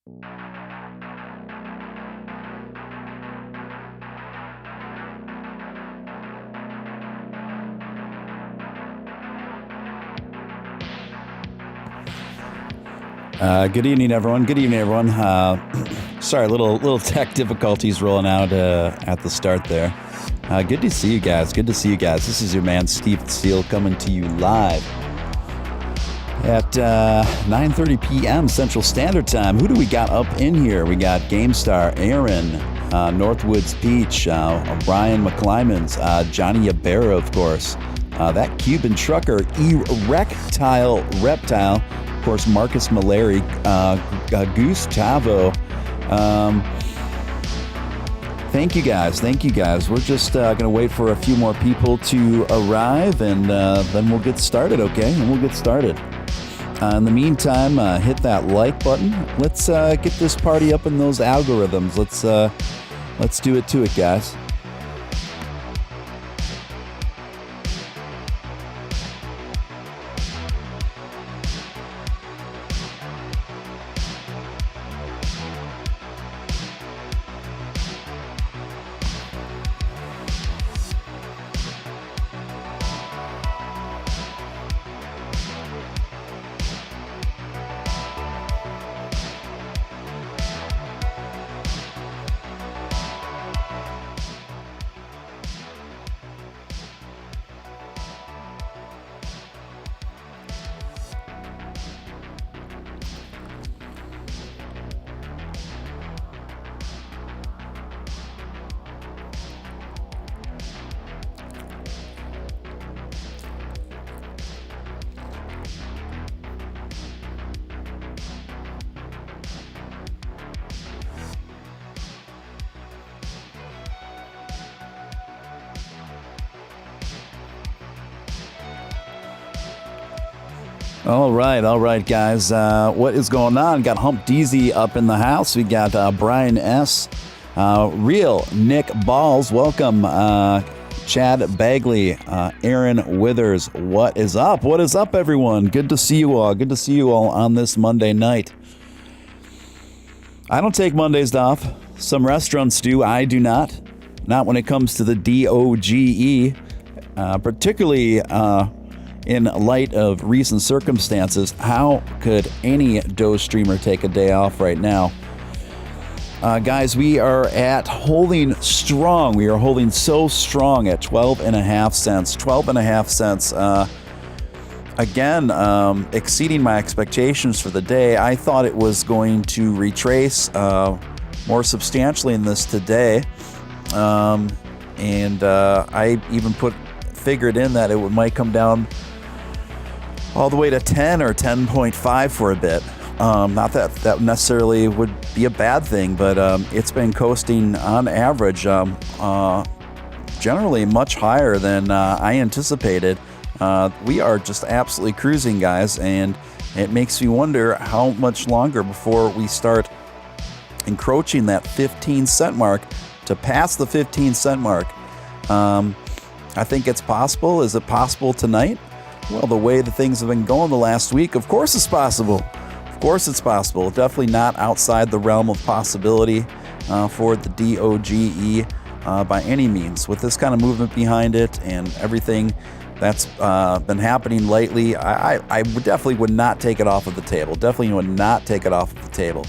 Good evening, everyone. Good evening, everyone. Sorry, little tech difficulties rolling out at the start there. Good to see you guys. Good to see you guys. This is your man, Steve Steele, coming to you live at 9:30 p.m. Central Standard Time. Who do we got up in here? We got GameStar, Aaron, Northwoods Peach, Brian McClymans, Johnny Yabera, of course. That Cuban trucker, Erectile Reptile. Of course, Marcus Malari, Gustavo. Thank you guys. We're just going to wait for a few more people to arrive, and then we'll get started, okay? In the meantime, hit that like button. Let's get this party up in those algorithms. Let's do it to it, guys. All right, guys. What is going on? Got Hump Deezy up in the house. We got Brian S. Real Nick Balls. Welcome. Chad Bagley. Aaron Withers. What is up? What is up, everyone? Good to see you all. Good to see you all on this Monday night. I don't take Mondays off. Some restaurants do. I do not. Not when it comes to the DOGE. Particularly... in light of recent circumstances, how could any Doge streamer take a day off right now? Guys, we are holding strong. We are holding so strong at 12.5 cents. 12.5 cents. Again, exceeding my expectations for the day. I thought it was going to retrace more substantially in this today. And I even figured in that it might come down all the way to 10 or 10.5 for a bit. Not that necessarily would be a bad thing, but it's been coasting on average generally much higher than I anticipated. We are just absolutely cruising, guys, and it makes me wonder how much longer before we start encroaching that 15-cent mark. To pass the 15-cent mark, I think it's possible. Is it possible tonight? Well, the way the things have been going the last week, of course it's possible. Of course it's possible. Definitely not outside the realm of possibility for the DOGE by any means. With this kind of movement behind it and everything that's been happening lately, I definitely would not take it off of the table. Definitely would not take it off of the table.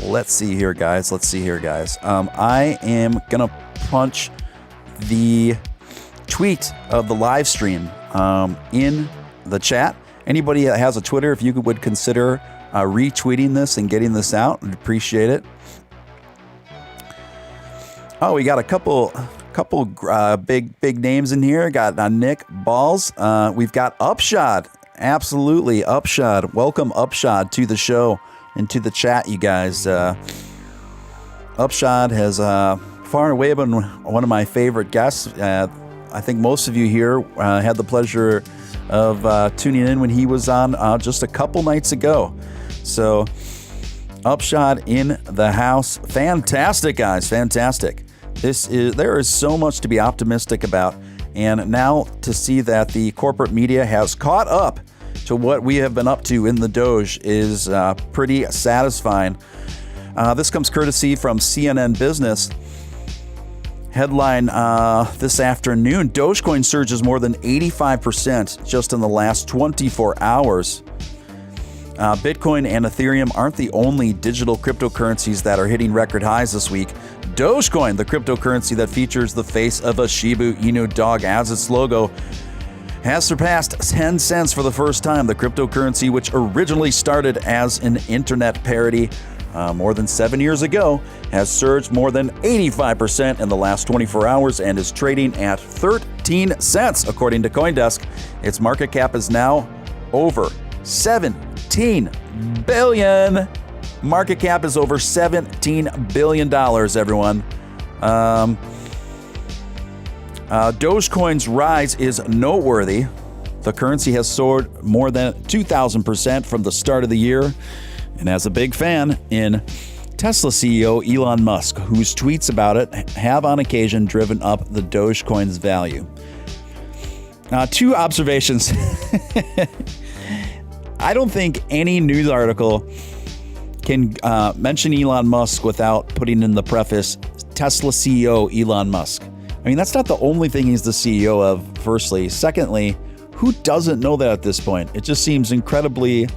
Let's see here, guys. I am going to punch the tweet of the live stream in the chat. Anybody that has a Twitter, if you would consider retweeting this and getting this out, I'd appreciate it. Oh, we got a couple big names in here. Got Nick Balls. We've got Upshot. Absolutely, Upshot. Welcome, Upshot, to the show and to the chat, you guys. Upshot has far and away been one of my favorite guests. I think most of you here had the pleasure of tuning in when he was on just a couple nights ago. So, Upshot in the house. Fantastic, guys. Fantastic. There is so much to be optimistic about. And now to see that the corporate media has caught up to what we have been up to in the Doge is pretty satisfying. This comes courtesy from CNN Business. Headline this afternoon, Dogecoin surges more than 85% just in the last 24 hours. Bitcoin and Ethereum aren't the only digital cryptocurrencies that are hitting record highs this week. Dogecoin, the cryptocurrency that features the face of a Shiba Inu dog as its logo, has surpassed 10 cents for the first time. The cryptocurrency, which originally started as an internet parody more than 7 years ago, has surged more than 85% in the last 24 hours and is trading at 13 cents, according to CoinDesk. Its market cap is now over 17 billion. Market cap is over $17 billion, everyone. Dogecoin's rise is noteworthy. The currency has soared more than 2,000% from the start of the year, and as a big fan in Tesla CEO Elon Musk, whose tweets about it have on occasion driven up the Dogecoin's value. Two observations. I don't think any news article can mention Elon Musk without putting in the preface, Tesla CEO Elon Musk. I mean, that's not the only thing he's the CEO of, firstly. Secondly, who doesn't know that at this point? It just seems incredibly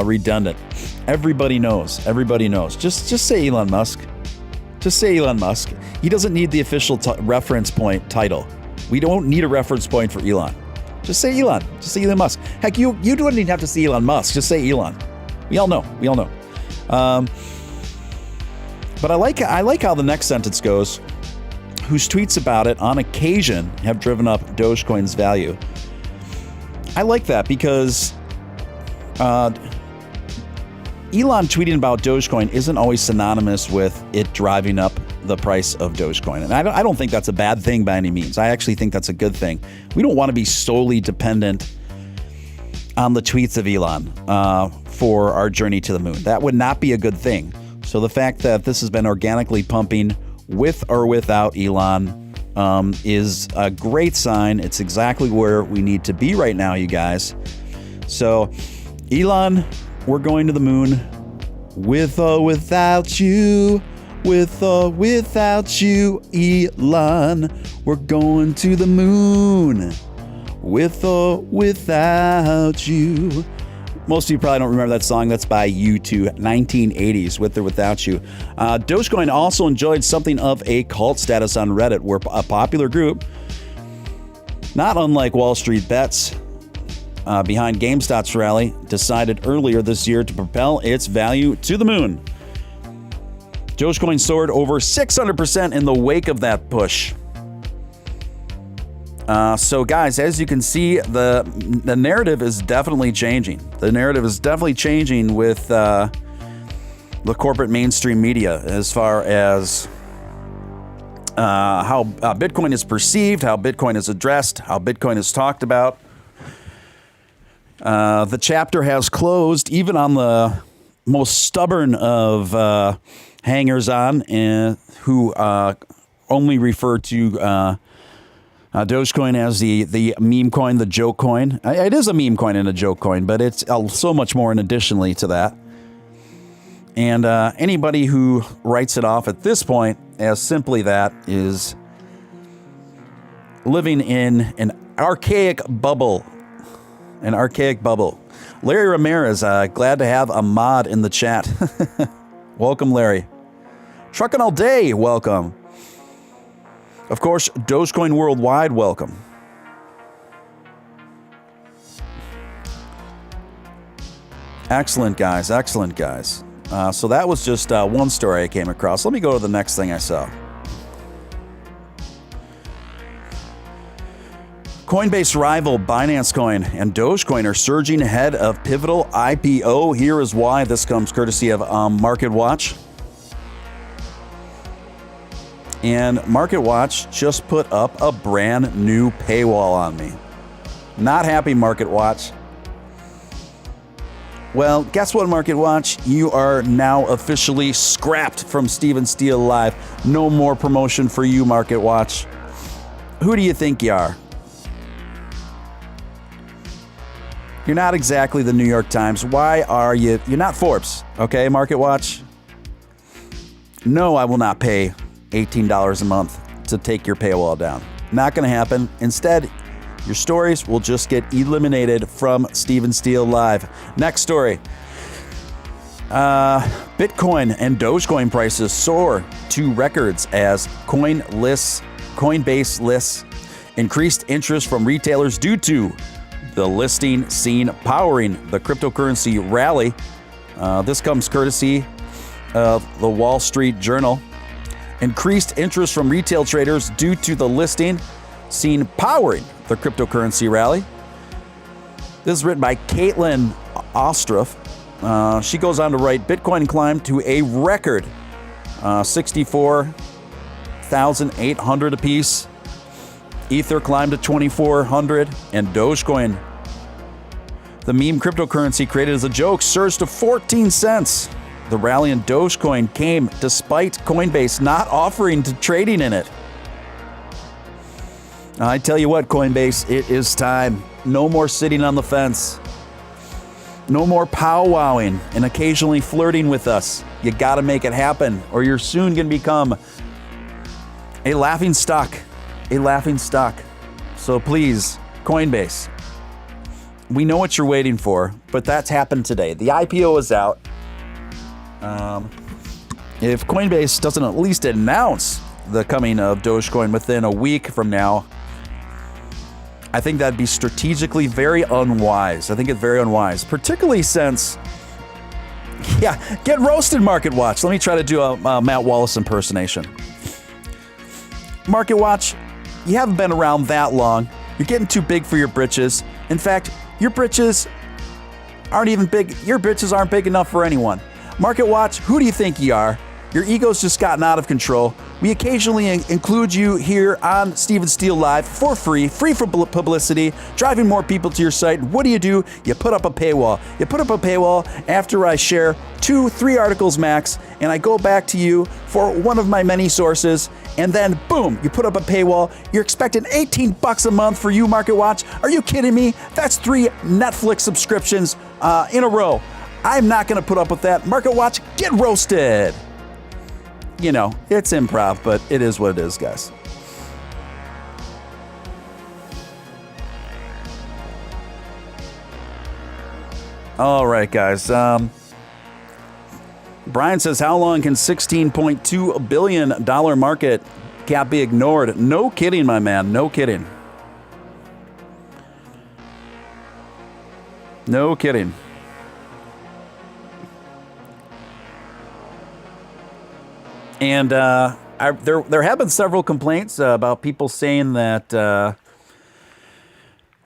redundant. Everybody knows. Everybody knows. Just say Elon Musk. Just say Elon Musk. He doesn't need the official reference point title. We don't need a reference point for Elon. Just say Elon. Just say Elon Musk. Heck, you don't even have to say Elon Musk. Just say Elon. We all know. We all know. But I like how the next sentence goes. Whose tweets about it on occasion have driven up Dogecoin's value. I like that because Elon tweeting about Dogecoin isn't always synonymous with it driving up the price of Dogecoin. And I don't think that's a bad thing by any means. I actually think that's a good thing. We don't want to be solely dependent on the tweets of Elon for our journey to the moon. That would not be a good thing. So the fact that this has been organically pumping with or without Elon is a great sign. It's exactly where we need to be right now, you guys. So, Elon, we're going to the moon with or without you. With or without you, Elon, we're going to the moon. With or without you. Most of you probably don't remember that song. That's by U2, 1980s, With or Without You. Dogecoin also enjoyed something of a cult status on Reddit, where a popular group, not unlike Wall Street Bets, behind GameStop's rally, decided earlier this year to propel its value to the moon. Dogecoin soared over 600% in the wake of that push. So guys, as you can see, the narrative is definitely changing. The narrative is definitely changing with the corporate mainstream media as far as how Bitcoin is perceived, how Bitcoin is addressed, how Bitcoin is talked about. The chapter has closed even on the most stubborn of hangers-on who only refer to Dogecoin as the meme coin, the joke coin. It is a meme coin and a joke coin, but it's so much more in additionally to that. And anybody who writes it off at this point as simply that is living in an archaic bubble. An archaic bubble. Larry Ramirez, glad to have a mod in the chat. Welcome, Larry. Trucking all day, welcome. Of course, Dogecoin Worldwide, welcome. Excellent, guys. Excellent, guys. So that was just one story I came across. Let me go to the next thing I saw. Coinbase rival Binance Coin and Dogecoin are surging ahead of pivotal IPO. Here is why. This comes courtesy of MarketWatch. And MarketWatch just put up a brand new paywall on me. Not happy, MarketWatch. Well, guess what, MarketWatch? You are now officially scrapped from Steven Steele Live. No more promotion for you, MarketWatch. Who do you think you are? You're not exactly the New York Times. Why are you? You're not Forbes, okay, Market Watch? No, I will not pay $18 a month to take your paywall down. Not going to happen. Instead, your stories will just get eliminated from Steven Steele Live. Next story. Bitcoin and Dogecoin prices soar to records as Coinbase lists increased interest from retailers due to the listing scene powering the cryptocurrency rally. This comes courtesy of the Wall Street Journal. Increased interest from retail traders due to the listing scene powering the cryptocurrency rally. This is written by Caitlin Ostroff. She goes on to write, Bitcoin climbed to a record 64,800 apiece. Ether climbed to 2,400, and Dogecoin, the meme cryptocurrency created as a joke, surged to 14 cents. The rally in Dogecoin came despite Coinbase not offering to trading in it. I tell you what, Coinbase, it is time. No more sitting on the fence. No more powwowing and occasionally flirting with us. You got to make it happen, or you're soon going to become a laughing stock. A laughing stock. So please, Coinbase, we know what you're waiting for, but that's happened today. The IPO is out. If Coinbase doesn't at least announce the coming of Dogecoin within a week from now, I think that'd be strategically very unwise. I think it's very unwise, particularly since, get roasted, Market Watch. Let me try to do a Matt Wallace impersonation. Market Watch, you haven't been around that long. You're getting too big for your britches. In fact, your britches aren't even big. Your britches aren't big enough for anyone. Market Watch, who do you think you are? Your ego's just gotten out of control. We occasionally include you here on Steven Steele Live for free for publicity, driving more people to your site. What do? You put up a paywall. You put up a paywall after I share 2-3 articles max, and I go back to you for one of my many sources, and then boom, you put up a paywall. You're expecting $18 a month for you, Market Watch. Are you kidding me? That's 3 Netflix subscriptions in a row. I'm not going to put up with that. Market Watch, get roasted. You know, it's improv, but it is what it is, guys. All right, guys. Brian says, how long can $16.2 billion market cap be ignored? No kidding, my man. No kidding. No kidding. And there have been several complaints about people saying that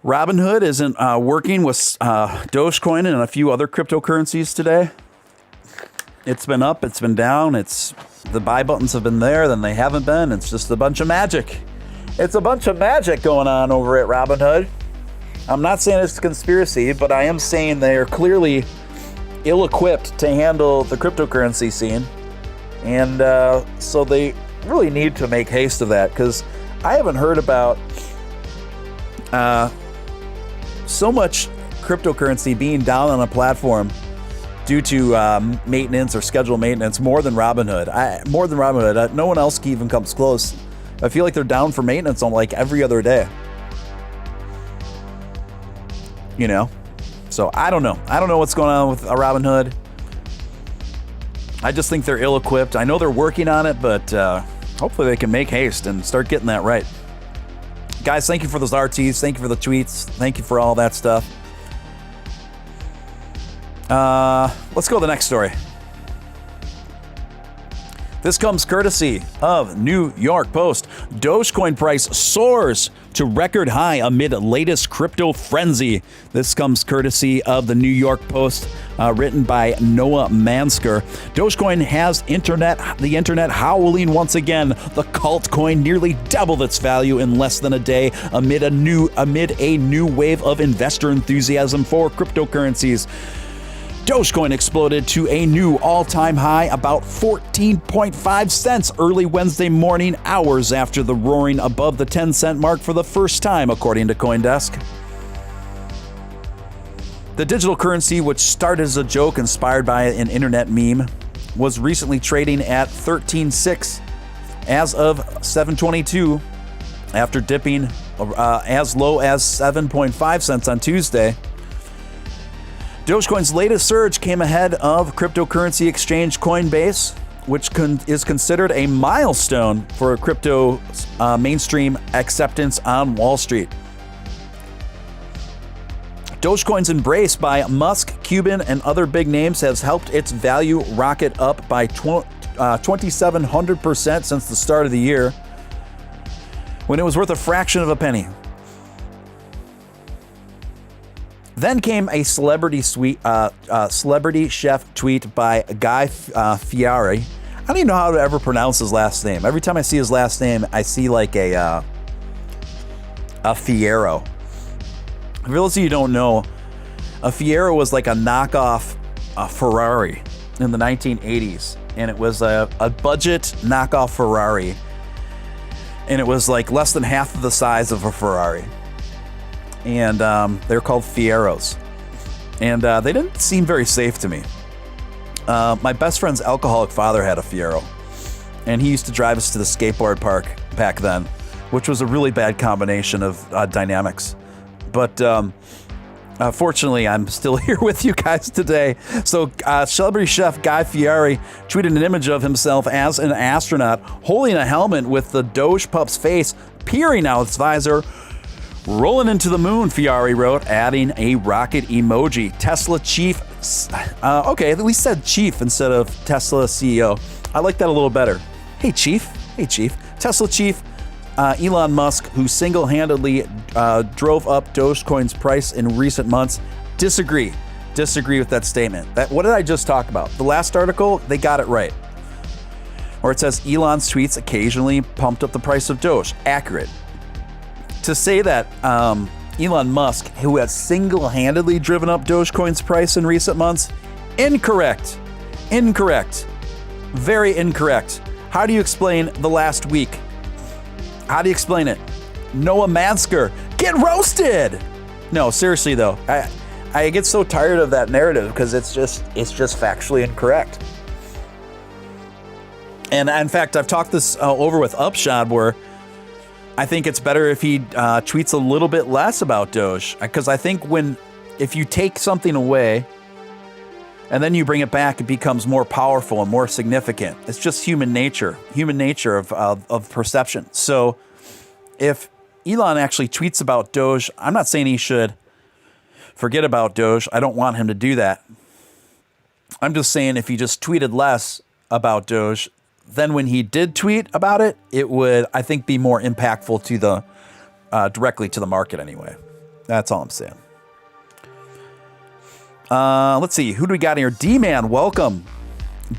Robinhood isn't working with Dogecoin and a few other cryptocurrencies today. It's been up, it's been down, the buy buttons have been there, then they haven't been. It's just a bunch of magic. It's a bunch of magic going on over at Robinhood. I'm not saying it's a conspiracy, but I am saying they are clearly ill-equipped to handle the cryptocurrency scene. And so they really need to make haste of that, because I haven't heard about so much cryptocurrency being down on a platform due to maintenance or scheduled maintenance more than Robinhood. No one else even comes close. I feel like they're down for maintenance on like every other day. You know? So I don't know. I don't know what's going on with Robinhood. I just think they're ill-equipped. I know they're working on it, but hopefully they can make haste and start getting that right. Guys, thank you for those RTs. Thank you for the tweets. Thank you for all that stuff. Let's go to the next story. This comes courtesy of New York Post. Dogecoin price soars to record high amid latest crypto frenzy. This comes courtesy of the New York Post, written by Noah Mansker. Dogecoin has the internet howling once again. The cult coin nearly doubled its value in less than a day amid a new wave of investor enthusiasm for cryptocurrencies. Dogecoin exploded to a new all-time high, about 14.5 cents early Wednesday morning, hours after the roaring above the 10-cent mark for the first time, according to CoinDesk. The digital currency, which started as a joke inspired by an internet meme, was recently trading at 13.6 as of 7/22, after dipping as low as 7.5 cents on Tuesday. Dogecoin's latest surge came ahead of cryptocurrency exchange Coinbase, which is considered a milestone for crypto mainstream acceptance on Wall Street. Dogecoin's embrace by Musk, Cuban, and other big names has helped its value rocket up by 2,700% since the start of the year, when it was worth a fraction of a penny. Then came a celebrity chef tweet by Guy Fieri. I don't even know how to ever pronounce his last name. Every time I see his last name, I see like a Fiero. For those of you who don't know, a Fiero was like a knockoff Ferrari in the 1980s. And it was a budget knockoff Ferrari. And it was like less than half of the size of a Ferrari. And they're called Fieros. And they didn't seem very safe to me. My best friend's alcoholic father had a Fiero. And he used to drive us to the skateboard park back then, which was a really bad combination of dynamics. But fortunately, I'm still here with you guys today. So celebrity chef Guy Fieri tweeted an image of himself as an astronaut holding a helmet with the Doge pup's face peering out its visor. Rolling into the moon, Fieri wrote, adding a rocket emoji. Tesla chief, okay, at least said chief instead of Tesla CEO. I like that a little better. Hey, chief. Tesla chief Elon Musk, who single-handedly drove up Dogecoin's price in recent months, disagree with that statement. What did I just talk about? The last article, they got it right. Or it says Elon's tweets occasionally pumped up the price of Doge. Accurate. To say that Elon Musk, who has single-handedly driven up Dogecoin's price in recent months, incorrect. Very incorrect. How do you explain the last week? How do you explain it? Noah Mansker, get roasted! No, seriously though, I get so tired of that narrative because it's just factually incorrect. And in fact, I've talked this over with Upshot, where I think it's better if he tweets a little bit less about Doge, because I think if you take something away and then you bring it back, it becomes more powerful and more significant. It's just human nature of perception. So if Elon actually tweets about Doge, I'm not saying he should forget about Doge. I don't want him to do that. I'm just saying if he just tweeted less about Doge, then when he did tweet about it, it would, I think, be more impactful to the directly to the market anyway. That's all I'm saying. Let's see. Who do we got here? D-Man, welcome.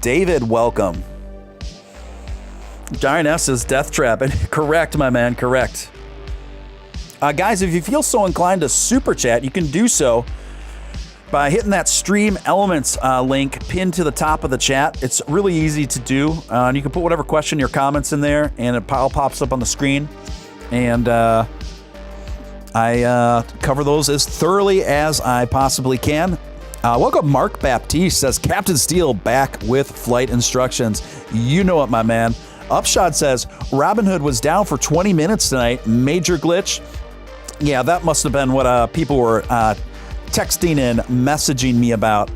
David, welcome. Giant S is Death Trap. Correct, my man. Correct. Guys, if you feel so inclined to super chat, you can do so by hitting that Stream Elements link pinned to the top of the chat. It's really easy to do. And you can put whatever question or comments in there, and it pops up on the screen. And I cover those as thoroughly as I possibly can. Welcome, Mark Baptiste says, Captain Steel back with flight instructions. You know it, my man. Upshot says, Robinhood was down for 20 minutes tonight. Major glitch. Yeah, that must have been what people were texting and messaging me about.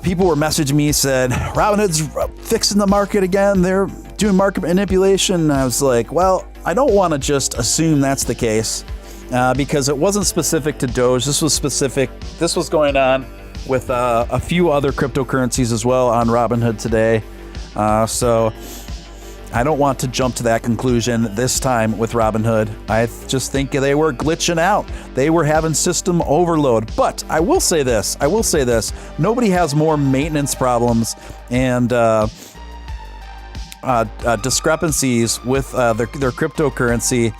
People were messaging me, said, Robinhood's fixing the market again. They're doing market manipulation. And I was like, well, I don't want to just assume that's the case. Because it wasn't specific to Doge. This was going on with a few other cryptocurrencies as well on Robinhood today. So I don't want to jump to that conclusion this time with Robinhood. I just think they were glitching out. They were having system overload. But I will say this. Nobody has more maintenance problems and discrepancies with their cryptocurrency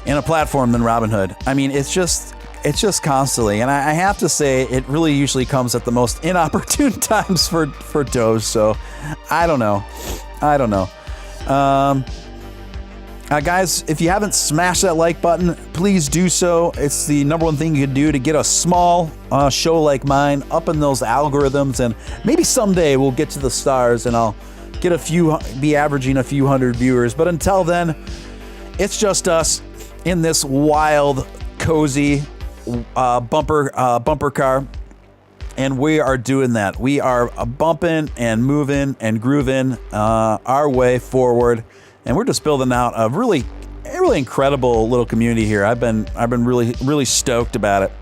in a platform than Robinhood. I mean, it's just constantly, and I have to say, it really usually comes at the most inopportune times for Doge. So I don't know. I Guys, if you haven't smashed that like button, please do so. It's the number one thing you can do to get a small show like mine up in those algorithms, and maybe someday we'll get to the stars and I'll be averaging a few hundred viewers. But until then, it's just us in this wild, cozy bumper car, and we are doing that. We are bumping and moving and grooving our way forward. And we're just building out a really incredible little community here. I've been really stoked about it.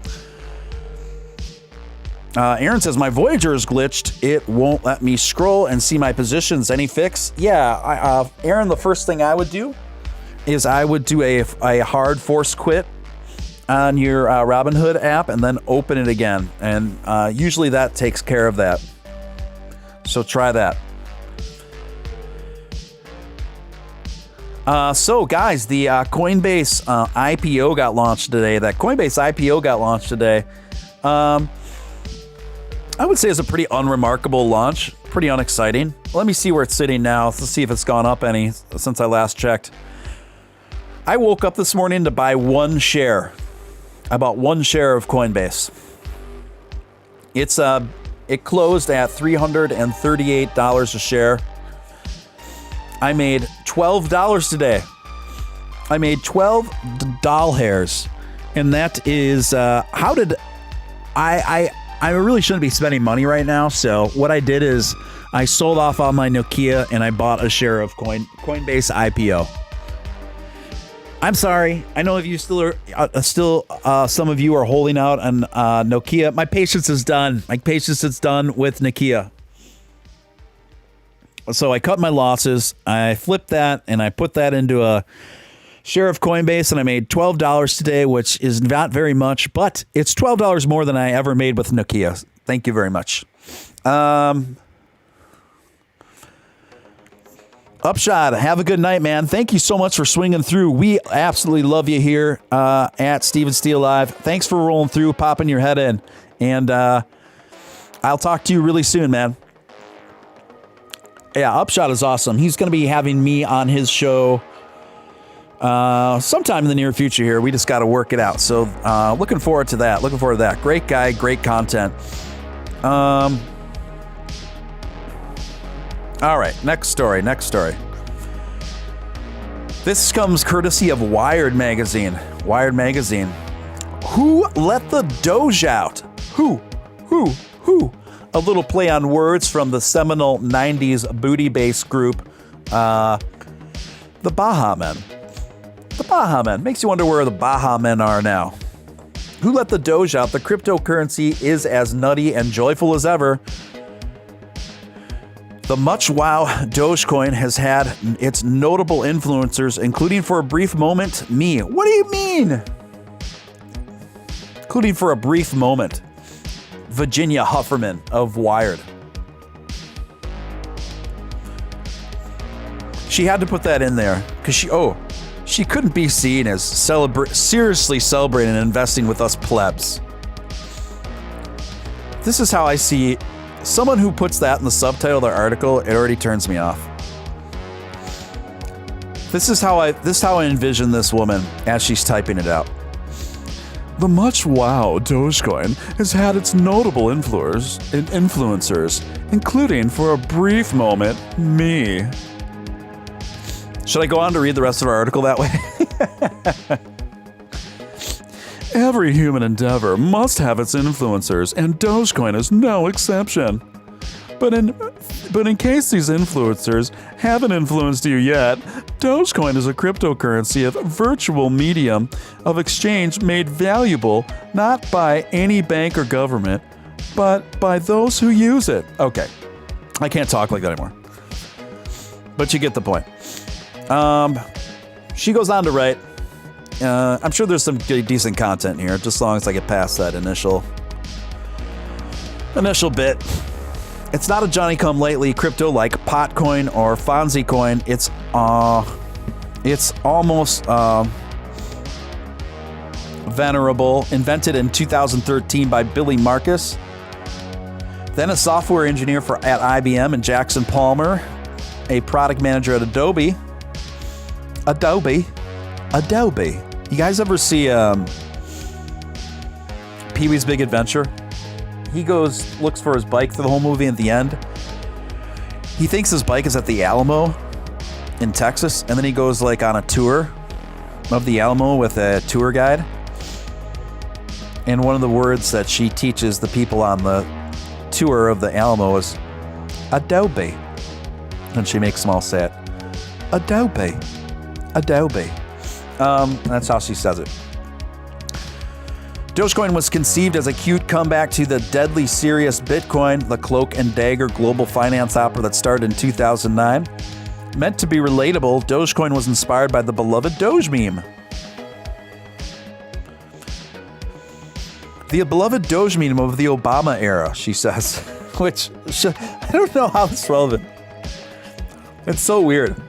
Aaron says, my Voyager is glitched. It won't let me scroll and see my positions. Any fix? Yeah, Aaron, the first thing I would do is I would do a hard force quit on your Robinhood app and then open it again. And usually that takes care of that. So try that. So guys, the Coinbase IPO got launched today. That Coinbase IPO got launched today. I would say it's a pretty unremarkable launch, pretty unexciting. Let me see where it's sitting now. Let's see if it's gone up any since I last checked. I woke up this morning to buy one share. I bought one share of Coinbase. It closed at $338 a share. I made $12 today. I made 12 doll hairs. And that is, how did I really shouldn't be spending money right now. So what I did is I sold off all my Nokia and I bought a share of Coinbase IPO. I'm sorry. I know if you still some of you are holding out on Nokia. My patience is done. My patience is done with Nokia. So I cut my losses, I flipped that, and I put that into a share of Coinbase, and I made $12 today, which is not very much, but it's $12 more than I ever made with Nokia. Thank you very much. Upshot, have a good night, man. Thank you so much for swinging through. We absolutely love you here at Steven Steele Live. Thanks for rolling through, popping your head in, and I'll talk to you really soon, man. Yeah, Upshot is awesome. He's going to be having me on his show sometime in the near future here. We just got to work it out. So looking forward to that. Great guy, great content. All right, next story. This comes courtesy of Wired magazine. Who let the Doge out? Who? A little play on words from the seminal 90s booty bass group, the Baha Men. The Baha Men. Makes you wonder where the Baha Men are now. Who let the Doge out? The cryptocurrency is as nutty and joyful as ever. The much wow Dogecoin has had its notable influencers, including for a brief moment, me. What do you mean? Including for a brief moment. Virginia Hufferman of Wired. She had to put that in there because she couldn't be seen as seriously celebrating and investing with us plebs. This is how I see someone who puts that in the subtitle of their article. It already turns me off. This is how I envision this woman as she's typing it out. The much wow Dogecoin has had its notable influencers, including for a brief moment, me. Should I go on to read the rest of our article that way? Every human endeavor must have its influencers, and Dogecoin is no exception. But in case these influencers haven't influenced you yet, Dogecoin is a cryptocurrency of virtual medium of exchange made valuable not by any bank or government, but by those who use it. Okay, I can't talk like that anymore. But you get the point. She goes on to write, I'm sure there's some good, decent content here, just as long as I get past that initial bit. It's not a Johnny-come-lately crypto like Potcoin or Fonzie coin. It's almost venerable. Invented in 2013 by Billy Marcus, then a software engineer at IBM, and Jackson Palmer, a product manager at Adobe. Adobe. You guys ever see Pee-wee's Big Adventure? He looks for his bike through the whole movie. At the end, he thinks his bike is at the Alamo in Texas, and then he goes like on a tour of the Alamo with a tour guide. And one of the words that she teaches the people on the tour of the Alamo is Adobe. And she makes them all say it. Adobe. That's how she says it. Dogecoin was conceived as a cute comeback to the deadly serious Bitcoin, the cloak and dagger global finance opera that started in 2009. Meant to be relatable, Dogecoin was inspired by the beloved Doge meme. The beloved Doge meme of the Obama era, she says. Which, I don't know how it's relevant. It's so weird.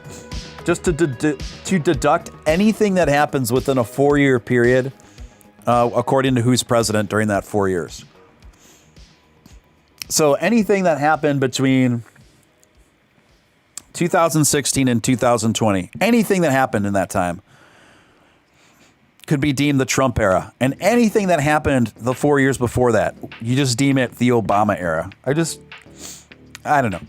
Just to deduct anything that happens within a 4-year period, according to who's president during that 4 years. So anything that happened between 2016 and 2020, anything that happened in that time could be deemed the Trump era. And anything that happened the 4 years before that, you just deem it the Obama era. I don't know.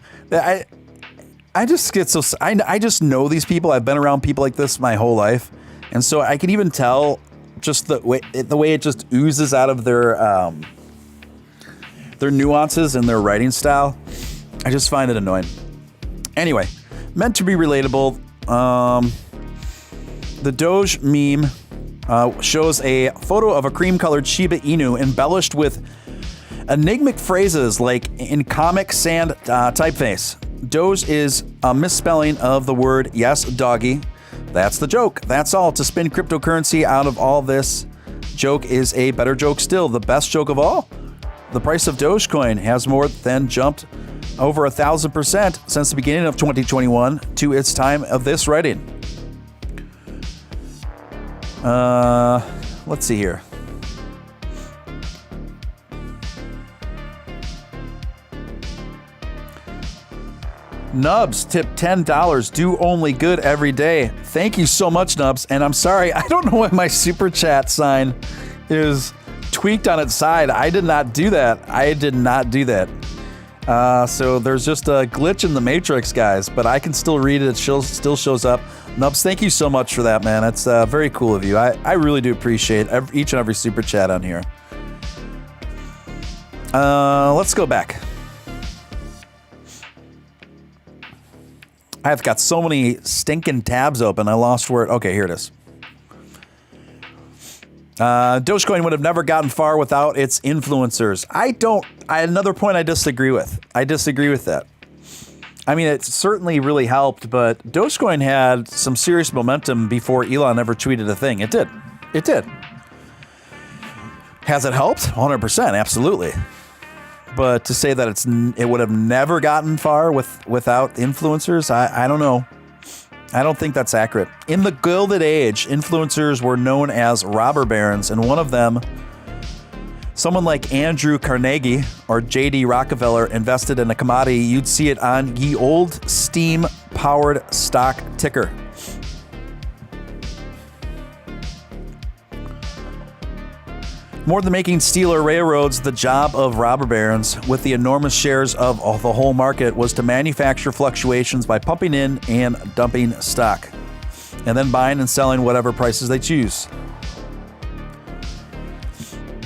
I just get so, I just know these people. I've been around people like this my whole life. And so I can even tell just the way it just oozes out of their nuances and their writing style. I just find it annoying. Anyway, meant to be relatable. The Doge meme shows a photo of a cream-colored Shiba Inu embellished with enigmatic phrases like in Comic Sans typeface. Doge is a misspelling of the word yes, doggy. That's the joke. That's all. To spin cryptocurrency out of all this joke is a better joke still. The best joke of all. The price of Dogecoin has more than jumped over 1,000% since the beginning of 2021 to its time of this writing. Let's see here. Nubs tip $10. Do only good every day. Thank you so much, Nubs. And I'm sorry, I don't know why my super chat sign is tweaked on its side. I did not do that. So there's just a glitch in the matrix, guys, but I can still read it. It still shows up. Nubs, thank you so much for that, man. That's very cool of you. I really do appreciate each and every super chat on here. Let's go back. I've got so many stinking tabs open. I lost where. Okay, here it is. Dogecoin would have never gotten far without its influencers. Another point I disagree with. I disagree with that. I mean, it certainly really helped, but Dogecoin had some serious momentum before Elon ever tweeted a thing. It did. Has it helped? 100%, absolutely. But to say that it would have never gotten far without influencers, I don't know. I don't think that's accurate. In the Gilded Age, influencers were known as robber barons, and one of them, someone like Andrew Carnegie or J.D. Rockefeller, invested in a commodity. You'd see it on ye old steam-powered stock ticker. More than making steel or railroads, the job of robber barons, with the enormous shares of the whole market, was to manufacture fluctuations by pumping in and dumping stock, and then buying and selling whatever prices they choose.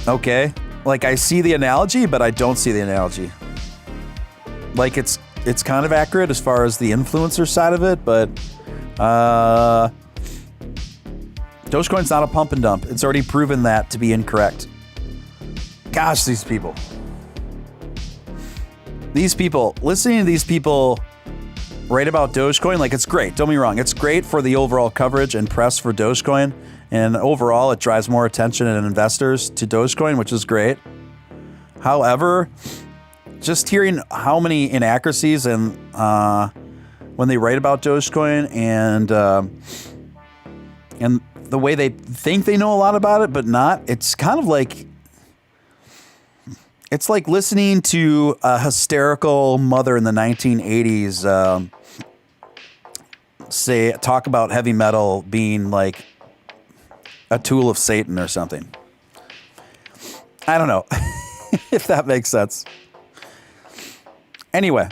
Okay, like I see the analogy, but I don't see the analogy. Like it's kind of accurate as far as the influencer side of it, but Dogecoin's not a pump and dump. It's already proven that to be incorrect. Gosh, these people, listening to these people write about Dogecoin, like it's great. Don't get me wrong. It's great for the overall coverage and press for Dogecoin. And overall, it drives more attention and investors to Dogecoin, which is great. However, just hearing how many inaccuracies and when they write about Dogecoin and the way they think they know a lot about it, but not, it's kind of like, it's like listening to a hysterical mother in the 1980s talk about heavy metal being like a tool of Satan or something. I don't know if that makes sense. Anyway,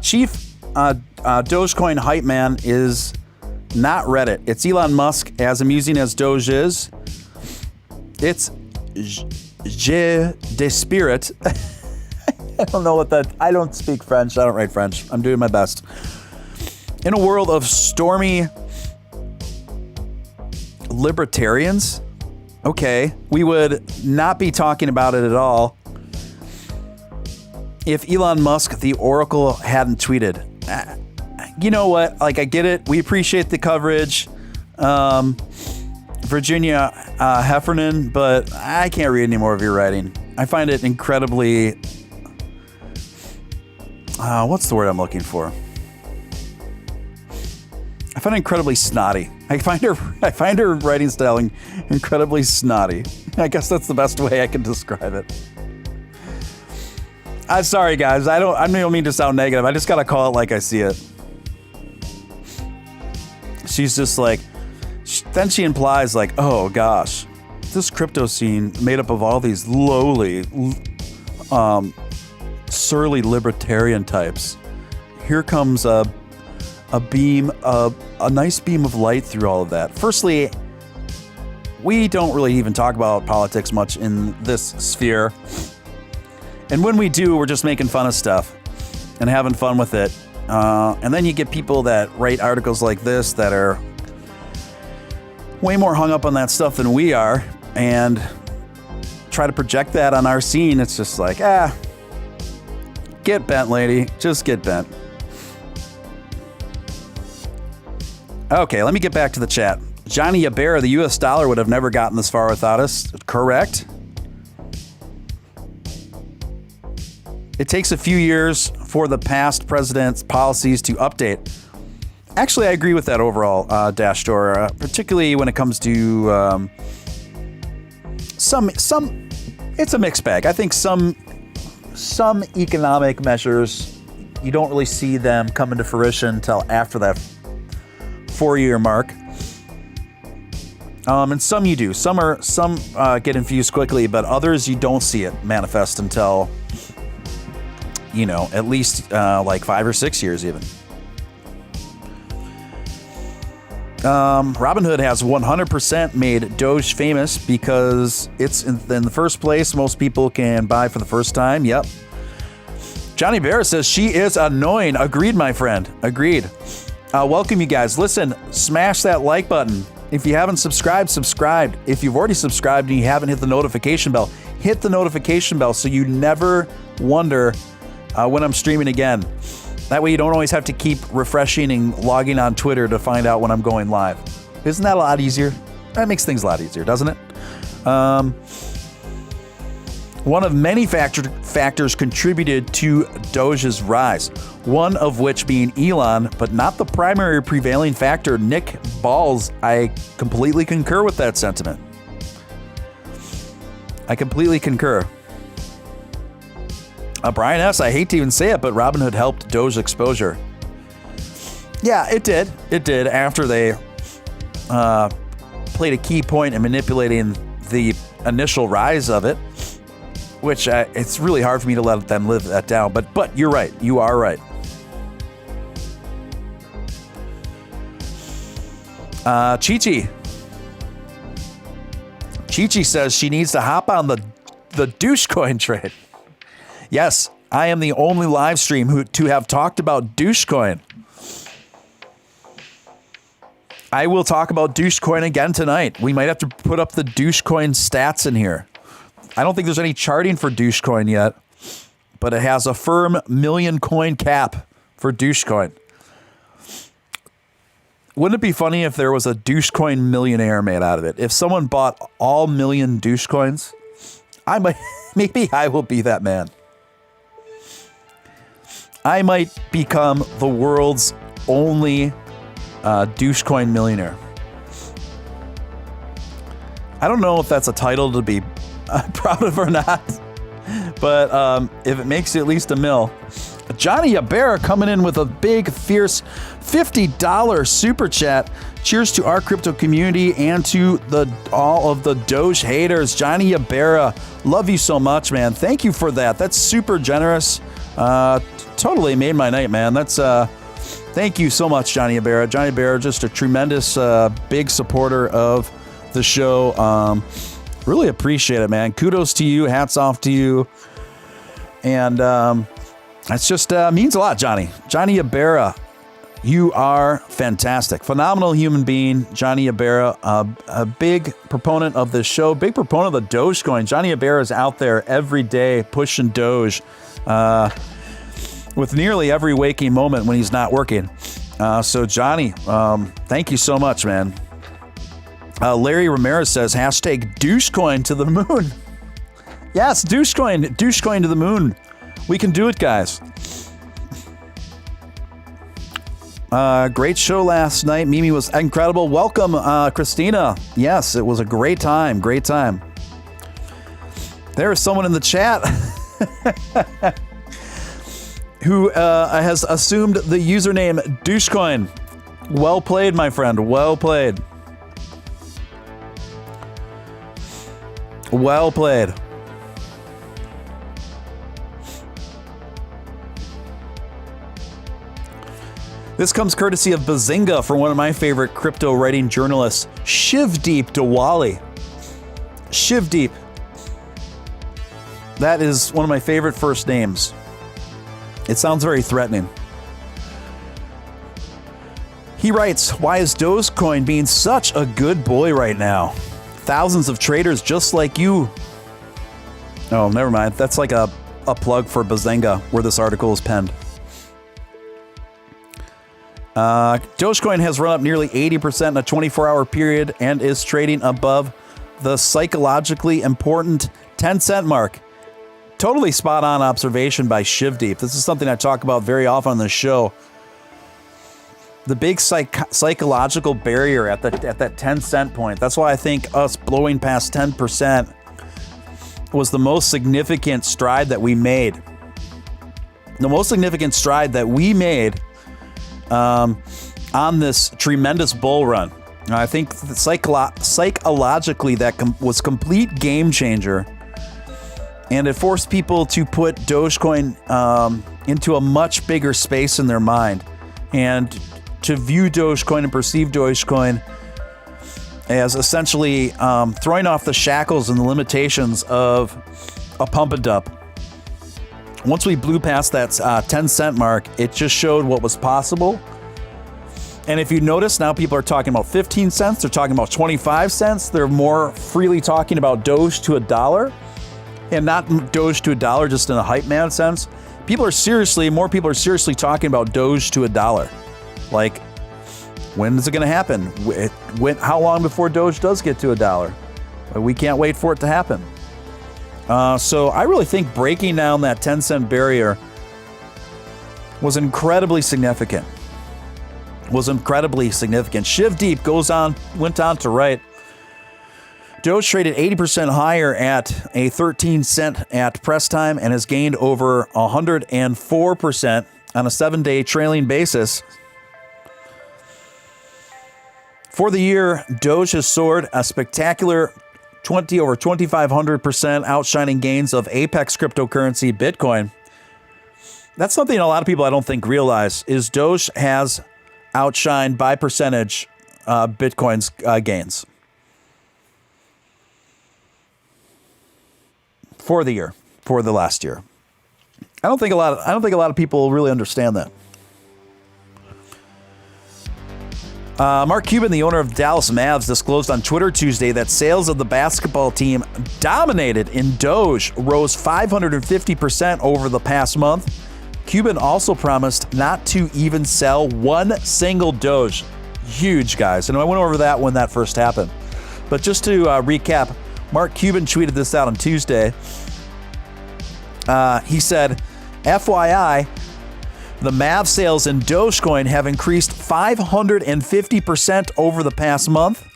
Chief Dogecoin hype man is not Reddit. It's Elon Musk. As amusing as Doge is, it's Jeu de Spirit. I don't know what that... I don't speak French. I don't write French. I'm doing my best. In a world of stormy libertarians, okay, we would not be talking about it at all if Elon Musk, the Oracle, hadn't tweeted. You know what? Like, I get it. We appreciate the coverage. Virginia Heffernan, but I can't read any more of your writing. I find it incredibly... what's the word I'm looking for? I find it incredibly snotty. I find her writing style incredibly snotty. I guess that's the best way I can describe it. I'm sorry, guys. I don't mean to sound negative. I just gotta call it like I see it. She's just like, then she implies like, oh gosh, this crypto scene made up of all these lowly, surly libertarian types. Here comes a nice beam of light through all of that. Firstly, we don't really even talk about politics much in this sphere. And when we do, we're just making fun of stuff and having fun with it. And then you get people that write articles like this that are way more hung up on that stuff than we are and try to project that on our scene. It's just like, get bent, lady. Just get bent. Okay, let me get back to the chat. Johnny Yabera, the US dollar would have never gotten this far without us. Correct. It takes a few years for the past president's policies to update. Actually, I agree with that overall, Dash Door, particularly when it comes to some. It's a mixed bag. I think some economic measures, you don't really see them come into fruition until after that 4-year mark. And some you do. Some get infused quickly, but others you don't see it manifest until, at least like 5 or 6 years even. Robinhood has 100% made Doge famous because it's in the first place most people can buy for the first time. Yep. Johnny Bear says she is annoying. Agreed, my friend. Agreed. Welcome, you guys. Listen, smash that like button. If you haven't subscribed, subscribe. If you've already subscribed and you haven't hit the notification bell, hit the notification bell so you never wonder when I'm streaming again. That way you don't always have to keep refreshing and logging on Twitter to find out when I'm going live. Isn't that a lot easier? That makes things a lot easier, doesn't it? One of many factors contributed to Doge's rise, one of which being Elon, but not the primary prevailing factor, Nick Balls. I completely concur with that sentiment. I completely concur. Brian S., I hate to even say it, but Robinhood helped Doge exposure. Yeah, it did. It did after they played a key point in manipulating the initial rise of it, which it's really hard for me to let them live that down. But you're right. You are right. Chi-Chi says she needs to hop on the Dogecoin trade. Yes, I am the only live stream to have talked about Dogecoin. I will talk about Dogecoin again tonight. We might have to put up the Dogecoin stats in here. I don't think there's any charting for Dogecoin yet, but it has a firm million coin cap for Dogecoin. Wouldn't it be funny if there was a Dogecoin millionaire made out of it? If someone bought all million Dogecoins, maybe I will be that man. I might become the world's only Dogecoin millionaire. I don't know if that's a title to be proud of or not, but if it makes you at least $1 million, Johnny Yabera coming in with a big, fierce $50 super chat. Cheers to our crypto community and to all of the Doge haters. Johnny Yabera, love you so much, man. Thank you for that. That's super generous. Totally made my night, man. That's thank you so much, Johnny Yabera. Johnny Yabera, just a tremendous big supporter of the show. Really appreciate it, man. Kudos to you. Hats off to you. And it's just means a lot, Johnny. Johnny Yabera, you are fantastic. Phenomenal human being, Johnny Yabera. A big proponent of this show, big proponent of the Dogecoin. Johnny Yabera is out there every day pushing Doge with nearly every waking moment when he's not working. So, Johnny, thank you so much, man. Larry Ramirez says, hashtag Dogecoin to the moon. Yes, Dogecoin to the moon. We can do it, guys. Great show last night. Mimi was incredible. Welcome, Christina. Yes, it was a great time. Great time. There is someone in the chat who has assumed the username Dogecoin. Well played, my friend. Well played. Well played. This comes courtesy of Bazinga for one of my favorite crypto writing journalists, Shivdeep Diwali. Shivdeep. That is one of my favorite first names. It sounds very threatening. He writes, why is Dogecoin being such a good boy right now? Thousands of traders just like you. Oh, never mind. That's like a plug for Bazinga where this article is penned. Dogecoin has run up nearly 80% in a 24-hour period and is trading above the psychologically important 10-cent mark. Totally spot-on observation by Shivdeep. This is something I talk about very often on the show. The big psychological barrier at that 10-cent point. That's why I think us blowing past 10% was the most significant stride that we made. The most significant stride that we made on this tremendous bull run. I think psychologically that was complete game changer, and it forced people to put Dogecoin into a much bigger space in their mind, and to view Dogecoin and perceive Dogecoin as essentially throwing off the shackles and the limitations of a pump and dump. Once we blew past that 10-cent mark, it just showed what was possible. And if you notice, now people are talking about 15 cents. They're talking about 25 cents. They're more freely talking about Doge to $1, and not Doge to $1 just in a hype man sense. More people are seriously talking about Doge to $1. Like, when is it going to happen? How long before Doge does get to $1? We can't wait for it to happen. So I really think breaking down that 10-cent barrier was incredibly significant. Shivdeep went on to write, Doge traded 80% higher at a 13 cent at press time and has gained over 104% on a 7-day trailing basis. For the year, Doge has soared a spectacular over 2,500%, outshining gains of apex cryptocurrency Bitcoin. That's something a lot of people I don't think realize, is Doge has outshined by percentage Bitcoin's gains for the last year. I don't think a lot of people really understand that. Mark Cuban, the owner of Dallas Mavs, disclosed on Twitter Tuesday that sales of the basketball team dominated in Doge, rose 550% over the past month. Cuban also promised not to even sell one single Doge. Huge, guys. And I went over that when that first happened. But just to recap, Mark Cuban tweeted this out on Tuesday. He said, FYI, the Mav sales in Dogecoin have increased 550% over the past month.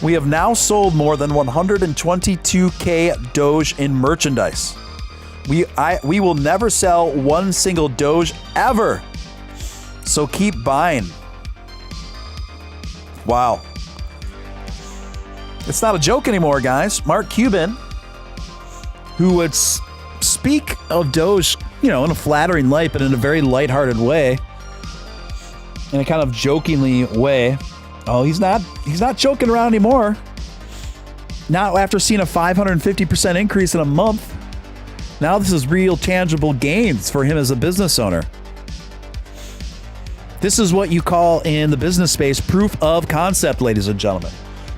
We have now sold more than 122K Doge in merchandise. We will never sell one single Doge ever. So keep buying. Wow. It's not a joke anymore, guys. Mark Cuban, who would speak of Doge, in a flattering light, but in a very lighthearted way, in a kind of jokingly way. Oh, he's not joking around anymore. Not after seeing a 550% increase in a month. Now this is real tangible gains for him as a business owner. This is what you call in the business space proof of concept, ladies and gentlemen.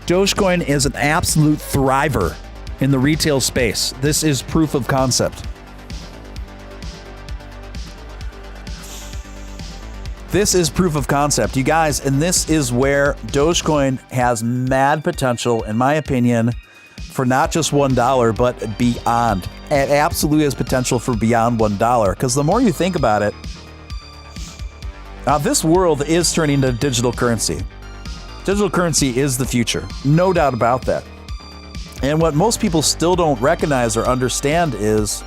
Dogecoin is an absolute thriver in the retail space. This is proof of concept. This is proof of concept, you guys, and this is where Dogecoin has mad potential, in my opinion, for not just $1, but beyond. It absolutely has potential for beyond $1, because the more you think about it, this world is turning to digital currency. Digital currency is the future, no doubt about that. And what most people still don't recognize or understand is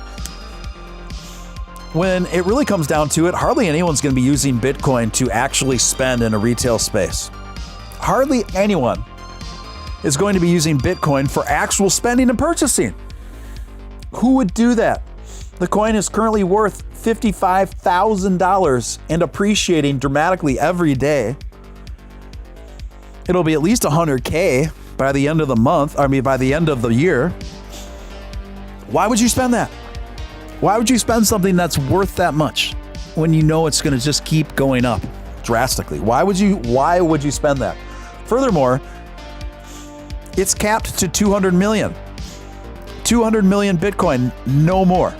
when it really comes down to it, hardly anyone's going to be using Bitcoin to actually spend in a retail space. Hardly anyone is going to be using Bitcoin for actual spending and purchasing. Who would do that? The coin is currently worth $55,000 and appreciating dramatically every day. It'll be at least $100K by the end of the month, by the end of the year. Why would you spend that? Why would you spend something that's worth that much when you know it's going to just keep going up drastically? Why would you spend that? Furthermore, it's capped to 200 million. 200 million Bitcoin, no more.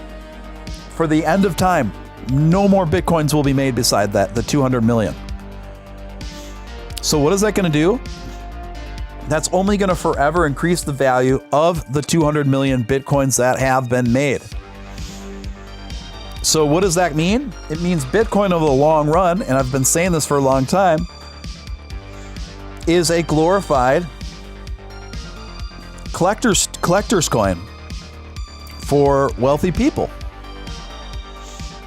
For the end of time, no more Bitcoins will be made beside that, the 200 million. So what is that going to do? That's only going to forever increase the value of the 200 million Bitcoins that have been made. So what does that mean? It means Bitcoin over the long run, and I've been saying this for a long time, is a glorified collector's coin for wealthy people.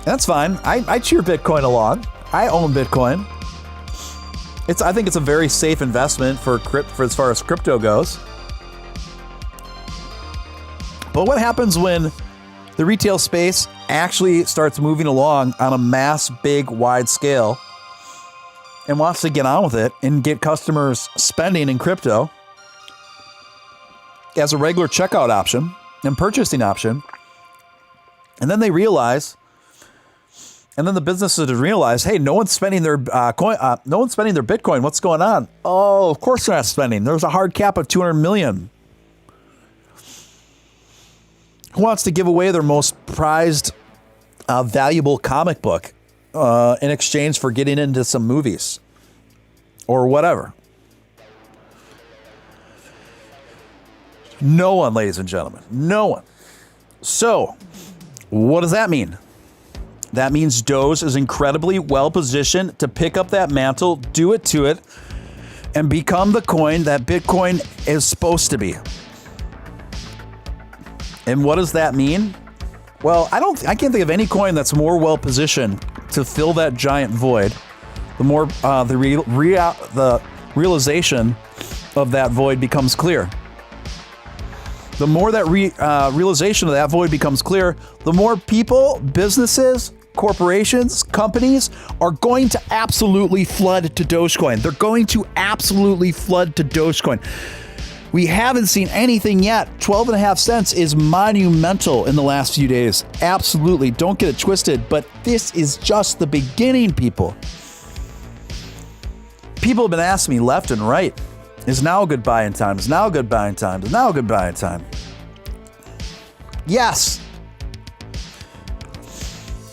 That's fine. I cheer Bitcoin along. I own Bitcoin. I think it's a very safe investment for as far as crypto goes. But what happens when the retail space actually starts moving along on a mass, big, wide scale and wants to get on with it and get customers spending in crypto as a regular checkout option and purchasing option? And then they realize, and then the businesses realize, hey, no one's spending their no one's spending their Bitcoin. What's going on? Oh, of course they're not spending. There's a hard cap of 200 million. Who wants to give away their most prized, valuable comic book in exchange for getting into some movies or whatever? No one, ladies and gentlemen. No one. So, what does that mean? That means Doge is incredibly well positioned to pick up that mantle, do it to it, and become the coin that Bitcoin is supposed to be. And what does that mean? Well, I can't think of any coin that's more well positioned to fill that giant void. The more the realization of that void becomes clear. The more that realization of that void becomes clear, the more people, businesses, corporations, companies are going to absolutely flood to Dogecoin. They're going to absolutely flood to Dogecoin. We haven't seen anything yet. 12.5 cents is monumental in the last few days. Absolutely. Don't get it twisted, but this is just the beginning, people. People have been asking me left and right, is now a good buying time? Is now a good buying time? Is now a good buying time? Yes.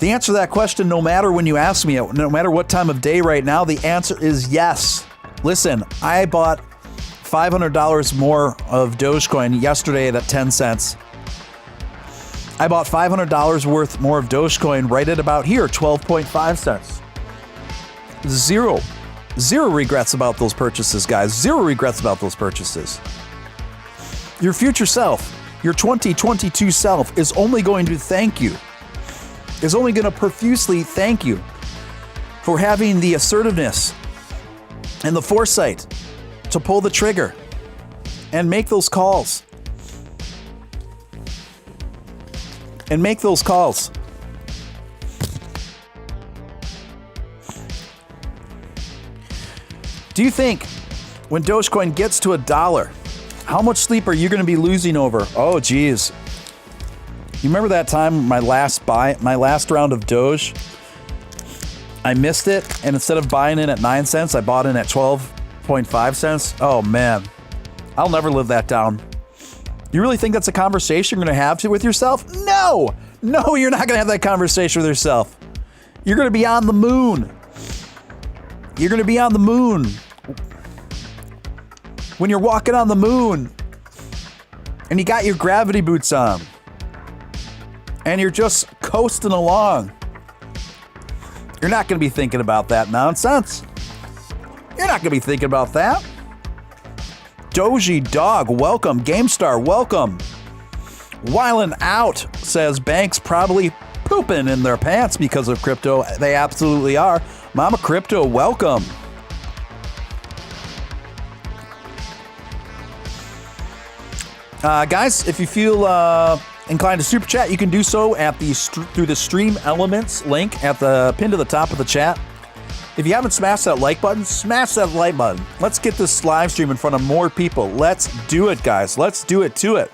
The answer to that question, no matter when you ask me it, no matter what time of day right now, the answer is yes. Listen, I bought $500 more of Dogecoin yesterday at 10 cents. I bought $500 worth more of Dogecoin right at about here, 12.5 cents. Zero regrets about those purchases, guys. Zero regrets about those purchases. Your future self, Your 2022 self is only going to thank you, is only going to profusely thank you for having the assertiveness and the foresight to pull the trigger and make those calls. And make those calls. Do you think when Dogecoin gets to $1, how much sleep are you going to be losing over? Oh, geez. You remember that time, my last round of Doge? I missed it, and instead of buying in at 9 cents, I bought in at 12.5 cents. Oh, man. I'll never live that down. You really think that's a conversation you're going to have with yourself? No! No, you're not going to have that conversation with yourself. You're going to be on the moon. You're going to be on the moon. When you're walking on the moon and you got your gravity boots on and you're just coasting along, you're not going to be thinking about that nonsense. You're not going to be thinking about that. Doge Dog, welcome. GameStar, welcome. Wildin' Out says banks probably pooping in their pants because of crypto. They absolutely are. Mama Crypto, welcome. Guys, if you feel inclined to super chat, you can do so at through the Stream Elements link at the pin to the top of the chat. If you haven't smashed that like button, smash that like button. Let's get this live stream in front of more people. Let's do it, guys. Let's do it to it.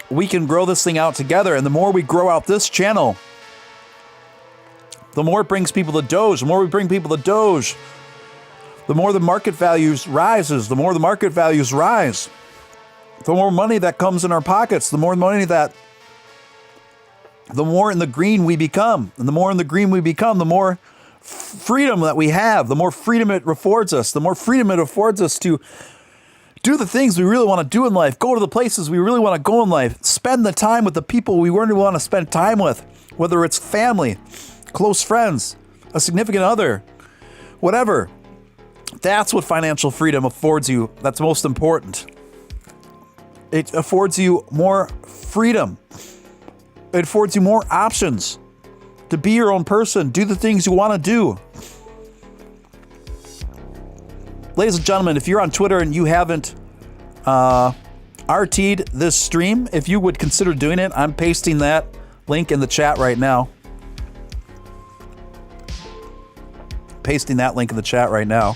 We can grow this thing out together, and the more we grow out this channel, the more it brings people to Doge. The more we bring people to Doge, the more the market values rises. The more the market values rise, the more money that comes in our pockets, the more in the green we become. And the more in the green we become, the more freedom that we have, the more freedom it affords us, the more freedom it affords us to do the things we really want to do in life, go to the places we really want to go in life, spend the time with the people we really want to spend time with, whether it's family, close friends, a significant other, whatever. That's what financial freedom affords you. That's most important. It affords you more freedom. It affords you more options to be your own person, do the things you want to do. Ladies and gentlemen, if you're on Twitter and you haven't RT'd this stream, if you would consider doing it, I'm pasting that link in the chat right now. Pasting that link in the chat right now.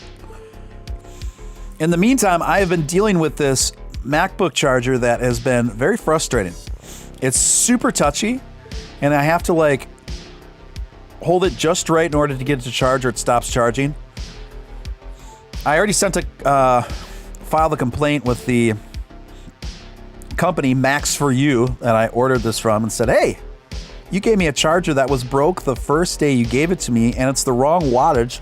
In the meantime, I have been dealing with this MacBook charger that has been very frustrating. It's super touchy, and I have to hold it just right in order to get it to charge or it stops charging. I already sent filed a complaint with the company Max for You that I ordered this from and said, hey, you gave me a charger that was broke the first day you gave it to me, and it's the wrong wattage.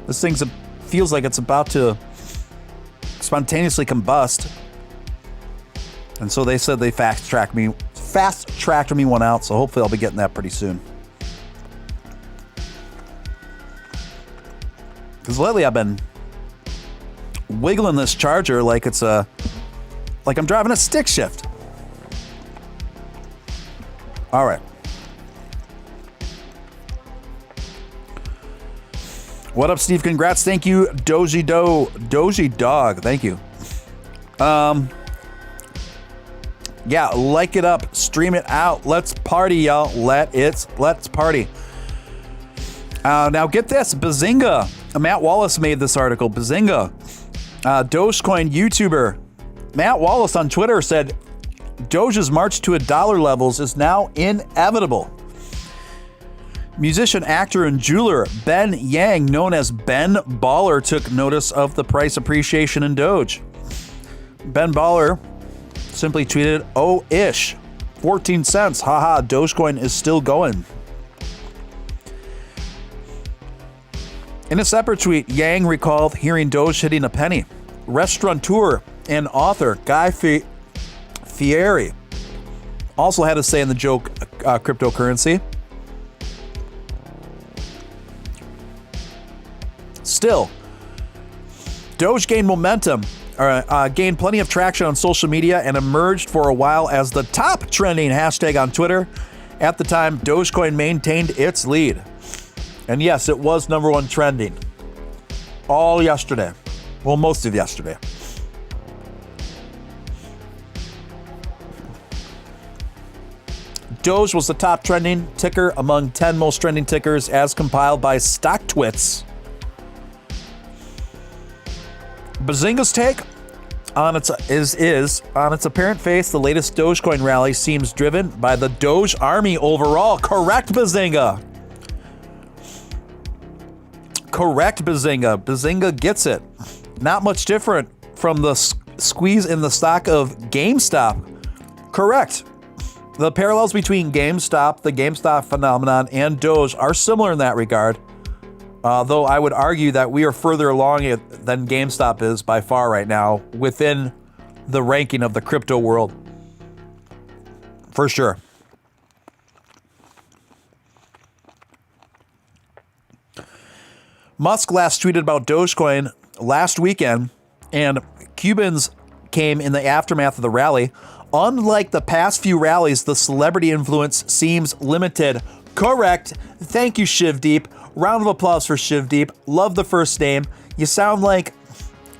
This thing feels like it's about to spontaneously combust. And so they said they fast-tracked me one out, so hopefully I'll be getting that pretty soon. Because lately I've been wiggling this charger like I'm driving a stick shift. All right. What up, Steve? Congrats. Thank you, Doge Dog. Thank you. Yeah, like it up, stream it out. Let's party, y'all. Let's party. Now get this, Bazinga. Matt Wallace made this article. Bazinga, Dogecoin YouTuber Matt Wallace on Twitter said, Doge's march to $1 levels is now inevitable. Musician, actor, and jeweler Ben Yang, known as Ben Baller, took notice of the price appreciation in Doge. Ben Baller simply tweeted, oh ish, 14 cents, haha, Dogecoin is still going. In a separate tweet, Yang recalled hearing Doge hitting a penny. Restaurateur and author Guy Fieri also had a say in the joke cryptocurrency. Still, Doge gained momentum gained plenty of traction on social media and emerged for a while as the top trending hashtag on Twitter. At the time, Dogecoin maintained its lead. And yes, it was number one trending all yesterday. Well, most of yesterday. Doge was the top trending ticker among 10 most trending tickers as compiled by StockTwits. Bazinga's take on its apparent face, the latest Dogecoin rally seems driven by the Doge army overall. Correct, Bazinga. Correct, Bazinga. Bazinga gets it. Not much different from the squeeze in the stock of GameStop. Correct. The parallels between GameStop, the GameStop phenomenon, and Doge are similar in that regard. Though I would argue that we are further along it than GameStop is by far right now within the ranking of the crypto world. For sure. Musk last tweeted about Dogecoin last weekend, and Cubans came in the aftermath of the rally. Unlike the past few rallies, the celebrity influence seems limited. Correct. Thank you, Shivdeep. Round of applause for Shivdeep. Love the first name. You sound like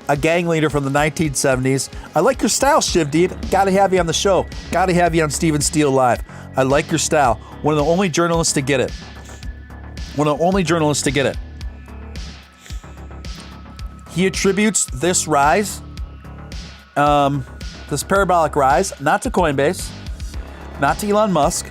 a gang leader from the 1970s. I like your style, Shivdeep. Gotta have you on the show. Gotta have you on Steven Steele Live. I like your style. One of the only journalists to get it. One of the only journalists to get it. He attributes this rise, this parabolic rise, not to Coinbase, not to Elon Musk,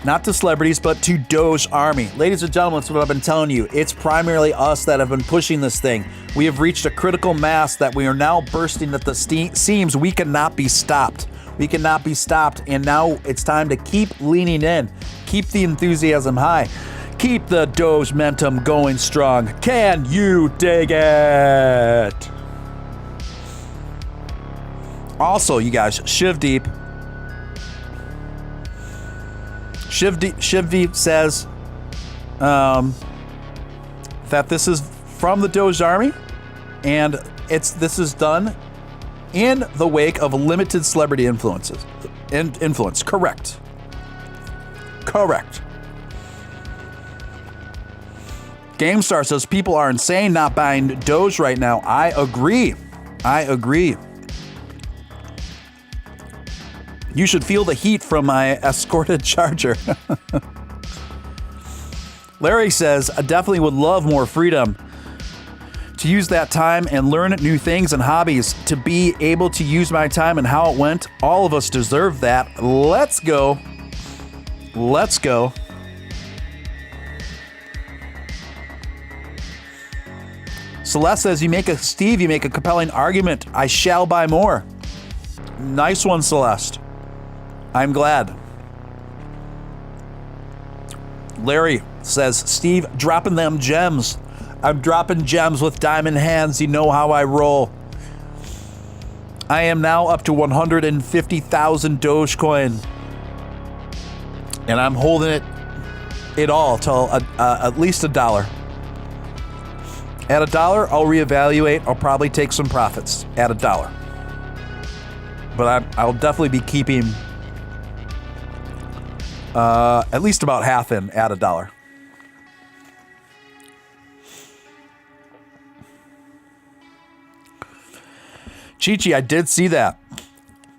not to celebrities, but to Doge Army. Ladies and gentlemen, that's what I've been telling you. It's primarily us that have been pushing this thing. We have reached a critical mass that we are now bursting at the seams. We cannot be stopped. We cannot be stopped. And now it's time to keep leaning in. Keep the enthusiasm high. Keep the Doge momentum going strong. Can you dig it? Also, you guys, Shivdeep says that this is from the Doge Army, and this is done in the wake of limited celebrity influence. Correct. GameStar says people are insane not buying Doge right now. I agree. You should feel the heat from my escorted charger. Larry says, I definitely would love more freedom to use that time and learn new things and hobbies, to be able to use my time and how it went. All of us deserve that. Let's go. Celeste says, you make a compelling argument. I shall buy more. Nice one, Celeste. I'm glad. Larry says, Steve, dropping them gems. I'm dropping gems with diamond hands. You know how I roll. I am now up to 150,000 Dogecoin. And I'm holding it all till at least $1. At $1, I'll reevaluate. I'll probably take some profits at $1. But I'll definitely be keeping at least about half in at $1. Chi-Chi, I did see that.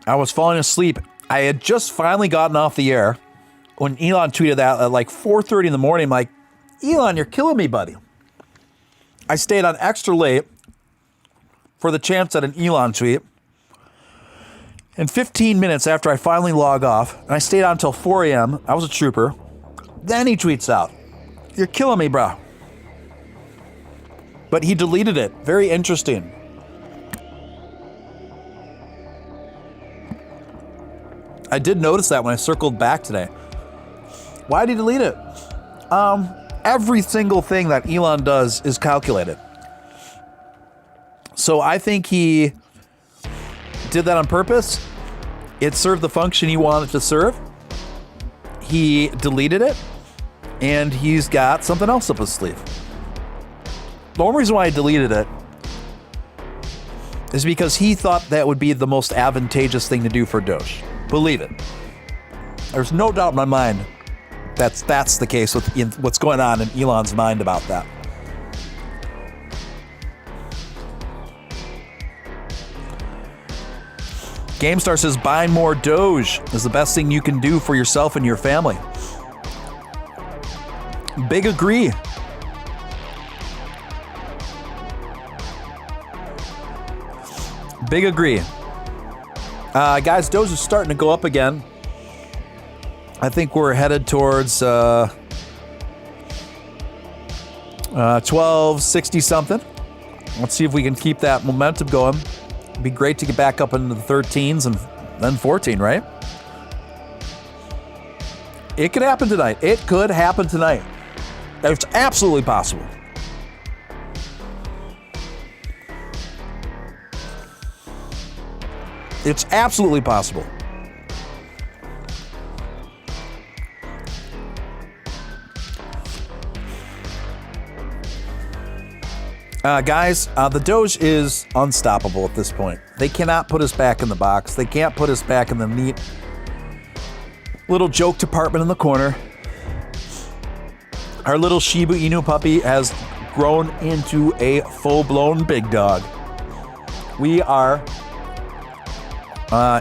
I was falling asleep. I had just finally gotten off the air when Elon tweeted that at like 4:30 in the morning. I'm like, Elon, you're killing me, buddy. I stayed on extra late for the chance at an Elon tweet. And 15 minutes after I finally log off, and I stayed on until 4 a.m., I was a trooper, then he tweets out, you're killing me, bro. But he deleted it. Very interesting. I did notice that when I circled back today. Why did he delete it? Every single thing that Elon does is calculated. So I think he did that on purpose. It served the function he wanted to serve. He deleted it, and he's got something else up his sleeve. The only reason why I deleted it is because he thought that would be the most advantageous thing to do for Doge. Believe it. There's no doubt in my mind that's the case with what's going on in Elon's mind about that. GameStar says buying more Doge is the best thing you can do for yourself and your family. Big agree. Big agree. Guys, Doge is starting to go up again. I think we're headed towards 1260 something. Let's see if we can keep that momentum going. It'd be great to get back up into the 13s and then 14, right? It could happen tonight. It could happen tonight. It's absolutely possible. It's absolutely possible. Guys, the Doge is unstoppable at this point. They cannot put us back in the box. They can't put us back in the neat little joke department in the corner. Our little Shiba Inu puppy has grown into a full-blown big dog. We are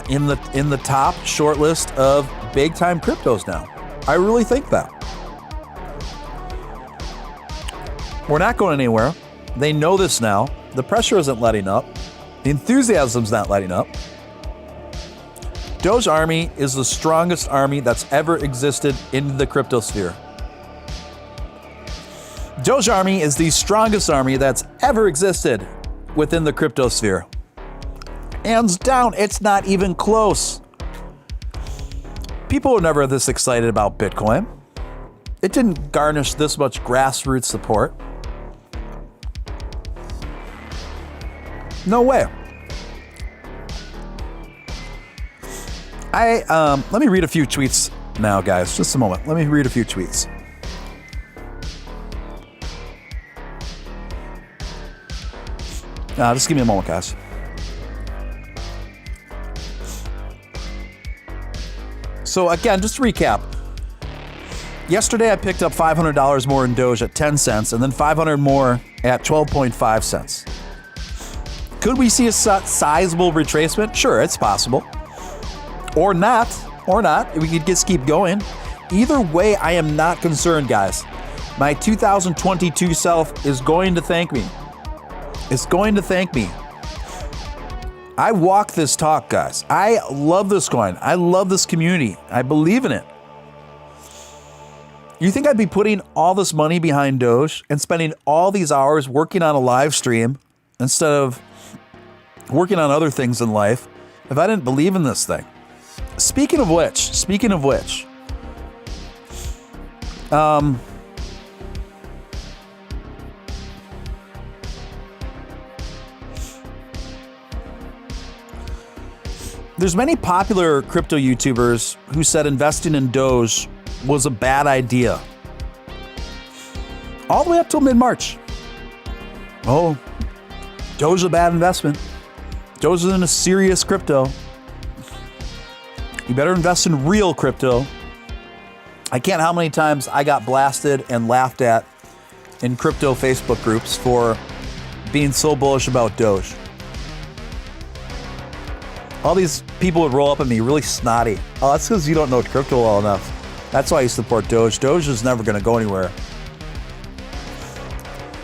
in the top short list of big-time cryptos now. I really think that. We're not going anywhere. They know this now. The pressure isn't letting up. The enthusiasm's not letting up. Doge Army is the strongest army that's ever existed in the crypto sphere. Doge Army is the strongest army that's ever existed within the crypto sphere. Hands down, it's not even close. People were never this excited about Bitcoin. It didn't garnish this much grassroots support. No way. Let me read a few tweets now, guys. Just a moment. Let me read a few tweets. Just give me a moment, guys. So again, just to recap. Yesterday, I picked up $500 more in Doge at 10 cents and then $500 more at 12.5 cents. Could we see a sizable retracement? Sure, it's possible. Or not. We could just keep going. Either way, I am not concerned, guys. My 2022 self is going to thank me. It's going to thank me. I walk this talk, guys. I love this coin. I love this community. I believe in it. You think I'd be putting all this money behind Doge and spending all these hours working on a live stream instead of working on other things in life if I didn't believe in this thing? Speaking of which, there's many popular crypto YouTubers who said investing in Doge was a bad idea. All the way up till mid-March. Oh, Doge is a bad investment. Doge isn't a serious crypto. You better invest in real crypto. I can't how many times I got blasted and laughed at in crypto Facebook groups for being so bullish about Doge. All these people would roll up at me really snotty. Oh, that's because you don't know crypto well enough. That's why you support Doge. Doge is never going to go anywhere.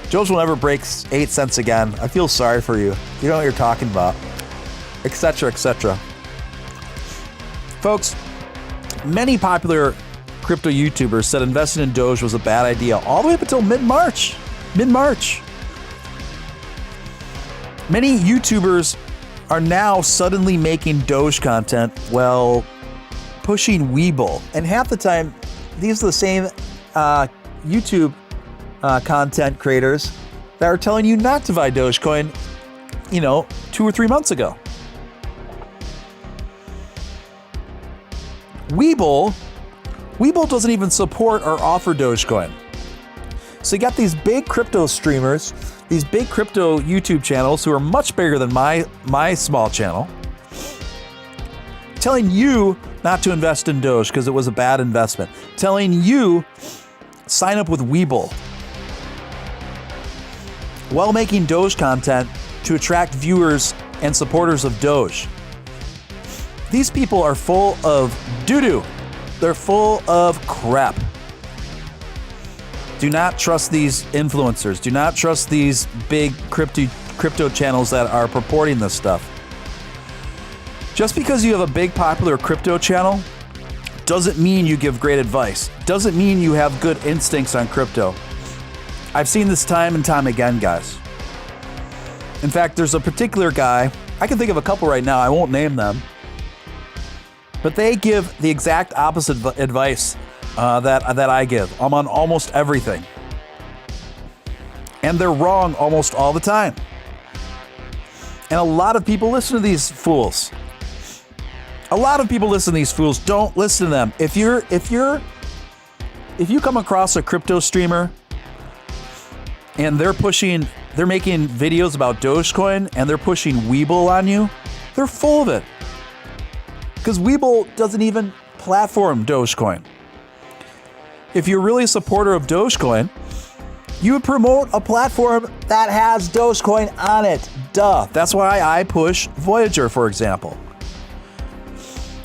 Doge will never break 8 cents again. I feel sorry for you. You know what you're talking about. Etc., etc. Folks, many popular crypto YouTubers said investing in Doge was a bad idea all the way up until mid-March. Many YouTubers are now suddenly making Doge content while pushing Webull. And half the time, these are the same YouTube content creators that are telling you not to buy Dogecoin, 2 or 3 months ago. Webull doesn't even support or offer Dogecoin. So you got these big crypto streamers these big crypto YouTube channels who are much bigger than my small channel, telling you not to invest in Doge because it was a bad investment, telling you sign up with Webull, while making Doge content to attract viewers and supporters of Doge. These people are full of doo-doo. They're full of crap. Do not trust these influencers. Do not trust these big crypto channels that are purporting this stuff. Just because you have a big popular crypto channel doesn't mean you give great advice. Doesn't mean you have good instincts on crypto. I've seen this time and time again, guys. In fact, there's a particular guy, I can think of a couple right now, I won't name them, but they give the exact opposite advice that I give. I'm on almost everything. And they're wrong almost all the time. And a lot of people listen to these fools. A lot of people listen to these fools. Don't listen to them. If you come across a crypto streamer and they're making videos about Dogecoin and they're pushing Webull on you, they're full of it. Because Webull doesn't even platform Dogecoin. If you're really a supporter of Dogecoin, you would promote a platform that has Dogecoin on it. Duh. That's why I push Voyager, for example.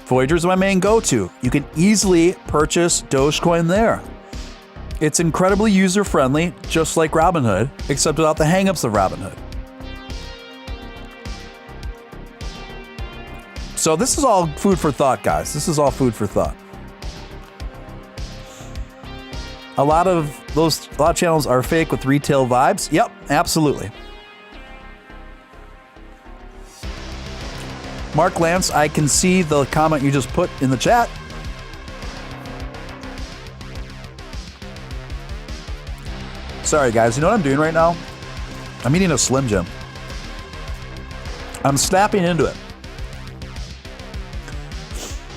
Voyager is my main go-to. You can easily purchase Dogecoin there. It's incredibly user-friendly, just like Robinhood, except without the hangups of Robinhood. So this is all food for thought, guys. This is all food for thought. A lot of channels are fake with retail vibes. Yep, absolutely. Mark Lance, I can see the comment you just put in the chat. Sorry, guys. You know what I'm doing right now? I'm eating a Slim Jim. I'm snapping into it.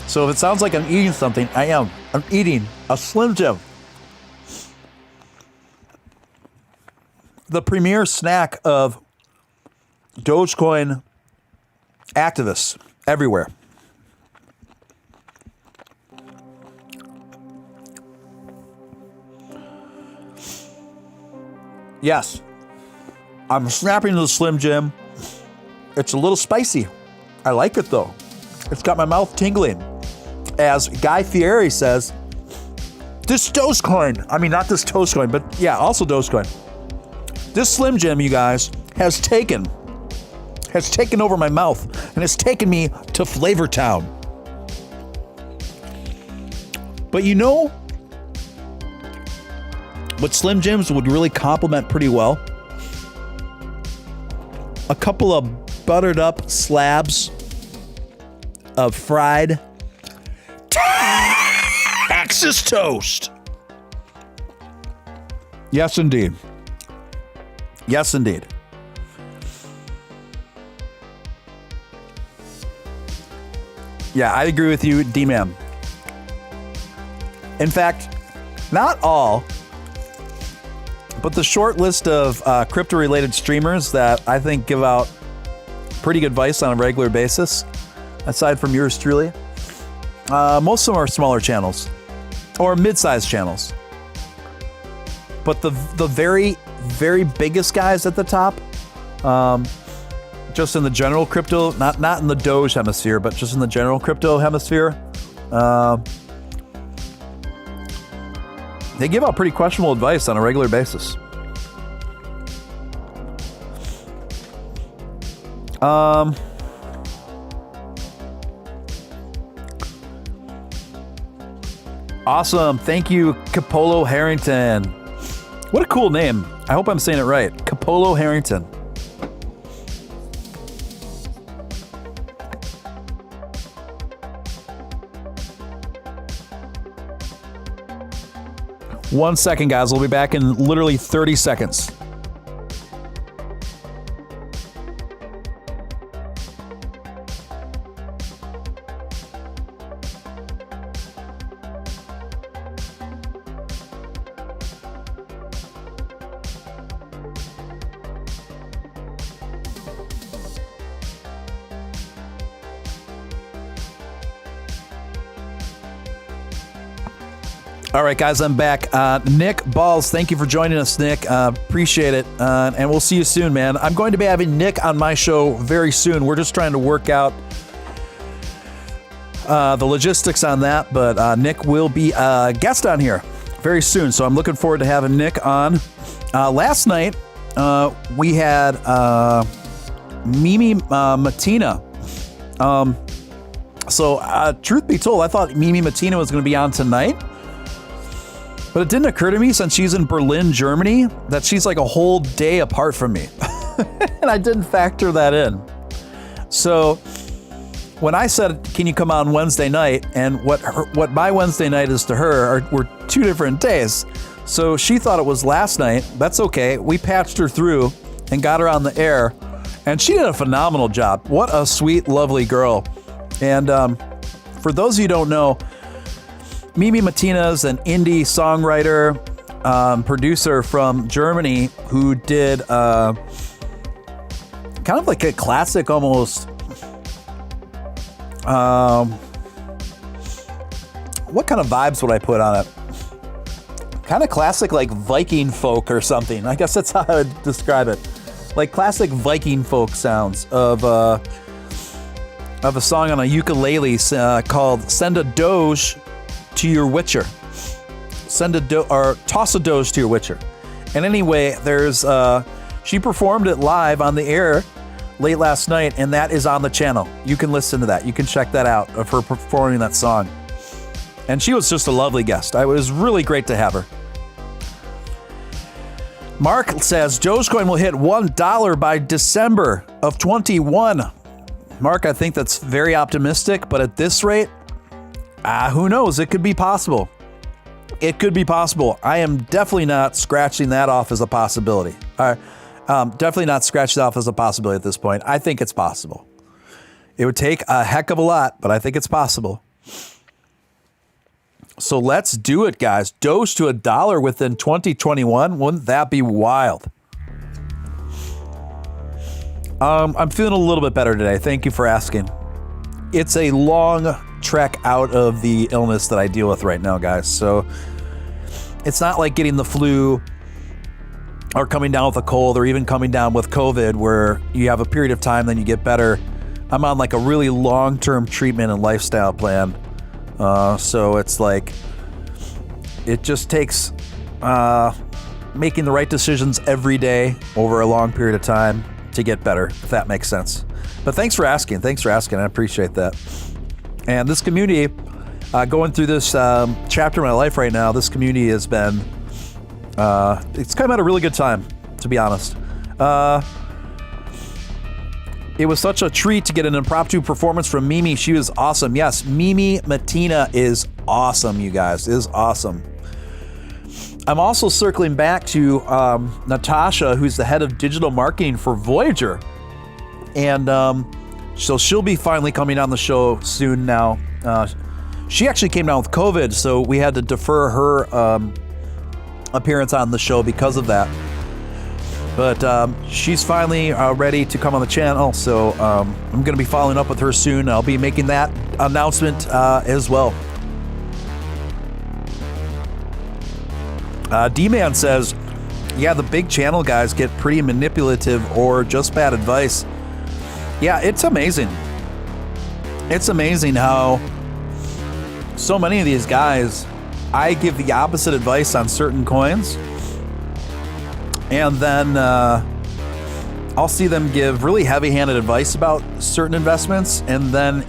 So if it sounds like I'm eating something, I am. I'm eating a Slim Jim. The premier snack of Dogecoin activists everywhere. Yes, I'm snapping to the Slim Jim. It's a little spicy. I like it though. It's got my mouth tingling. As Guy Fieri says, this Dogecoin, I mean not this Dogecoin, but yeah, also Dogecoin. This Slim Jim, you guys, has taken over my mouth and has taken me to Flavor Town. But you know what Slim Jims would really complement pretty well? A couple of buttered up slabs of fried Texas toast. Yes, indeed. Yes, indeed. Yeah, I agree with you, D-Man. In fact, not all, but the short list of crypto-related streamers that I think give out pretty good advice on a regular basis, aside from yours truly, most of them are smaller channels or mid-sized channels. But the very, very biggest guys at the top, just in the general crypto, not in the Doge hemisphere, but just in the general crypto hemisphere, they give out pretty questionable advice on a regular basis. Awesome. Thank you, Capolo Harrington. What a cool name. I hope I'm saying it right. Capolo Harrington. One second, guys. We'll be back in literally 30 seconds. All right, guys, I'm back. Nick Balls, thank you for joining us, Nick. Appreciate it. And we'll see you soon, man. I'm going to be having Nick on my show very soon. We're just trying to work out the logistics on that, but Nick will be a guest on here very soon. So I'm looking forward to having Nick on. Last night, we had Mimi Matina. So truth be told, I thought Mimi Matina was going to be on tonight. But it didn't occur to me, since she's in Berlin, Germany, that she's like a whole day apart from me. And I didn't factor that in. So when I said, can you come on Wednesday night? And what my Wednesday night is to her were 2 different days. So she thought it was last night. That's okay. We patched her through and got her on the air. And she did a phenomenal job. What a sweet, lovely girl. And for those of you who don't know, Mimi Matina is an indie songwriter, producer from Germany who did kind of like a classic almost. What kind of vibes would I put on it? Kind of classic, like Viking folk or something. I guess that's how I would describe it. Like classic Viking folk sounds of a song on a ukulele called "Send a Doge to Your Witcher." Toss a Doge to your Witcher. And anyway, there's she performed it live on the air late last night, and that is on the channel. You can listen to that. You can check that out, of her performing that song. And she was just a lovely guest. It was really great to have her. Mark says Dogecoin will hit $1 by December of 21. Mark, I think that's very optimistic, but at this rate, who knows? It could be possible. It could be possible. I am definitely not scratching that off as a possibility. All right. Definitely not scratching it off as a possibility at this point. I think it's possible. It would take a heck of a lot, but I think it's possible. So let's do it, guys. Doge to $1 within 2021. Wouldn't that be wild? I'm feeling a little bit better today. Thank you for asking. It's a long trek out of the illness that I deal with right now, guys. So it's not like getting the flu or coming down with a cold or even coming down with COVID where you have a period of time, then you get better. I'm on like a really long-term treatment and lifestyle plan. So it's like, it just takes making the right decisions every day over a long period of time to get better, if that makes sense. But thanks for asking. I appreciate that. And this community, going through this chapter of my life right now, this community has been, it's kind of had a really good time, to be honest. It was such a treat to get an impromptu performance from Mimi. She was awesome. Yes, Mimi Matina is awesome, you guys. Is awesome. I'm also circling back to Natasha, who's the head of digital marketing for Voyager. And so she'll be finally coming on the show soon now. She actually came down with COVID, so we had to defer her appearance on the show because of that. But she's finally ready to come on the channel, so I'm going to be following up with her soon. I'll be making that announcement as well. D-Man says, yeah, the big channel guys get pretty manipulative or just bad advice. Yeah, it's amazing. It's amazing how so many of these guys, I give the opposite advice on certain coins, and then I'll see them give really heavy-handed advice about certain investments, and then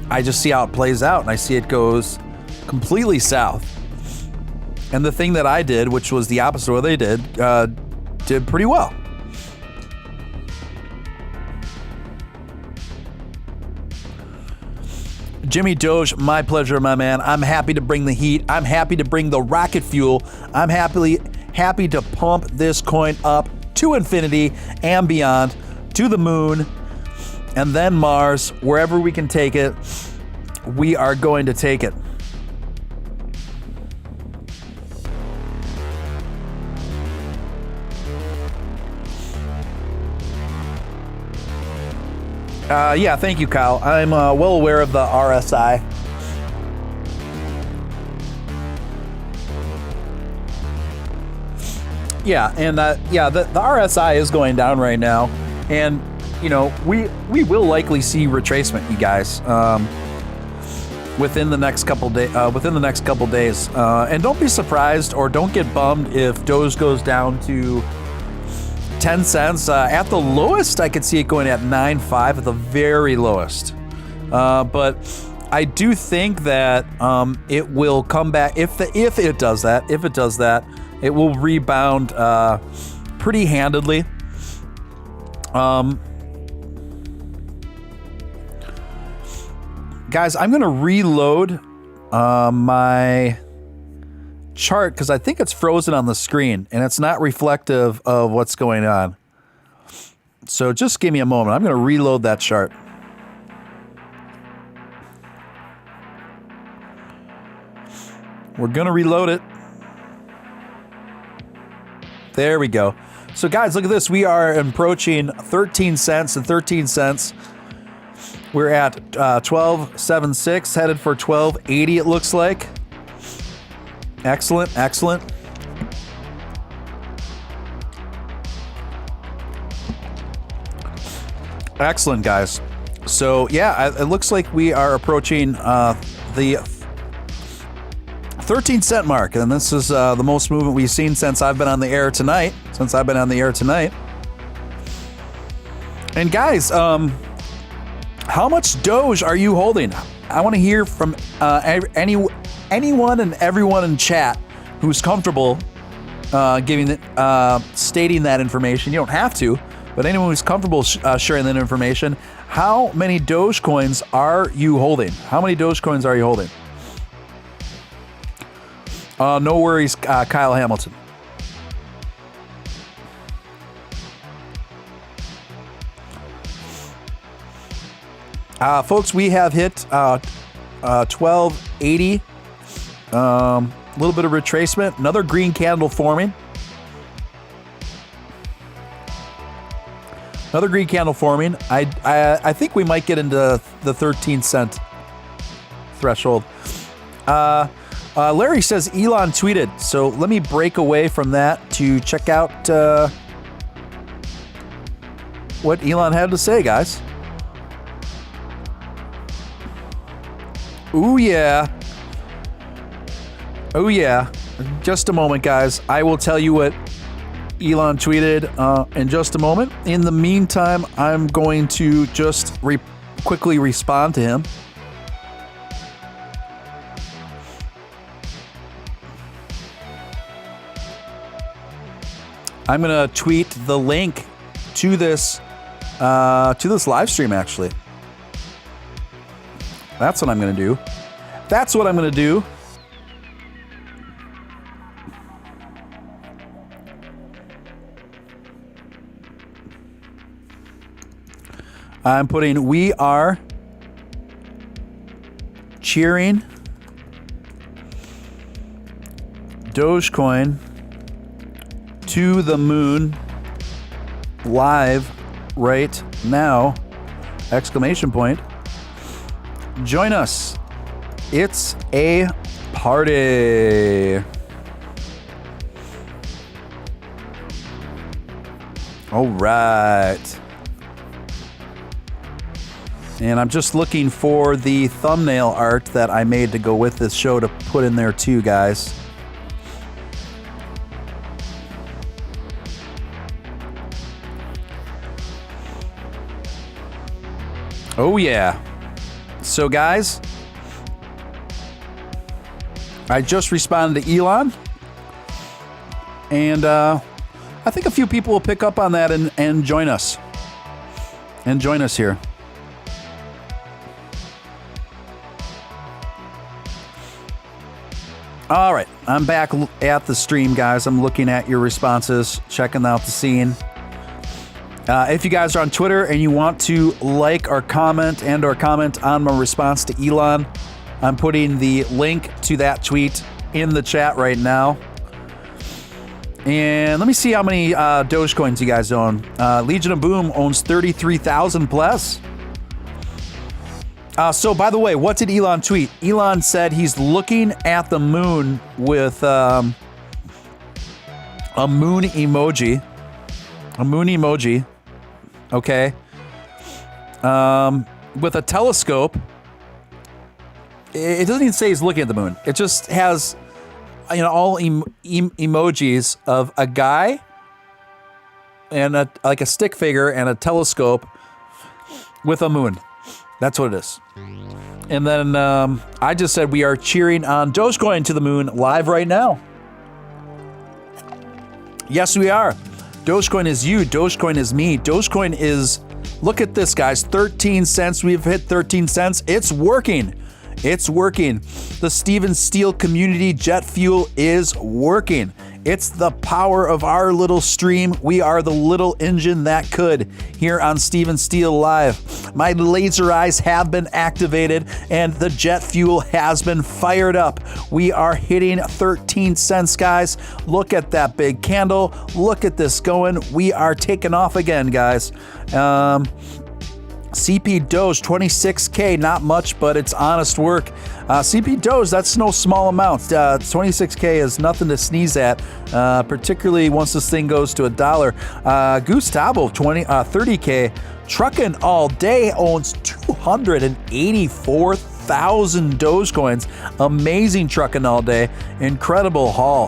I just see how it plays out, and I see it goes completely south. And the thing that I did, which was the opposite of what they did pretty well. Jimmy Doge, my pleasure, my man. I'm happy to bring the heat. I'm happy to bring the rocket fuel. I'm happy to pump this coin up to infinity and beyond, to the moon, and then Mars. Wherever we can take it, we are going to take it. Yeah, thank you, Kyle. I'm well aware of the RSI. Yeah, and the RSI is going down right now, and you know we will likely see retracement, you guys, within the next couple days. And don't be surprised or don't get bummed if Doge goes down to 10 cents. At the lowest, I could see it going at 9.5 at the very lowest. But I do think that it will come back if it does that. It will rebound pretty handedly. Guys, I'm going to reload my chart because I think it's frozen on the screen and it's not reflective of what's going on. So just give me a moment. I'm going to reload that chart. We're going to reload it. There we go. So guys, look at this. We are approaching 13 cents and 13 cents. We're at 12.76, headed for 12.80 it looks like. Excellent, excellent. Excellent, guys. So yeah, it looks like we are approaching the 13 cent mark, and this is the most movement we've seen since I've been on the air tonight. And guys, how much Doge are you holding? I want to hear from anyone and everyone in chat who's comfortable stating that information. You don't have to, but anyone who's comfortable sharing that information. How many Dogecoins are you holding? How many Dogecoins are you holding? No worries, Kyle Hamilton. Folks, we have hit 1280. A little bit of retracement. Another green candle forming. I think we might get into the 13 cent threshold. Larry says Elon tweeted, so let me break away from that to check out what Elon had to say, guys. Ooh, yeah. Just a moment, guys. I will tell you what Elon tweeted in just a moment. In the meantime, I'm going to just quickly respond to him. I'm going to tweet the link to this live stream, actually. That's what I'm going to do. I'm putting, we are cheering Dogecoin to the moon live right now, exclamation point. Join us. It's a party. All right. And I'm just looking for the thumbnail art that I made to go with this show to put in there too, guys. Oh yeah. So guys, I just responded to Elon, and I think a few people will pick up on that and join us. Here. All right, I'm back at the stream, guys. I'm looking at your responses, checking out the scene. If you guys are on Twitter and you want to like or comment on my response to Elon, I'm putting the link to that tweet in the chat right now. And let me see how many Dogecoins you guys own. Legion of Boom owns 33,000 plus. So, by the way, what did Elon tweet? Elon said he's looking at the moon with a moon emoji. Okay. With a telescope. It doesn't even say he's looking at the moon. It just has, all emojis of a guy and like a stick figure and a telescope with a moon. That's what it is. And then I just said we are cheering on Dogecoin to the moon live right now. Yes, we are. Dogecoin is you. Dogecoin is me. Dogecoin is, look at this, guys. 13 cents. We've hit 13 cents. It's working. It's working. The Steven Steele community jet fuel is working. It's the power of our little stream. We are the little engine that could here on Steven Steele Live. My laser eyes have been activated and the jet fuel has been fired up. We are hitting 13 cents, guys. Look at that big candle. Look at this going. We are taking off again, guys. CP Doge, 26K, not much, but it's honest work. CP Doge, that's no small amount. 26K is nothing to sneeze at, particularly once this thing goes to $1. Gustavo, 30K. Truckin' All Day owns 284,000 Dogecoins. Amazing Truckin' All Day. Incredible haul.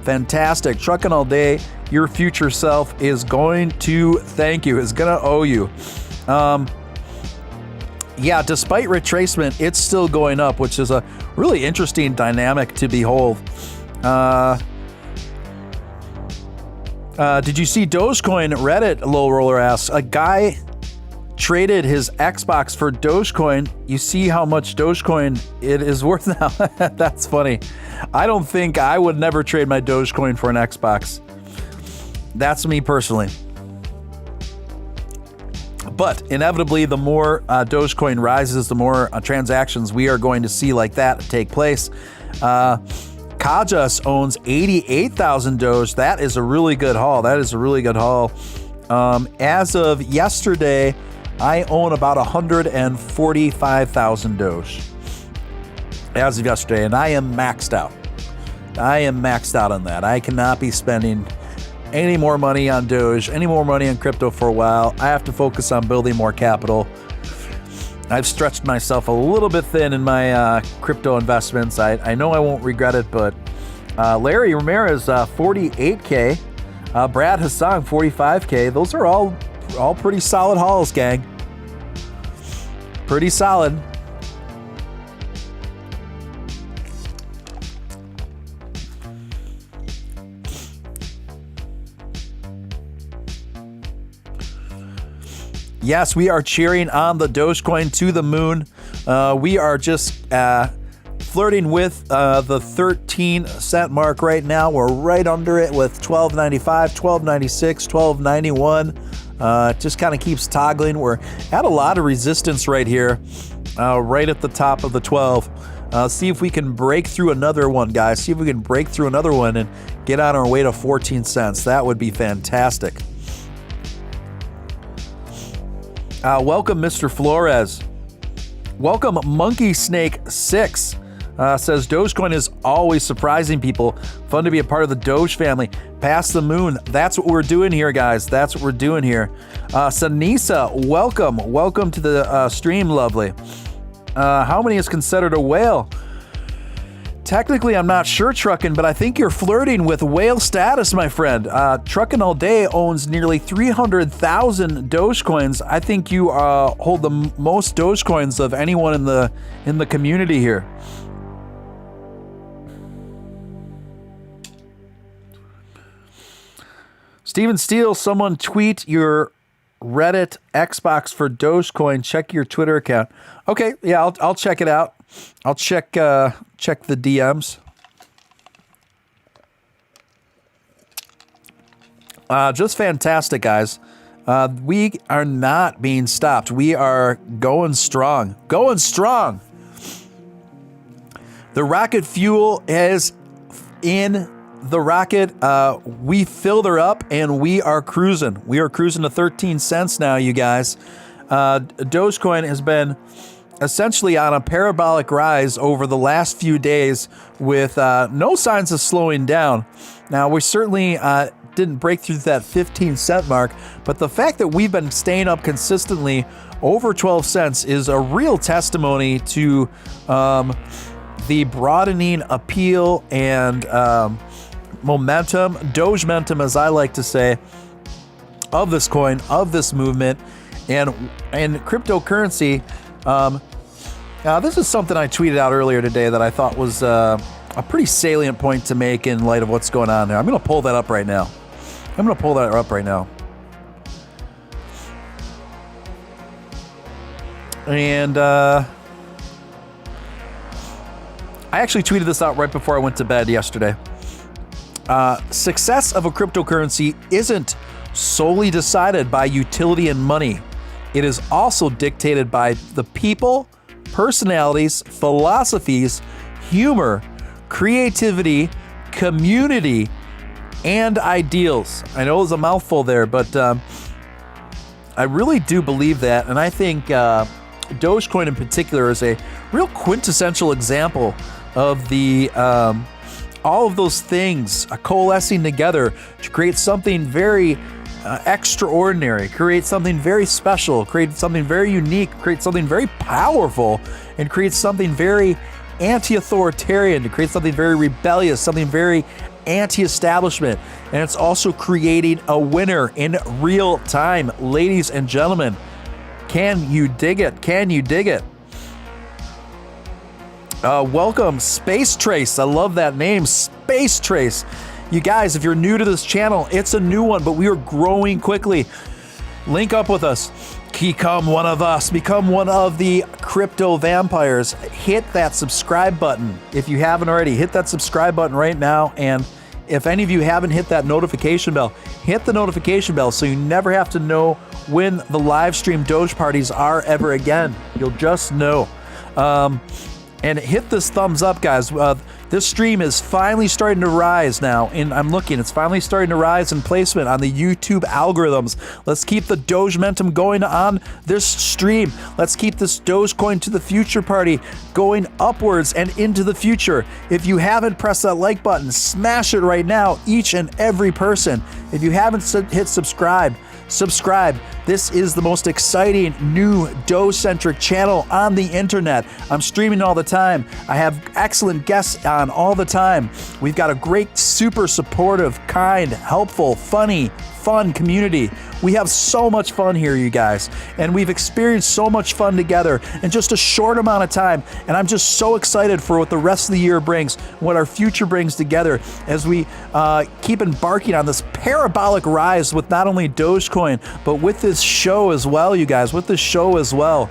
Fantastic. Truckin' All Day. Your future self is going to thank you, is going to owe you. Yeah, despite retracement, it's still going up, which is a really interesting dynamic to behold. Did you see Dogecoin? Reddit low roller asks, a guy traded his Xbox for Dogecoin. You see how much Dogecoin it is worth now. That's funny. I don't think I would never trade my Dogecoin for an Xbox. That's me personally. But inevitably, the more Dogecoin rises, the more transactions we are going to see like that take place. Kajas owns 88,000 Doge. That is a really good haul. As of yesterday, I own about 145,000 Doge. As of yesterday, and I am maxed out. On that. I cannot be spending any more money on Doge, any more money on crypto for a while. I have to focus on building more capital. I've stretched myself a little bit thin in my crypto investments. I know I won't regret it, but Larry Ramirez, 48K. Brad Hassan, 45K. Those are all pretty solid hauls, gang. Pretty solid. Yes, we are cheering on the Dogecoin to the moon. We are just flirting with the 13 cent mark right now. We're right under it with $12.95, $12.96, $12.91. It just kind of keeps toggling. We're at a lot of resistance right here, right at the top of the 12. See if we can break through another one, guys. See if we can break through another one and get on our way to 14 cents. That would be fantastic. Welcome, Mr. Flores. Welcome, Monkey Snake 6. Says Dogecoin is always surprising people. Fun to be a part of the Doge family. Past the moon. That's what we're doing here, guys. That's what we're doing here. Sanisa, welcome. Welcome to the stream, lovely. How many is considered a whale? Technically, I'm not sure, Truckin', but I think you're flirting with whale status, my friend. Truckin' All Day owns nearly 300,000 Dogecoins. I think you hold the most Dogecoins of anyone in the community here. Steven Steele, someone tweet your Reddit Xbox for Dogecoin. Check your Twitter account. Okay, yeah, I'll check it out. I'll check the DMs. Just fantastic, guys. We are not being stopped. We are going strong. Going strong. The rocket fuel is in the rocket. We filled her up and we are cruising. We are cruising to 13 cents now, you guys. Dogecoin has been essentially on a parabolic rise over the last few days with no signs of slowing down. Now, we certainly didn't break through that 15-cent mark, but the fact that we've been staying up consistently over 12 cents is a real testimony to the broadening appeal and momentum, Dogementum, as I like to say, of this coin, of this movement, and cryptocurrency. This is something I tweeted out earlier today that I thought was a pretty salient point to make in light of what's going on there. I'm going to pull that up right now. And I actually tweeted this out right before I went to bed yesterday. Success of a cryptocurrency isn't solely decided by utility and money. It is also dictated by the people, personalities, philosophies, humor, creativity, community, and ideals. I know it was a mouthful there, but I really do believe that. And I think Dogecoin in particular is a real quintessential example of the all of those things coalescing together to create something very extraordinary, create something very special, create something very unique, create something very powerful, and create something very anti-authoritarian, to create something very rebellious, something very anti-establishment. And it's also creating a winner in real time. Ladies and gentlemen, can you dig it? Can you dig it? Welcome, Space Trace. I love that name, Space Trace. You guys, if you're new to this channel, it's a new one, but we are growing quickly. Link up with us. Become one of us. Become one of the crypto vampires. Hit that subscribe button. If you haven't already, hit that subscribe button right now. And if any of you haven't hit that notification bell, hit the notification bell so you never have to know when the live stream Doge parties are ever again. You'll just know. And hit this thumbs up, guys. This stream is finally starting to rise now, and I'm looking. It's finally starting to rise in placement on the YouTube algorithms. Let's keep the Dogementum going on this stream. Let's keep this Dogecoin to the future party going upwards and into the future. If you haven't pressed that like button, smash it right now, each and every person. If you haven't hit subscribe. This is the most exciting new Doge-centric channel on the internet. I'm streaming all the time. I have excellent guests on all the time. We've got a great, super supportive, kind, helpful, funny, fun community. We have so much fun here, you guys, and we've experienced so much fun together in just a short amount of time, and I'm just so excited for what the rest of the year brings, what our future brings together as we keep embarking on this parabolic rise with not only Dogecoin, but with this show as well, you guys, with this show as well.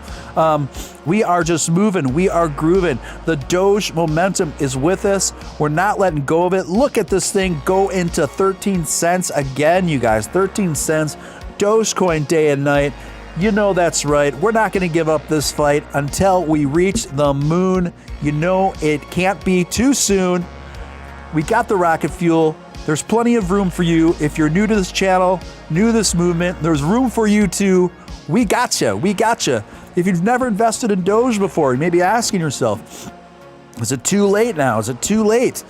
We are just moving. We are grooving. The Doge momentum is with us. We're not letting go of it. Look at this thing go into 13 cents again, you guys. 13 cents. Dogecoin day and night. You know that's right. We're not going to give up this fight until we reach the moon. You know it can't be too soon. We got the rocket fuel. There's plenty of room for you. If you're new to this channel, new to this movement, there's room for you too. We gotcha. We gotcha. If you've never invested in Doge before, you may be asking yourself, is it too late now? Is it too late?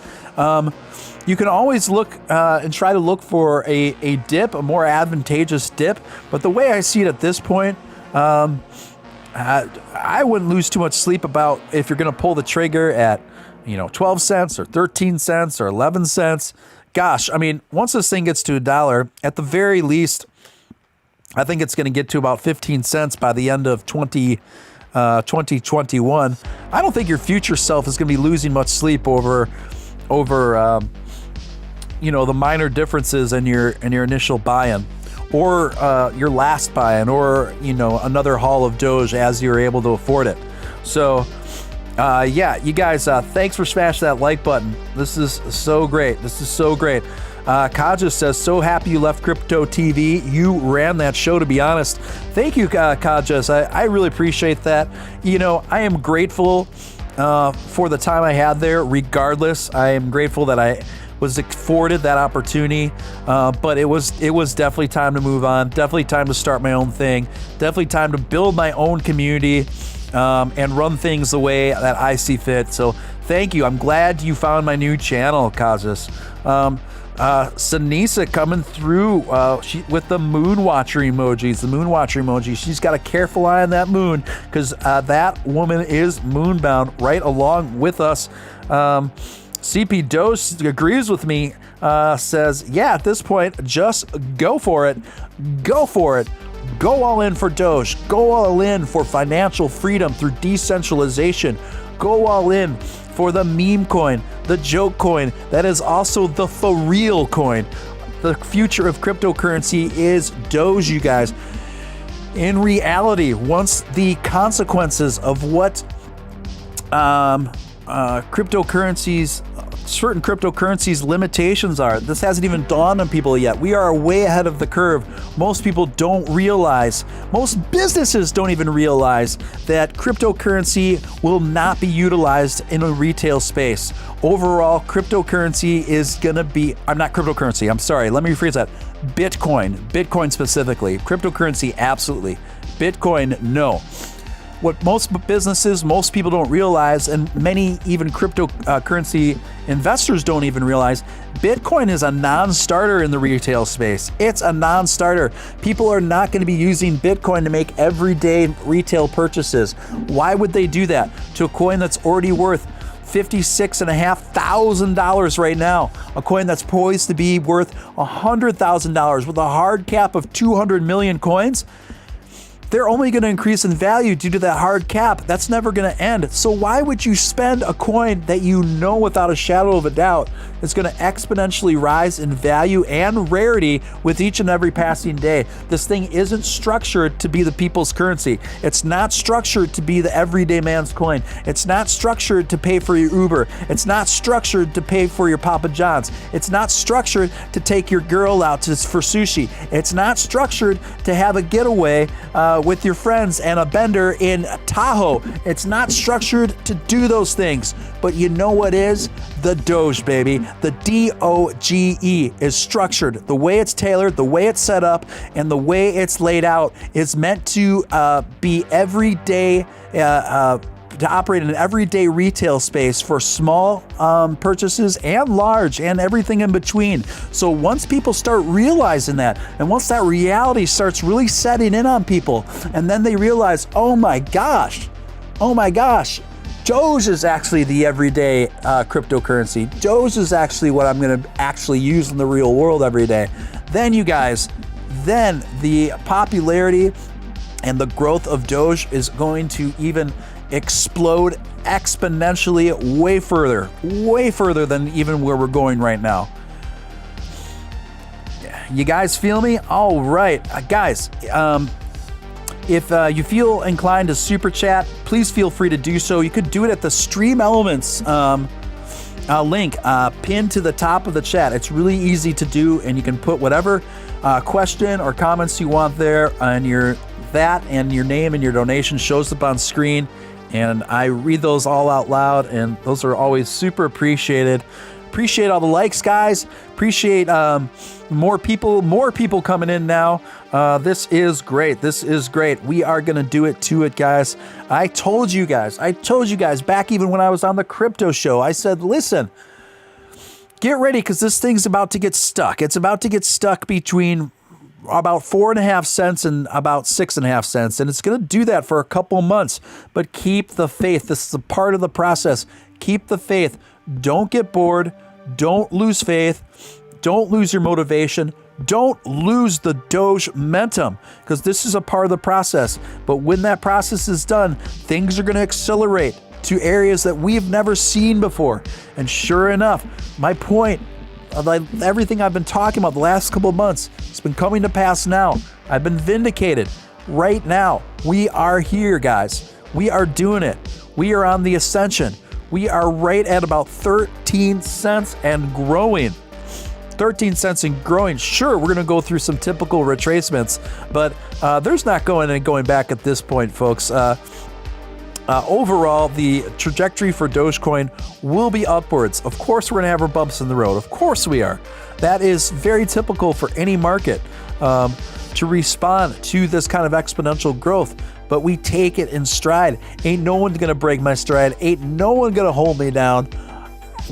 You can always look and try to look for a dip, a more advantageous dip. But the way I see it at this point, I wouldn't lose too much sleep about if you're going to pull the trigger at 12 cents or 13 cents or 11 cents. Gosh, I mean, once this thing gets to $1, at the very least, I think it's going to get to about 15 cents by the end of 2021. I don't think your future self is going to be losing much sleep over the minor differences in your initial buy-in, or your last buy-in, or another haul of Doge as you're able to afford it. So yeah, you guys, thanks for smashing that like button. This is so great. This is so great. Kaja says, so happy you left Crypto TV. You ran that show, to be honest. Thank you, Kaja. I really appreciate that. I am grateful for the time I had there. Regardless, I am grateful that I was afforded that opportunity. But it was definitely time to move on. Definitely time to start my own thing. Definitely time to build my own community. and run things the way that I see fit. So thank you. I'm glad you found my new channel, Kazis. Sanisa coming through with the moon watcher emojis. The moon watcher emoji. She's got a careful eye on that moon because that woman is moonbound right along with us. CP Dose agrees with me. Says, yeah, at this point, just go for it. Go for it. Go all in for Doge. Go all in for financial freedom through decentralization. Go all in for the meme coin, the joke coin, that is also the for real coin. The future of cryptocurrency is Doge, you guys. In reality, once the consequences of what certain cryptocurrencies limitations are. This hasn't even dawned on people yet. We are way ahead of the curve. Most people don't realize, most businesses don't even realize that cryptocurrency will not be utilized in a retail space. Overall, cryptocurrency is gonna be, I'm not cryptocurrency, I'm sorry, let me rephrase that. Bitcoin specifically. Cryptocurrency, absolutely. Bitcoin, no. What most businesses, most people don't realize, and many even cryptocurrency investors don't even realize, Bitcoin is a non-starter in the retail space. It's a non-starter. People are not going to be using Bitcoin to make everyday retail purchases. Why would they do that to a coin that's already worth $56,500 right now? A coin that's poised to be worth $100,000 with a hard cap of 200 million coins? They're only going to increase in value due to that hard cap. That's never going to end. So why would you spend a coin that you know without a shadow of a doubt is going to exponentially rise in value and rarity with each and every passing day? This thing isn't structured to be the people's currency. It's not structured to be the everyday man's coin. It's not structured to pay for your Uber. It's not structured to pay for your Papa John's. It's not structured to take your girl out for sushi. It's not structured to have a getaway with your friends and a bender in Tahoe. It's not structured to do those things. But you know what is? The Doge, baby. The D-O-G-E is structured. The way it's tailored, the way it's set up, and the way it's laid out is meant to be everyday, to operate in an everyday retail space for small purchases and large and everything in between. So once people start realizing that, and once that reality starts really setting in on people, and then they realize, oh my gosh, Doge is actually the everyday cryptocurrency. Doge is actually what I'm going to actually use in the real world every day. Then you guys, then the popularity and the growth of Doge is going to even explode exponentially way further than even where we're going right now. You guys feel me? All right, guys, if you feel inclined to super chat, please feel free to do so. You could do it at the Stream Elements link pinned to the top of the chat. It's really easy to do, and you can put whatever question or comments you want there, and your name and your donation shows up on screen, and I read those all out loud, and those are always super appreciated. Appreciate all the likes, guys. Appreciate more people coming in now. This is great. We are gonna do it to it, guys. I told you guys back even when I was on the crypto show, I said, listen, get ready, because this thing's about to get stuck. It's about to get stuck between about 4.5 cents and about 6.5 cents. And it's going to do that for a couple months, but keep the faith. This is a part of the process. Keep the faith. Don't get bored. Don't lose faith. Don't lose your motivation. Don't lose the Doge momentum, because this is a part of the process. But when that process is done, things are going to accelerate to areas that we've never seen before. And sure enough, my point, everything I've been talking about the last couple of months, it's been coming to pass now. I've been vindicated. Right now, we are here, guys. We are doing it. We are on the ascension. We are right at about 13 cents and growing. 13 cents and growing. Sure, we're going to go through some typical retracements, but there's not going back at this point, folks. Overall, the trajectory for Dogecoin will be upwards. Of course, we're going to have our bumps in the road. Of course we are. That is very typical for any market to respond to this kind of exponential growth. but we take it in stride. Ain't no one gonna break my stride. Ain't no one gonna hold me down.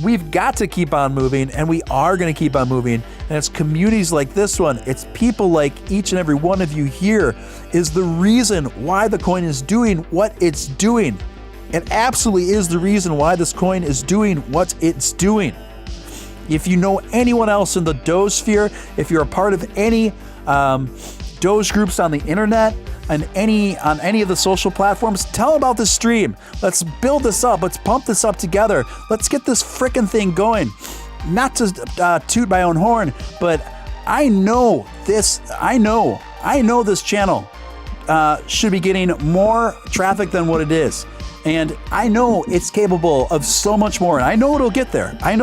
We've got to keep on moving, and we are going to keep on moving. And it's communities like this one, it's people like each and every one of you here is the reason why the coin is doing what it's doing. It absolutely is the reason why this coin is doing what it's doing. If you know anyone else in the Doge sphere, if you're a part of any Doge groups on the internet, on any of the social platforms, tell them about this stream. Let's build this up. Let's pump this up together. Let's get this frickin' thing going. Not to toot my own horn, but I know this channel should be getting more traffic than what it is. And I know it's capable of so much more. And I know it'll get there. I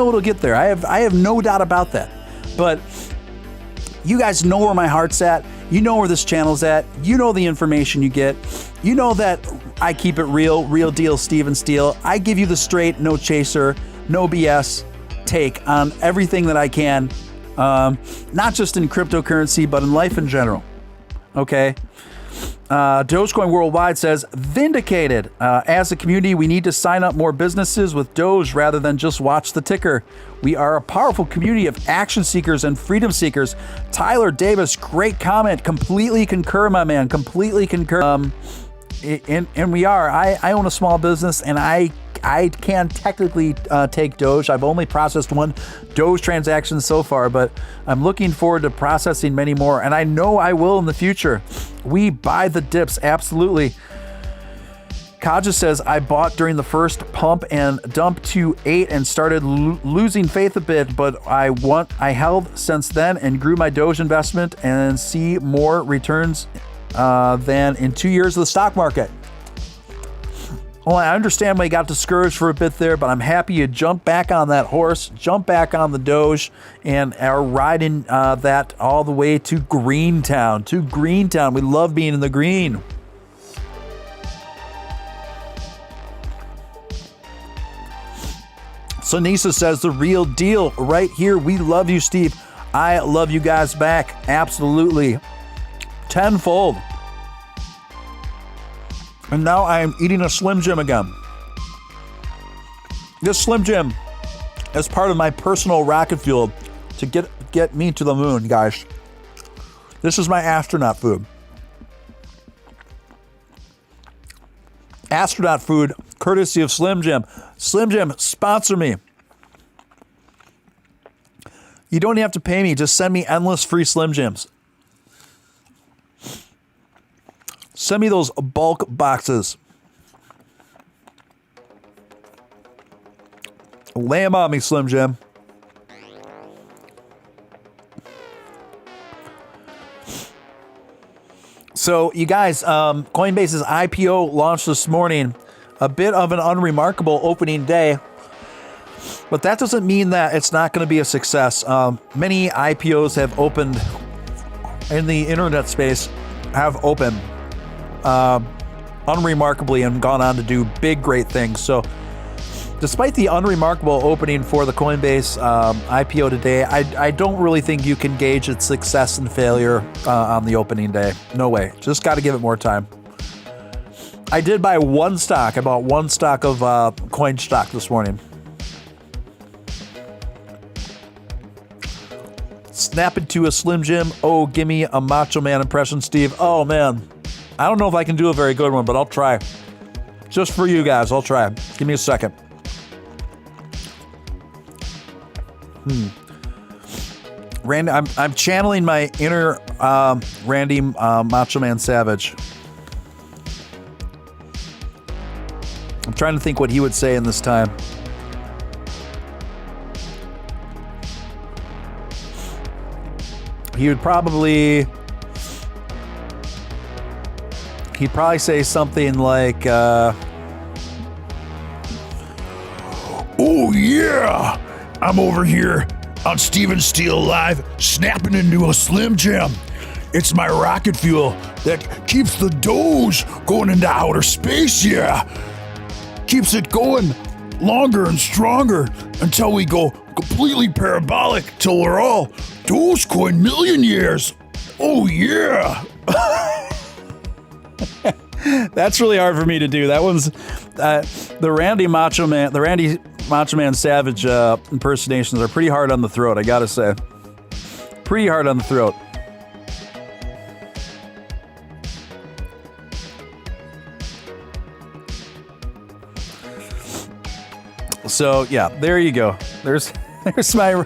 have no doubt about that. But you guys know where my heart's at. You know where this channel's at. You know the information you get. You know that I keep it real deal, Steven Steele. I give you the straight, no chaser, no BS take on everything that I can, not just in cryptocurrency, but in life in general. Okay? Dogecoin Worldwide says, vindicated. As a community, we need to sign up more businesses with Doge rather than just watch the ticker. We are a powerful community of action seekers and freedom seekers. Tyler Davis, great comment. Completely concur, my man. Completely concur. And we are. I own a small business, and I can technically take Doge. I've only processed one Doge transaction so far, but I'm looking forward to processing many more, and I know I will in the future. We buy the dips, absolutely. Kaja says, I bought during the first pump and dumped to 8 and started losing faith a bit, but I held since then and grew my Doge investment and see more returns than in 2 years of the stock market. Well, I understand why you got discouraged for a bit there, but I'm happy you jumped back on that horse, jumped back on the Doge, and are riding that all the way to Greentown. We love being in the green. Sonisa says, the real deal right here. We love you, Steve. I love you guys back. Absolutely. Tenfold. And now I am eating a Slim Jim again. This Slim Jim is part of my personal rocket fuel to get me to the moon, guys. This is my astronaut food. Astronaut food, courtesy of Slim Jim. Slim Jim, sponsor me. You don't even have to pay me. Just send me endless free Slim Jims. Send me those bulk boxes. Lay them on me, Slim Jim. So, you guys, Coinbase's IPO launched this morning. A bit of an unremarkable opening day. But that doesn't mean that it's not going to be a success. Many IPOs have opened in the internet space, have opened unremarkably and gone on to do big, great things. So despite the unremarkable opening for the Coinbase IPO today, I don't really think you can gauge its success and failure on the opening day. No way. Just got to give it more time. I did buy one stock. I bought one stock of coin stock this morning. Snap into a Slim Jim. Oh, give me a Macho Man impression, Steve. Oh, man. I don't know if I can do a very good one, but I'll try. Just for you guys, I'll try. Give me a second. Randy, I'm channeling my inner Randy Macho Man Savage. I'm trying to think what he would say in this time. He'd probably say something like, oh yeah, I'm over here on Steven Steele Live, snapping into a Slim Jim. It's my rocket fuel that keeps the Doge going into outer space, yeah. Keeps it going longer and stronger until we go completely parabolic till we're all Dogecoin millionaires. Oh yeah. That's really hard for me to do. That one's the Randy Macho Man Savage impersonations are pretty hard on the throat, I gotta say. Pretty hard on the throat. So yeah, there you go. There's my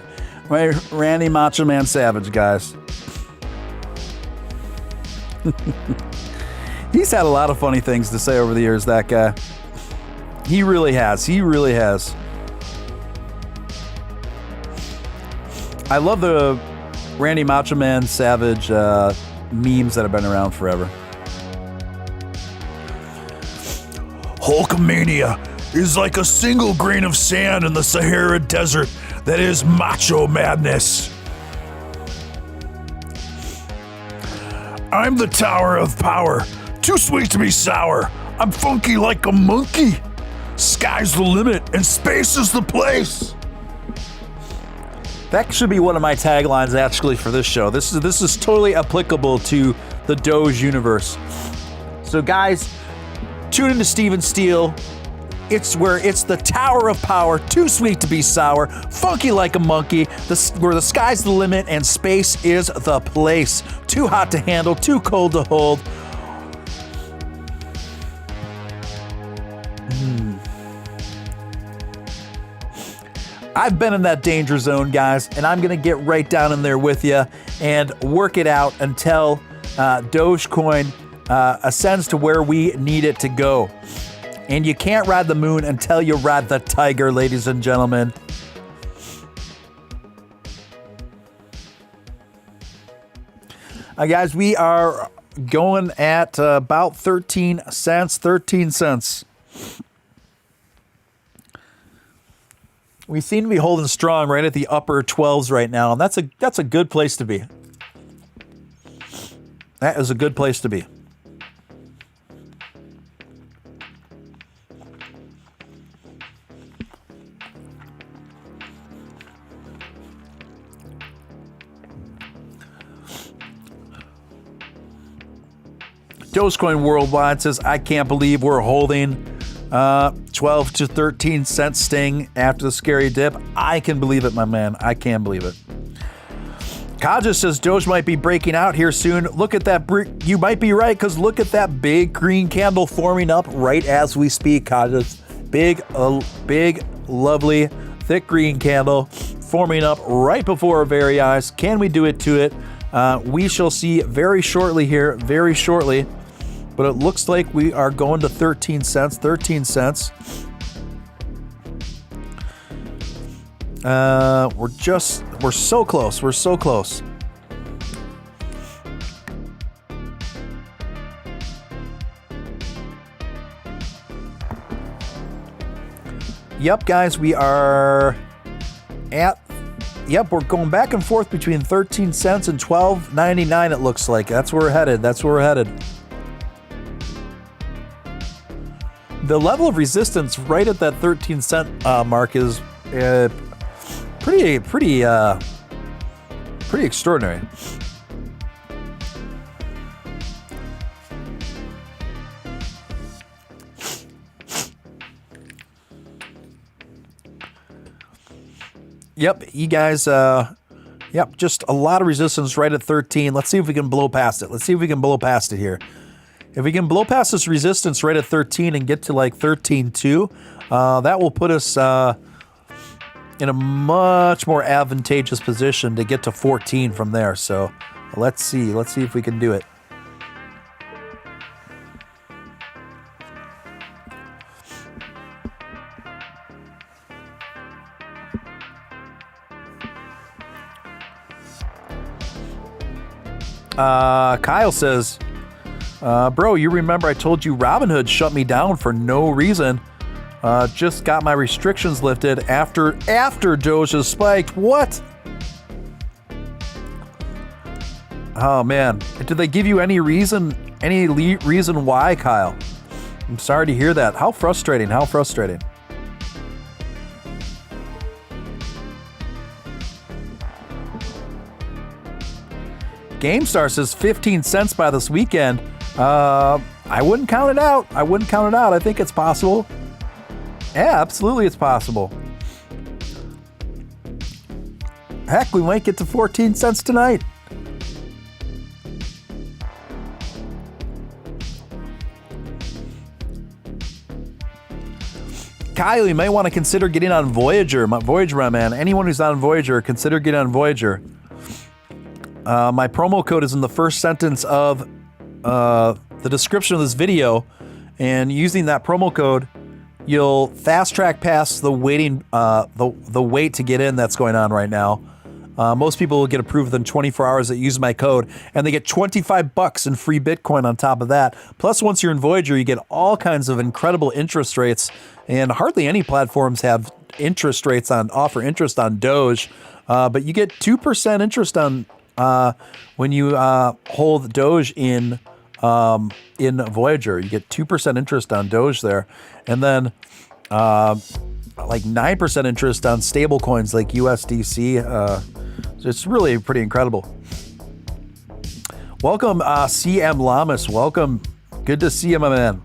Randy Macho Man Savage, guys. He's had a lot of funny things to say over the years, that guy. He really has. He really has. I love the Randy Macho Man Savage memes that have been around forever. Hulkamania is like a single grain of sand in the Sahara Desert that is macho madness. I'm the Tower of Power, too sweet to be sour. I'm funky like a monkey. Sky's the limit and space is the place. That should be one of my taglines actually for this show. This is totally applicable to the Doge universe. So guys, tune into Steven Steele. It's the Tower of Power, too sweet to be sour, funky like a monkey, where the sky's the limit and space is the place. Too hot to handle, too cold to hold. I've been in that danger zone, guys, and I'm gonna get right down in there with you and work it out until Dogecoin ascends to where we need it to go. And you can't ride the moon until you ride the tiger, ladies and gentlemen. Guys, we are going at about 13 cents. 13 cents. We seem to be holding strong right at the upper 12s right now, and that's a good place to be. That is a good place to be. Dogecoin Worldwide says, I can't believe we're holding 12 to 13 cent sting after the scary dip. I can believe it, my man. I can believe it. Kaja says Doge might be breaking out here soon. Look at that. You might be right, because look at that big green candle forming up right as we speak, Kaja. Big, lovely, thick green candle forming up right before our very eyes. Can we do it to it? We shall see very shortly here, very shortly. But it looks like we are going to 13 cents. 13 cents. We're so close. We're so close. Yep, guys, we are at. Yep, we're going back and forth between 13 cents and $12.99. It looks like that's where we're headed. That's where we're headed. The level of resistance right at that 13 cent mark is pretty extraordinary. Yep, you guys, yep, just a lot of resistance right at 13. Let's see if we can blow past it. Let's see if we can blow past it here. If we can blow past this resistance right at 13 and get to like 13.2, that will put us in a much more advantageous position to get to 14 from there. So let's see if we can do it. Kyle says, bro, you remember I told you Robinhood shut me down for no reason. Just got my restrictions lifted after Doge has spiked. What? Oh man, did they give you any reason why, Kyle? I'm sorry to hear that. How frustrating. GameStar says 15 cents by this weekend. I wouldn't count it out. I think it's possible. Yeah, absolutely it's possible. Heck, we might get to 14 cents tonight. Kyle, you might want to consider getting on Voyager. Voyager, my man. Anyone who's on Voyager, consider getting on Voyager. My promo code is in the first sentence of the description of this video, and using that promo code, you'll fast track past the waiting, the wait to get in that's going on right now. Most people will get approved within 24 hours that use my code, and they get $25 in free Bitcoin on top of that. Plus, once you're in Voyager, you get all kinds of incredible interest rates, and hardly any platforms have interest rates offer interest on Doge, but you get 2% interest on when you hold Doge in Voyager. You get 2% interest on Doge there, and then like 9% interest on stable coins like USDC. So it's really pretty incredible. Welcome, CM Lamas. Welcome. Good to see you, my man.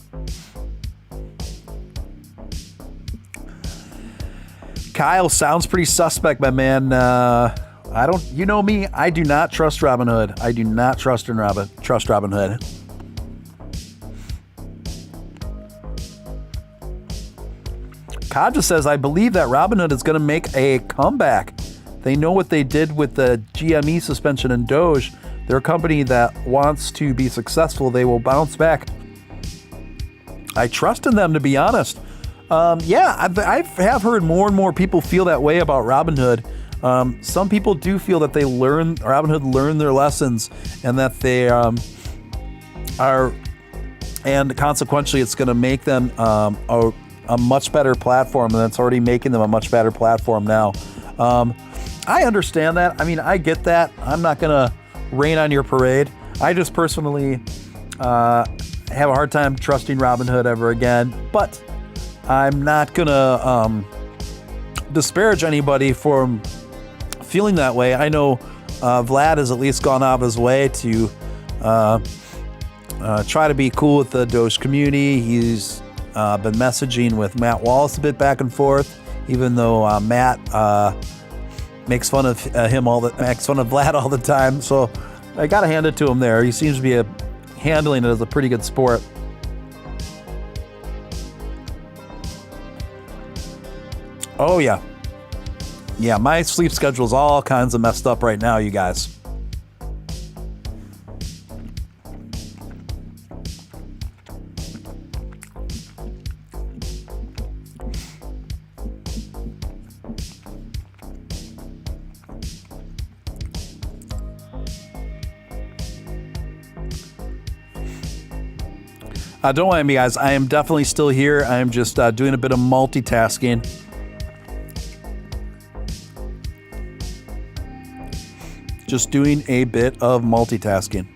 Kyle sounds pretty suspect, my man. I don't, you know me, I do not trust Robinhood. I do not trust Robinhood. Kaja says, I believe that Robinhood is going to make a comeback. They know what they did with the GME suspension and Doge. They're a company that wants to be successful. They will bounce back. I trust in them, to be honest. Yeah, I have heard more and more people feel that way about Robinhood. Some people do feel that Robinhood learned their lessons, and that they are, and consequently, it's going to make them a much better platform, and it's already making them a much better platform now. I understand that. I mean, I get that. I'm not going to rain on your parade. I just personally have a hard time trusting Robinhood ever again, but I'm not going to disparage anybody for feeling that way. I know Vlad has at least gone out of his way to try to be cool with the Doge community. He's been messaging with Matt Wallace a bit back and forth, even though Matt makes fun of Vlad all the time. So I gotta hand it to him there. He seems to be handling it as a pretty good sport. Oh yeah. Yeah, my sleep schedule is all kinds of messed up right now, you guys. Don't mind me, guys. I am definitely still here. I am just doing a bit of multitasking. Just doing a bit of multitasking.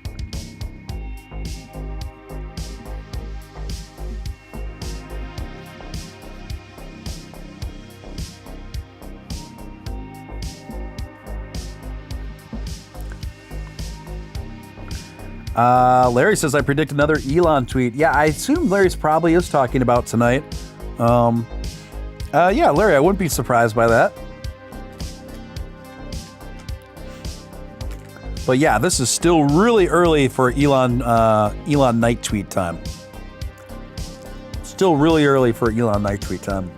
Larry says, I predict another Elon tweet. Yeah, I assume Larry's probably is talking about tonight. Yeah, Larry, I wouldn't be surprised by that. But yeah, this is still really early for Elon night tweet time. Still really early for Elon night tweet time.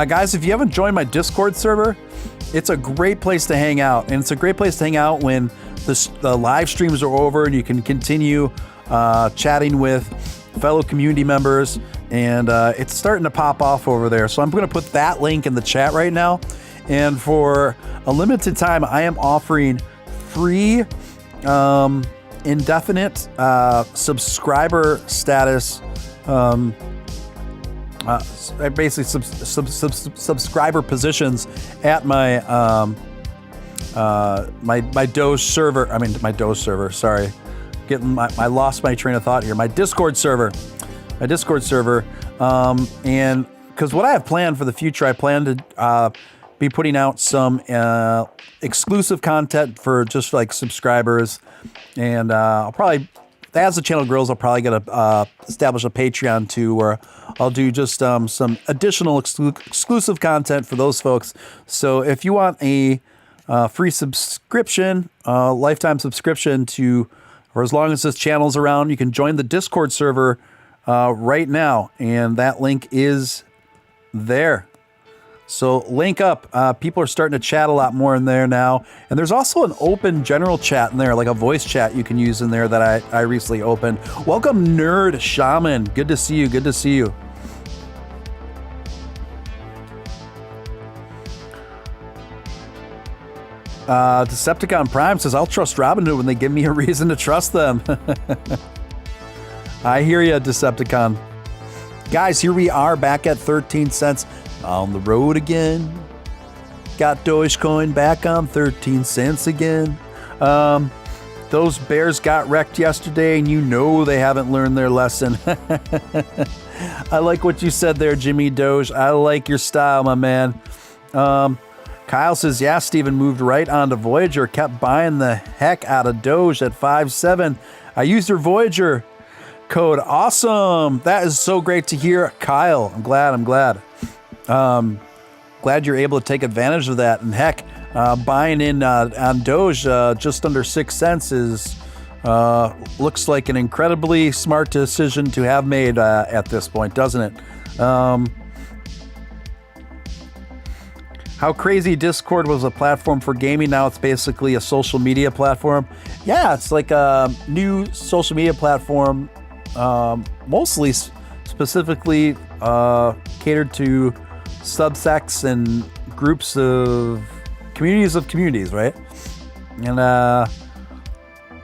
Guys, if you haven't joined my Discord server, it's a great place to hang out. And it's a great place to hang out when the live streams are over and you can continue chatting with fellow community members. And it's starting to pop off over there. So I'm going to put that link in the chat right now. And for a limited time, I am offering free indefinite subscriber status basically subscriber positions at my my Doge server. I mean, my Doge server. Sorry, I lost my train of thought here. My Discord server. And because what I have planned for the future, I plan to be putting out some exclusive content for just like subscribers, and I'll probably, as the channel grows, I'll probably get to establish a Patreon too, where I'll do just some additional exclusive content for those folks. So if you want a free subscription, lifetime subscription to, or as long as this channel's around, you can join the Discord server right now, and that link is there. So link up. People are starting to chat a lot more in there now. And there's also an open general chat in there, like a voice chat you can use in there that I recently opened. Welcome, Nerd Shaman. Good to see you. Good to see you. Decepticon Prime says, I'll trust Robinhood when they give me a reason to trust them. I hear you, Decepticon. Guys, here we are back at 13 cents. On the road again. Got Dogecoin back on 13 cents again. Those bears got wrecked yesterday, and you know they haven't learned their lesson. I like what you said there, Jimmy Doge. I like your style, my man. Kyle says, yeah, Steven moved right onto Voyager, kept buying the heck out of Doge at 5.7. I used your Voyager code. Awesome. That is so great to hear, Kyle. I'm glad. Glad you're able to take advantage of that. And heck, buying in on Doge just under 6 cents is looks like an incredibly smart decision to have made at this point, doesn't it? How crazy Discord was a platform for gaming. Now it's basically a social media platform. Yeah, it's like a new social media platform, mostly specifically catered to subsects and groups of communities, right? And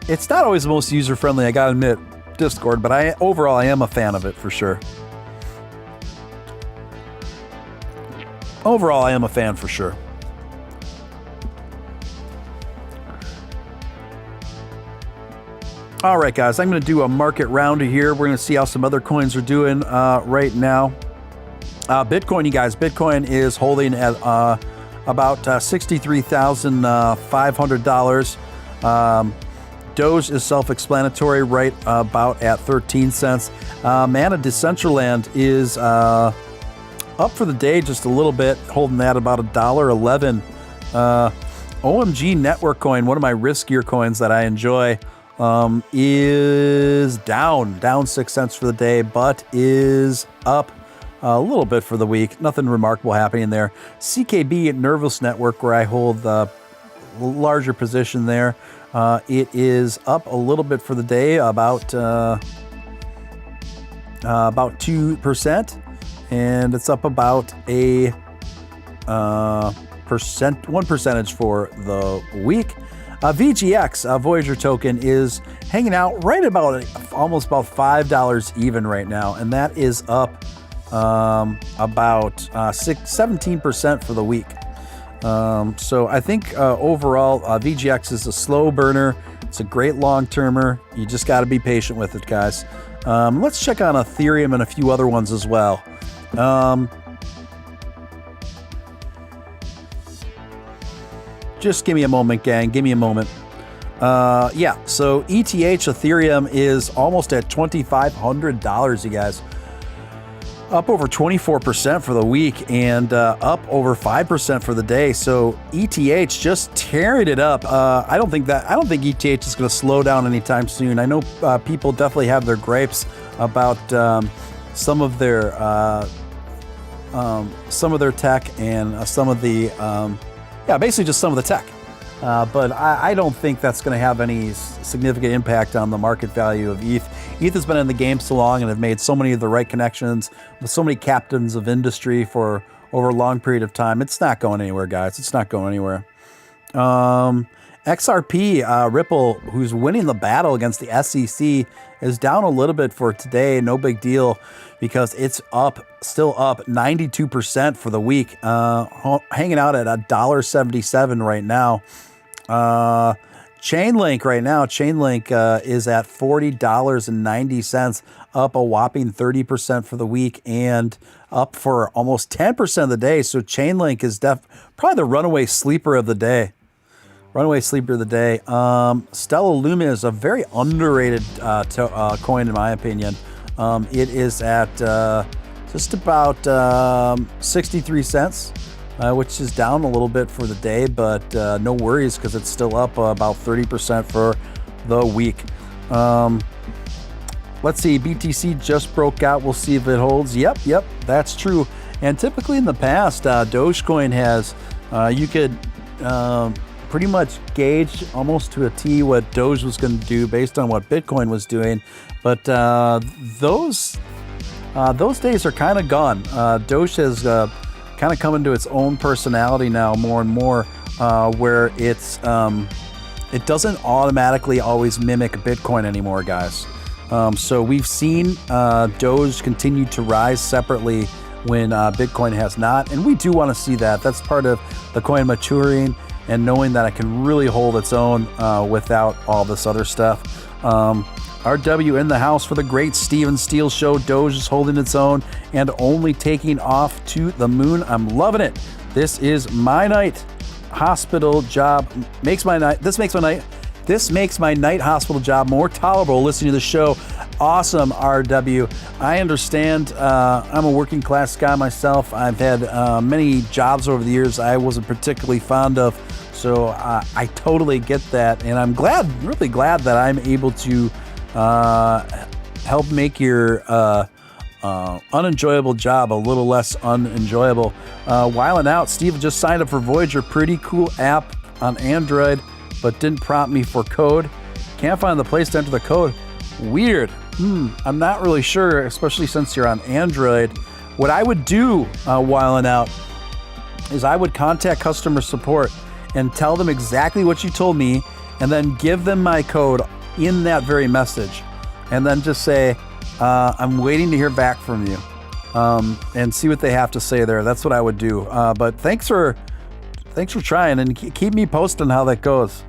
it's not always the most user-friendly, I gotta admit, Discord, but overall I am a fan of it for sure. Overall, I am a fan for sure. All right, guys, I'm going to do a market rounder here. We're going to see how some other coins are doing right now. Bitcoin, you guys, Bitcoin is holding at about $63,500. Doge is self-explanatory, right about at 13 cents. Mana Decentraland is up for the day just a little bit, holding that about $1.11. OMG Network Coin, one of my riskier coins that I enjoy, is down 6 cents for the day, but is up a little bit for the week. Nothing remarkable happening there. CKB Nervous Network, where I hold the larger position there, it is up a little bit for the day, about 2%, and it's up about a 1 percentage for the week. VGX, Voyager token, is hanging out right about almost about $5 even right now, and that is up about 17% for the week. So I think overall VGX is a slow burner. It's a great long-termer. You just got to be patient with it, guys. Let's check on Ethereum and a few other ones as well. Just give me a moment, gang. Give me a moment. Yeah, so ETH Ethereum is almost at $2,500, you guys. Up over 24% for the week, and up over 5% for the day. So ETH just tearing it up. I don't think ETH is going to slow down anytime soon. I know people definitely have their gripes about some of their tech and some of the basically just some of the tech. But I don't think that's going to have any significant impact on the market value of ETH. ETH has been in the game so long and have made so many of the right connections with so many captains of industry for over a long period of time. It's not going anywhere, guys. It's not going anywhere. XRP, Ripple, who's winning the battle against the SEC, is down a little bit for today. No big deal, because it's still up 92% for the week, hanging out at $1.77 right now. Chainlink right now, Chainlink is at $40.90, up a whopping 30% for the week and up for almost 10% of the day. So Chainlink is probably the runaway sleeper of the day. Stellar Luma is a very underrated coin, in my opinion. It is at just about 63 cents, which is down a little bit for the day, but no worries because it's still up about 30% for the week. Let's see, BTC just broke out. We'll see if it holds. Yep, that's true. And typically in the past, Dogecoin has, you could pretty much gauge almost to a T what Doge was going to do based on what Bitcoin was doing. But those days are kind of gone. Doge has kind of come into its own personality now more and more, where it doesn't automatically always mimic Bitcoin anymore, guys. So we've seen Doge continue to rise separately when Bitcoin has not, and we do want to see that. That's part of the coin maturing and knowing that it can really hold its own without all this other stuff. RW in the house for the great Steven Steele show. Doge is holding its own and only taking off to the moon. I'm loving it. This is my night. Hospital job makes my night. This makes my night hospital job more tolerable listening to the show. Awesome, RW. I understand. I'm a working class guy myself. I've had many jobs over the years I wasn't particularly fond of. So I totally get that. And I'm really glad that I'm able to help make your unenjoyable job a little less unenjoyable. Whiling out, Steve just signed up for Voyager. Pretty cool app on Android, but didn't prompt me for code. Can't find the place to enter the code. Weird. I'm not really sure, especially since you're on Android. What I would do, whiling out, is I would contact customer support and tell them exactly what you told me, and then give them my code in that very message, and then just say, I'm waiting to hear back from you, and see what they have to say there. That's what I would do. But thanks for trying, and keep me posted on how that goes.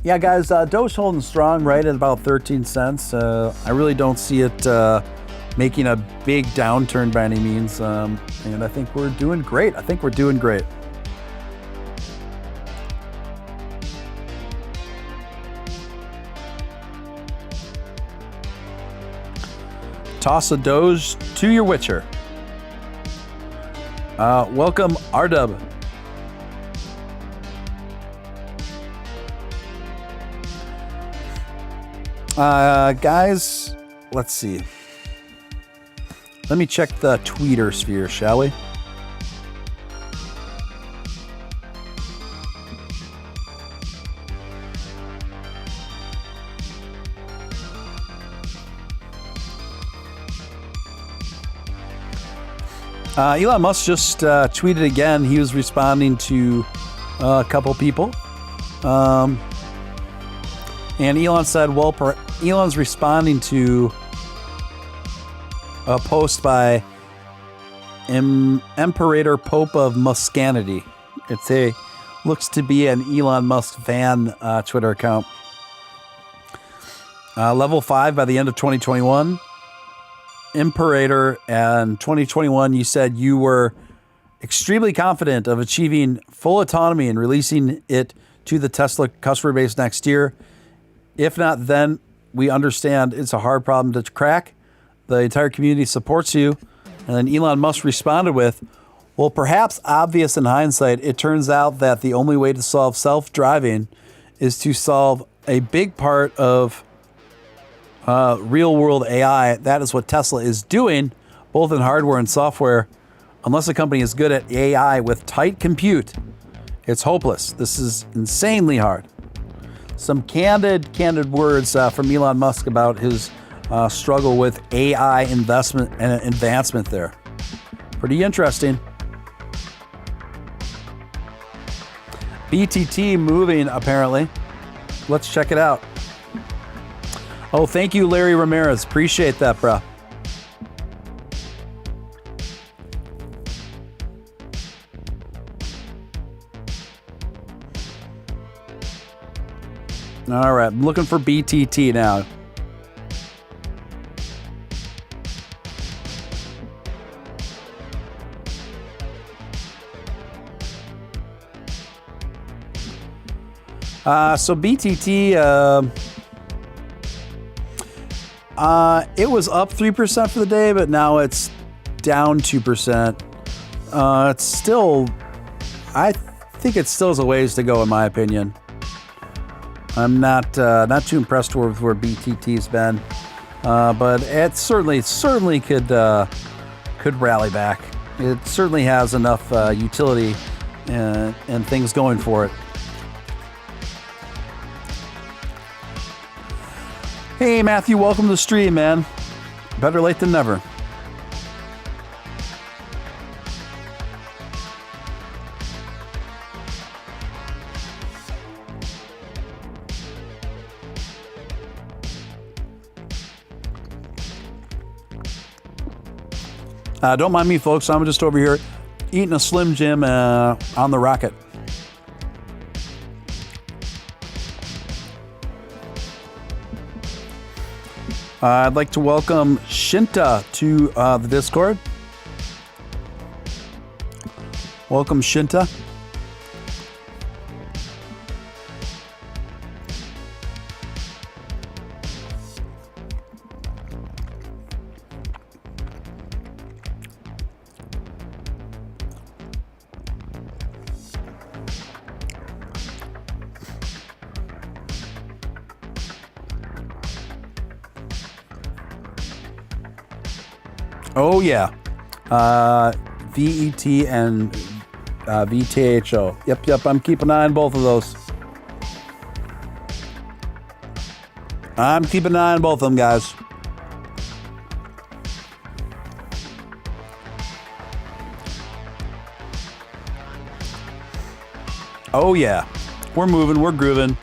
Yeah, guys, Doge holding strong right at about 13 cents. I really don't see it making a big downturn by any means, and I think we're doing great. Toss a Doge to your Witcher. Welcome, RW. Guys, let's see. Let me check the Twitter sphere, shall we? Elon Musk just tweeted again. He was responding to a couple people. And Elon said, well, Elon's responding to a post by Imperator Pope of Muscanity. Looks to be an Elon Musk fan Twitter account. Level 5 by the end of 2021. Imperator, and 2021, you said you were extremely confident of achieving full autonomy and releasing it to the Tesla customer base next year. If not, then we understand it's a hard problem to crack. The entire community supports you. And then Elon Musk responded with, well, perhaps obvious in hindsight, it turns out that the only way to solve self-driving is to solve a big part of real-world AI. That is what Tesla is doing, both in hardware and software. Unless a company is good at AI with tight compute, it's hopeless. This is insanely hard. Some candid words from Elon Musk about his struggle with AI investment and advancement there. Pretty interesting. BTT moving, apparently. Let's check it out. Oh, thank you, Larry Ramirez. Appreciate that, bro. All right, I'm looking for BTT now. So BTT, it was up 3% for the day, but now it's down 2%. It's still, I think it still has a ways to go, in my opinion. I'm not too impressed with where BTT's been, but it certainly could rally back. It certainly has enough utility and things going for it. Hey Matthew, welcome to the stream, man. Better late than never. Don't mind me, folks. I'm just over here eating a Slim Jim on the rocket. I'd like to welcome Shinta to the Discord. Welcome, Shinta. Oh yeah, VET and VTHO. Yep. I'm keeping an eye on both of those. I'm keeping an eye on both of them, guys. Oh yeah, we're moving, we're grooving.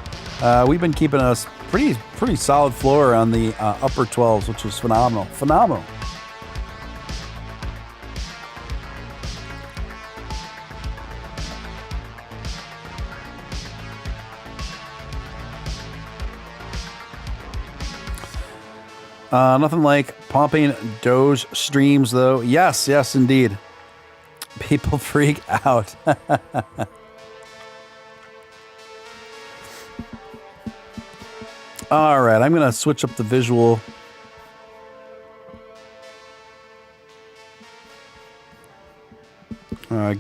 We've been keeping a pretty solid floor on the upper 12s, which is phenomenal. Nothing like pumping Doge streams, though. Yes, indeed. People freak out. All right, I'm going to switch up the visual.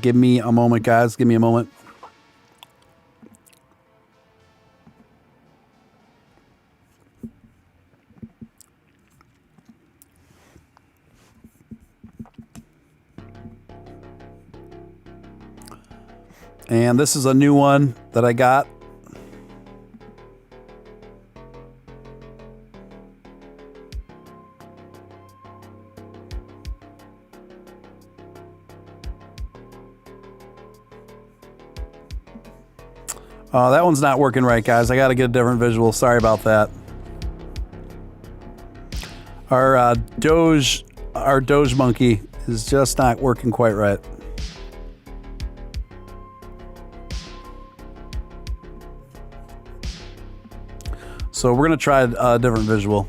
Give me a moment, guys. Give me a moment. And this is a new one that I got. That one's not working right, guys. I got to get a different visual. Sorry about that. Our Doge monkey is just not working quite right. So we're going to try a different visual.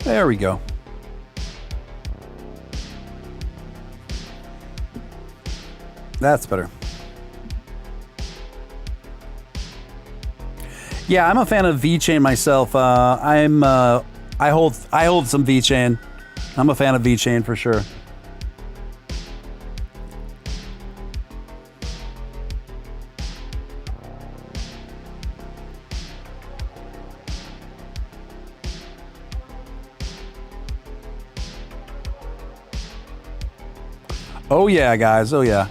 There we go. That's better. Yeah, I'm a fan of VeChain myself. I hold some VeChain. I'm a fan of VeChain for sure. Oh yeah, guys. Oh yeah.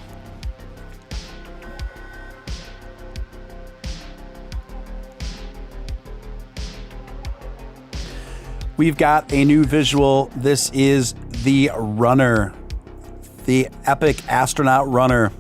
We've got a new visual. This is the runner. the epic astronaut runner.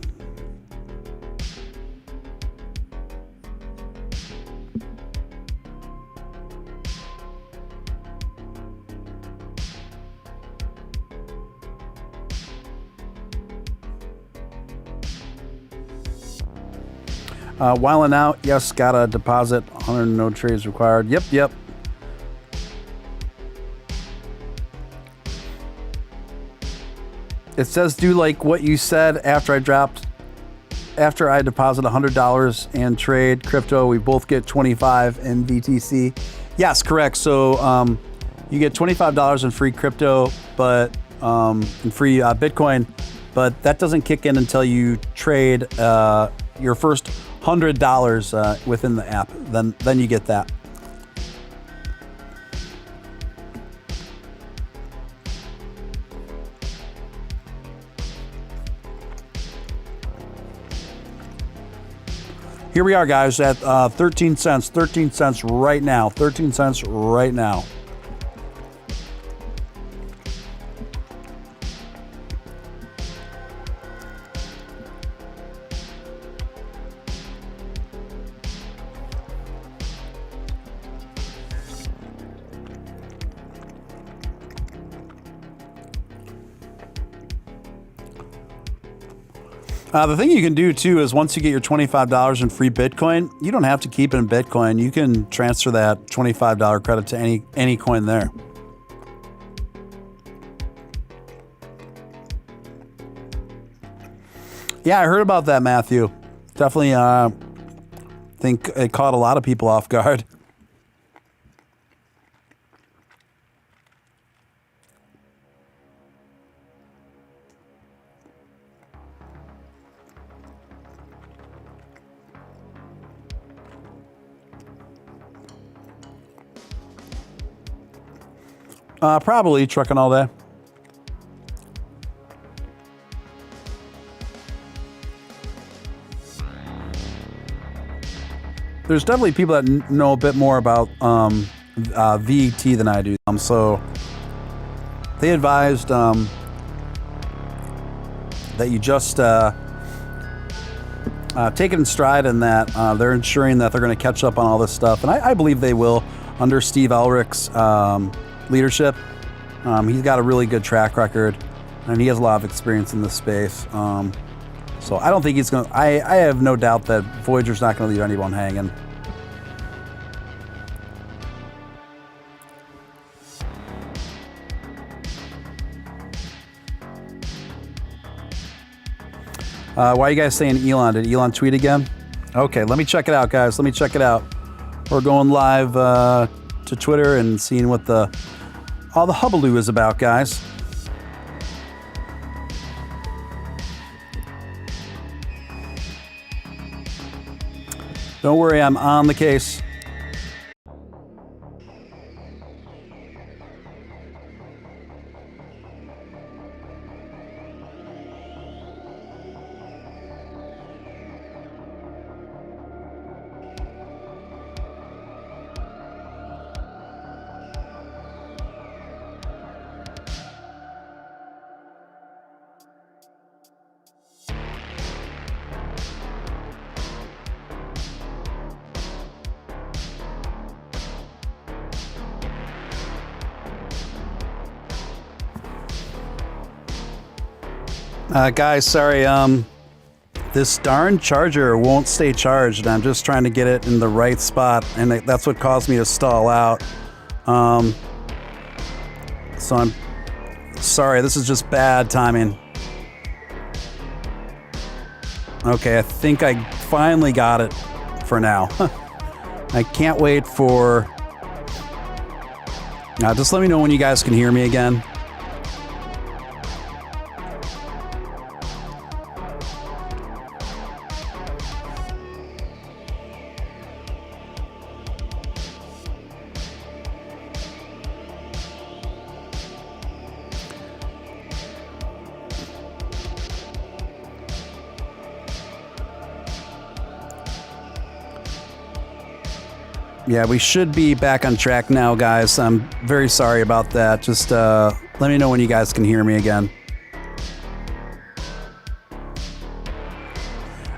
Whiling out, yes, got a deposit, 100 no trades required. Yep. It says do like what you said after I deposit $100 and trade crypto, we both get 25 in BTC. Yes, correct. So you get $25 in free crypto, but in free Bitcoin, but that doesn't kick in until you trade your first $100 within the app. Then you get that. Here we are, guys, at 13 cents. 13 cents right now. 13 cents right now. The thing you can do too is once you get your $25 in free Bitcoin, you don't have to keep it in Bitcoin. You can transfer that $25 credit to any coin there. Yeah, I heard about that, Matthew. Definitely think it caught a lot of people off guard. Probably trucking all day. There's definitely people that know a bit more about VET than I do. So they advised that you just take it in stride, and that they're ensuring that they're going to catch up on all this stuff. And I believe they will under Steve Elrich's leadership. He's got a really good track record, and he has a lot of experience in this space. So I don't think he's going to... I have no doubt that Voyager's not going to leave anyone hanging. Why are you guys saying Elon? Did Elon tweet again? Okay, let me check it out, guys. Let me check it out. We're going live to Twitter and seeing what all the hubbaloo is about, guys. Don't worry, I'm on the case. Guys, sorry, this darn charger won't stay charged, and I'm just trying to get it in the right spot, and that's what caused me to stall out. So I'm sorry, this is just bad timing. Okay, I think I finally got it for now. I can't wait for... just let me know when you guys can hear me again. Yeah, we should be back on track now, guys. I'm very sorry about that. Just let me know when you guys can hear me again.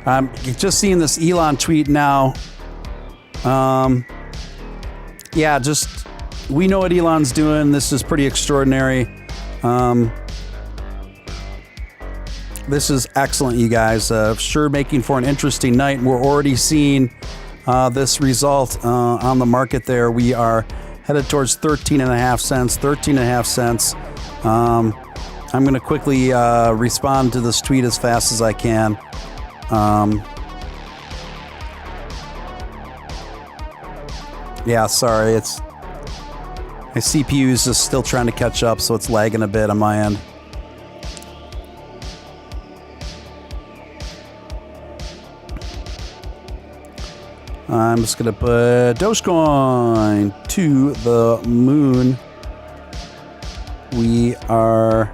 I'm just seeing this Elon tweet now. Yeah, just we know what Elon's doing. This is pretty extraordinary. This is excellent, you guys. Sure making for an interesting night. We're already seeing this result on the market there. We are headed towards 13.5 cents, 13.5 cents. I'm going to quickly respond to this tweet as fast as I can. Yeah, sorry, it's my CPU is just still trying to catch up, so it's lagging a bit on my end. I'm just going to put Dogecoin to the moon. We are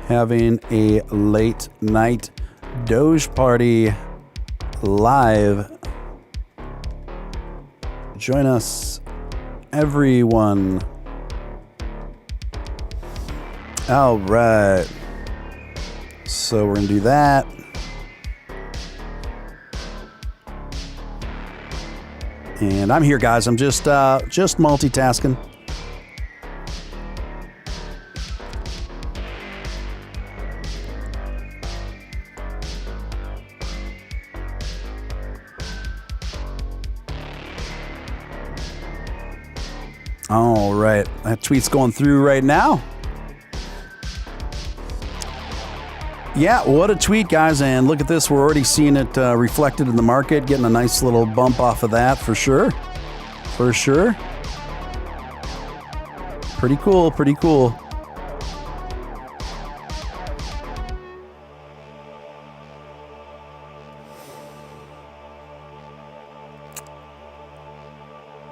having a late night Doge party live. Join us, everyone. All right. So we're going to do that. And I'm here, guys. I'm just multitasking. All right, that tweet's going through right now. Yeah, what a tweet, guys. And look at this. We're already seeing it reflected in the market, getting a nice little bump off of that for sure. For sure. Pretty cool, pretty cool.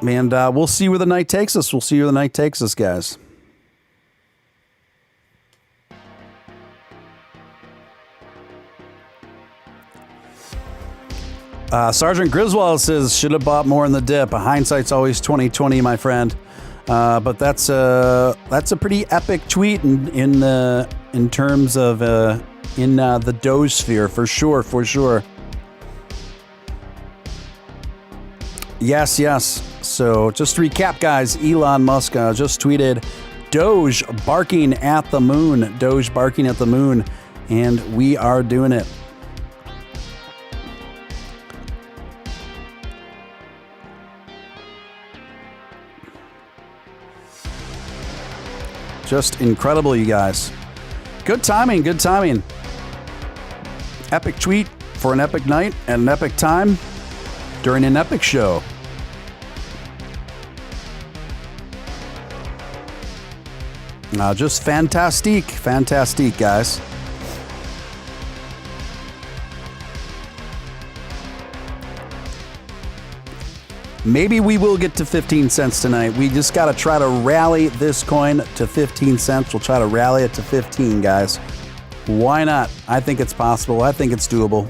And we'll see where the night takes us. We'll see where the night takes us, guys. Sergeant Griswold says, should have bought more in the dip. Hindsight's always 20/20, my friend. But that's a pretty epic tweet in terms of the Doge sphere, for sure, for sure. Yes, yes. So just to recap, guys, Elon Musk just tweeted, Doge barking at the moon. Doge barking at the moon. And we are doing it. Just incredible, you guys. Good timing, good timing. Epic tweet for an epic night and an epic time during an epic show. Just fantastic, fantastic, guys. Maybe we will get to 15 cents tonight. We just got to try to rally this coin to 15 cents. We'll try to rally it to 15, guys. Why not? I think it's possible. I think it's doable.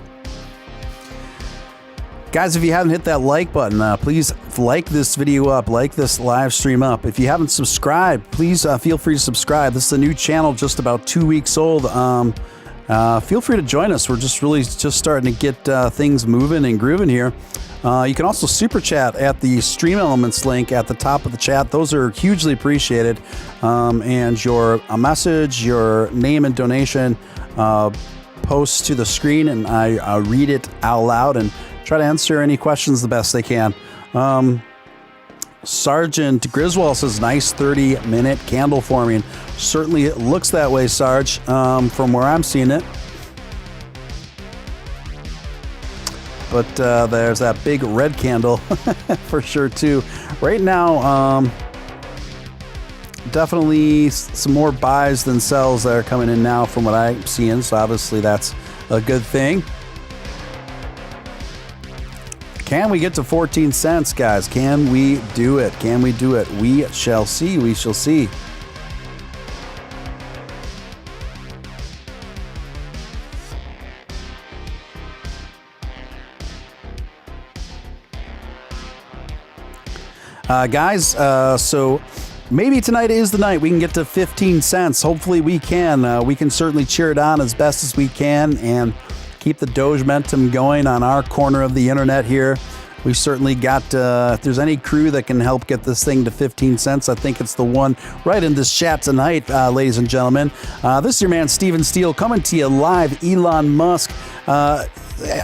Guys, if you haven't hit that like button, please like this video up, like this live stream up. If you haven't subscribed, please feel free to subscribe. This is a new channel, just about 2 weeks old. Feel free to join us. We're just starting to get things moving and grooving here. You can also super chat at the Stream Elements link at the top of the chat. Those are hugely appreciated. And your message, your name and donation posts to the screen, and I read it out loud and try to answer any questions the best they can. Sergeant Griswold says, nice 30-minute candle forming. Certainly it looks that way, Sarge, from where I'm seeing it. But there's that big red candle for sure, too. Right now, definitely some more buys than sells that are coming in now from what I'm seeing. So obviously that's a good thing. Can we get to 14 cents, guys? Can we do it? Can we do it? We shall see. We shall see. Guys, so maybe tonight is the night we can get to 15 cents. Hopefully we can. We can certainly cheer it on as best as we can and keep the Doge momentum going on our corner of the internet here. We certainly got, if there's any crew that can help get this thing to 15 cents, I think it's the one right in this chat tonight, ladies and gentlemen. This is your man, Steven Steele, coming to you live. Elon Musk.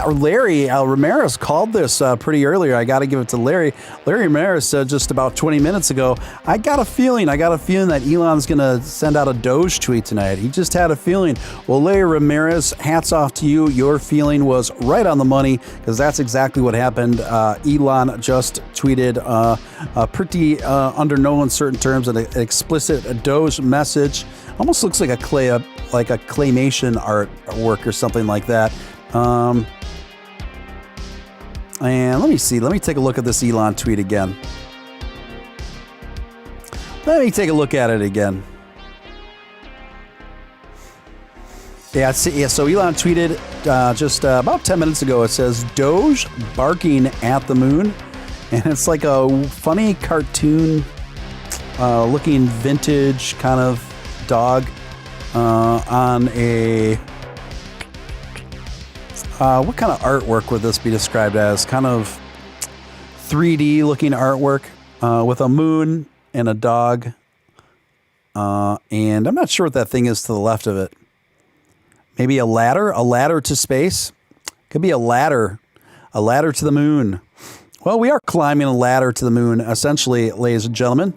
Larry Ramirez called this pretty earlier. I got to give it to Larry. Larry Ramirez said just about 20 minutes ago, I got a feeling that Elon's going to send out a Doge tweet tonight. He just had a feeling. Well, Larry Ramirez, hats off to you. Your feeling was right on the money, because that's exactly what happened. Elon just tweeted pretty, under no uncertain terms, an explicit Doge message. Almost looks like a claymation artwork or something like that. And let me see. Let me take a look at this Elon tweet again. Let me take a look at it again. Yeah, so Elon tweeted just about 10 minutes ago. It says, Doge barking at the moon. And it's like a funny cartoon looking vintage kind of dog on a... what kind of artwork would this be described as? Kind of 3D looking artwork with a moon and a dog. And I'm not sure what that thing is to the left of it. Maybe a ladder to space. Could be a ladder to the moon. Well, we are climbing a ladder to the moon, essentially, ladies and gentlemen.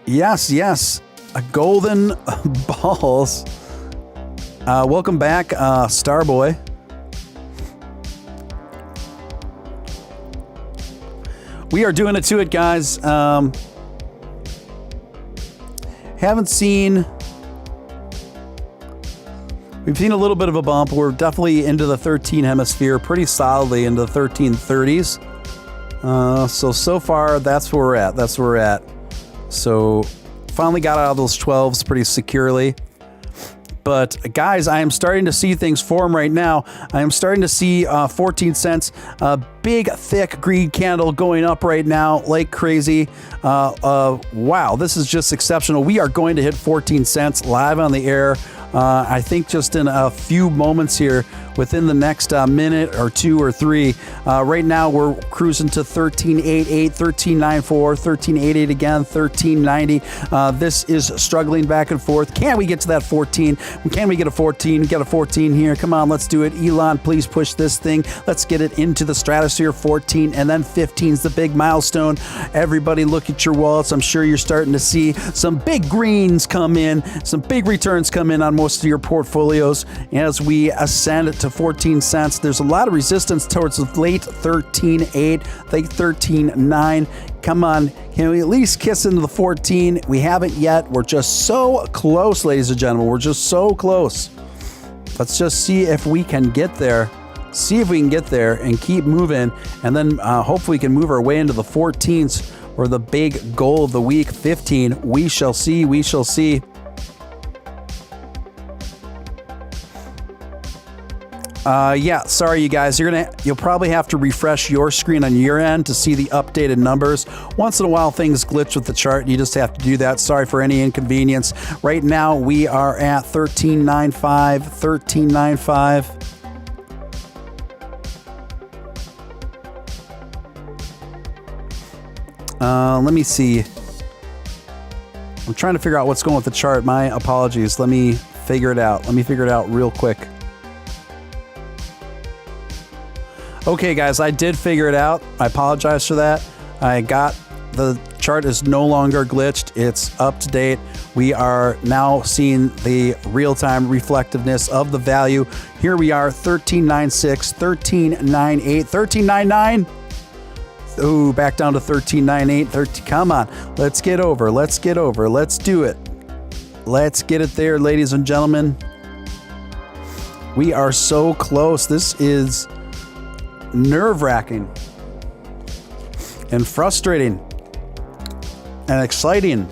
Yes. A golden balls. Welcome back, Starboy. We are doing it to it, guys. We've seen a little bit of a bump. We're definitely into the 13 hemisphere, pretty solidly into the 1330s. So far, that's where we're at. So finally got out of those 12s pretty securely. But guys, I am starting to see things form right now. I am starting to see 14 cents, a big, thick green candle going up right now like crazy. Wow, this is just exceptional. We are going to hit 14 cents live on the air. I think just in a few moments here, within the next minute or two or three. Right now, we're cruising to 13.88, 13.94, 13.88 again, 13.90. This is struggling back and forth. Can we get to that 14? Can we get a 14? We got a 14 here. Come on, let's do it. Elon, please push this thing. Let's get it into the stratosphere. 14, and then 15 is the big milestone. Everybody look at your wallets. I'm sure you're starting to see some big greens come in, some big returns come in on most of your portfolios as we ascend to 14 cents. There's a lot of resistance towards the late 13.8, late 13.9. Come on, can we at least kiss into the 14? We haven't yet. We're just so close, ladies and gentlemen. We're just so close. Let's just see if we can get there. See if we can get there and keep moving. And then hopefully we can move our way into the 14s or the big goal of the week, 15. We shall see. We shall see. Yeah, sorry you guys. You'll probably have to refresh your screen on your end to see the updated numbers. Once in a while things glitch with the chart and you just have to do that. Sorry for any inconvenience. Right now we are at 13.95, 13.95. Let me see. I'm trying to figure out what's going with the chart. My apologies. Let me figure it out. Let me figure it out real quick. Okay, guys, I did figure it out. I apologize for that. The chart is no longer glitched. It's up to date. We are now seeing the real-time reflectiveness of the value. Here we are, 13.96, 13.98, 13.99. Ooh, back down to 13.98, 13. Come on, let's get over. Let's get over. Let's do it. Let's get it there, ladies and gentlemen. We are so close. This is nerve-wracking and frustrating and exciting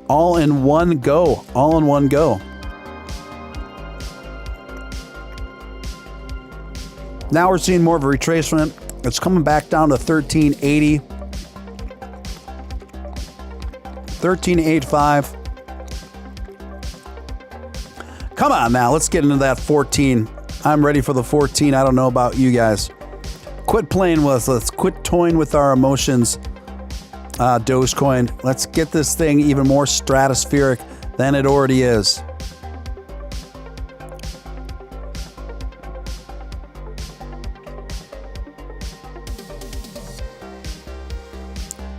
all in one go. Now we're seeing more of a retracement. It's coming back down to 13.80. 13.85. Come on now, let's get into that 14. I'm ready for the 14. I don't know about you guys. Quit playing with us. Let's quit toying with our emotions. Dogecoin. Let's get this thing even more stratospheric than it already is.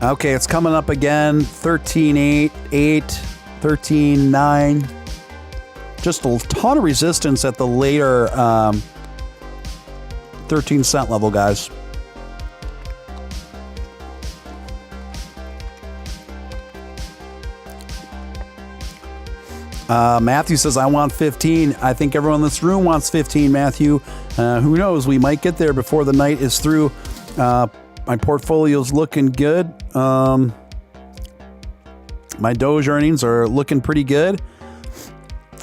Okay, it's coming up again. 13.8, 13.9. Just a ton of resistance at the later 13 cent level, guys. Matthew says, I want 15. I think everyone in this room wants 15, Matthew. Who knows? We might get there before the night is through. My portfolio's looking good. My Doge earnings are looking pretty good.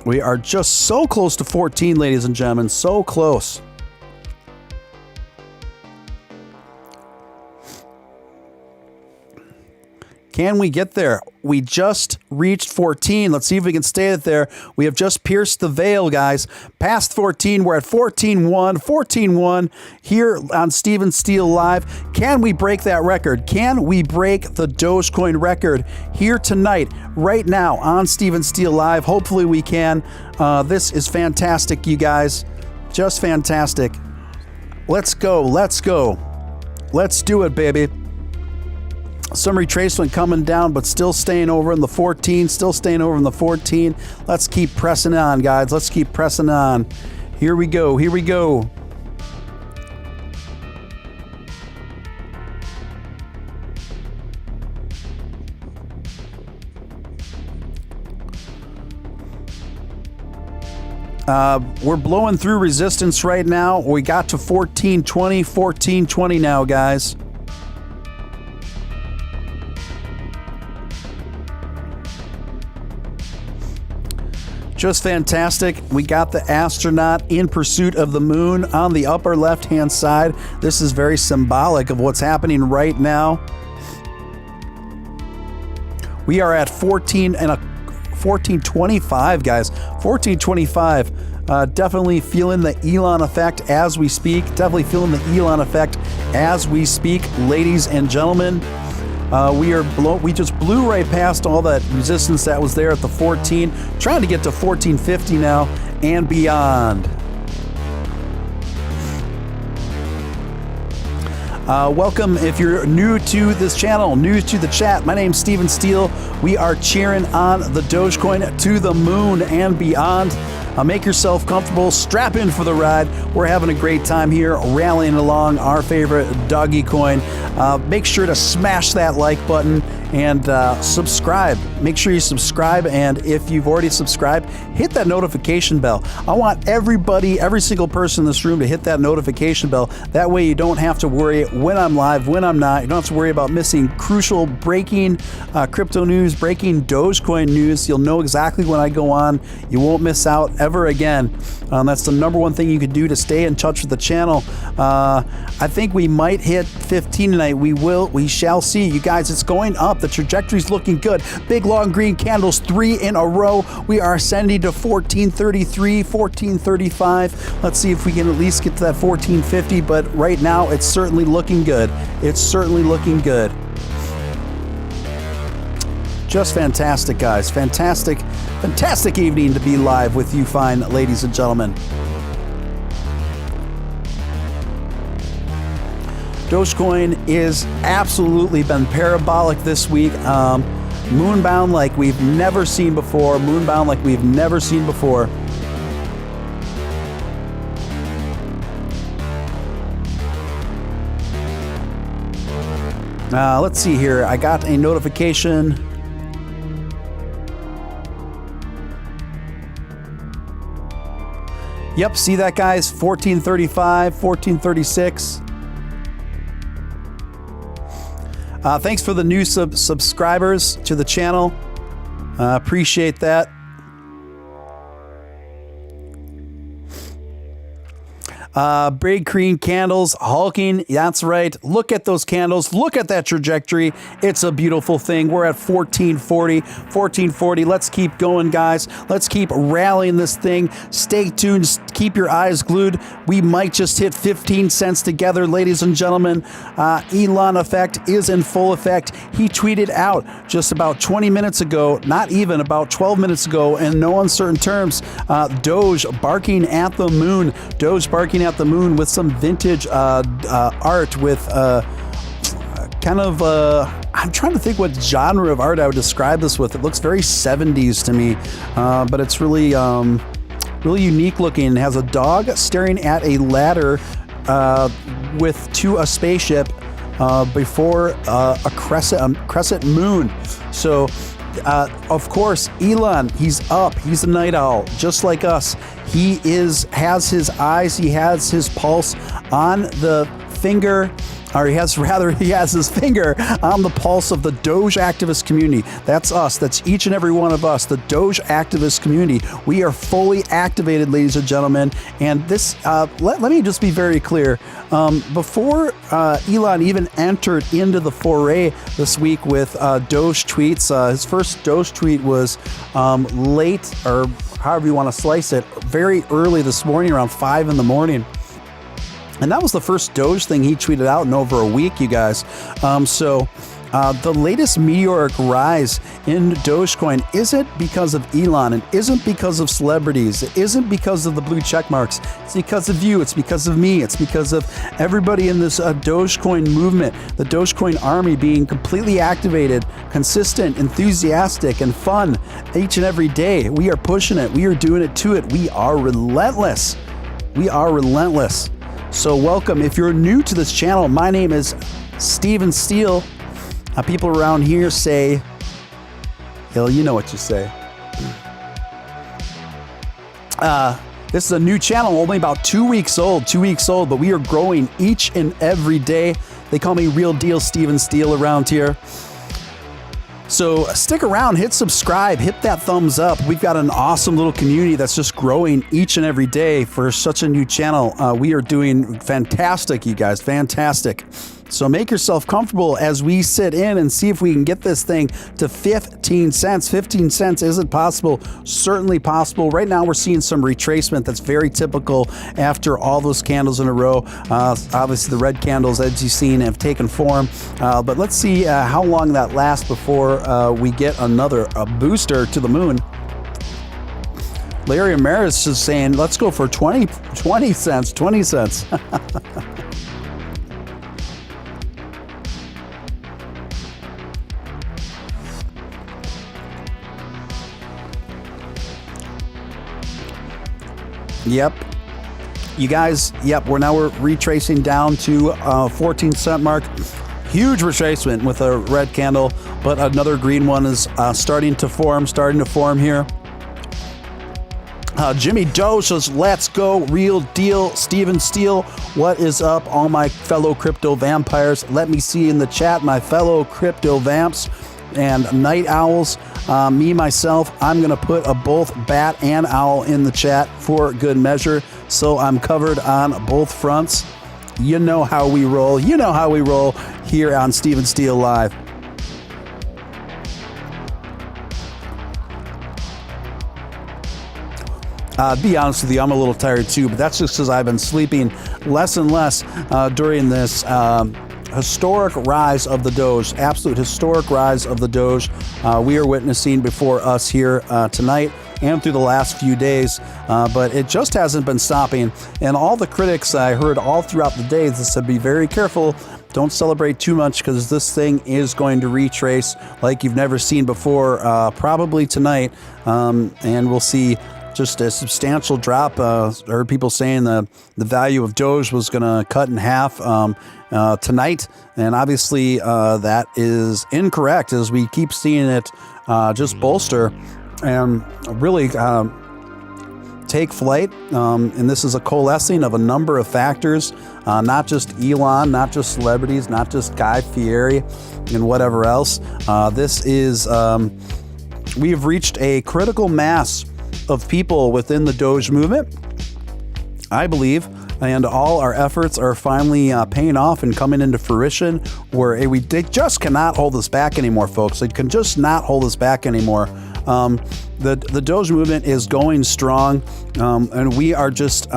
We are just so close to 14, ladies and gentlemen. So close. Can we get there? We just reached 14. Let's see if we can stay it there. We have just pierced the veil, guys. Past 14. We're at 14.1. 14.1 here on Steven Steele Live. Can we break that record? Can we break the Dogecoin record here tonight, right now on Steven Steele Live? Hopefully we can. This is fantastic, you guys. Just fantastic. Let's go. Let's go. Let's do it, baby. Some retracement coming down, but still staying over in the 14. Still staying over in the 14. Let's keep pressing on, guys. Let's keep pressing on. Here we go. Here we go. We're blowing through resistance right now. We got to 14.20. 14.20 now, guys. Just fantastic. We got the astronaut in pursuit of the moon on the upper left-hand side. This is very symbolic of what's happening right now. We are at 14.25, guys. 14.25. Definitely feeling the Elon effect as we speak. Definitely feeling the Elon effect as we speak, ladies and gentlemen. We just blew right past all that resistance that was there at the 14, trying to get to 14.50 now and beyond. Welcome if you're new to this channel, new to the chat. My name's Steven Steele. We are cheering on the Dogecoin to the moon and beyond. Make yourself comfortable, strap in for the ride. We're having a great time here, rallying along our favorite Dogecoin. Make sure to smash that like button and subscribe. Make sure you subscribe, and if you've already subscribed, hit that notification bell. I want everybody, every single person in this room to hit that notification bell. That way you don't have to worry when I'm live, when I'm not. You don't have to worry about missing crucial breaking crypto news, breaking Dogecoin news. You'll know exactly when I go on. You won't miss out ever again. That's the number one thing you can do to stay in touch with the channel. I think we might hit 15 tonight. We shall see. You guys, it's going up. The trajectory's looking good. Big long green candles, 3 in a row. We are ascending to 1433, 1435. Let's see if we can at least get to that 1450, but right now it's certainly looking good. It's certainly looking good. Just fantastic, guys. Fantastic, fantastic evening to be live with you fine ladies and gentlemen. Dogecoin is absolutely been parabolic this week. Moonbound like we've never seen before. Moonbound like we've never seen before. Let's see here. I got a notification. Yep, see that, guys? 1435, 1436. Thanks for the new subscribers to the channel. Appreciate that. Big green candles, hulking. That's right. Look at those candles. Look at that trajectory. It's a beautiful thing. We're at 1440. 1440. Let's keep going, guys. Let's keep rallying this thing. Stay tuned. Keep your eyes glued. We might just hit 15 cents together, ladies and gentlemen. Elon effect is in full effect. He tweeted out just about 20 minutes ago, not even about 12 minutes ago, in no uncertain terms, Doge barking at the moon. Doge barking at the moon with some vintage art with kind of I'm trying to think what genre of art I would describe this with. It looks very 70s to me, but it's really really unique looking. It has a dog staring at a ladder to a spaceship before a crescent moon. So of course, Elon, he's up. He's a night owl, just like us. He has his eyes, he has his pulse on the finger, or he has his finger on the pulse of the Doge activist community. That's us. That's each and every one of us, the Doge activist community. We are fully activated, ladies and gentlemen. And this, let me just be very clear. Before Elon even entered into the foray this week with Doge tweets, his first Doge tweet was late, or however you want to slice it, very early this morning, around 5 in the morning. And that was the first Doge thing he tweeted out in over a week, you guys. The latest meteoric rise in Dogecoin isn't because of Elon, and isn't because of celebrities, it isn't because of the blue check marks. It's because of you, it's because of me, it's because of everybody in this Dogecoin movement, the Dogecoin army being completely activated, consistent, enthusiastic, and fun each and every day. We are pushing it, we are doing it to it, we are relentless. We are relentless. So welcome. If you're new to this channel, my name is Steven Steele. People around here say, hell, you know what you say. This is a new channel, only about 2 weeks old, but we are growing each and every day. They call me Real Deal Steven Steele around here. So stick around, hit subscribe, hit that thumbs up. We've got an awesome little community that's just growing each and every day for such a new channel. We are doing fantastic, you guys, fantastic. So make yourself comfortable as we sit in and see if we can get this thing to 15 cents. 15 cents isn't possible, certainly possible. Right now we're seeing some retracement that's very typical after all those candles in a row. Obviously the red candles, as you've seen, have taken form. But let's see how long that lasts before we get another booster to the moon. Larry Amaris is saying, let's go for 20 cents, 20 cents. Yep. You guys, yep, we're retracing down to 14 cent mark. Huge retracement with a red candle, but another green one is starting to form here. Jimmy Doe says, let's go, Real Deal, Steven Steele. What is up, all my fellow crypto vampires? Let me see in the chat, my fellow crypto vamps and night owls. Me, myself, I'm going to put both bat and owl in the chat for good measure. So I'm covered on both fronts. You know how we roll. You know how we roll here on Steven Steele Live. Be honest with you, I'm a little tired too, but that's just because I've been sleeping less and less during this historic rise of the Doge, absolute historic rise of the Doge we are witnessing before us here tonight and through the last few days, but it just hasn't been stopping. And all the critics I heard all throughout the day, they said, be very careful, don't celebrate too much, because this thing is going to retrace like you've never seen before, probably tonight, and we'll see just a substantial drop. I heard people saying the value of Doge was going to cut in half tonight, and obviously that is incorrect, as we keep seeing it just bolster and really take flight. And this is a coalescing of a number of factors, not just Elon, not just celebrities, not just Guy Fieri and whatever else. This is, we have reached a critical mass of people within the Doge movement, I believe, and all our efforts are finally paying off and coming into fruition, where they just cannot hold us back anymore, folks. They can just not hold us back anymore. The Doge movement is going strong, and we are just...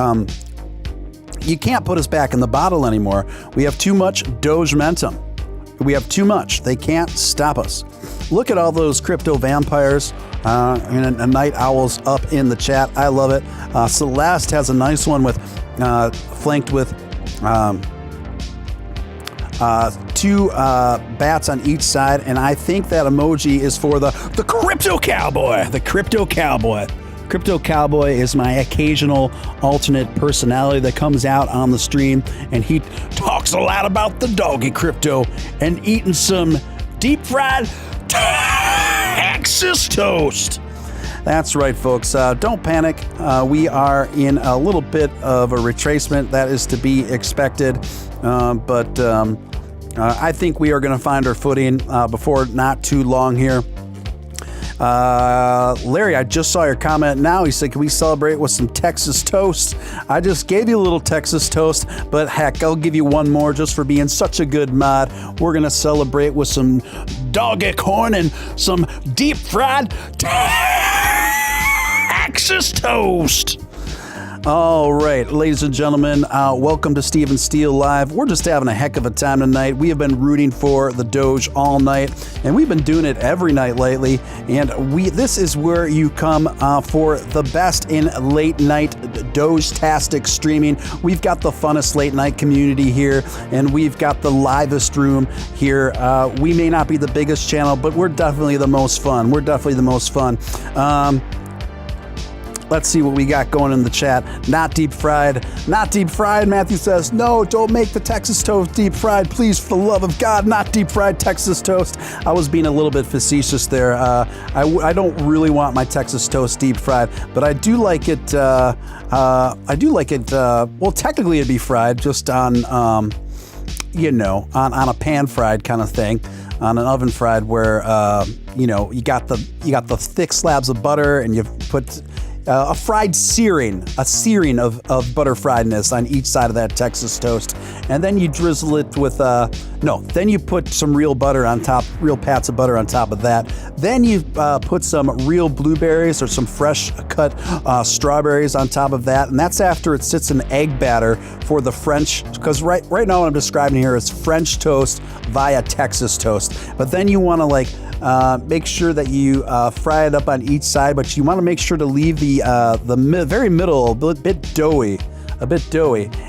you can't put us back in the bottle anymore. We have too much Doge momentum. We have too much. They can't stop us. Look at all those crypto vampires and night owls up in the chat. I love it. Celeste has a nice one with flanked with two bats on each side, and I think that emoji is for the crypto cowboy. The crypto cowboy. Crypto Cowboy is my occasional alternate personality that comes out on the stream, and he talks a lot about the doggy crypto and eating some deep fried Texas toast. That's right, folks. Don't panic. We are in a little bit of a retracement. That is to be expected, but I think we are going to find our footing before not too long here. Larry, I just saw your comment now. He said, can we celebrate with some Texas toast? I just gave you a little Texas toast, but heck, I'll give you one more just for being such a good mod. We're going to celebrate with some Dogecoin and some deep fried Texas toast. All right, ladies and gentlemen, welcome to Steven Steele Live. We're just having a heck of a time tonight. We have been rooting for the Doge all night, and we've been doing it every night lately. And this is where you come for the best in late night Doge-tastic streaming. We've got the funnest late night community here, and we've got the livest room here. We may not be the biggest channel, but we're definitely the most fun. We're definitely the most fun. Let's see what we got going in the chat. Not deep fried. Not deep fried. Matthew says, no, don't make the Texas toast deep fried. Please, for the love of God, not deep fried Texas toast. I was being a little bit facetious there. I don't really want my Texas toast deep fried, but I do like it. Well, technically it'd be fried just on, on a pan fried kind of thing. On an oven fried where, you got the thick slabs of butter, and you put a searing of butter friedness on each side of that Texas toast. And then you drizzle it with, then you put some real butter on top, real pats of butter on top of that. Then you put some real blueberries or some fresh cut strawberries on top of that. And that's after it sits in egg batter for the French, because right now what I'm describing here is French toast via Texas toast. But then you want to make sure that you fry it up on each side, but you want to make sure to leave the very middle a bit doughy,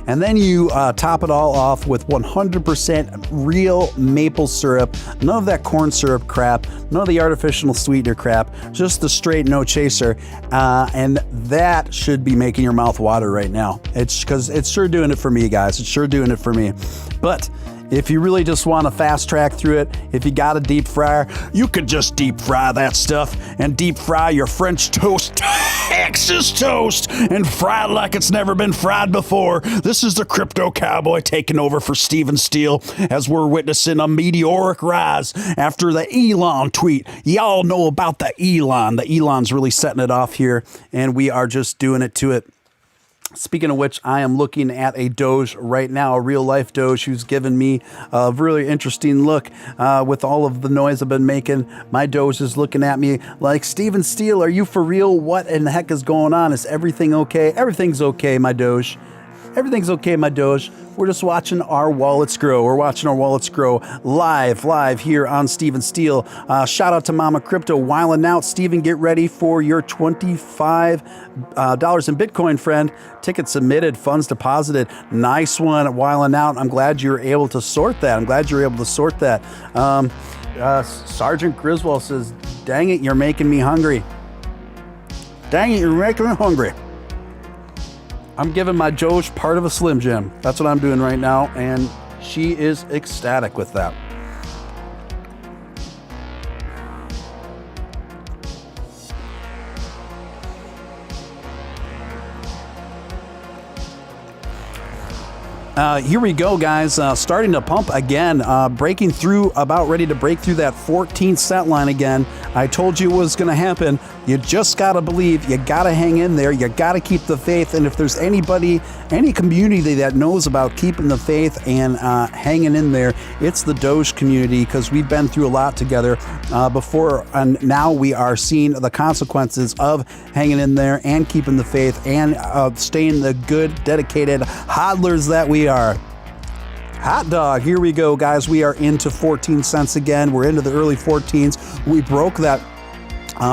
and then you top it all off with 100% real maple syrup. None of that corn syrup crap, none of the artificial sweetener crap, just the straight no chaser, and that should be making your mouth water right now. It's because it's sure doing it for me, guys. It's sure doing it for me. But if you really just want to fast track through it, if you got a deep fryer, you could just deep fry that stuff and deep fry your French toast, Texas toast, and fry it like it's never been fried before. This is the Crypto Cowboy taking over for Steven Steele as we're witnessing a meteoric rise after the Elon tweet. Y'all know about the Elon. The Elon's really setting it off here, and we are just doing it to it. Speaking of which, I am looking at a Doge right now, a real-life Doge who's given me a really interesting look. With all of the noise I've been making, my Doge is looking at me like, Steven Steele, are you for real? What in the heck is going on? Is everything okay? Everything's okay, my Doge. Everything's okay, my Doge. We're just watching our wallets grow. We're watching our wallets grow live here on Steven Steele. Shout out to Mama Crypto, whiling out. Steven, get ready for your $25 in Bitcoin, friend. Ticket submitted, funds deposited. Nice one, whiling out. I'm glad you're able to sort that. Sergeant Griswold says, dang it, you're making me hungry. I'm giving my Doge part of a Slim Jim. That's what I'm doing right now, and she is ecstatic with that. Here we go, guys. Starting to pump again, breaking through, about ready to break through that 14-cent line again. I told you it was going to happen. You just got to believe. You got to hang in there. You got to keep the faith. And if there's anybody, any community that knows about keeping the faith and hanging in there, it's the Doge community, because we've been through a lot together before, and now we are seeing the consequences of hanging in there and keeping the faith and staying the good, dedicated hodlers that we are. Hot dog, here we go, guys. We are into 14 cents again. We're into the early 14s. We broke that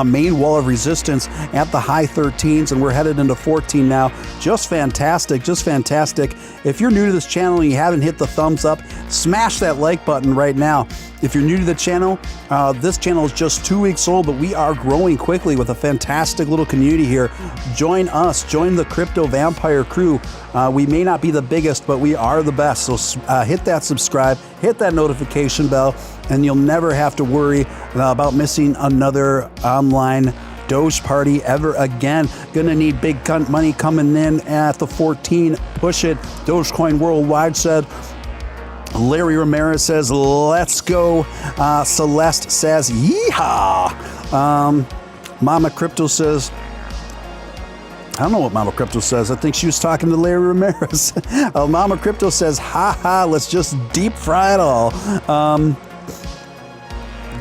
main wall of resistance at the high 13s, and we're headed into 14 now. Just fantastic, just fantastic. If you're new to this channel and you haven't hit the thumbs up, smash that like button right now. If you're new to the channel, this channel is just 2 weeks old, but we are growing quickly with a fantastic little community here. Join us, join the Crypto Vampire crew. We may not be the biggest, but we are the best. So hit that subscribe, hit that notification bell, and you'll never have to worry about missing another online Doge party ever again. Gonna need big money coming in at the 14. Push it. Dogecoin Worldwide said. Larry Ramirez says, let's go. Celeste says, yeehaw. Mama Crypto says, I don't know what Mama Crypto says. I think she was talking to Larry Ramirez. Mama Crypto says, ha ha, let's just deep fry it all.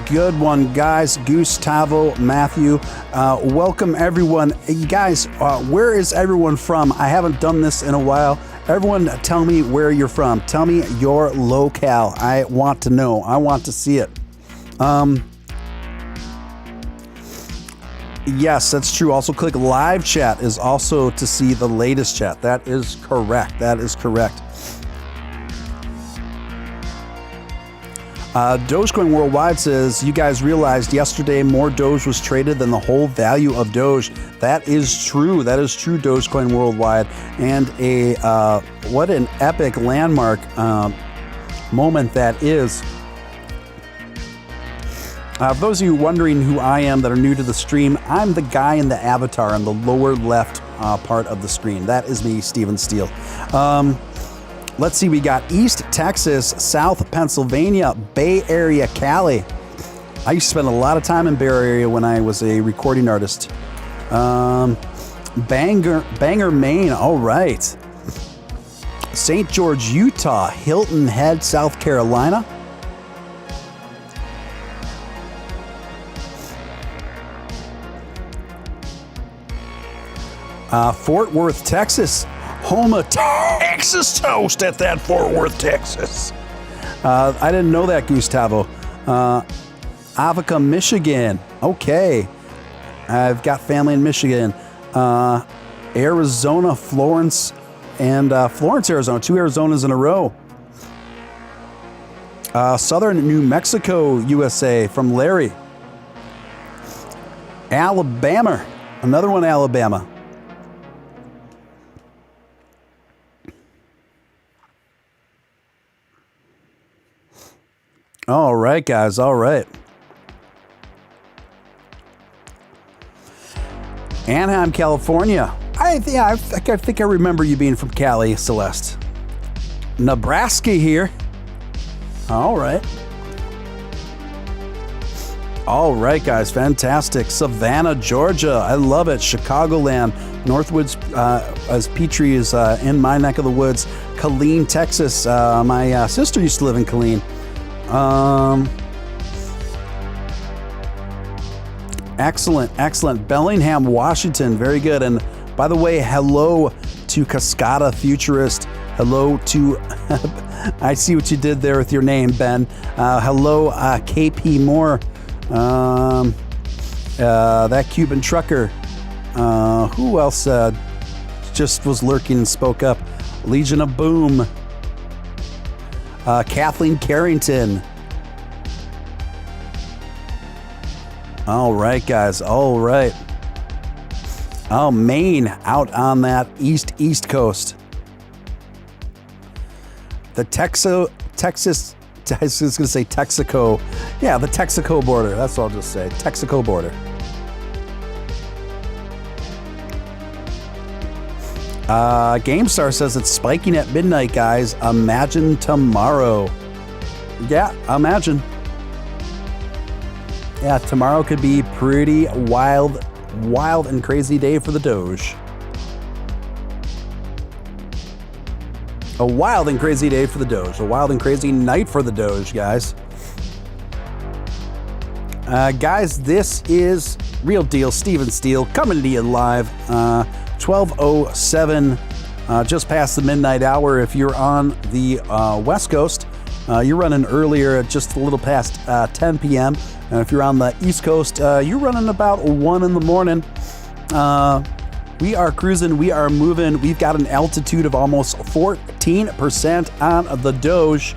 Good one, guys. Gustavo, Matthew, welcome everyone. You guys, where is everyone from? I haven't done this in a while. Everyone, tell me where you're from. Tell me your locale. I want to know. I want to see it. Yes, that's true. Also, click live chat is also to see the latest chat. That is correct. That is correct. Dogecoin Worldwide says, you guys realized yesterday more Doge was traded than the whole value of Doge. That is true. That is true, Dogecoin Worldwide. And what an epic landmark moment that is. For those of you wondering who I am that are new to the stream, I'm the guy in the avatar in the lower left part of the screen. That is me, Steven Steele. Let's see, we got East Texas, South Pennsylvania, Bay Area, Cali. I used to spend a lot of time in Bay Area when I was a recording artist. Bangor, Maine, all right. St. George, Utah, Hilton Head, South Carolina. Fort Worth, Texas. Home of Texas toast at that Fort Worth, Texas. I didn't know that, Gustavo. Avoca, Michigan. Okay. I've got family in Michigan. Arizona, Florence, and Florence, Arizona. 2 Arizonas in a row. Southern New Mexico, USA, from Larry. Alabama. Another one, Alabama. All right, guys. All right. Anaheim, California. I think I remember you being from Cali, Celeste. Nebraska here. All right. All right, guys. Fantastic. Savannah, Georgia. I love it. Chicagoland. Northwoods, as Petrie is in my neck of the woods. Killeen, Texas. My sister used to live in Killeen. Excellent. Bellingham, Washington, very good. And by the way, hello to Cascada Futurist. Hello to, I see what you did there with your name, Ben. Hello, KP Moore. That Cuban trucker. Who else just was lurking and spoke up? Legion of Boom. Kathleen Carrington. All right, guys. All right. Oh, Maine, out on that east coast. The Texas, I was going to say Texaco. Yeah, the Texaco border. That's what I'll just say. Texaco border. GameStar says it's spiking at midnight, guys. Imagine tomorrow. Yeah, imagine. Yeah, tomorrow could be pretty wild and crazy day for the Doge. A wild and crazy day for the Doge. A wild and crazy night for the Doge, guys. Guys, this is Real Deal Steven Steele coming to you live. 12:07, just past the midnight hour. If you're on the West Coast, you're running earlier, just a little past 10 p.m. If you're on the East Coast, you're running about 1 in the morning. We are cruising, we are moving. We've got an altitude of almost 14% on the Doge.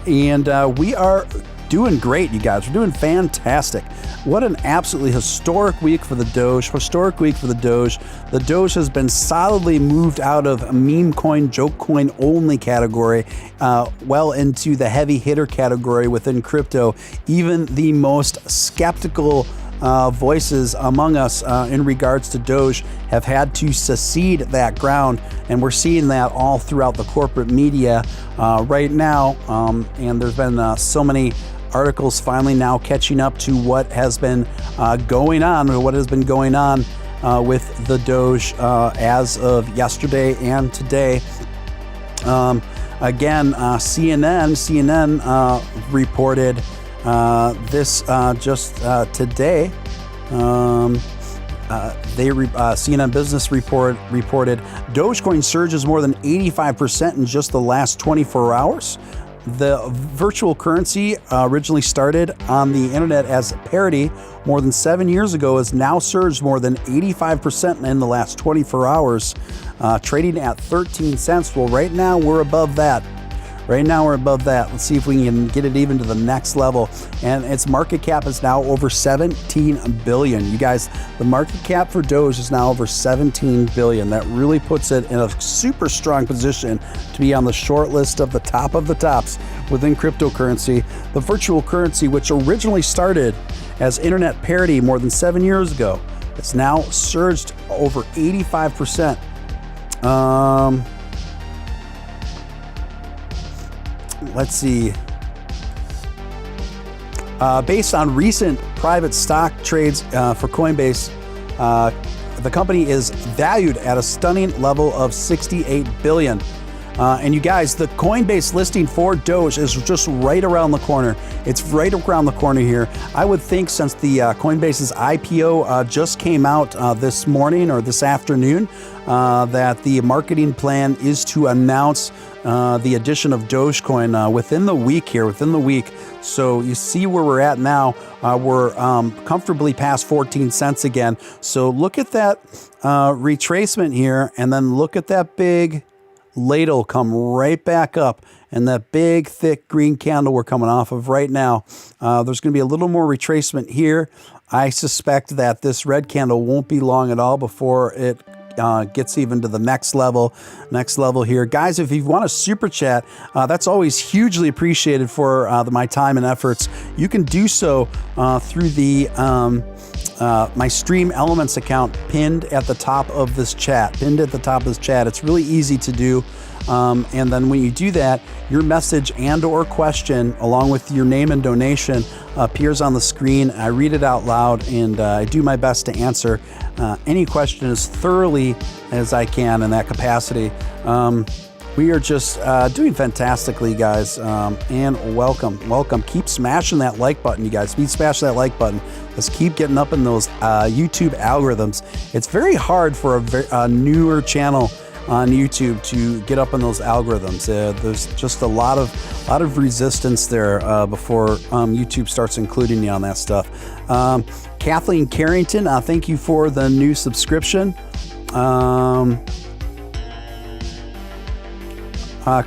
And we are doing great, you guys. We're doing fantastic. What an absolutely historic week for the Doge. Historic week for the Doge. The Doge has been solidly moved out of a meme coin, joke coin only category, well into the heavy hitter category within crypto. Even the most skeptical voices among us in regards to Doge have had to secede that ground, and we're seeing that all throughout the corporate media right now. And there's been so many articles finally now catching up to what has been going on, or what has been going on with the Doge as of yesterday and today. Again, CNN reported this just today. CNN Business reported Dogecoin surges more than 85% in just the last 24 hours. The virtual currency originally started on the internet as parity more than 7 years ago, has now surged more than 85% in the last 24 hours, trading at 13 cents. Well, right now we're above that. Let's see if we can get it even to the next level. And its market cap is now over 17 billion. You guys, the market cap for Doge is now over 17 billion. That really puts it in a super strong position to be on the short list of the tops within cryptocurrency. The virtual currency, which originally started as internet parity more than 7 years ago, it's now surged over 85%. Let's see. Based on recent private stock trades for Coinbase, the company is valued at a stunning level of 68 billion. And you guys, the Coinbase listing for Doge is just right around the corner. It's right around the corner here. I would think since the Coinbase's IPO just came out this morning or this afternoon, that the marketing plan is to announce the addition of Dogecoin within the week. So you see where we're at now. We're comfortably past 14 cents again. So look at that retracement here, and then look at that big ladle come right back up, and that big thick green candle we're coming off of right now. There's going to be a little more retracement here. I suspect that this red candle won't be long at all before it gets even to the next level here. Guys, if you want a super chat, that's always hugely appreciated for my time and efforts. You can do so through the my Stream Elements account pinned at the top of this chat. It's really easy to do. And then when you do that, your message and or question along with your name and donation appears on the screen. I read it out loud, and I do my best to answer any question as thoroughly as I can in that capacity. We are just doing fantastically, guys, and welcome. Keep smashing that like button, you guys. Keep smashing that like button. Let's keep getting up in those YouTube algorithms. It's very hard for a newer channel on YouTube to get up in those algorithms. There's just a lot of resistance there before YouTube starts including you on that stuff. Kathleen Carrington, thank you for the new subscription.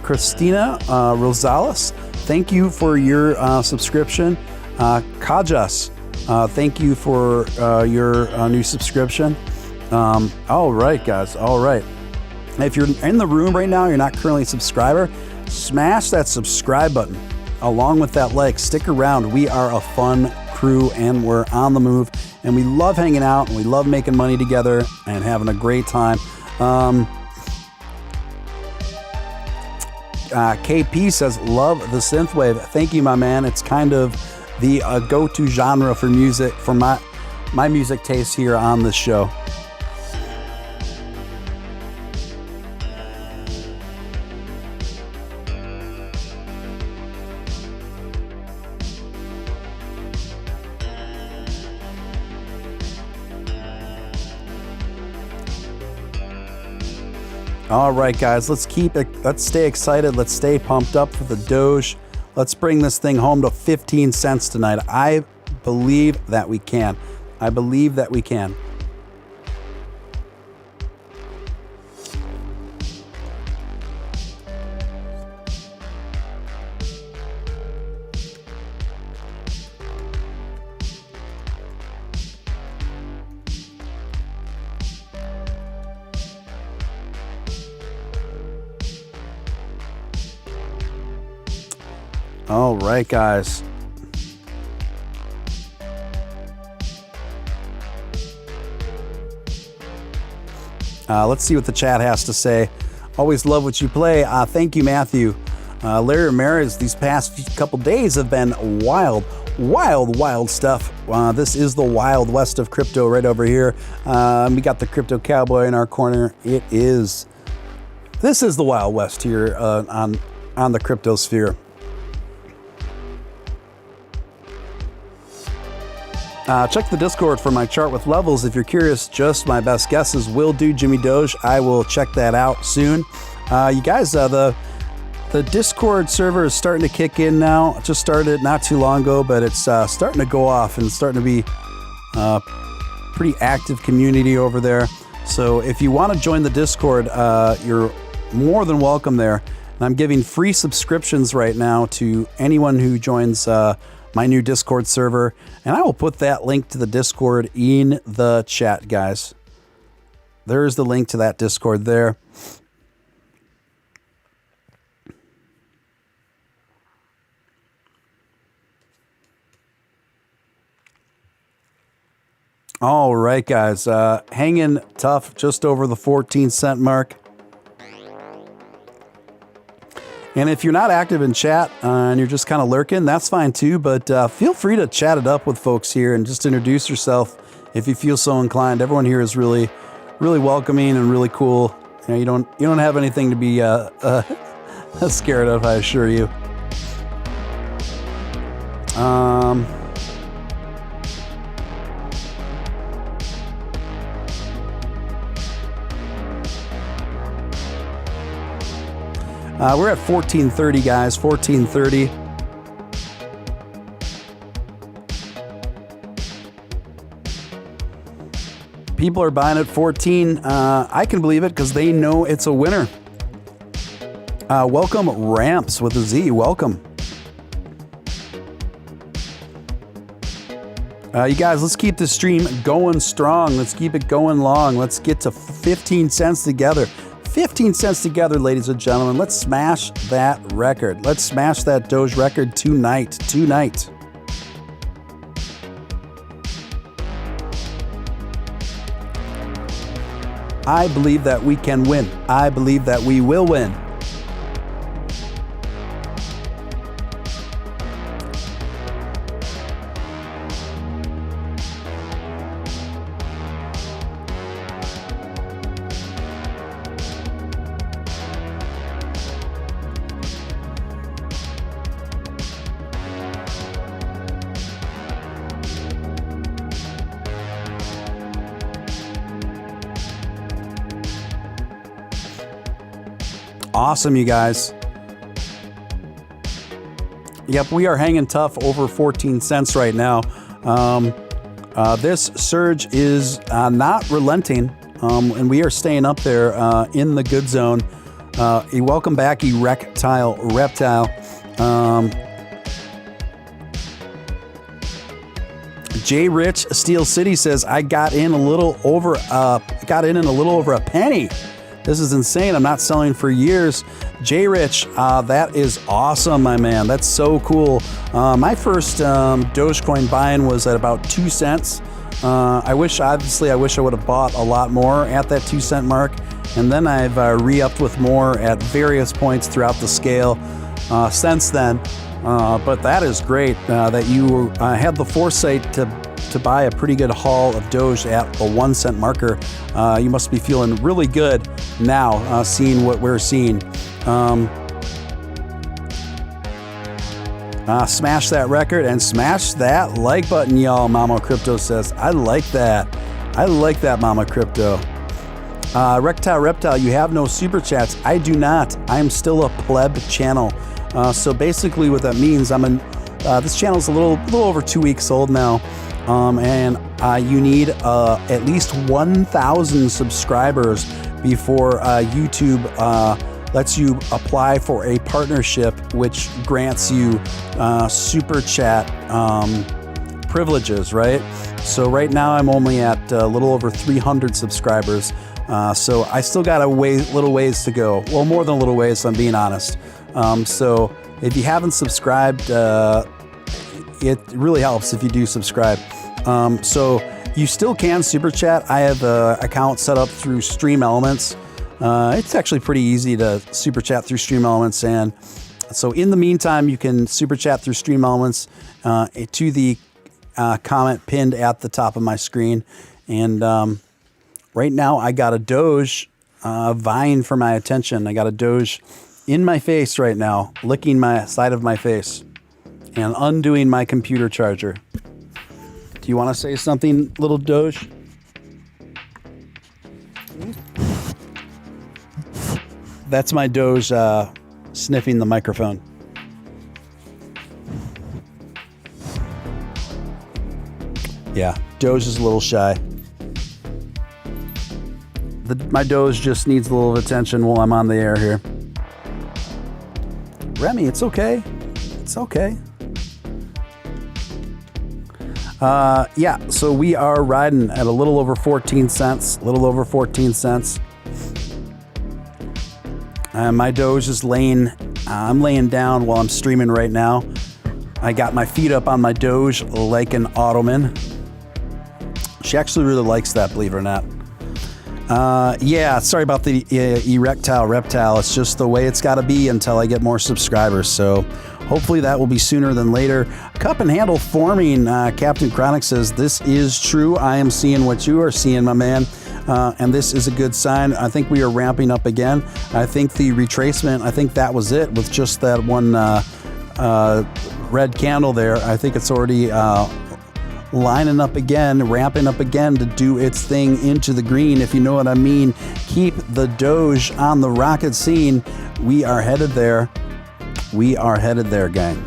Christina Rosales, thank you for your subscription. Kajas, thank you for your new subscription. All right, guys. All right. If you're in the room right now, you're not currently a subscriber, smash that subscribe button along with that like. Stick around. We are a fun crew. crew, and we're on the move. And we love hanging out, and we love making money together and having a great time. KP says, love the synthwave. Thank you, my man. It's kind of the go-to genre for music, for my music taste here on this show. All right, guys, let's stay excited. Let's stay pumped up for the Doge. Let's bring this thing home to 15 cents tonight. I believe that we can. I believe that we can. All right, guys. Let's see what the chat has to say. Always love what you play. Thank you, Matthew. Larry Ramirez, these past couple days have been wild stuff. This is the Wild West of crypto right over here. We got the crypto cowboy in our corner. This is the Wild West here on the crypto sphere. Check the Discord for my chart with levels. If you're curious, just my best guesses will do Jimmy Doge. I will check that out soon. You guys, the Discord server is starting to kick in now. It just started not too long ago, but it's starting to go off and starting to be pretty active community over there. So if you want to join the Discord, you're more than welcome there. And I'm giving free subscriptions right now to anyone who joins my new Discord server, and I will put that link to the Discord in the chat, guys. There's the link to that Discord there. All right, guys, hanging tough just over the 14-cent mark. And if you're not active in chat and you're just kind of lurking, that's fine too. But feel free to chat it up with folks here and just introduce yourself if you feel so inclined. Everyone here is really, really welcoming and really cool. You know, you don't have anything to be scared of, I assure you. We're at 1430, guys. 1430. People are buying at 14. I can believe it because they know it's a winner. Welcome, Ramps with a Z. Welcome. You guys, let's keep the stream going strong. Let's keep it going long. Let's get to 15 cents together. 15 cents together, ladies and gentlemen. Let's smash that record. Let's smash that Doge record tonight. I believe that we can win. I believe that we will win. Awesome, you guys. Yep, we are hanging tough over 14 cents right now. This surge is not relenting, and we are staying up there in the good zone. Welcome back, Erectile Reptile. J. Rich Steel City says, I got in a little over a penny. This is insane. I'm not selling for years. J Rich, that is awesome, my man. That's so cool. My first Dogecoin buy-in was at about 2 cents. I wish I would have bought a lot more at that 2 cent mark. And then I've re-upped with more at various points throughout the scale since then. But that is great that you had the foresight to buy a pretty good haul of Doge at the 1 cent marker. You must be feeling really good now, seeing what we're seeing. Smash that record and smash that like button, y'all. Mama Crypto says, I like that. I like that, Mama Crypto. Reptile, you have no super chats. I do not. I am still a pleb channel. So basically what that means, this channel is a little over 2 weeks old now. And you need at least 1,000 subscribers before YouTube lets you apply for a partnership, which grants you super chat privileges, right? So right now I'm only at a little over 300 subscribers. So I still got a little ways to go. Well, more than a little ways, if I'm being honest. So if you haven't subscribed, it really helps if you do subscribe. So you still can super chat. I have an account set up through Stream Elements. It's actually pretty easy to super chat through Stream Elements. And so in the meantime, you can super chat through Stream Elements to the comment pinned at the top of my screen. And right now I got a Doge vying for my attention. I got a Doge in my face right now, licking my side of my face and undoing my computer charger. Do you want to say something, little Doge? That's my Doge sniffing the microphone. Yeah, Doge is a little shy. My Doge just needs a little attention while I'm on the air here. Remy, it's okay. It's okay. Yeah, so we are riding at a little over 14 cents. My Doge is I'm laying down while I'm streaming right now. I got my feet up on my Doge like an ottoman. She actually really likes that, believe it or not. Yeah, sorry about the erectile reptile. It's just the way it's got to be until I get more subscribers. So hopefully that will be sooner than later. Cup and handle forming. Captain Chronic says, this is true. I am seeing what you are seeing, my man. And this is a good sign. I think we are ramping up again. I think the retracement, I think that was it with just that one red candle there. I think it's already lining up again, ramping up again to do its thing into the green, if you know what I mean. Keep the Doge on the rocket scene. We are headed there. We are headed there, gang.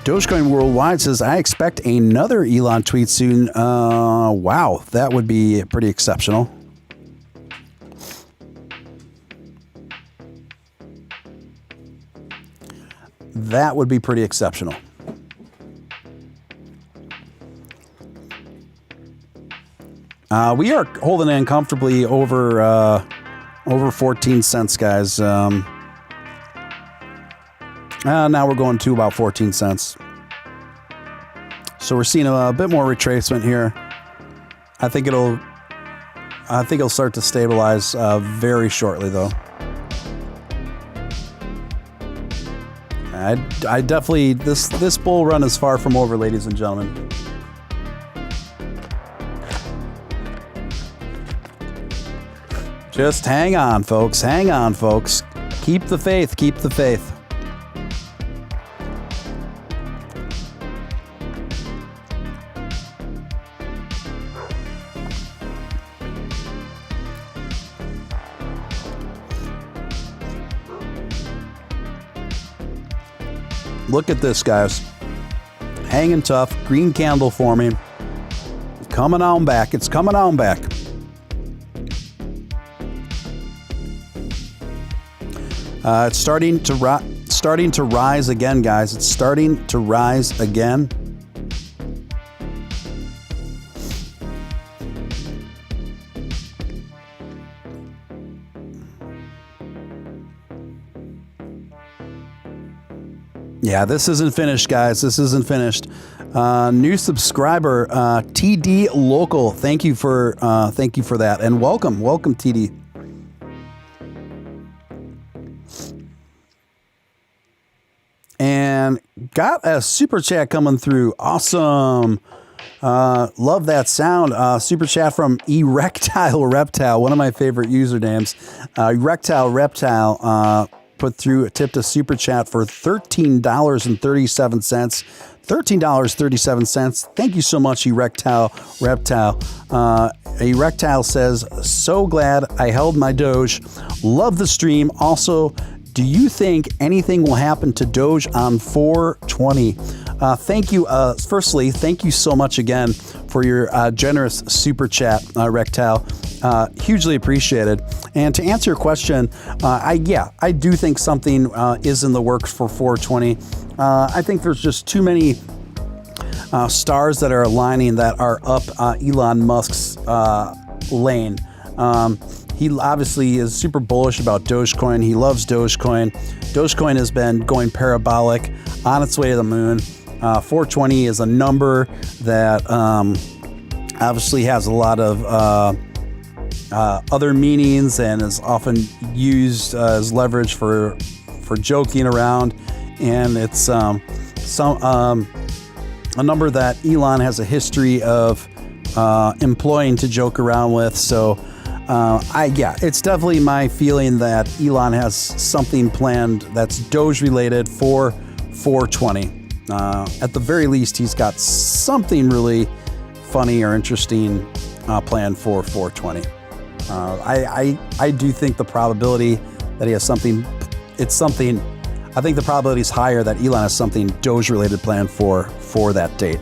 Dogecoin Worldwide says, I expect another Elon tweet soon. Wow, that would be pretty exceptional. That would be pretty exceptional. We are holding in comfortably over 14 cents, guys. Now we're going to about 14 cents. So we're seeing a bit more retracement here. I think it'll start to stabilize very shortly, though. I definitely this bull run is far from over, ladies and gentlemen. Just hang on, folks. Hang on, folks. Keep the faith. Keep the faith. Look at this, guys. Hanging tough. Green candle forming. Coming on back. It's coming on back. It's starting to rise again, guys. It's starting to rise again. Yeah, this isn't finished, guys. This isn't finished. New subscriber, TD Local. Thank you for that, and welcome, TD. And got a super chat coming through. Awesome. Love that sound. Super chat from Erectile Reptile, one of my favorite usernames. Erectile Reptile tipped a super chat for $13.37. $13.37. Thank you so much, Erectile Reptile. Erectile says, so glad I held my Doge. Love the stream. Also, do you think anything will happen to Doge on 420? Thank you. Firstly, thank you so much again for your generous super chat, Rectile. Hugely appreciated. And to answer your question, I do think something is in the works for 420. I think there's just too many stars that are aligning that are up Elon Musk's lane. He obviously is super bullish about Dogecoin. He loves Dogecoin. Dogecoin has been going parabolic, on its way to the moon. 420 is a number that obviously has a lot of other meanings and is often used as leverage for joking around. And it's a number that Elon has a history of employing to joke around with. So it's definitely my feeling that Elon has something planned that's Doge related for 420. At the very least, he's got something really funny or interesting planned for 420. I do think the probability that he has something, I think the probability is higher that Elon has something Doge related planned for that date.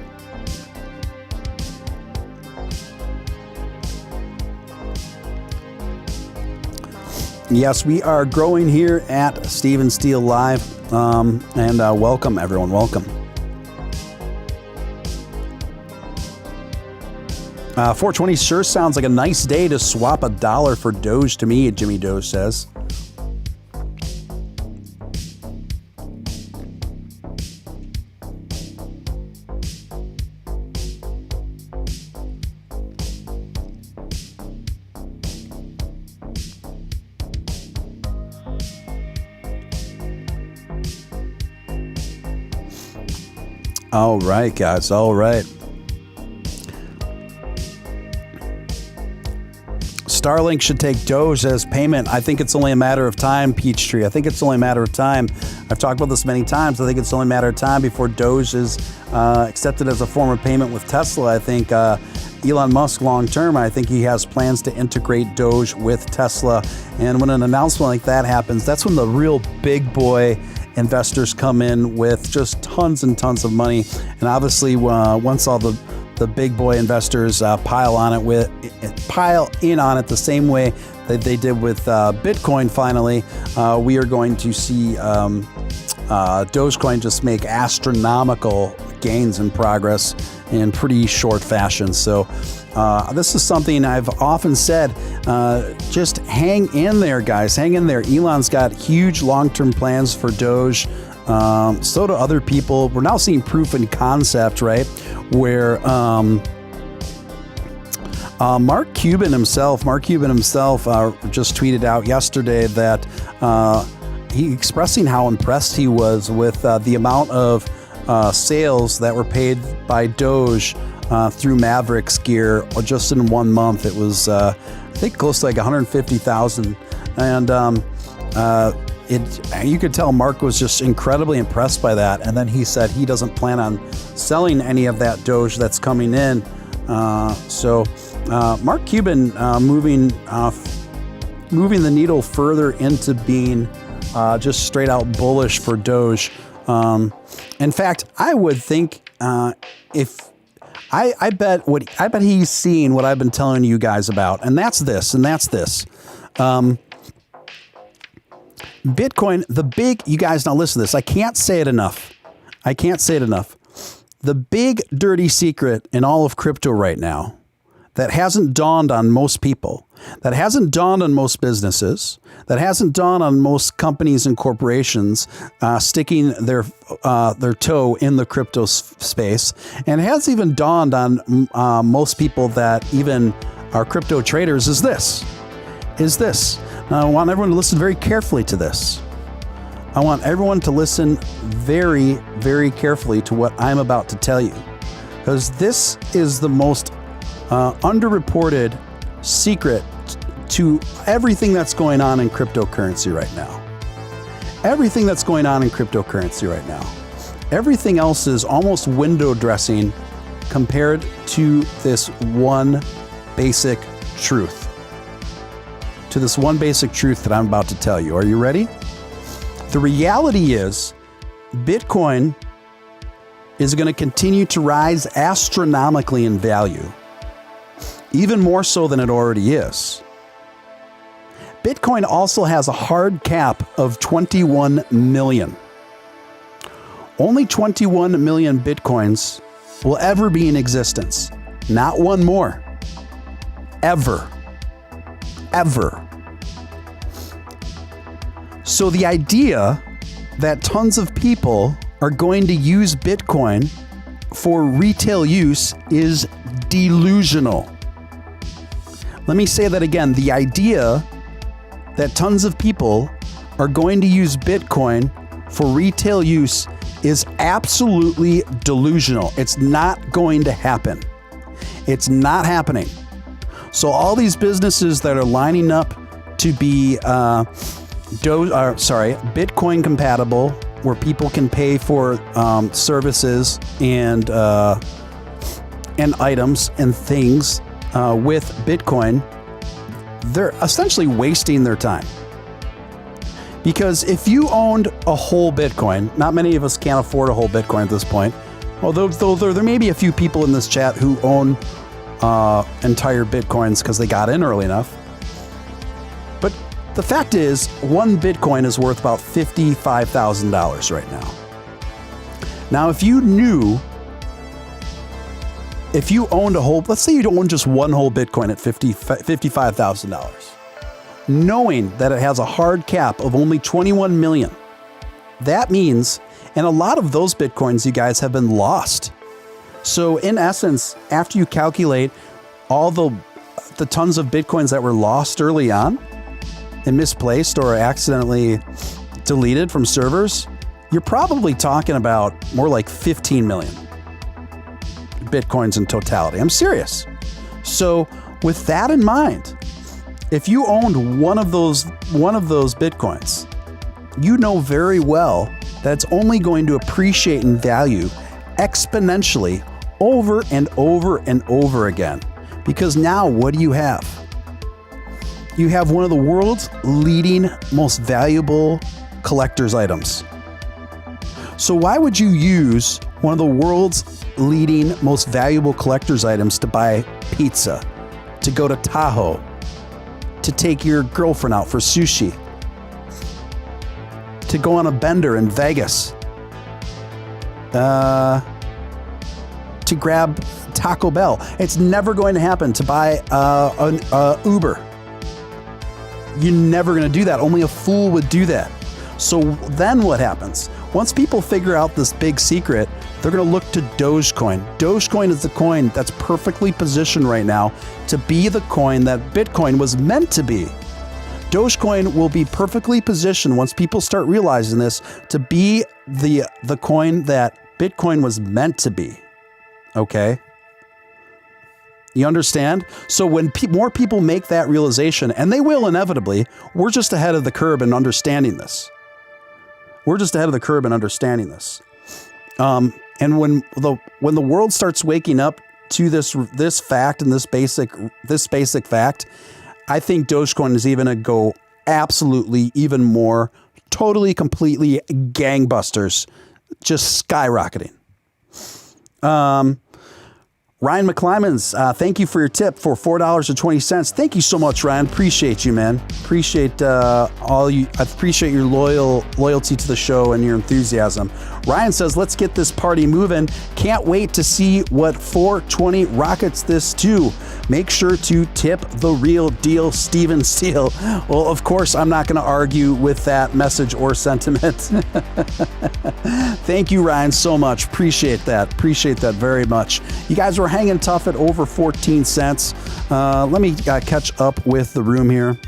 Yes, we are growing here at Steven Steele Live, and welcome everyone, welcome. 420 sure sounds like a nice day to swap $1 for Doge to me, Jimmy Doge says. All right, guys. All right. Starlink should take Doge as payment. I think it's only a matter of time, Peachtree. I think it's only a matter of time. I've talked about this many times. I think it's only a matter of time before Doge is accepted as a form of payment with Tesla. I think Elon Musk, long term, I think he has plans to integrate Doge with Tesla. And when an announcement like that happens, that's when the real big boy investors come in with just tons and tons of money. And obviously, once all the big boy investors pile in on it the same way that they did with Bitcoin, finally, we are going to see Dogecoin just make astronomical gains in progress in pretty short fashion. So this is something I've often said, just hang in there, guys. Hang in there. Elon's got huge long-term plans for Doge. So do other people. We're now seeing proof in concept, right? Where Mark Cuban himself just tweeted out yesterday that he expressing how impressed he was with the amount of sales that were paid by Doge through Mavericks gear just in 1 month. It was, I think, close to like 150,000. And you could tell Mark was just incredibly impressed by that. And then he said he doesn't plan on selling any of that Doge that's coming in. So Mark Cuban moving the needle further into being just straight out bullish for Doge. In fact, I would think if I bet he's seeing what I've been telling you guys about, and that's this. Bitcoin, you guys now listen to this. I can't say it enough. The big dirty secret in all of crypto right now that hasn't dawned on most people, that hasn't dawned on most businesses, that hasn't dawned on most companies and corporations sticking their toe in the crypto space, and hasn't even dawned on most people that even are crypto traders is this. Now, I want everyone to listen very carefully to this. I want everyone to listen very, very carefully to what I'm about to tell you, because this is the most underreported secret to everything that's going on in cryptocurrency right now. Everything that's going on in cryptocurrency right now. Everything else is almost window dressing compared to this one basic truth. To this one basic truth that I'm about to tell you. Are you ready? The reality is Bitcoin is going to continue to rise astronomically in value, even more so than it already is. Bitcoin also has a hard cap of 21 million. Only 21 million Bitcoins will ever be in existence. Not one more. Ever. Ever. So the idea that tons of people are going to use Bitcoin for retail use is delusional. Let me say that again. The idea that tons of people are going to use Bitcoin for retail use is absolutely delusional. It's not going to happen. It's not happening. So all these businesses that are lining up to be Bitcoin compatible, where people can pay for services and items and things with Bitcoin, they're essentially wasting their time. Because if you owned a whole Bitcoin, not many of us can afford a whole Bitcoin at this point, although there may be a few people in this chat who own entire Bitcoins because they got in early enough. But the fact is, one Bitcoin is worth about $55,000 right now. Now, if you owned a whole, let's say you don't own just one whole Bitcoin at $55,000, knowing that it has a hard cap of only 21 million, that means, and a lot of those Bitcoins, you guys, have been lost. So in essence, after you calculate all the tons of Bitcoins that were lost early on and misplaced or accidentally deleted from servers, you're probably talking about more like 15 million Bitcoins in totality. I'm serious. So with that in mind, if you owned one of those Bitcoins, you know very well that it's only going to appreciate in value exponentially over and over and over again. Because now what do you have? You have one of the world's leading, most valuable collector's items. So why would you use one of the world's leading, most valuable collector's items to buy pizza, to go to Tahoe, to take your girlfriend out for sushi, to go on a bender in Vegas, to grab Taco Bell? It's never going to happen. To buy an Uber, you're never going to do that. Only a fool would do that. So then what happens? Once people figure out this big secret, they're going to look to Dogecoin. Dogecoin is the coin that's perfectly positioned right now to be the coin that Bitcoin was meant to be. Dogecoin will be perfectly positioned once people start realizing this to be the coin that Bitcoin was meant to be. Okay? You understand? So when more people make that realization, and they will inevitably, we're just ahead of the curve in understanding this. And when the world starts waking up to this fact and this basic fact, I think Dogecoin is even going to go absolutely even more, totally, completely gangbusters, just skyrocketing. Ryan McClymans, thank you for your tip for $4.20. Thank you so much, Ryan. Appreciate you, man. Appreciate all you. I appreciate your loyalty to the show and your enthusiasm. Ryan says, "Let's get this party moving. Can't wait to see what 420 rockets this to. Make sure to tip the real deal, Steven Steele." Well, of course, I'm not going to argue with that message or sentiment. Thank you, Ryan, so much. Appreciate that. Appreciate that very much. You guys were hanging tough at over 14 cents. Let me catch up with the room here.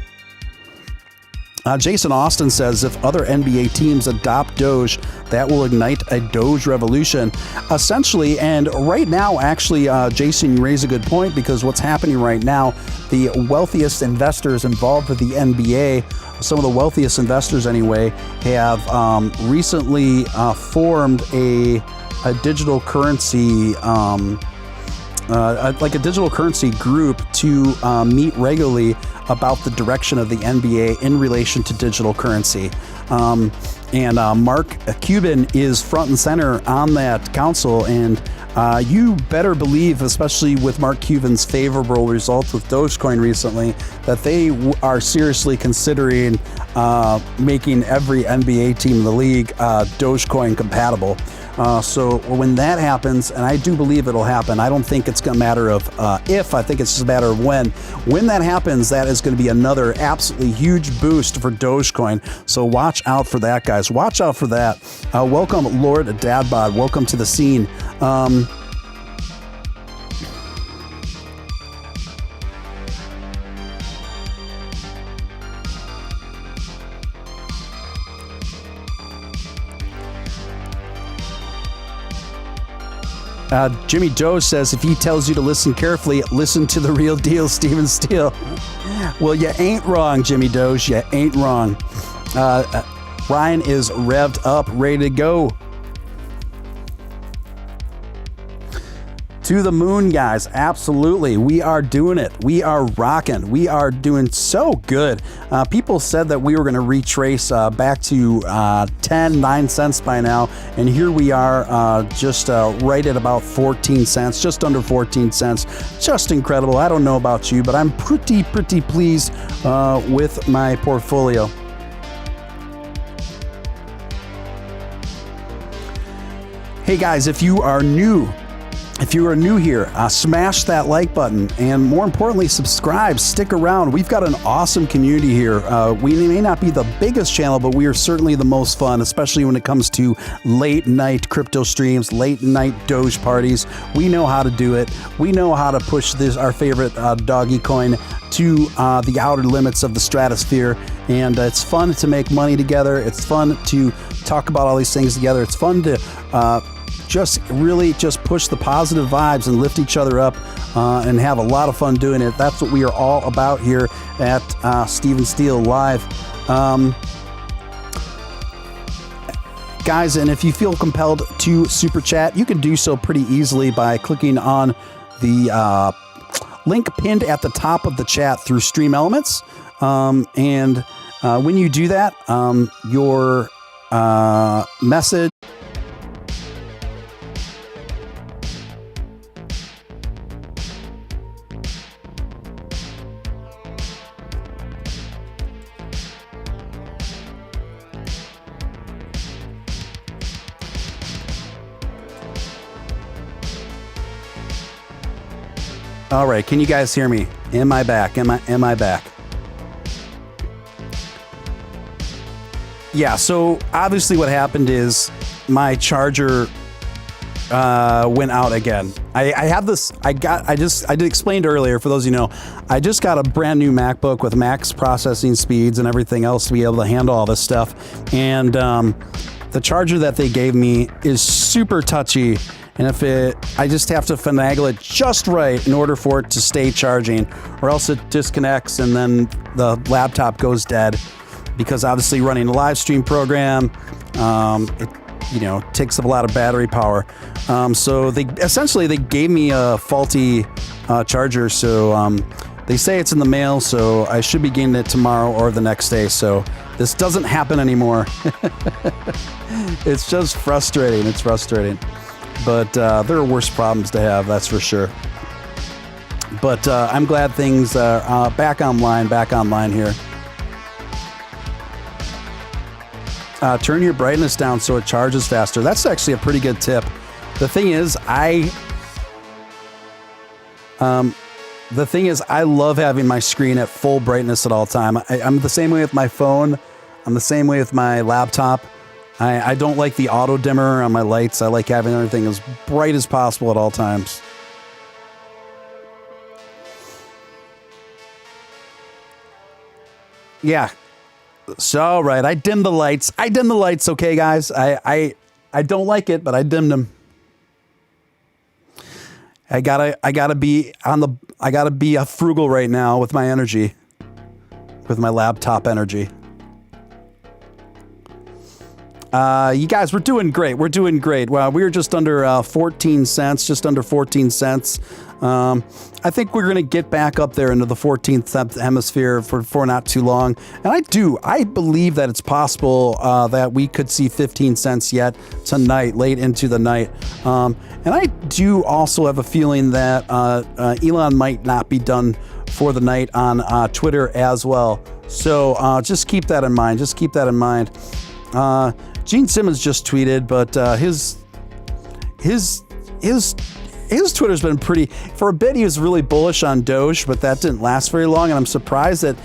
Jason Austin says, if other NBA teams adopt Doge, that will ignite a Doge revolution. Essentially, and right now, actually, Jason, you raise a good point, because what's happening right now, the wealthiest investors involved with the NBA, some of the wealthiest investors anyway, have recently formed a digital currency like a digital currency group to meet regularly about the direction of the NBA in relation to digital currency. And Mark Cuban is front and center on that council, and you better believe, especially with Mark Cuban's favorable results with Dogecoin recently, that they are seriously considering making every NBA team in the league Dogecoin compatible. So when that happens, and I do believe it'll happen, I don't think it's a matter of if, I think it's just a matter of when. When that happens, that is going to be another absolutely huge boost for Dogecoin. So watch out for that, guys. Watch out for that. Welcome, Lord Dadbod. Welcome to the scene. Jimmy Doe says, if he tells you to listen carefully, listen to the real deal, Steven Steele. Well, you ain't wrong, Jimmy Doge. You ain't wrong. Ryan is revved up, ready to go. To the moon, guys. Absolutely. We are doing it. We are rocking. We are doing so good. People said that we were going to retrace back to 9 cents by now. And here we are just right at about 14 cents, just under 14 cents. Just incredible. I don't know about you, but I'm pretty pleased with my portfolio. Hey guys, if you are new here, smash that like button, and more importantly, subscribe. Stick around. We've got an awesome community here. We may not be the biggest channel, but we are certainly the most fun, especially when it comes to late night crypto streams, late night Doge parties. We know how to do it. We know how to push our favorite Dogecoin to the outer limits of the stratosphere, and it's fun to make money together. It's fun to talk about all these things together. It's fun to just push the positive vibes and lift each other up and have a lot of fun doing it. That's what we are all about here at Steven Steele Live. Guys, and if you feel compelled to super chat, you can do so pretty easily by clicking on the link pinned at the top of the chat through Stream Elements. And when you do that, your message... All right, can you guys hear me? Am I back? Am I back? Yeah, so obviously what happened is my charger went out again. I did explained earlier, for those of you who know, I just got a brand new MacBook with max processing speeds and everything else to be able to handle all this stuff. And the charger that they gave me is super touchy. And I just have to finagle it just right in order for it to stay charging, or else it disconnects and then the laptop goes dead, because obviously running a live stream program, it takes up a lot of battery power. So they gave me a faulty charger. So they say it's in the mail, so I should be getting it tomorrow or the next day. So this doesn't happen anymore. It's just frustrating. It's frustrating. but there are worse problems to have, that's for sure. But I'm glad things are back online here. Turn your brightness down so it charges faster. That's actually a pretty good tip. The thing is, I love having my screen at full brightness at all time. I'm the same way with my phone. I'm the same way with my laptop. I don't like the auto dimmer on my lights. I like having everything as bright as possible at all times. Yeah. So, right. I dimmed the lights. Okay, guys. I don't like it, but I dimmed them. I gotta be frugal right now with my energy, with my laptop energy. You guys, we're doing great. Well, we were just under 14 cents, just under 14 cents. I think we're going to get back up there into the 14th hemisphere for not too long. And I believe that it's possible that we could see 15 cents yet tonight, late into the night. And I do also have a feeling that Elon might not be done for the night on Twitter as well. So just keep that in mind. Gene Simmons just tweeted, but his Twitter's been pretty. For a bit, he was really bullish on Doge, but that didn't last very long. And I'm surprised that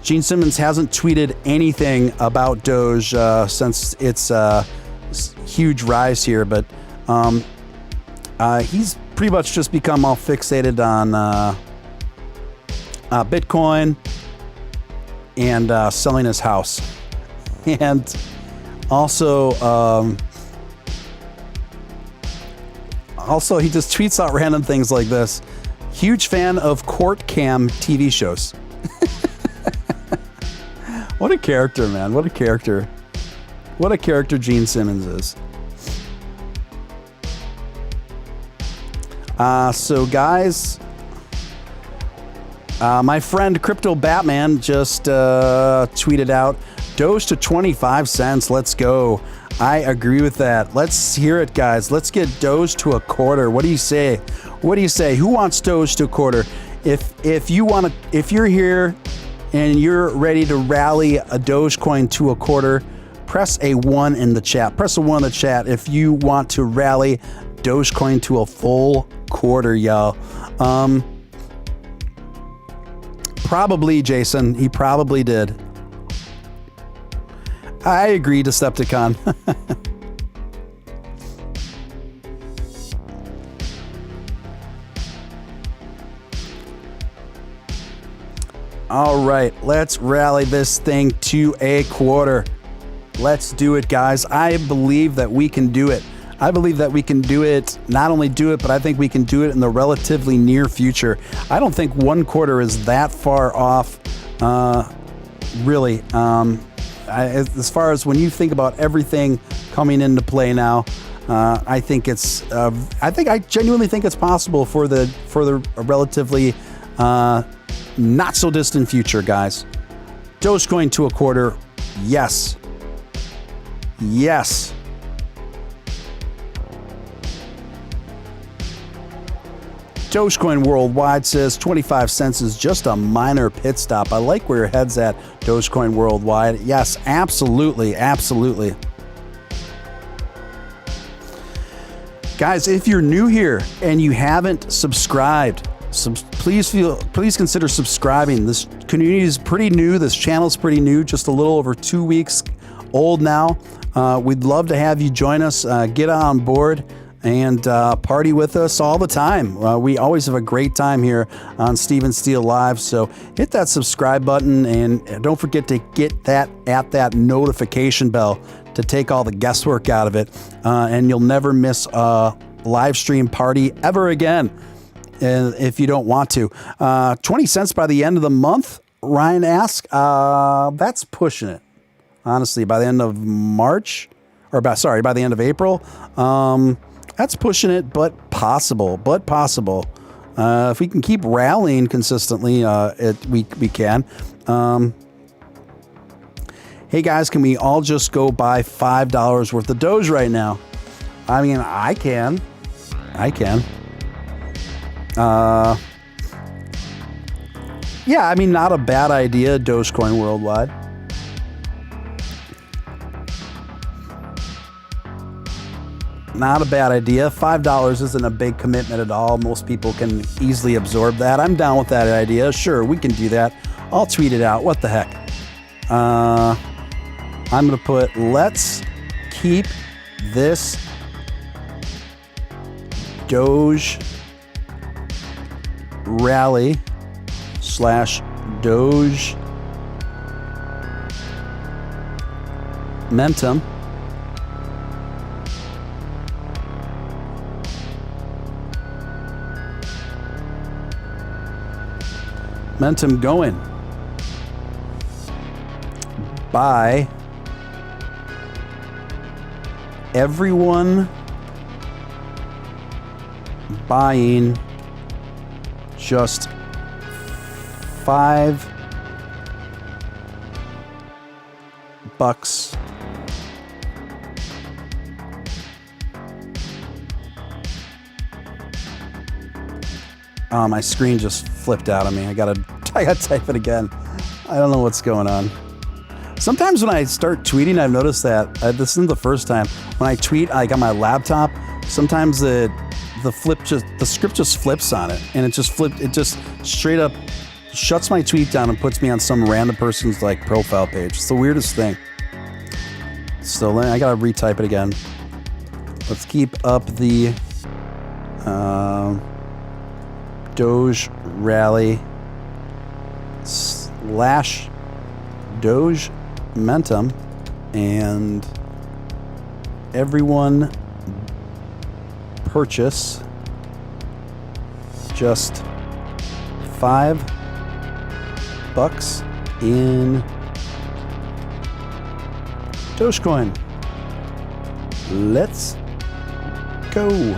Gene Simmons hasn't tweeted anything about Doge since its huge rise here. But he's pretty much just become all fixated on Bitcoin and selling his house. And also, he just tweets out random things like this. Huge fan of court cam TV shows. What a character, man. What a character Gene Simmons is. So guys, my friend Crypto Batman just tweeted out, Doge to 25 cents. Let's go. I agree with that. Let's hear it, guys. Let's get Doge to a quarter. What do you say? Who wants Doge to a quarter? If you're here and you're ready to rally a Dogecoin to a quarter, press a 1 in the chat. Press a 1 in the chat if you want to rally Dogecoin to a full quarter, y'all. Probably, Jason. He probably did. I agree, Decepticon. All right, let's rally this thing to a quarter. Let's do it, guys. I believe that we can do it. Not only do it, but I think we can do it in the relatively near future. I don't think 1 quarter is that far off, really. As far as when you think about everything coming into play now, I genuinely think it's possible for the relatively not so distant future, guys. Dogecoin to a quarter, yes. Dogecoin Worldwide says 25 cents is just a minor pit stop. I like where your head's at, Dogecoin Worldwide. Yes, absolutely. Guys, if you're new here and you haven't subscribed, please consider subscribing. This community is pretty new. This channel is pretty new, just a little over 2 weeks old now. We'd love to have you join us, get on board, and party with us all the time. We always have a great time here on Steven Steele Live. So hit that subscribe button and don't forget to get that notification bell to take all the guesswork out of it. And you'll never miss a live stream party ever again if you don't want to. 20 cents by the end of the month, Ryan asks. That's pushing it. Honestly, by the end of March, by the end of April, that's pushing it, but possible. If we can keep rallying consistently, we can. hey guys, can we all just go buy $5 worth of Doge right now? I mean, I can. Yeah, I mean, not a bad idea, Dogecoin worldwide. Not a bad idea. $5 isn't a big commitment at all. Most people can easily absorb that. I'm down with that idea. Sure, we can do that. I'll tweet it out. What the heck? I'm going to put, let's keep this Doge rally / Doge momentum going by everyone buying just $5 my screen just flipped out on me. I gotta type it again. I don't know what's going on. Sometimes when I start tweeting, I've noticed that this isn't the first time. When I tweet like on my laptop, sometimes the script just flips on it, and it just straight up shuts my tweet down and puts me on some random person's like profile page. It's the weirdest thing. So I gotta retype it again. Let's keep up the Doge rally / Doge momentum, and everyone purchase just $5 in Dogecoin. Let's go.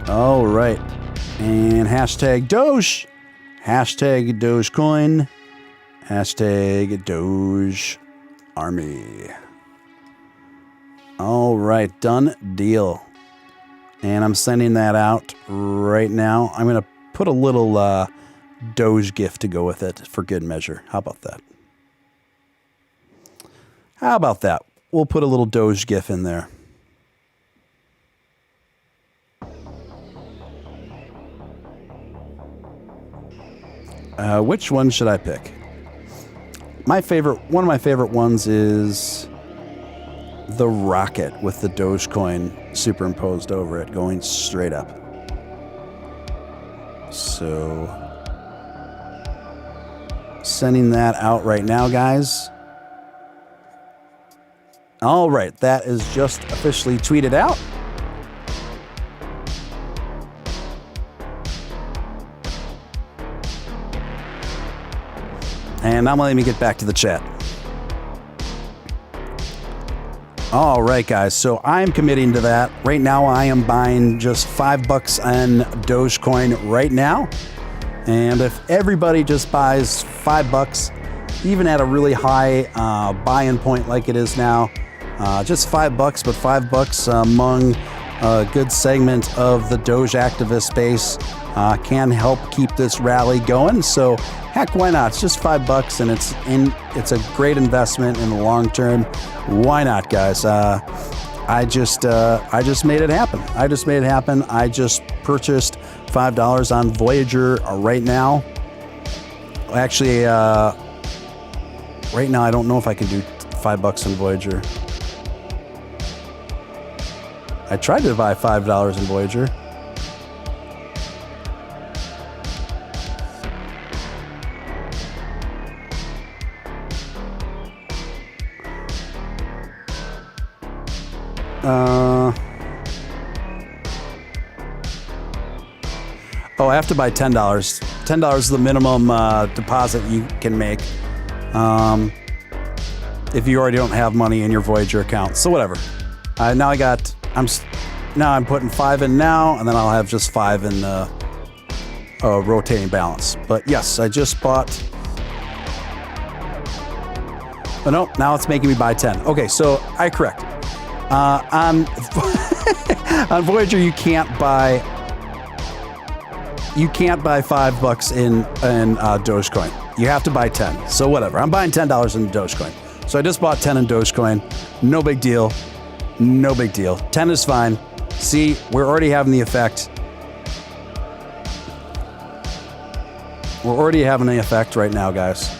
All right. And hashtag Doge, hashtag Dogecoin, hashtag Doge Army. All right, done deal. And I'm sending that out right now. I'm going to put a little Doge gift to go with it for good measure. How about that? We'll put a little Doge GIF in there. Which one should I pick? One of my favorite ones is the rocket with the Dogecoin superimposed over it, going straight up. So, sending that out right now, guys. All right, that is just officially tweeted out. And now let me get back to the chat. All right, guys. So I'm committing to that. Right now, I am buying just $5 on Dogecoin right now. And if everybody just buys $5, even at a really high buy-in point like it is now, just $5, but $5 among a good segment of the Doge activist space can help keep this rally going. So heck, why not? It's just $5, and it's a great investment in the long term. Why not, guys? I just made it happen. I just purchased $5 on Voyager right now. Actually, right now I don't know if I can do $5 on Voyager. I tried to buy $5 in Voyager. I have to buy $10. $10 is the minimum deposit you can make if you already don't have money in your Voyager account. So whatever. Now I'm putting 5 in now, and then I'll have just 5 in rotating balance. But yes, I just bought Oh, no, now it's making me buy 10. Okay, so I correct. On on Voyager, you can't buy $5 in Dogecoin. You have to buy 10. So whatever. I'm buying $10 in Dogecoin. So I just bought 10 in Dogecoin. No big deal. No big deal. 10 is fine. See, we're already having the effect. We're already having the effect right now, guys.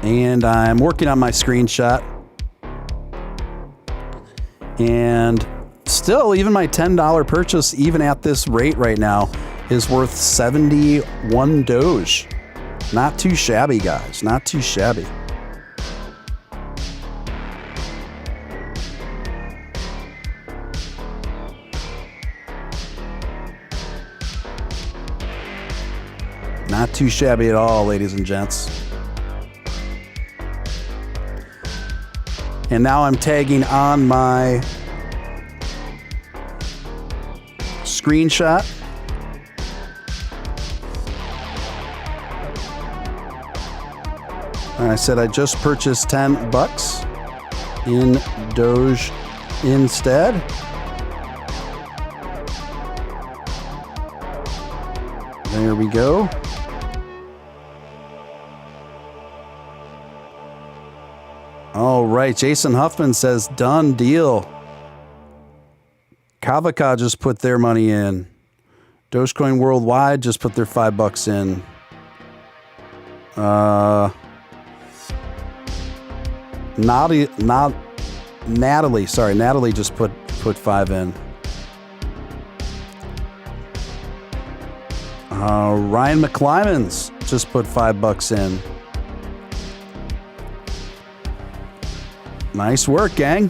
And I'm working on my screenshot. And still, even my $10 purchase, even at this rate right now, is worth 71 Doge. Not too shabby, guys. Not too shabby. Not too shabby at all, ladies and gents. And now I'm tagging on my screenshot. I said I just purchased $10 in Doge instead. There we go. All right, Jason Huffman says, done deal. Kavaka just put their money in. Dogecoin Worldwide just put their $5 in. Natalie just put 5 in. Ryan McClymonds just put $5 in. Nice work, gang.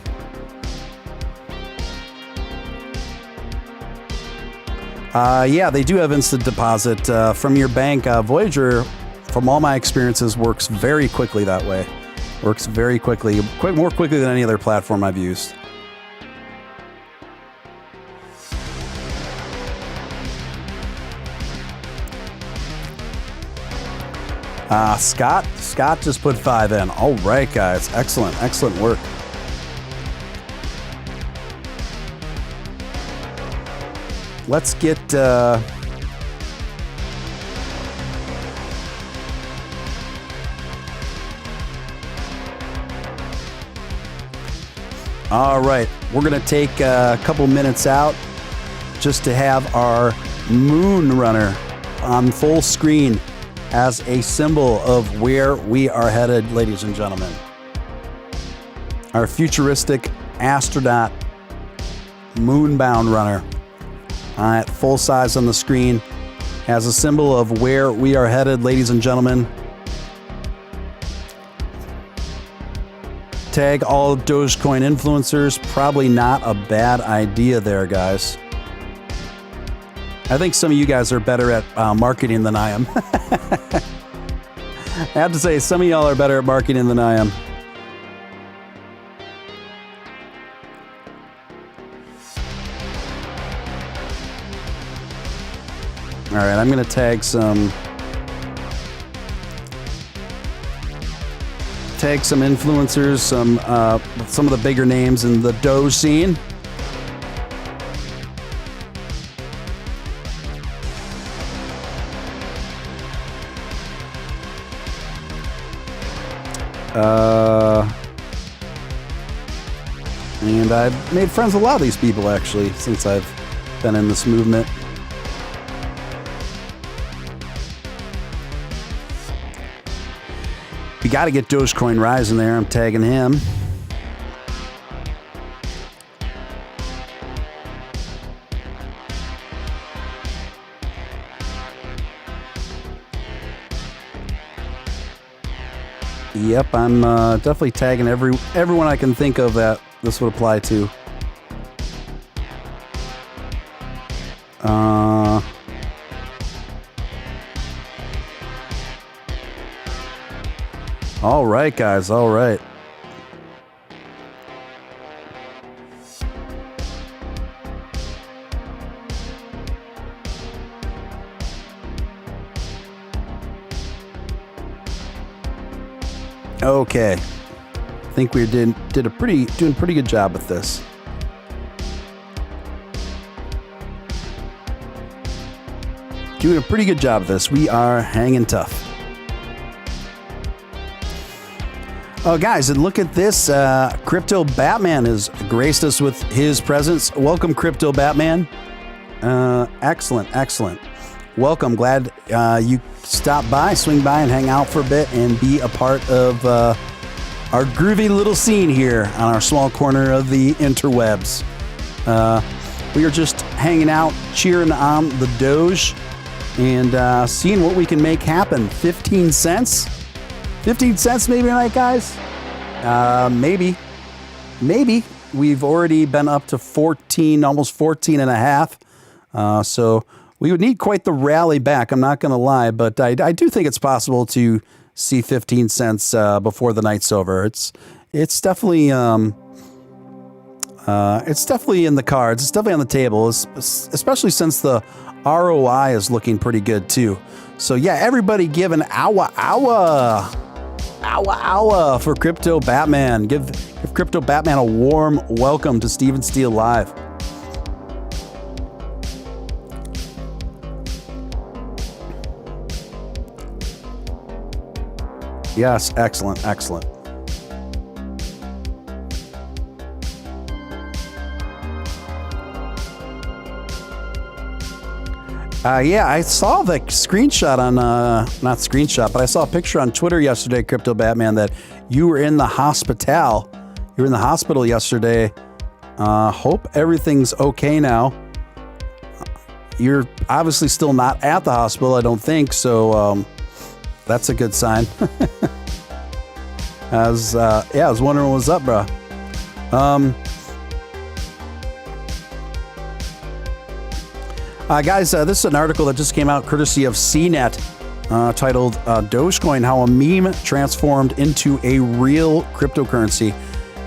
Yeah, they do have instant deposit from your bank. Voyager, from all my experiences, works very quickly that way. Works very quickly, more quickly than any other platform I've used. Scott just put 5 in. All right, guys. Excellent work. Let's get... All right, we're going to take a couple minutes out just to have our moon runner on full screen as a symbol of where we are headed, ladies and gentlemen. Our futuristic astronaut moonbound runner at full size on the screen as a symbol of where we are headed, ladies and gentlemen. Tag all Dogecoin influencers. Probably not a bad idea there, guys. I think some of you guys are better at marketing than I am. I have to say, some of y'all are better at marketing than I am. All right, I'm going to tag some influencers, some of the bigger names in the Doge scene. And I've made friends with a lot of these people, actually, since I've been in this movement. We got to get Dogecoin rising there. I'm tagging him. Yep, I'm definitely tagging everyone I can think of that this would apply to. All right, guys. All right. Okay. I think we doing a pretty good job with this. Doing a pretty good job of this. We are hanging tough. Oh, guys, and look at this. Crypto Batman has graced us with his presence. Welcome, Crypto Batman. Excellent. Welcome. Glad you stopped by, swing by, and hang out for a bit and be a part of our groovy little scene here on our small corner of the interwebs. We are just hanging out, cheering on the Doge, and seeing what we can make happen. 15 cents? 15 cents maybe tonight, guys? Maybe. We've already been up to 14, almost 14 and a half. So we would need quite the rally back. I'm not going to lie, but I do think it's possible to see 15 cents before the night's over. It's definitely in the cards. It's definitely on the table, especially since the ROI is looking pretty good too. So yeah, everybody give an owa for Crypto Batman. Give Crypto Batman a warm welcome to Steven Steele Live. Yes, excellent. Yeah, I saw the screenshot on, not screenshot, but I saw a picture on Twitter yesterday, Crypto Batman, that you were in the hospital. You were in the hospital yesterday. Hope everything's okay now. You're obviously still not at the hospital, I don't think, so that's a good sign. I was wondering what was up, bro. Guys, this is an article that just came out courtesy of CNET, titled Dogecoin, How a Meme Transformed into a Real Cryptocurrency.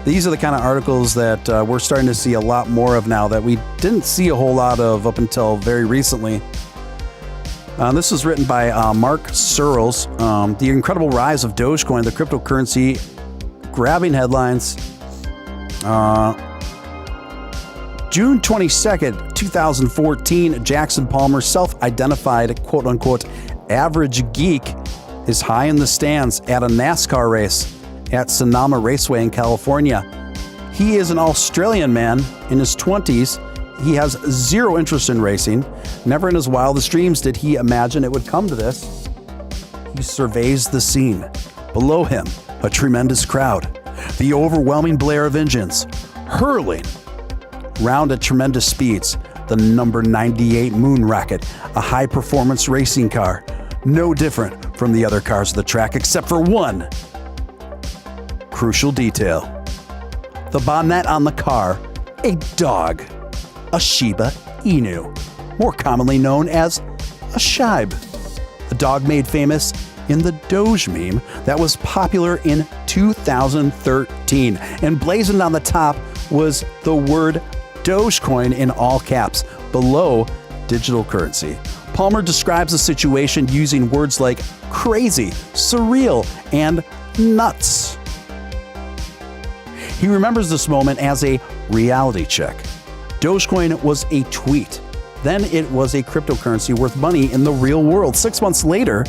These are the kind of articles that we're starting to see a lot more of now that we didn't see a whole lot of up until very recently. This was written by Mark Searles. The incredible rise of Dogecoin, the cryptocurrency, grabbing headlines. June 22nd, 2014, Jackson Palmer, self-identified quote-unquote average geek, is high in the stands at a NASCAR race at Sonoma Raceway in California. He is an Australian man in his 20s. He has zero interest in racing. Never in his wildest dreams did he imagine it would come to this. He surveys the scene. Below him, a tremendous crowd. The overwhelming blare of engines, hurling round at tremendous speeds. The number 98 Moon Rocket, a high-performance racing car, no different from the other cars of the track except for one crucial detail. The bonnet on the car, a dog, a Shiba Inu, more commonly known as a Shibe. A dog made famous in the Doge meme that was popular in 2013. And blazoned on the top was the word Dogecoin in all caps, below digital currency. Palmer describes the situation using words like crazy, surreal, and nuts. He remembers this moment as a reality check. Dogecoin was a tweet. Then it was a cryptocurrency worth money in the real world. 6 months later,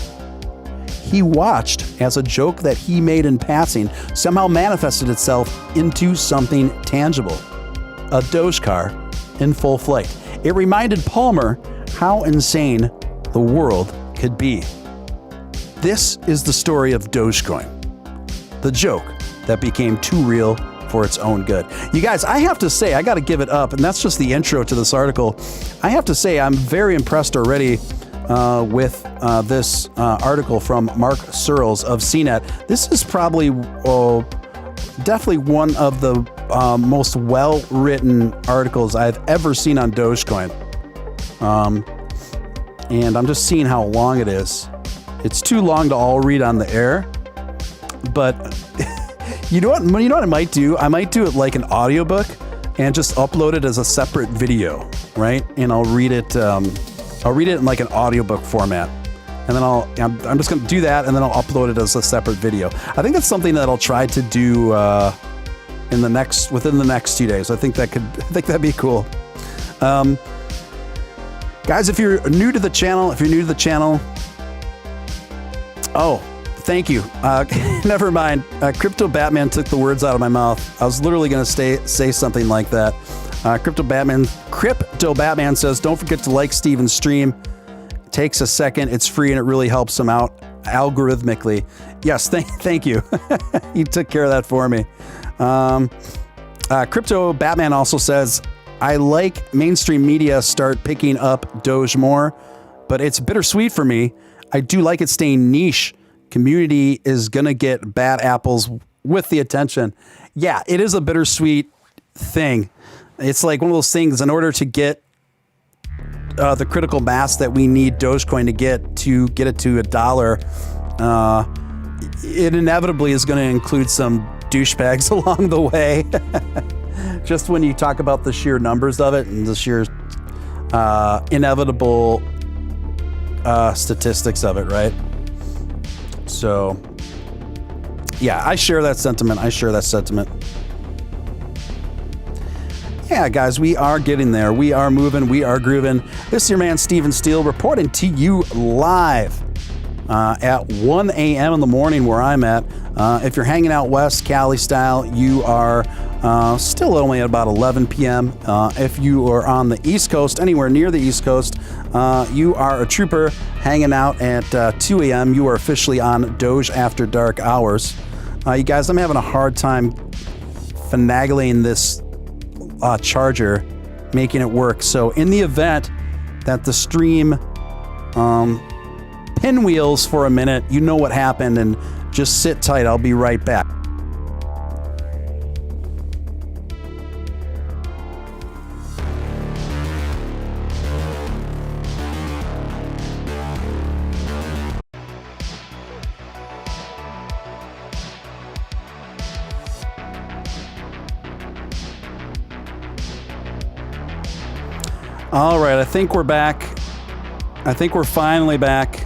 he watched as a joke that he made in passing somehow manifested itself into something tangible. A Doge car in full flight. It reminded Palmer how insane the world could be. This is the story of Dogecoin, the joke that became too real for its own good. You guys, I have to say, I got to give it up, and that's just the intro to this article. I have to say, I'm very impressed already with this article from Mark Searles of CNET. This is probably definitely one of the most well-written articles I've ever seen on Dogecoin. And I'm just seeing how long it is. It's too long to all read on the air, but you know what I might do? I might do it like an audiobook and just upload it as a separate video, right? And I'll read it in like an audiobook format. and then I'm just going to do that, and then I'll upload it as a separate video. I think that's something that I'll try to do within the next 2 days. I think that'd be cool. Guys, if you're new to the channel, oh, thank you. Never mind. Crypto Batman took the words out of my mouth. I was literally going to say something like that. Crypto Batman says, don't forget to like Steven's stream. It takes a second. It's free and it really helps him out algorithmically. Yes, thank you. You took care of that for me. Crypto Batman also says, I like mainstream media start picking up Doge more, but it's bittersweet for me. I do like it staying niche. Community is going to get bad apples with the attention. Yeah, it is a bittersweet thing. It's like one of those things, in order to get the critical mass that we need Dogecoin to get it to $1, it inevitably is going to include some douchebags along the way. Just when you talk about the sheer numbers of it and the sheer inevitable statistics of it, right? So, yeah, I share that sentiment. Yeah, guys, we are getting there. We are moving. We are grooving. This is your man, Steven Steele, reporting to you live at 1 a.m. in the morning where I'm at. If you're hanging out West Cali style, you are still only at about 11 p.m. If you are on the East Coast, anywhere near the East Coast, you are a trooper hanging out at 2 a.m. You are officially on Doge After Dark hours. You guys, I'm having a hard time finagling this charger, making it work. So in the event that the stream pinwheels for a minute, you know what happened, and just sit tight. I'll be right back. All right, I think we're back. I think we're finally back.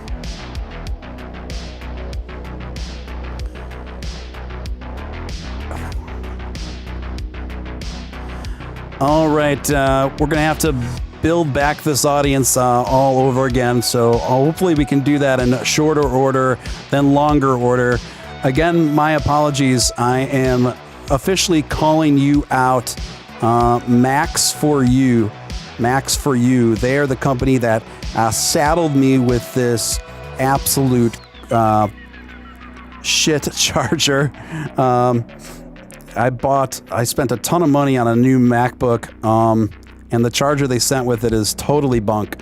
All right, we're going to have to build back this audience all over again. So hopefully we can do that in shorter order than longer order. Again, my apologies. I am officially calling you out. Max for You. Max for You. They are the company that saddled me with this absolute shit charger. I spent a ton of money on a new MacBook, and the charger they sent with it is totally bunk.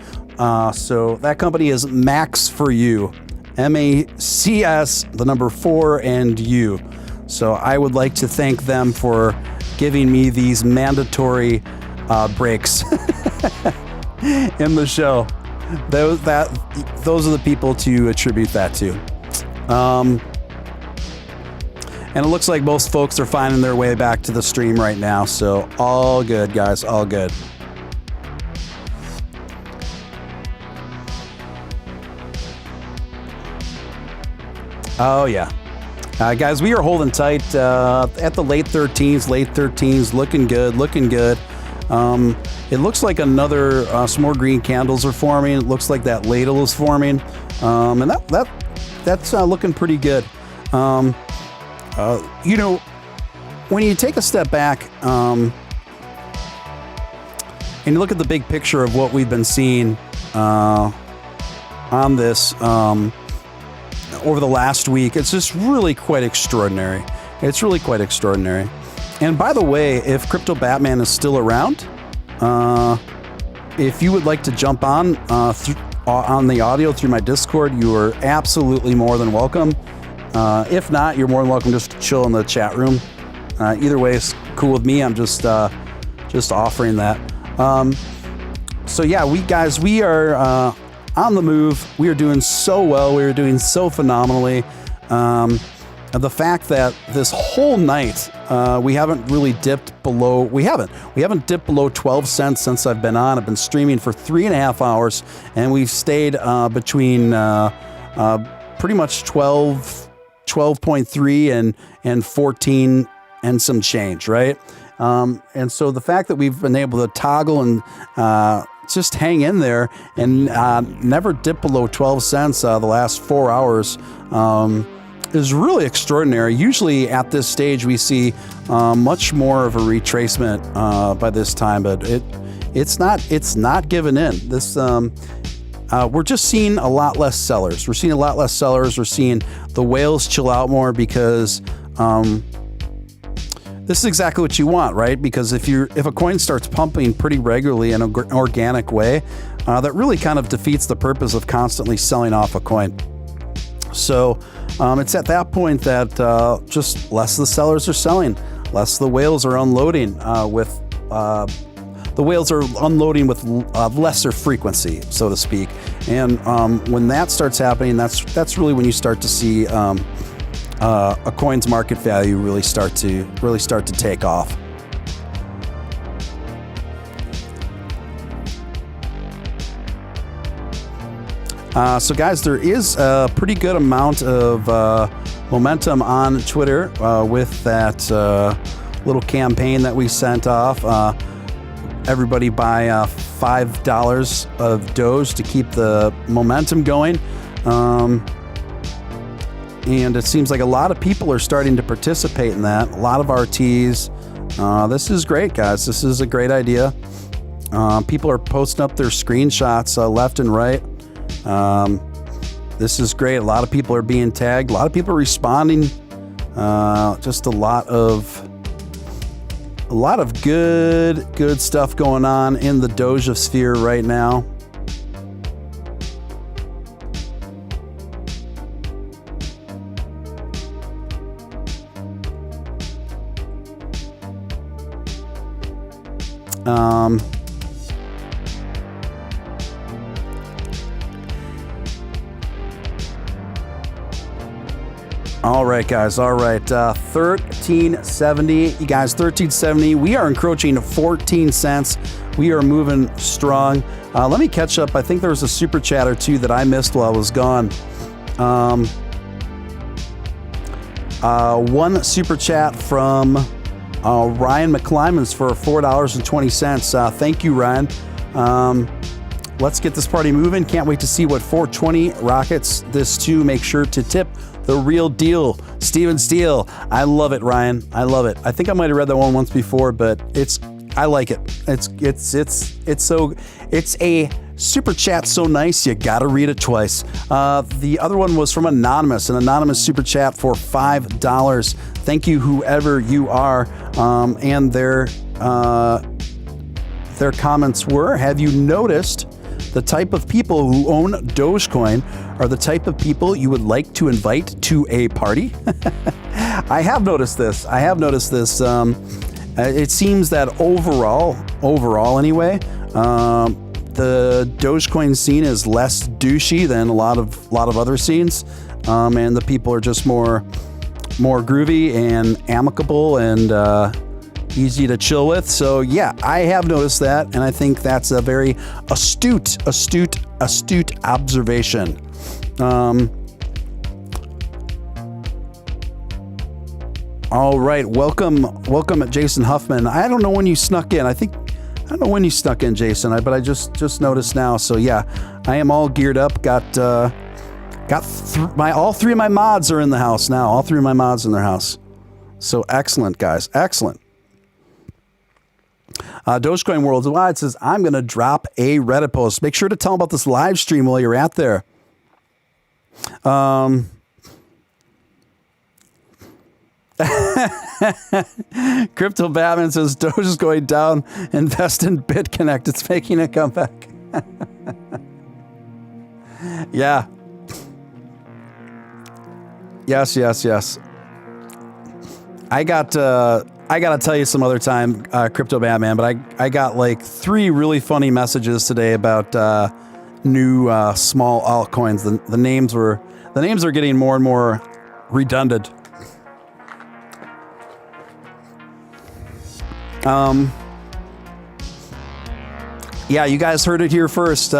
So that company is Max for You. MACS, the number 4 and U. So I would like to thank them for giving me these mandatory breaks in the show. Those are the people to attribute that to. And it looks like most folks are finding their way back to the stream right now. So all good, guys, all good. Oh, yeah. Guys, we are holding tight at the late 13s, looking good. It looks like some more green candles are forming. It looks like that ladle is forming. And that's looking pretty good. You know, when you take a step back and you look at the big picture of what we've been seeing on this over the last week, it's just really quite extraordinary. It's really quite extraordinary. And by the way, if Crypto Batman is still around, if you would like to jump on the audio through my Discord, you are absolutely more than welcome. If not, you're more than welcome just to chill in the chat room. Either way is cool with me. I'm just offering that. So yeah, we are on the move. We are doing so well. We are doing so phenomenally. the fact that this whole night we haven't really dipped below. We haven't dipped below 12 cents since I've been on. I've been streaming for 3.5 hours, and we've stayed between pretty much 12.3 and 14 and some change, right? And so the fact that we've been able to toggle and just hang in there and never dip below 12 cents the last 4 hours is really extraordinary. Usually at this stage we see much more of a retracement by this time, but it's not giving in. This we're just seeing a lot less sellers. We're seeing a lot less sellers. We're seeing the whales chill out more because this is exactly what you want, right? Because if a coin starts pumping pretty regularly in an organic way, that really kind of defeats the purpose of constantly selling off a coin. So it's at that point that just less of the sellers are selling, less of the whales are unloading with lesser frequency, so to speak. And when that starts happening, that's really when you start to see a coin's market value really start to take off. So guys, there is a pretty good amount of momentum on Twitter with that little campaign that we sent off. Everybody buy $5 of Doge to keep the momentum going. And it seems like a lot of people are starting to participate in that. A lot of RTs. This is great, guys. This is a great idea. People are posting up their screenshots left and right. This is great. A lot of people are being tagged. A lot of people are responding. Just a lot of good stuff going on in the Doge sphere right now. All right, guys. All right. 1370. You guys, 1370. We are encroaching 14 cents. We are moving strong. Let me catch up. I think there was a super chat or two that I missed while I was gone. One super chat from Ryan McClymans for $4.20. Thank you, Ryan. Let's get this party moving. Can't wait to see what 420 rockets this to. Make sure to tip the real deal, Steven Steele. I love it, Ryan. I love it. I think I might have read that one once before, but I like it. It's a super chat so nice you gotta read it twice. The other one was from an anonymous super chat for $5. Thank you, whoever you are. And their comments were: have you noticed the type of people who own Dogecoin are the type of people you would like to invite to a party? I have noticed this. It seems that overall anyway, the Dogecoin scene is less douchey than a lot of other scenes, and the people are just more groovy and amicable and easy to chill with. So yeah, I have noticed that, and I think that's a very astute observation. All right, welcome, Jason Huffman. I don't know when you snuck in. I don't know when you snuck in, Jason, but I just noticed now. So yeah, I am all geared up. All three of my mods are in the house now. All three of my mods in their house. So excellent, guys, excellent. Dogecoin Worldwide says, I'm going to drop a Reddit post. Make sure to tell them about this live stream while you're out there. Crypto Batman says, Doge is going down. Invest in BitConnect. It's making a comeback. Yeah. Yes. I got to tell you some other time, Crypto Batman, but I got like 3 really funny messages today about new small altcoins. The names are getting more and more redundant. Yeah, you guys heard it here first.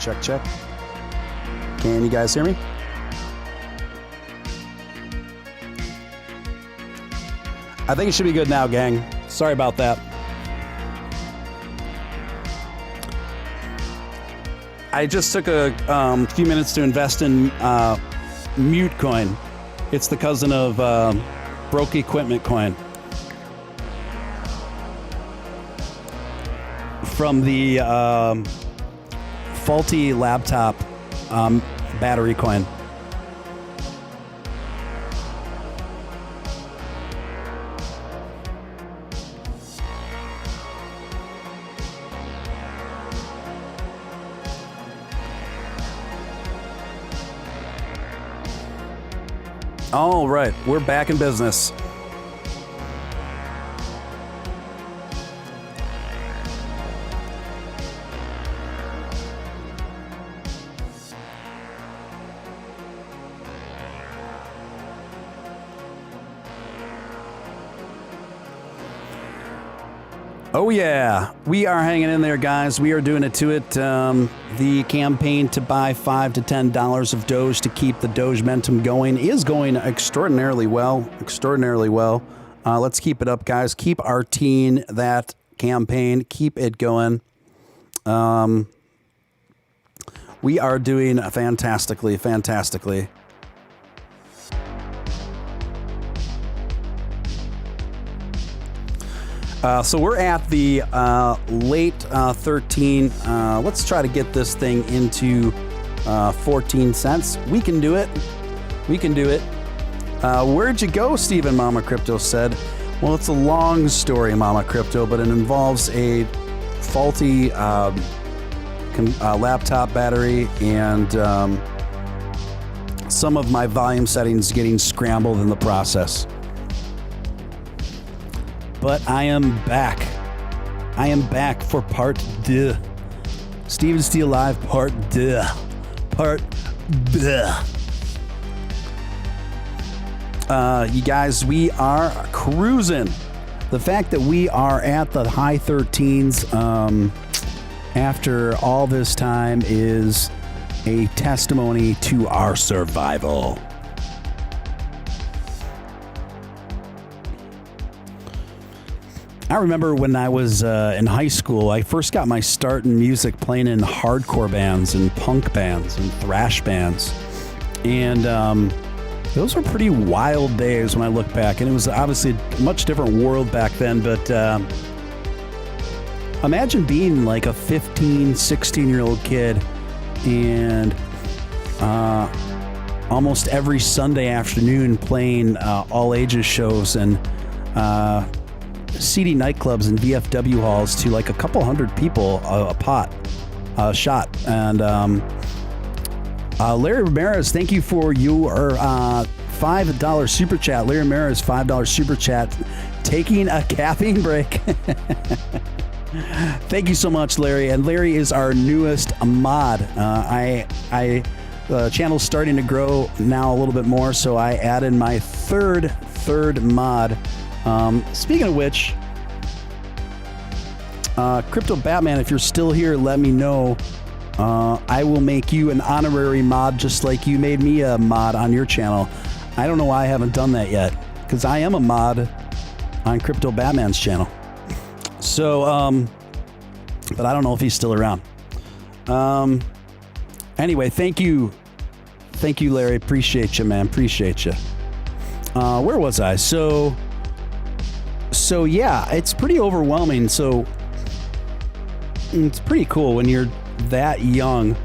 Check, check. Can you guys hear me? I think it should be good now, gang. Sorry about that. I just took a few minutes to invest in Mute Coin. It's the cousin of Broke Equipment Coin. From the faulty laptop battery coin. All right, we're back in business. Oh yeah, we are hanging in there, guys. We are doing it to it. The campaign to buy $5 to $10 of Doge to keep the Doge momentum going is going extraordinarily well. Extraordinarily well. Let's keep it up, guys. Keep arting that campaign. Keep it going. We are doing fantastically, fantastically. So we're at the late 13. Let's try to get this thing into 14 cents. We can do it. We can do it. Where'd you go, Stephen? Mama Crypto said. Well, it's a long story, Mama Crypto, but it involves a faulty laptop battery and some of my volume settings getting scrambled in the process. But I am back. I am back for part 2. Steven Steele Live part 2. Part 2. You guys, we are cruising. The fact that we are at the high 13s after all this time is a testimony to our survival. I remember when I was in high school, I first got my start in music playing in hardcore bands and punk bands and thrash bands. And those were pretty wild days when I look back. And it was obviously a much different world back then. But imagine being like a 15, 16-year-old kid and almost every Sunday afternoon playing all ages shows and seedy nightclubs and VFW halls to like a couple hundred people a shot. And Larry Ramirez, thank you for your $5 super chat. Larry Ramirez, $5 super chat, taking a caffeine break. Thank you so much, Larry. And Larry is our newest mod. The channel's starting to grow now a little bit more, so I added my third mod. Speaking of which, Crypto Batman, if you're still here, let me know. I will make you an honorary mod just like you made me a mod on your channel. I don't know why I haven't done that yet, because I am a mod on Crypto Batman's channel. So, but I don't know if he's still around. Anyway, thank you, Larry. Appreciate you, man. Appreciate you. Where was I? So yeah, it's pretty overwhelming. So it's pretty cool when you're that young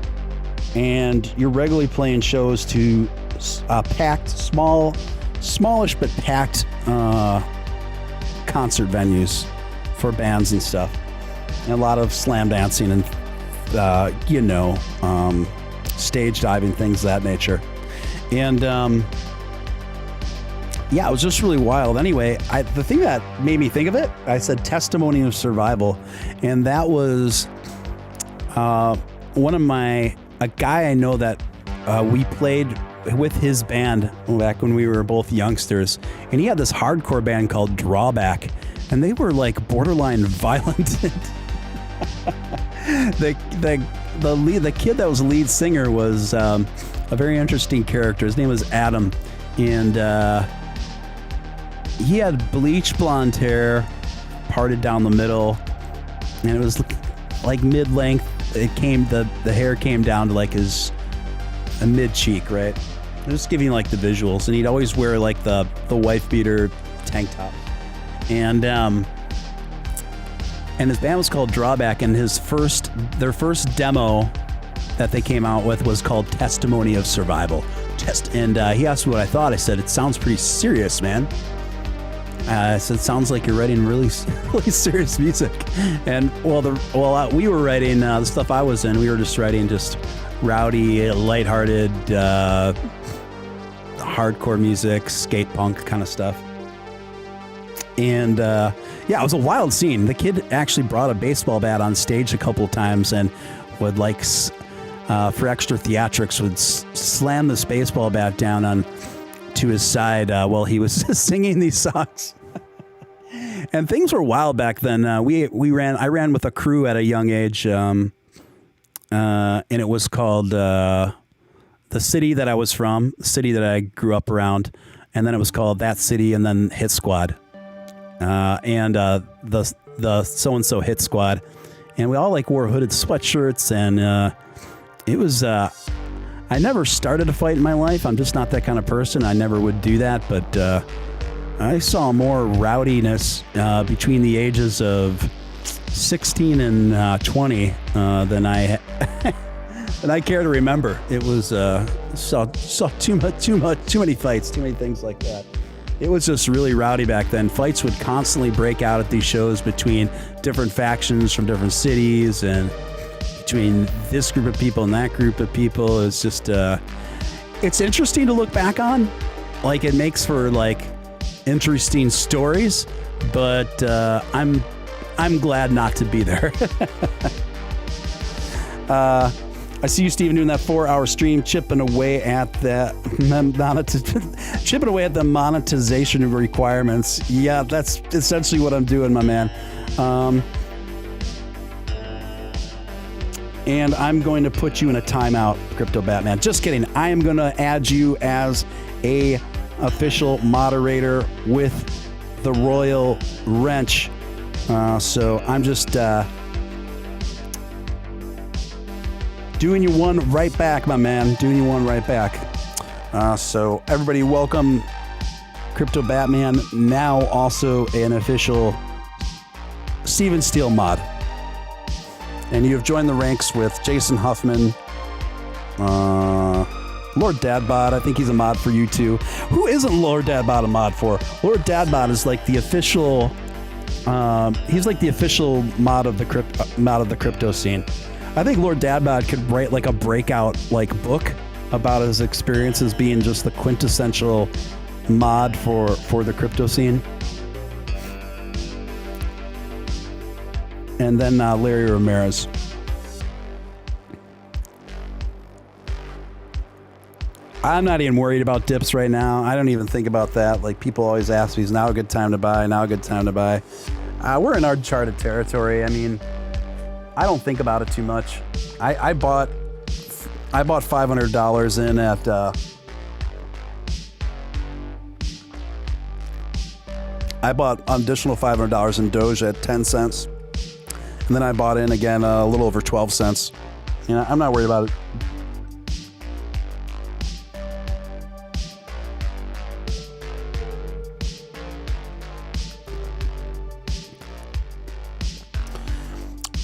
and you're regularly playing shows to packed, smallish but packed concert venues for bands and stuff, and a lot of slam dancing and stage diving, things of that nature. And yeah, it was just really wild. Anyway, the thing that made me think of it, I said testimony of survival, and that was a guy I know that we played with his band back when we were both youngsters, and he had this hardcore band called Drawback, and they were like borderline violent. The kid that was the lead singer was a very interesting character. His name was Adam, and he had bleach blonde hair, parted down the middle, and it was like mid-length. The hair came down to like his mid cheek, right? I'm just giving you like the visuals, and he'd always wear like the wife beater tank top, and his band was called Drawback, and their first demo that they came out with was called Testimony of Survival. And he asked me what I thought. I said, it sounds pretty serious, man. I said, it sounds like you're writing really, really serious music. And we were writing the stuff I was in. We were just writing just rowdy, lighthearted, hardcore music, skate punk kind of stuff. And yeah, it was a wild scene. The kid actually brought a baseball bat on stage a couple of times and would for extra theatrics would slam this baseball bat down to his side while he was singing these songs. And things were wild back then. I ran with a crew at a young age, and it was called the city that I was from, the city that I grew up around, and then it was called That City, and then Hit Squad, and the so and so Hit Squad, and we all like wore hooded sweatshirts, and it was. I never started a fight in my life. I'm just not that kind of person. I never would do that, but I saw more rowdiness between the ages of 16 and 20 than I care to remember. It was saw too many fights, too many things like that. It was just really rowdy back then. Fights would constantly break out at these shows between different factions from different cities, and between this group of people and that group of people. It's just it's interesting to look back on. Like, it makes for like interesting stories, but I'm glad not to be there. I see you, Steven, doing that 4-hour stream, chipping away at the monetization requirements. Yeah, that's essentially what I'm doing, my man. and I'm going to put you in a timeout, Crypto Batman. Just kidding. I am going to add you as a official moderator with the Royal Wrench. So I'm just doing you one right back, my man. Doing you one right back. So everybody, welcome Crypto Batman, now also an official Steven Steele mod. And you have joined the ranks with Jason Huffman, Lord Dadbot. I think he's a mod for you too. Who isn't Lord Dadbot a mod for? Lord Dadbot is like the official. He's like the official mod of the crypto scene. I think Lord Dadbot could write like a breakout like book about his experiences being just the quintessential mod for the crypto scene. And then Larry Ramirez. I'm not even worried about dips right now. I don't even think about that. Like, people always ask me, is now a good time to buy? Now a good time to buy? We're in uncharted territory. I mean, I don't think about it too much. I bought $500 in at I bought an additional $500 in Doge at 10 cents. And then I bought in again a little over 12 cents. You know, I'm not worried about it.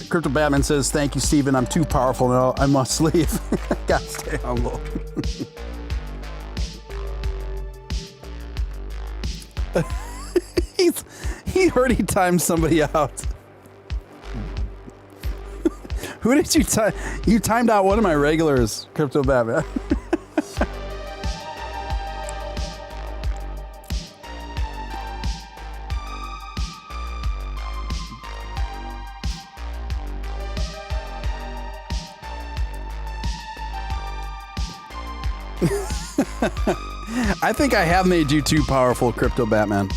Crypto Batman says, thank you, Steven. I'm too powerful now. I must leave. Gotta stay humble. He already timed somebody out. Who did you time? You timed out one of my regulars, Crypto Batman. I think I have made you too powerful, Crypto Batman.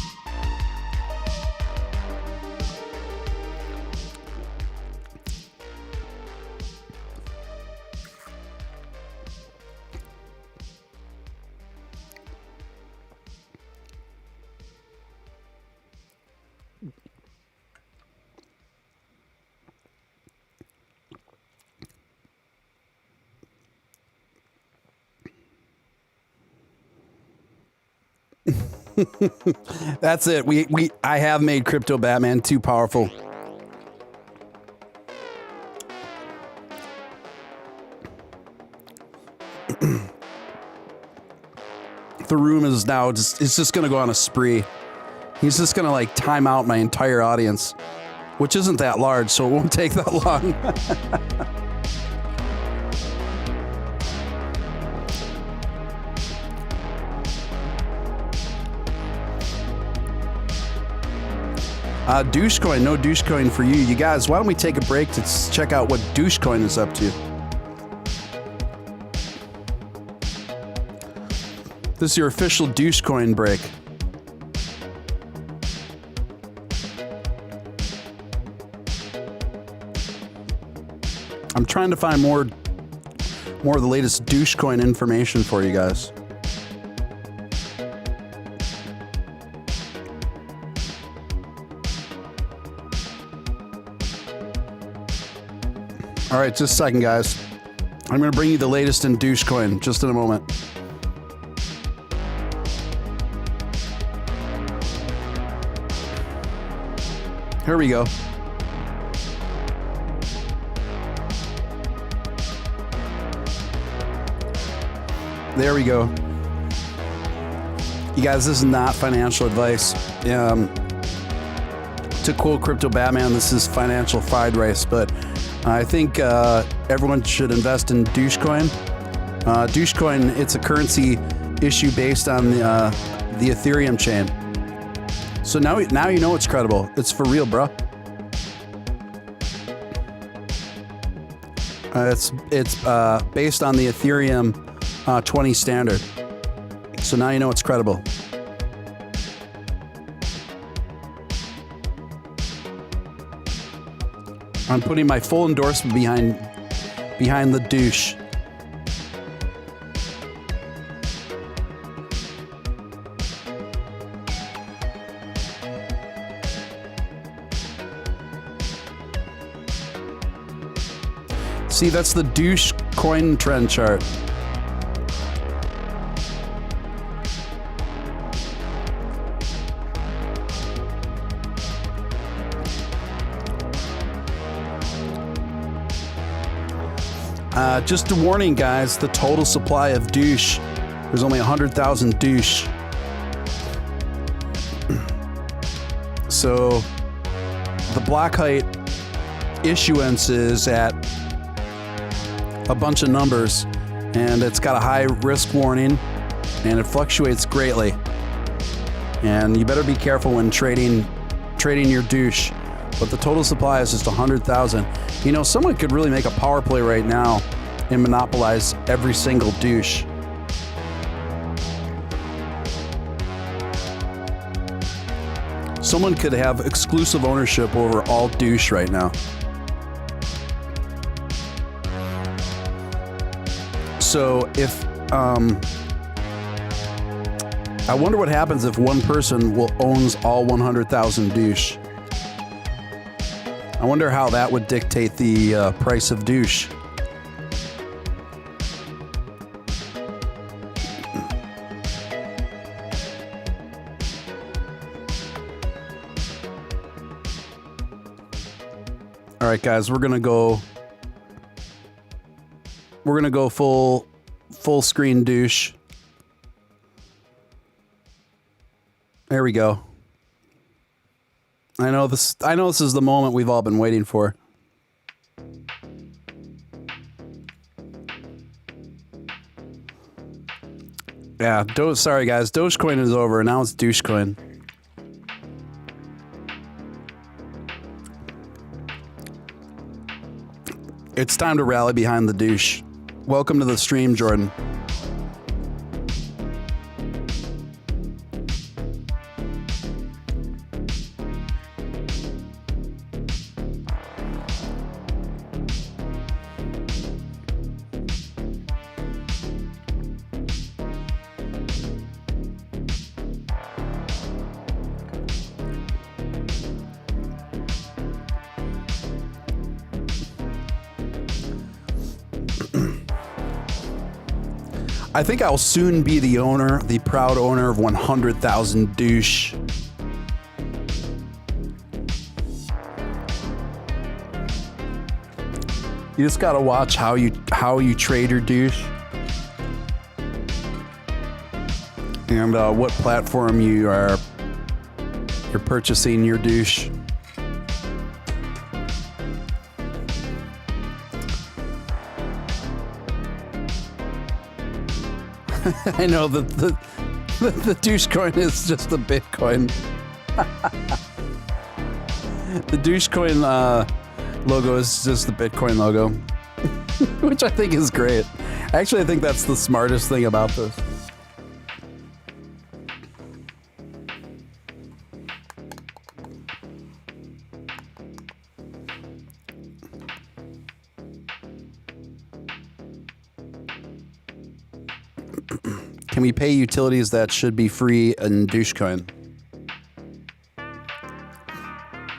That's it. I have made Crypto Batman too powerful. The room is now it's just going to go on a spree. He's just going to like time out my entire audience, which isn't that large, so it won't take that long. Dogecoin, no Dogecoin for you. You guys, why don't we take a break to check out what Dogecoin is up to? This is your official Dogecoin break. I'm trying to find more of the latest Dogecoin information for you guys. All right, just a second, guys. I'm going to bring you the latest in Dogecoin just in a moment. Here we go. There we go. You guys, this is not financial advice. To quote Crypto Batman, this is financial fried rice, but I think everyone should invest in Dogecoin. Dogecoin, it's a currency issue based on the Ethereum chain. So now you know it's credible. It's for real, bro. It's based on the Ethereum 20 standard. So now you know it's credible. I'm putting my full endorsement behind behind the douche. See, that's the douche coin trend chart. Just a warning, guys, the total supply of douche, there's only 100,000 douche. So the block height issuance is at a bunch of numbers, and it's got a high risk warning, and it fluctuates greatly. And you better be careful when trading your douche. But the total supply is just 100,000. You know, someone could really make a power play right now and monopolize every single douche. Someone could have exclusive ownership over all douche right now. So if, I wonder what happens if one person owns all 100,000 douche. I wonder how that would dictate the price of douche. All right, guys, we're gonna go full screen douche. There we go. I know this is the moment we've all been waiting for. Yeah, sorry guys, Dogecoin is over. Now it's douchecoin. It's time to rally behind the douche. Welcome to the stream, Jordan. I think I'll soon be the proud owner of 100,000 douche. You just gotta watch how you trade your douche, and what platform you're purchasing your douche. I know that the douche coin is just a Bitcoin. The douche coin logo is just the Bitcoin logo, which I think is great. Actually, I think that's the smartest thing about this. Can we pay utilities that should be free in Dogecoin?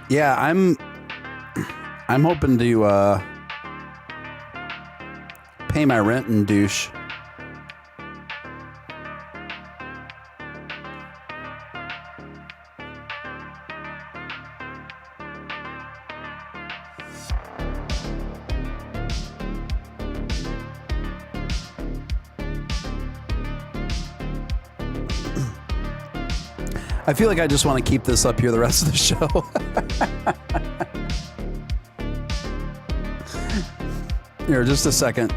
Yeah, I'm hoping to pay my rent in douche. I feel like I just want to keep this up here the rest of the show. Here, just a second.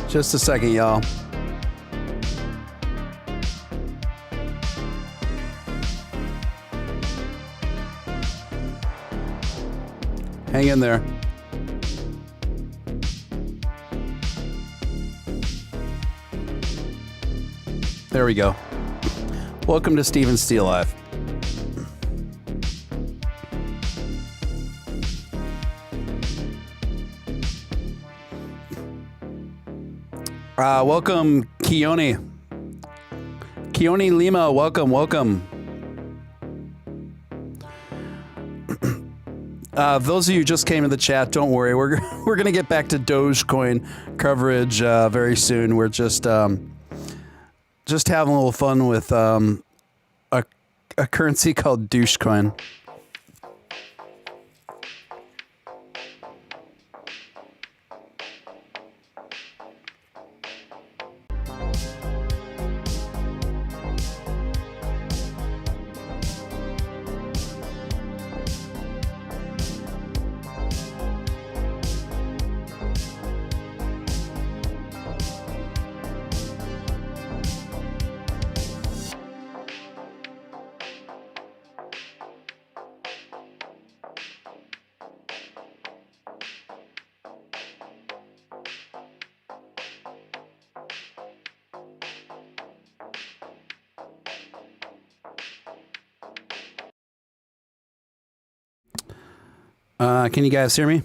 Just a second, y'all. Hang in there. There we go. Welcome to Steven Steele Live. Welcome, Keone. Keone Lima, welcome. Those of you who just came in the chat, don't worry. We're gonna get back to Dogecoin coverage very soon. We're just having a little fun with a currency called Dogecoin. Can you guys hear me?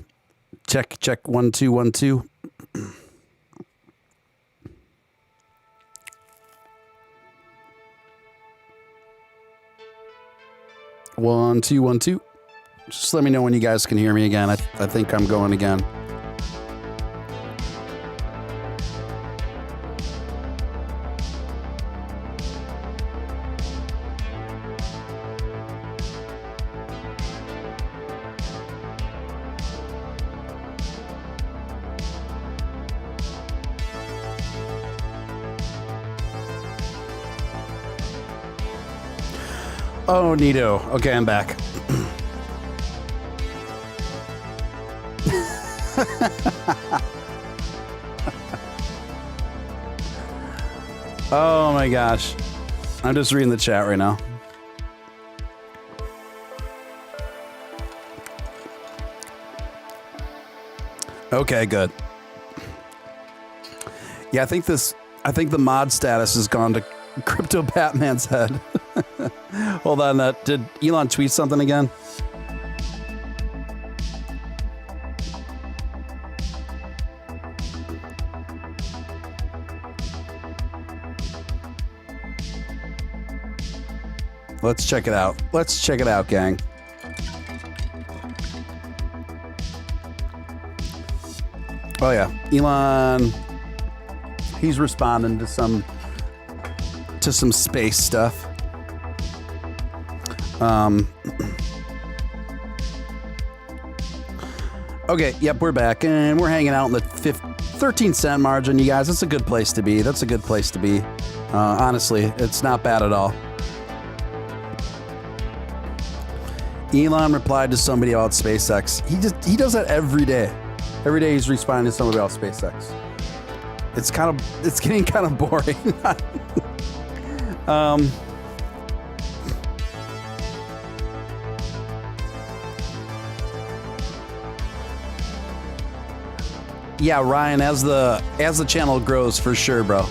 Check 1 2 1 2. 1 2 1 2. Just let me know when you guys can hear me again. I think I'm going again. Oh, neato. Okay, I'm back. Oh my gosh. I'm just reading the chat right now. Okay, good. Yeah, I think the mod status has gone to Crypto Batman's head. Hold on, did Elon tweet something again? Let's check it out. Let's check it out, gang. Oh yeah, Elon. He's responding to some space stuff. Okay, yep, we're back, and we're hanging out in the 13-cent margin, you guys. That's a good place to be. That's a good place to be. Honestly, it's not bad at all. Elon replied to somebody about SpaceX. He does that every day. Every day he's responding to somebody about SpaceX. It's getting kind of boring. Yeah, Ryan, as the channel grows, for sure, bro.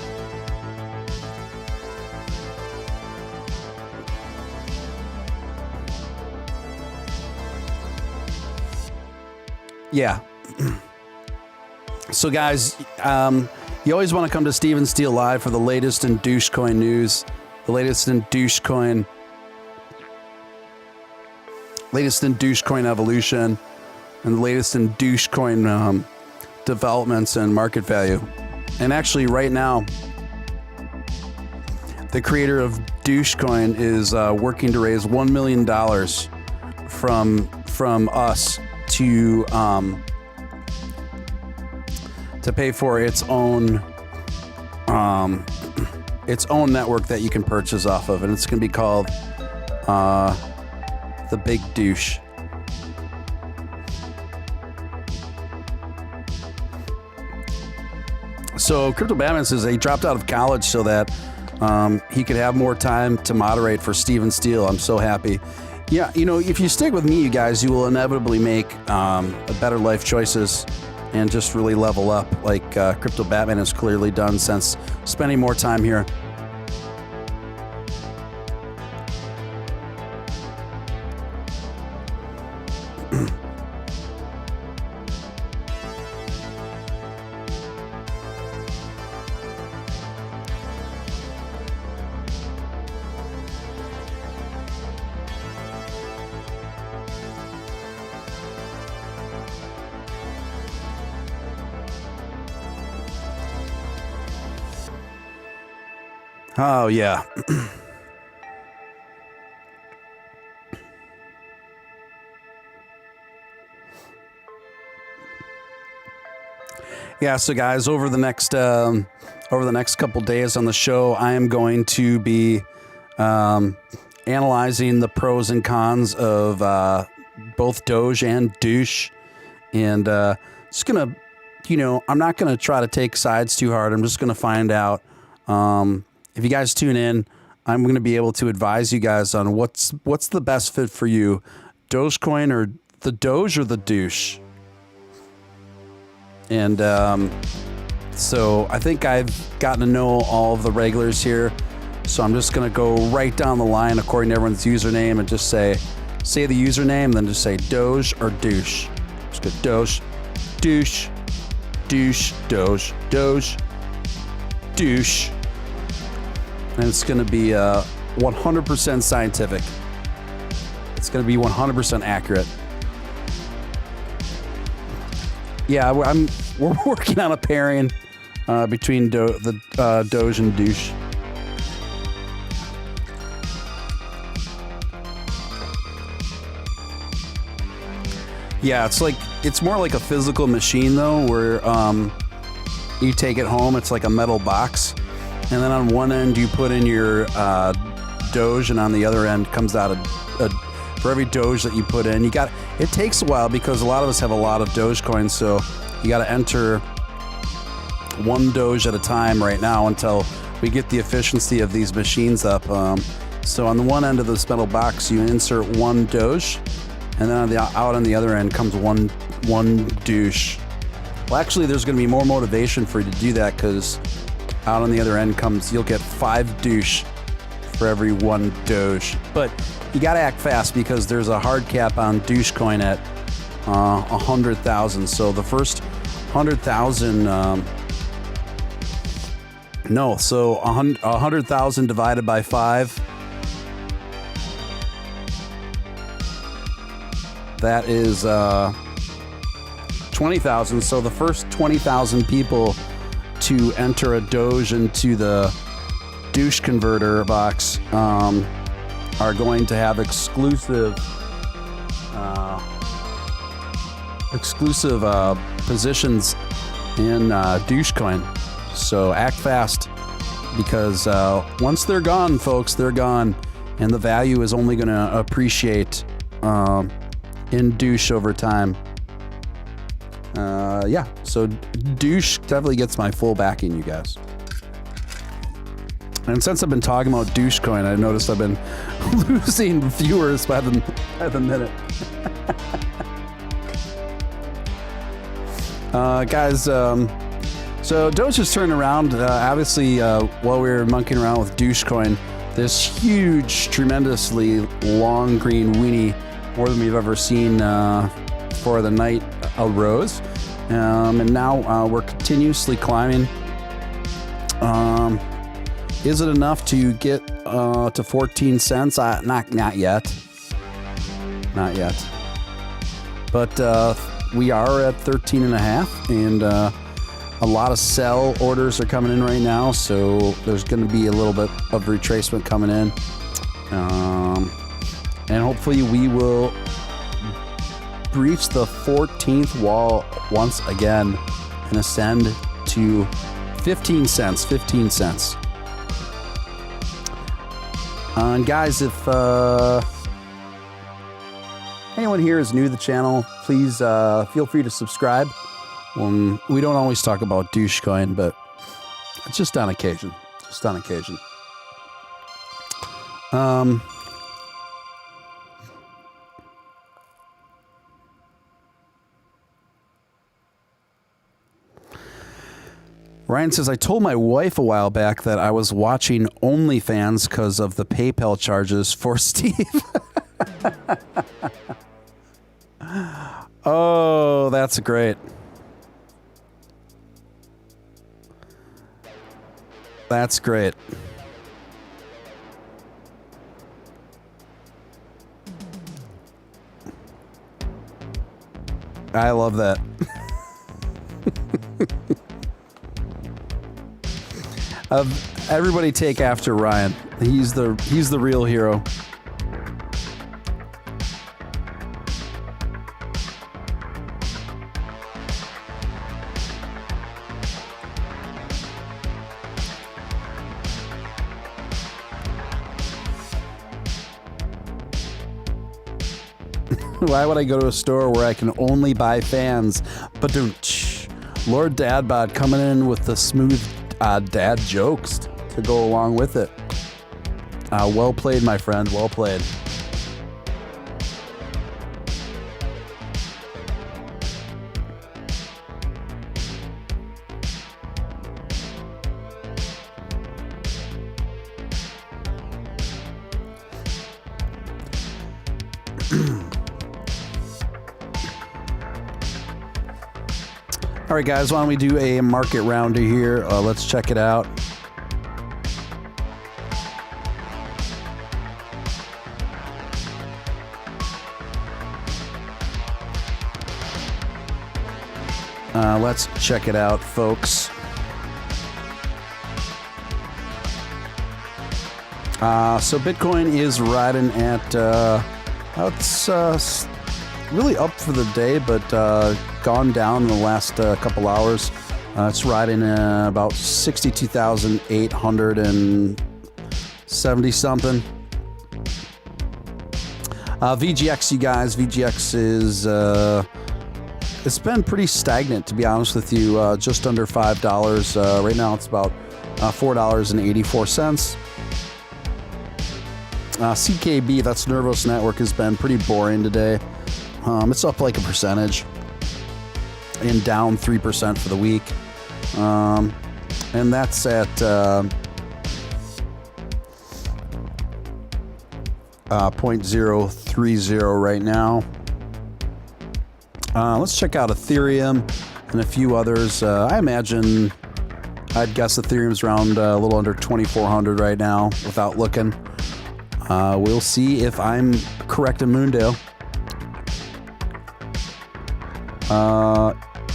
Yeah. So guys, you always want to come to Steven Steele Live for the latest in Dogecoin news, the latest in Dogecoin evolution, and the latest in Dogecoin developments and market value. And actually right now, the creator of Dogecoin is working to raise $1 million from us to pay for its own network that you can purchase off of, and it's going to be called the Big Douche. So Crypto Batman says he dropped out of college so that he could have more time to moderate for Steven Steele. I'm so happy. Yeah, you know, if you stick with me, you guys, you will inevitably make better life choices and just really level up like Crypto Batman has clearly done since spending more time here. Oh, yeah. Yeah, so guys, over the next couple days on the show, I am going to be analyzing the pros and cons of both Doge and Douche, and just gonna, I'm not gonna try to take sides too hard. I'm just gonna find out. If you guys tune in, I'm gonna be able to advise you guys on what's the best fit for you, Dogecoin or the Doge or the Douche. And so I think I've gotten to know all of the regulars here. So I'm just going to go right down the line according to everyone's username and just say the username, then just say Doge or Douche. Just go Doge, Douche, Douche, Doge, Doge, Douche. And it's going to be 100% scientific. It's going to be 100% accurate. Yeah, we're working on a pairing between Doge and Douche. Yeah, it's more like a physical machine though, where you take it home. It's like a metal box, and then on one end you put in your Doge, and on the other end comes out for every Doge that you put in. It takes a while because a lot of us have a lot of Dogecoin, so you got to enter one Doge at a time right now until we get the efficiency of these machines up. So on the one end of this metal box, you insert one Doge, and then out on the other end comes one Douche. Well, actually, there's going to be more motivation for you to do that because out on the other end you'll get 5 Douche for every 1 Doge. But you got to act fast because there's a hard cap on Dogecoin at 100,000. So the first 100,000, 100,000 divided by 5. That is 20,000. So the first 20,000 people to enter a Doge into the Douche converter box are going to have exclusive positions in Dogecoin. So act fast because once they're gone, folks, they're gone, and the value is only going to appreciate in Douche over time. So Douche definitely gets my full backing, you guys. And since I've been talking about Dogecoin, I've noticed I've been losing viewers by the minute. Guys, so Doge has turned around. Obviously, while we were monkeying around with Dogecoin, this huge, tremendously long green weenie, more than we've ever seen for the night, arose. And now we're continuously climbing. Is it enough to get to 14 cents? Not yet. Not yet. But we are at 13 and a half, and a lot of sell orders are coming in right now, so there's going to be a little bit of retracement coming in. And hopefully we will breach the 14th wall once again and ascend to 15 cents. 15 cents. And guys, if anyone here is new to the channel, please feel free to subscribe. We don't always talk about Dogecoin, but it's just on occasion. Just on occasion. Ryan says, I told my wife a while back that I was watching OnlyFans because of the PayPal charges for Steve. Oh, that's great. That's great. I love that. Everybody take after Ryan. He's the real hero. Why would I go to a store where I can only buy fans? Ba-doom-tsh. Lord Dadbod coming in with the smooth dad jokes to go along with it. Well played, my friend. Well played. All right, guys, why don't we do a market rounder here? Let's check it out. Let's check it out, folks. So Bitcoin is riding at, it's really up for the day, but gone down in the last couple hours. It's riding about 62,870 something. VGX, you guys, VGX is it's been pretty stagnant, to be honest with you. Just under $5 right now. It's about $4.84. CKB, that's Nervous Network, has been pretty boring today. It's up like a percentage and down 3% for the week. And that's at 0.030 right now. Let's check out Ethereum and a few others. I imagine, I'd guess Ethereum's around a little under 2,400 right now without looking. We'll see if I'm correct in Moondale.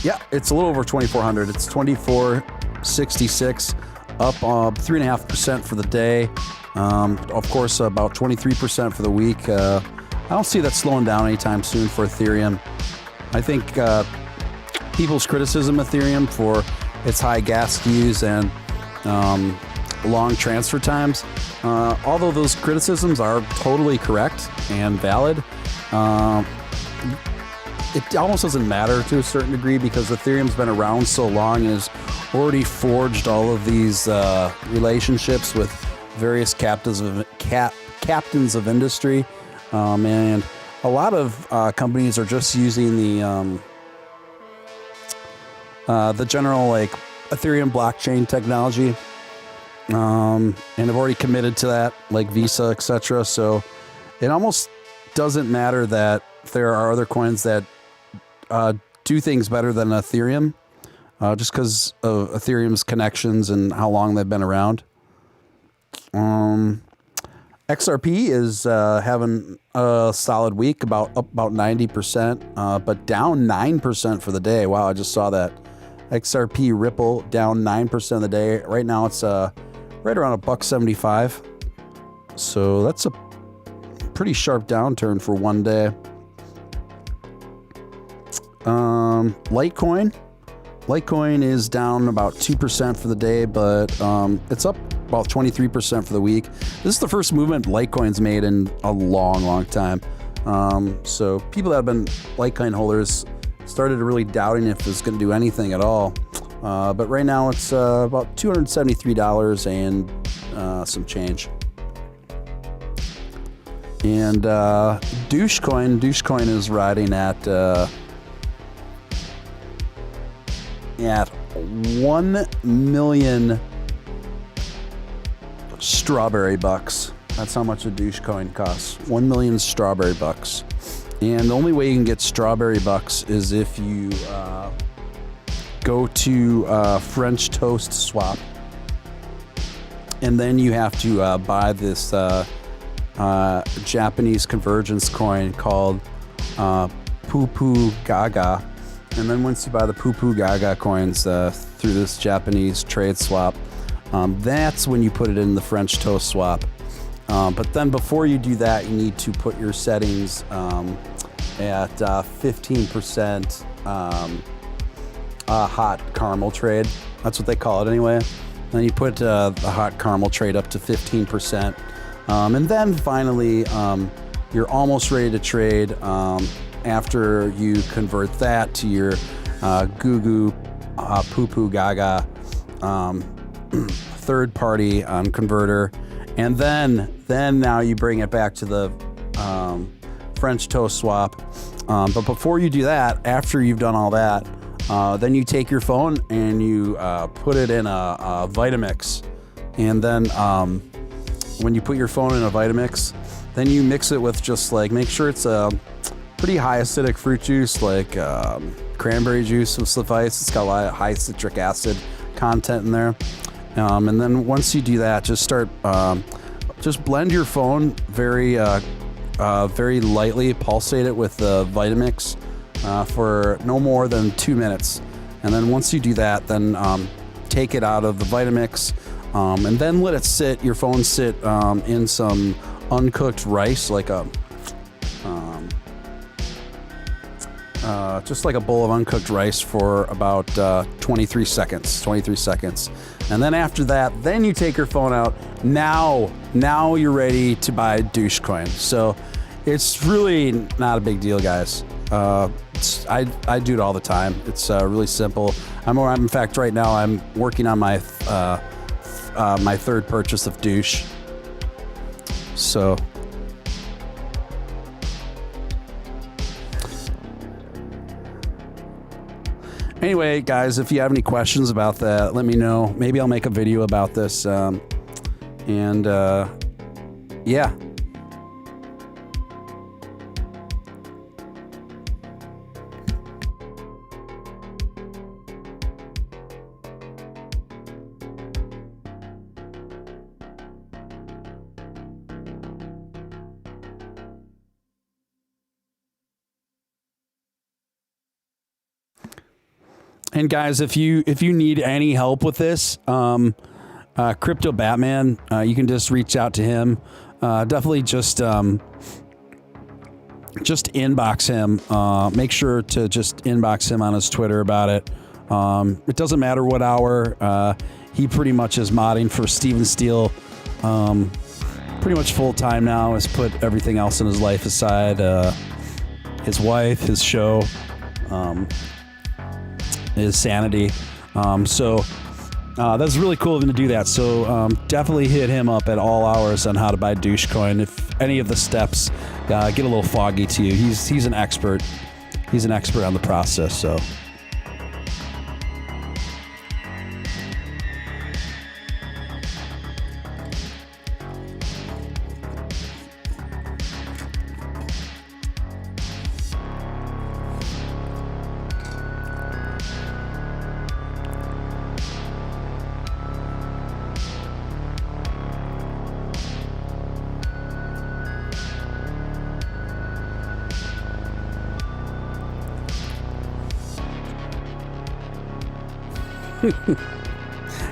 Yeah, it's a little over 2,400. It's 2,466, up 3.5% for the day. Of course, about 23% for the week. I don't see that slowing down anytime soon for Ethereum. I think people's criticism of Ethereum for its high gas queues and long transfer times, although those criticisms are totally correct and valid, it almost doesn't matter to a certain degree because Ethereum's been around so long and has already forged all of these relationships with various captains of industry, and a lot of companies are just using the general like Ethereum blockchain technology, and have already committed to that, like Visa, etc. So it almost doesn't matter that there are other coins that do things better than Ethereum, just because of Ethereum's connections and how long they've been around. XRP is having a solid week, up about 90%, but down 9% for the day. Wow, I just saw that. XRP Ripple down 9% of the day. Right now it's right around $1.75. So that's a pretty sharp downturn for one day. Litecoin is down about 2% for the day, but it's up about 23% for the week. This is the first movement Litecoin's made in a long time. So people that have been Litecoin holders started really doubting if it's going to do anything at all. But right now it's about $273 and some change. And Dogecoin is riding at 1 million strawberry bucks. That's how much a Dogecoin costs. 1 million strawberry bucks. And the only way you can get strawberry bucks is if you go to French Toast Swap, and then you have to buy this Japanese convergence coin called Poo Poo Gaga. And then once you buy the Poo Poo Gaga coins through this Japanese trade swap, That's when you put it in the French toast swap. But then before you do that, you need to put your settings at 15% hot caramel trade. That's what they call it anyway. Then you put the hot caramel trade up to 15%. And then finally, you're almost ready to trade after you convert that to your goo goo poo poo gaga third party converter. And then now you bring it back to the French toast swap. But before you do that, after you've done all that, then you take your phone and you put it in a Vitamix. And then when you put your phone in a Vitamix, then you mix it with just like, make sure it's a pretty high acidic fruit juice, like cranberry juice will suffice. It's got a lot of high citric acid content in there. And then once you do that, just start, just blend your phone very lightly, pulsate it with the Vitamix for no more than 2 minutes. And then once you do that, then take it out of the Vitamix and then let it sit, your phone sit in some uncooked rice, like a, just like a bowl of uncooked rice for about 23 seconds. And then after that, then you take your phone out. Now you're ready to buy Dogecoin. So it's really not a big deal, guys. I do it all the time. It's really simple. In fact, right now I'm working on my my third purchase of Doge. So anyway, guys, if you have any questions about that, let me know. Maybe I'll make a video about this. Yeah. And guys, if you need any help with this, Crypto Batman, you can just reach out to him. Definitely just inbox him. Make sure to just inbox him on his Twitter about it. It doesn't matter what hour. He pretty much is modding for Steven Steele. Pretty much full time now. Has put everything else in his life aside. His wife, his show. His sanity. So that's really cool of him to do that. So definitely hit him up at all hours on how to buy Dogecoin. If any of the steps get a little foggy to you, he's an expert. He's an expert on the process. So.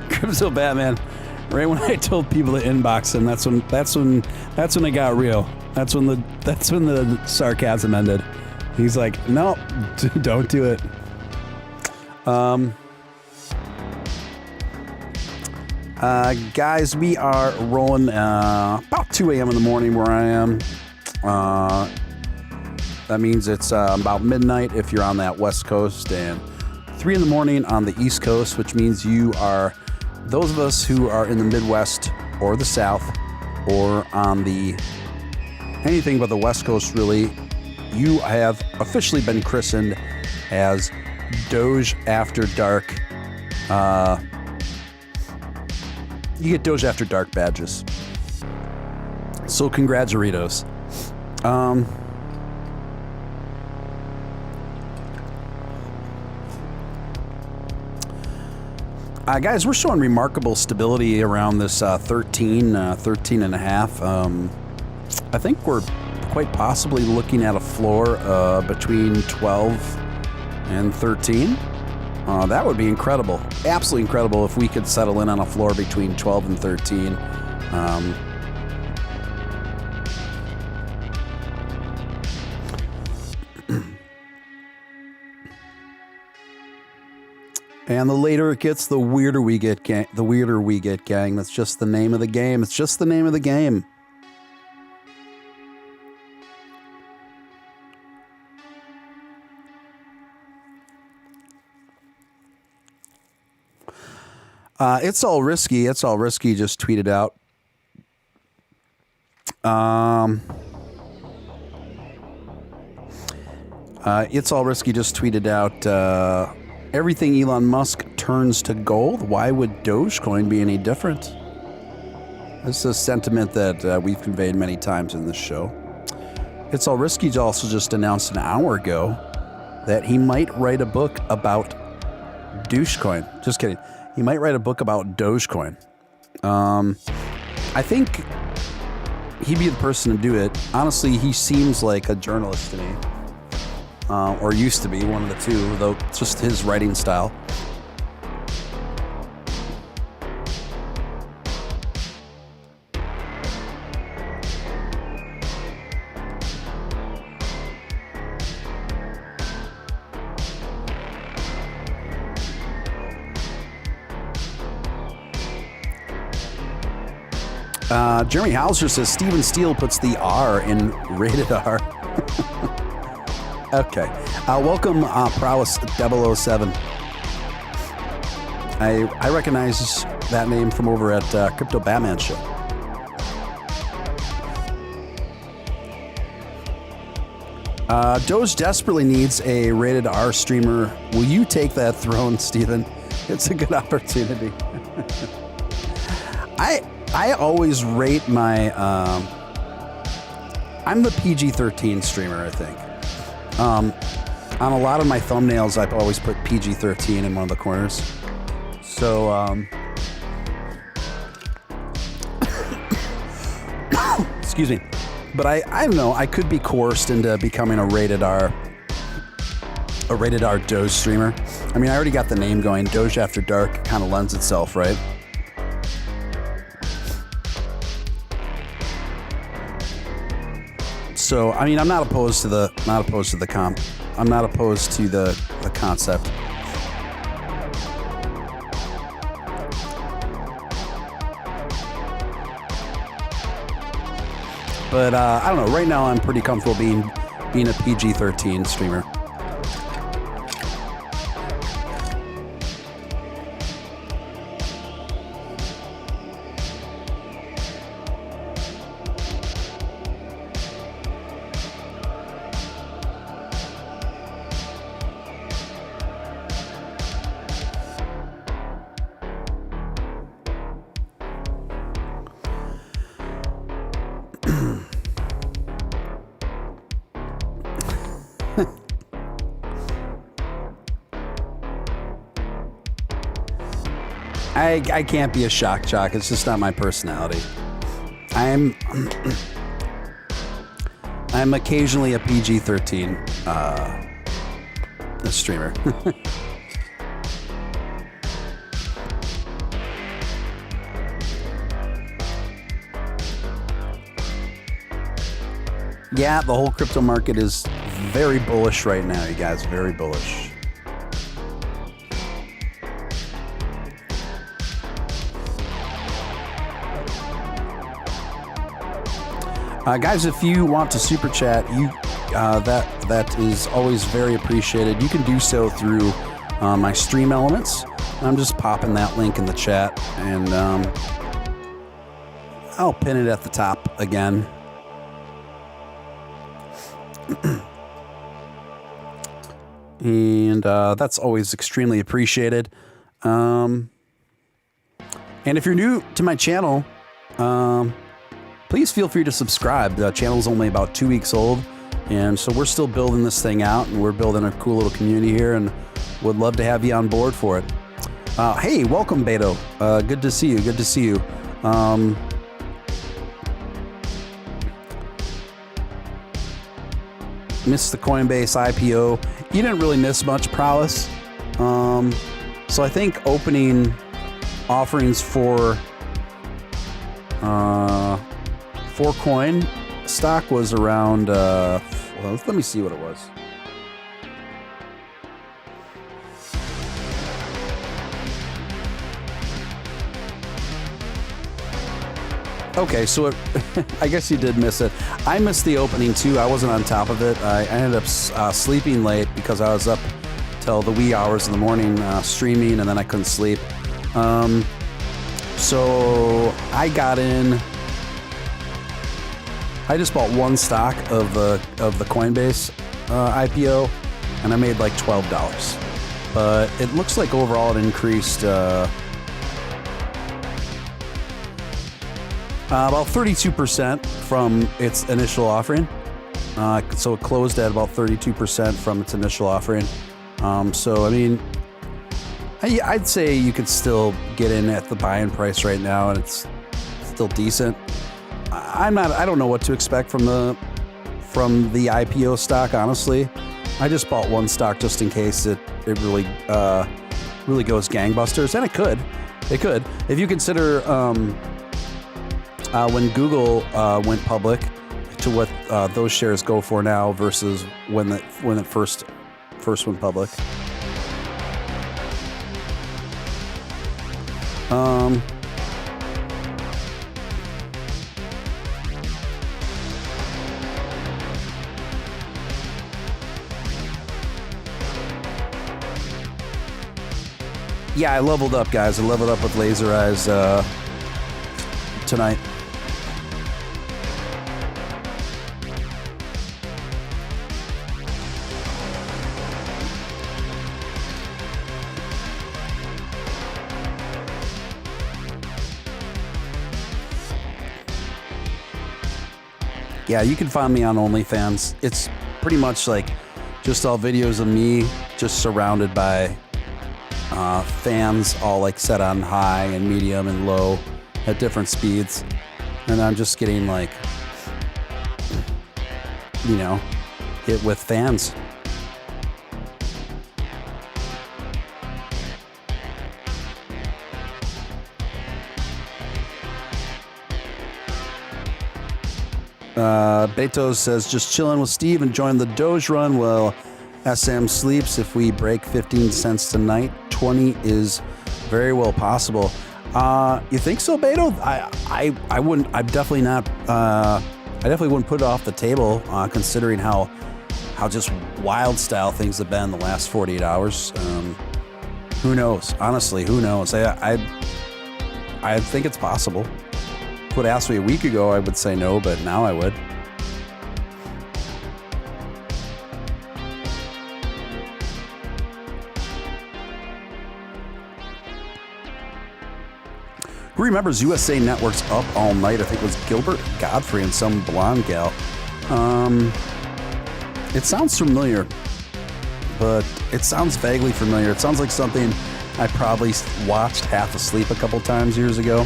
Crypto Batman, right when I told people to inbox him, that's when it got real. That's when the sarcasm ended. He's like, no, don't do it. Guys, we are rolling about 2 a.m. in the morning where I am. That means it's about midnight if you're on that West Coast, and 3 in the morning on the East Coast, which means you are, those of us who are in the Midwest or the South or on the anything but the West Coast, really, you have officially been christened as Doge After Dark. You get Doge After Dark badges. So congratulations. Guys, we're showing remarkable stability around this 13 and a half. I think we're quite possibly looking at a floor between 12 and 13. That would be incredible. Absolutely incredible if we could settle in on a floor between 12 and 13. And the later it gets, the weirder we get, gang. The weirder we get, gang. That's just the name of the game. It's just the name of the game. It's all risky. It's all risky. Just tweeted out. It's all risky. Just tweeted out. Everything Elon Musk turns to gold. Why would Dogecoin be any different? This is a sentiment that we've conveyed many times in this show. It's all risky. Also just announced an hour ago that he might write a book about Dogecoin. Just kidding. He might write a book about Dogecoin. I think he'd be the person to do it. Honestly, he seems like a journalist to me. Or used to be, one of the two, though it's just his writing style. Jeremy Hauser says Steven Steele puts the R in rated R. Okay. Welcome, Prowess 007. I recognize that name from over at Crypto Batman Show. Doge desperately needs a rated R streamer. Will you take that throne, Steven? It's a good opportunity. I always rate my... I'm the PG-13 streamer, I think. On a lot of my thumbnails, I've always put PG-13 in one of the corners. So, excuse me. But I don't know, I could be coerced into becoming a rated R Doge streamer. I mean, I already got the name going. Doge After Dark kind of lends itself, right? So, I mean, I'm not opposed to the comp. I'm not opposed to the concept. But I don't know. Right now, I'm pretty comfortable being a PG-13 streamer. I can't be a shock jock. It's just not my personality. I'm occasionally a PG-13 streamer. Yeah, the whole crypto market is very bullish right now, you guys. Very bullish. Guys, if you want to super chat, that is always very appreciated. You can do so through my stream elements. I'm just popping that link in the chat, and I'll pin it at the top again. And that's always extremely appreciated. And if you're new to my channel, please feel free to subscribe. The channel's only about 2 weeks old, and so we're still building this thing out, and we're building a cool little community here, and would love to have you on board for it. Hey, welcome, Beto. Good to see you. Good to see you. Missed the Coinbase IPO. You didn't really miss much, Prowess. So I think opening offerings for 4Coin stock was around, well, let me see what it was. Okay, so I guess you did miss it. I missed the opening too. I wasn't on top of it. I ended up sleeping late because I was up till the wee hours in the morning streaming, and then I couldn't sleep. So I got in. I just bought one stock of the Coinbase IPO, and I made like $12. But it looks like overall it increased about 32% from its initial offering. So it closed at about 32% from its initial offering. So I mean, I'd say you could still get in at the buy-in price right now, and it's still decent. I don't know what to expect from the IPO stock, honestly. I just bought one stock just in case it really goes gangbusters, and it could. If you consider when Google went public to what those shares go for now versus when it first went public. Yeah, I leveled up, guys. I leveled up with laser eyes tonight. Yeah, you can find me on OnlyFans. It's pretty much like just all videos of me just surrounded by fans all like set on high and medium and low at different speeds. And I'm just getting like, you know, hit with fans. Beto says, just chilling with Steve, enjoying the Doge run while SM sleeps. If we break 15 cents tonight, 20 is very well possible. You think so, Beto? I wouldn't. I'm definitely not. I definitely wouldn't put it off the table, considering how just wild style things have been the last 48 hours. Who knows? Honestly, who knows? I think it's possible. If you would ask me a week ago, I would say no, but now I would. Who remembers USA Network's Up All Night? I think it was Gilbert Godfrey and some blonde gal. It sounds familiar, but it sounds vaguely familiar. It sounds like something I probably watched half asleep a couple times years ago.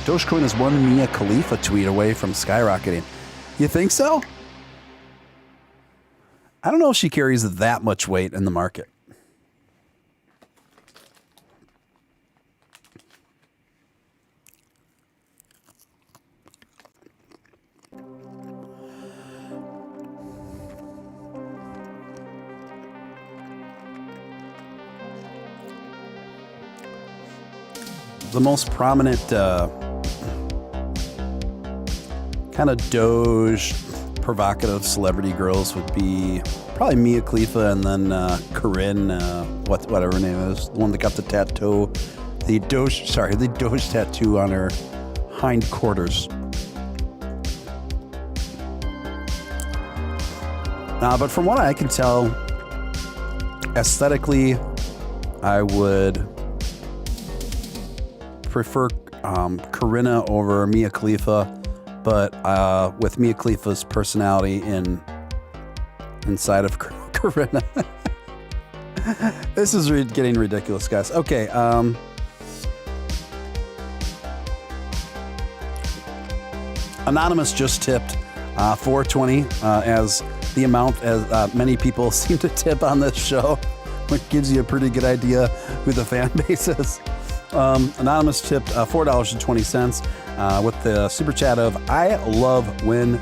Dogecoin is one Mia Khalifa tweet away from skyrocketing. You think so? I don't know if she carries that much weight in the market. The most prominent kind of Doge provocative celebrity girls would be probably Mia Khalifa and then Corinne, whatever her name is, the one that got the tattoo, the Doge tattoo on her hindquarters. But from what I can tell, aesthetically, I would prefer Corinna over Mia Khalifa, but with Mia Khalifa's personality inside of Corinna. This is getting ridiculous, guys. Okay. Anonymous just tipped 420 as the amount as many people seem to tip on this show, which gives you a pretty good idea who the fan base is. Anonymous tipped $4.20 with the super chat of I love when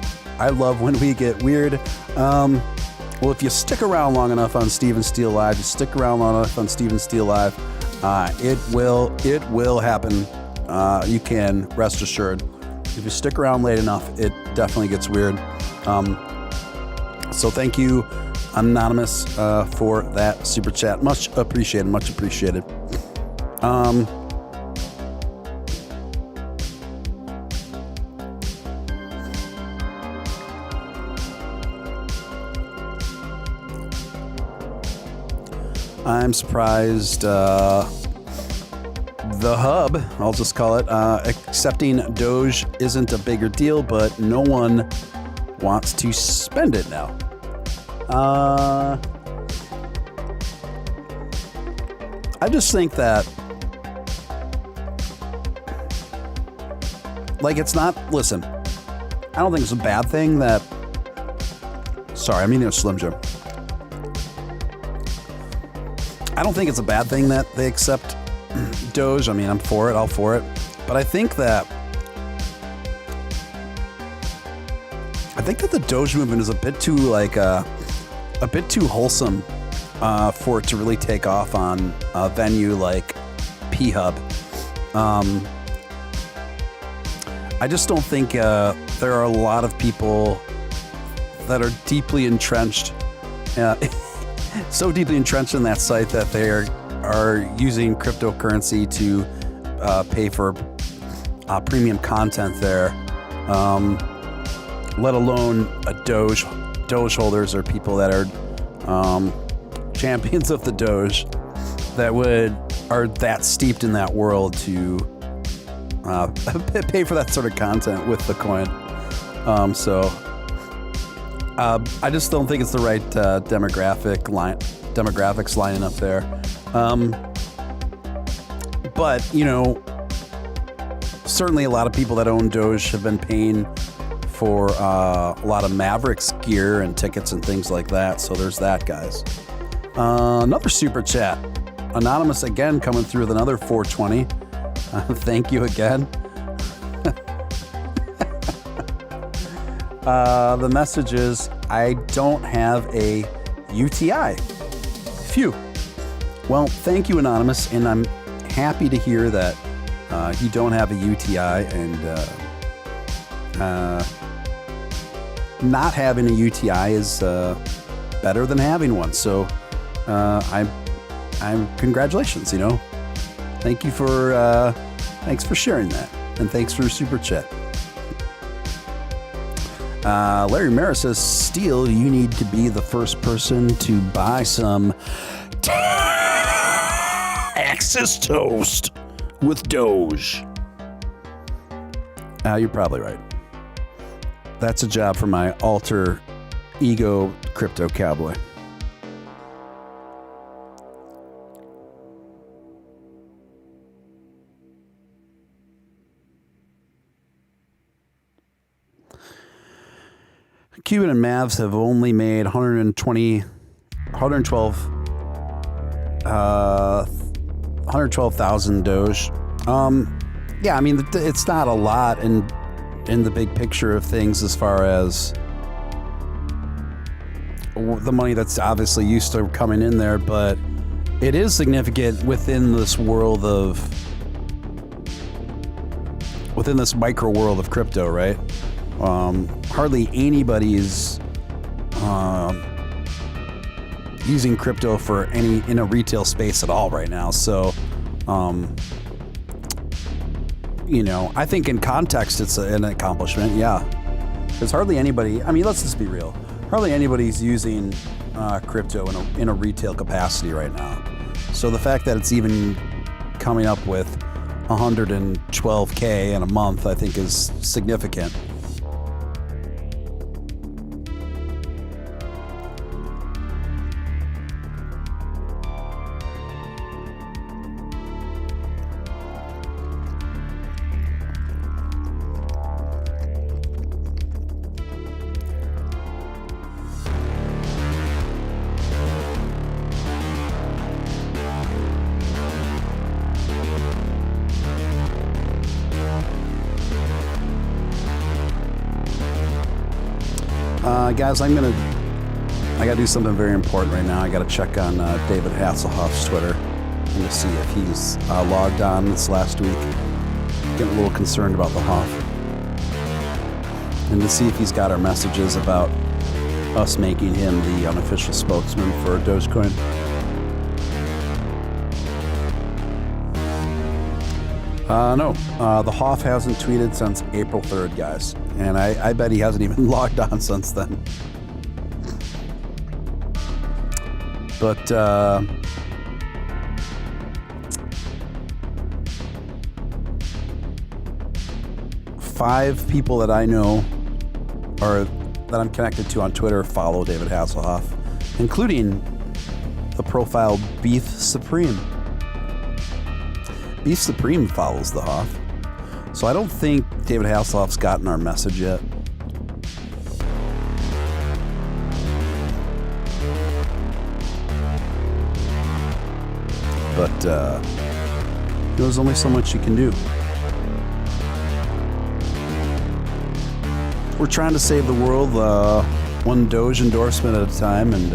we get weird. Well, if you stick around long enough on Steven Steele Live, it will happen. You can rest assured. If you stick around late enough, it definitely gets weird. So thank you, Anonymous, for that super chat. Much appreciated. I'm surprised the hub, I'll just call it, accepting Doge isn't a bigger deal, but no one wants to spend it now. I just think that, like, it's not, listen, I don't think it's a bad thing that, sorry, I mean, it's Slim Jim. I don't think it's a bad thing that they accept Doge. I mean, I'm for it, all for it. But I think that the Doge movement is a bit too wholesome for it to really take off on a venue like P-Hub. I just don't think there are a lot of people that are deeply entrenched, so deeply entrenched in that site that they are using cryptocurrency to pay for premium content there, let alone Doge holders or people that are champions of the Doge that are that steeped in that world to pay for that sort of content with the coin. I just don't think it's the right demographics lining up there. But, you know, certainly a lot of people that own Doge have been paying for a lot of Mavericks gear and tickets and things like that. So there's that, guys. Another super chat. Anonymous again coming through with another 420. Thank you again. The message is, I don't have a UTI. Phew. Well, thank you, Anonymous, and I'm happy to hear that you don't have a UTI, and not having a UTI is better than having one. So I'm congratulations, you know. Thank you for thanks for sharing that, and thanks for super chat. Larry Mara says, Steele, you need to be the first person to buy some Texas toast with Doge. You're probably right. That's a job for my alter ego crypto cowboy. Cuban and Mavs have only made 112,000 Doge. Yeah, I mean, it's not a lot in the big picture of things as far as the money that's obviously used to coming in there, but it is significant within this world within this micro world of crypto, right? Hardly anybody is using crypto in a retail space at all right now. So, you know, I think in context it's an accomplishment. Yeah, there's hardly anybody. I mean, let's just be real. Hardly anybody's using crypto in a retail capacity right now. So the fact that it's even coming up with 112K in a month, I think, is significant. Guys, I gotta do something very important right now. I gotta check on David Hasselhoff's Twitter and to see if he's logged on this last week. Getting a little concerned about the Hoff. And to see if he's got our messages about us making him the unofficial spokesman for Dogecoin. No, the Hoff hasn't tweeted since April 3rd, guys. And I bet he hasn't even logged on since then. But, 5 people that I know or that I'm connected to on Twitter follow David Hasselhoff, including the profile Beef Supreme. Beef Supreme follows the Hoff. So I don't think David Hasselhoff's gotten our message yet. But there's only so much you can do. We're trying to save the world one Doge endorsement at a time, and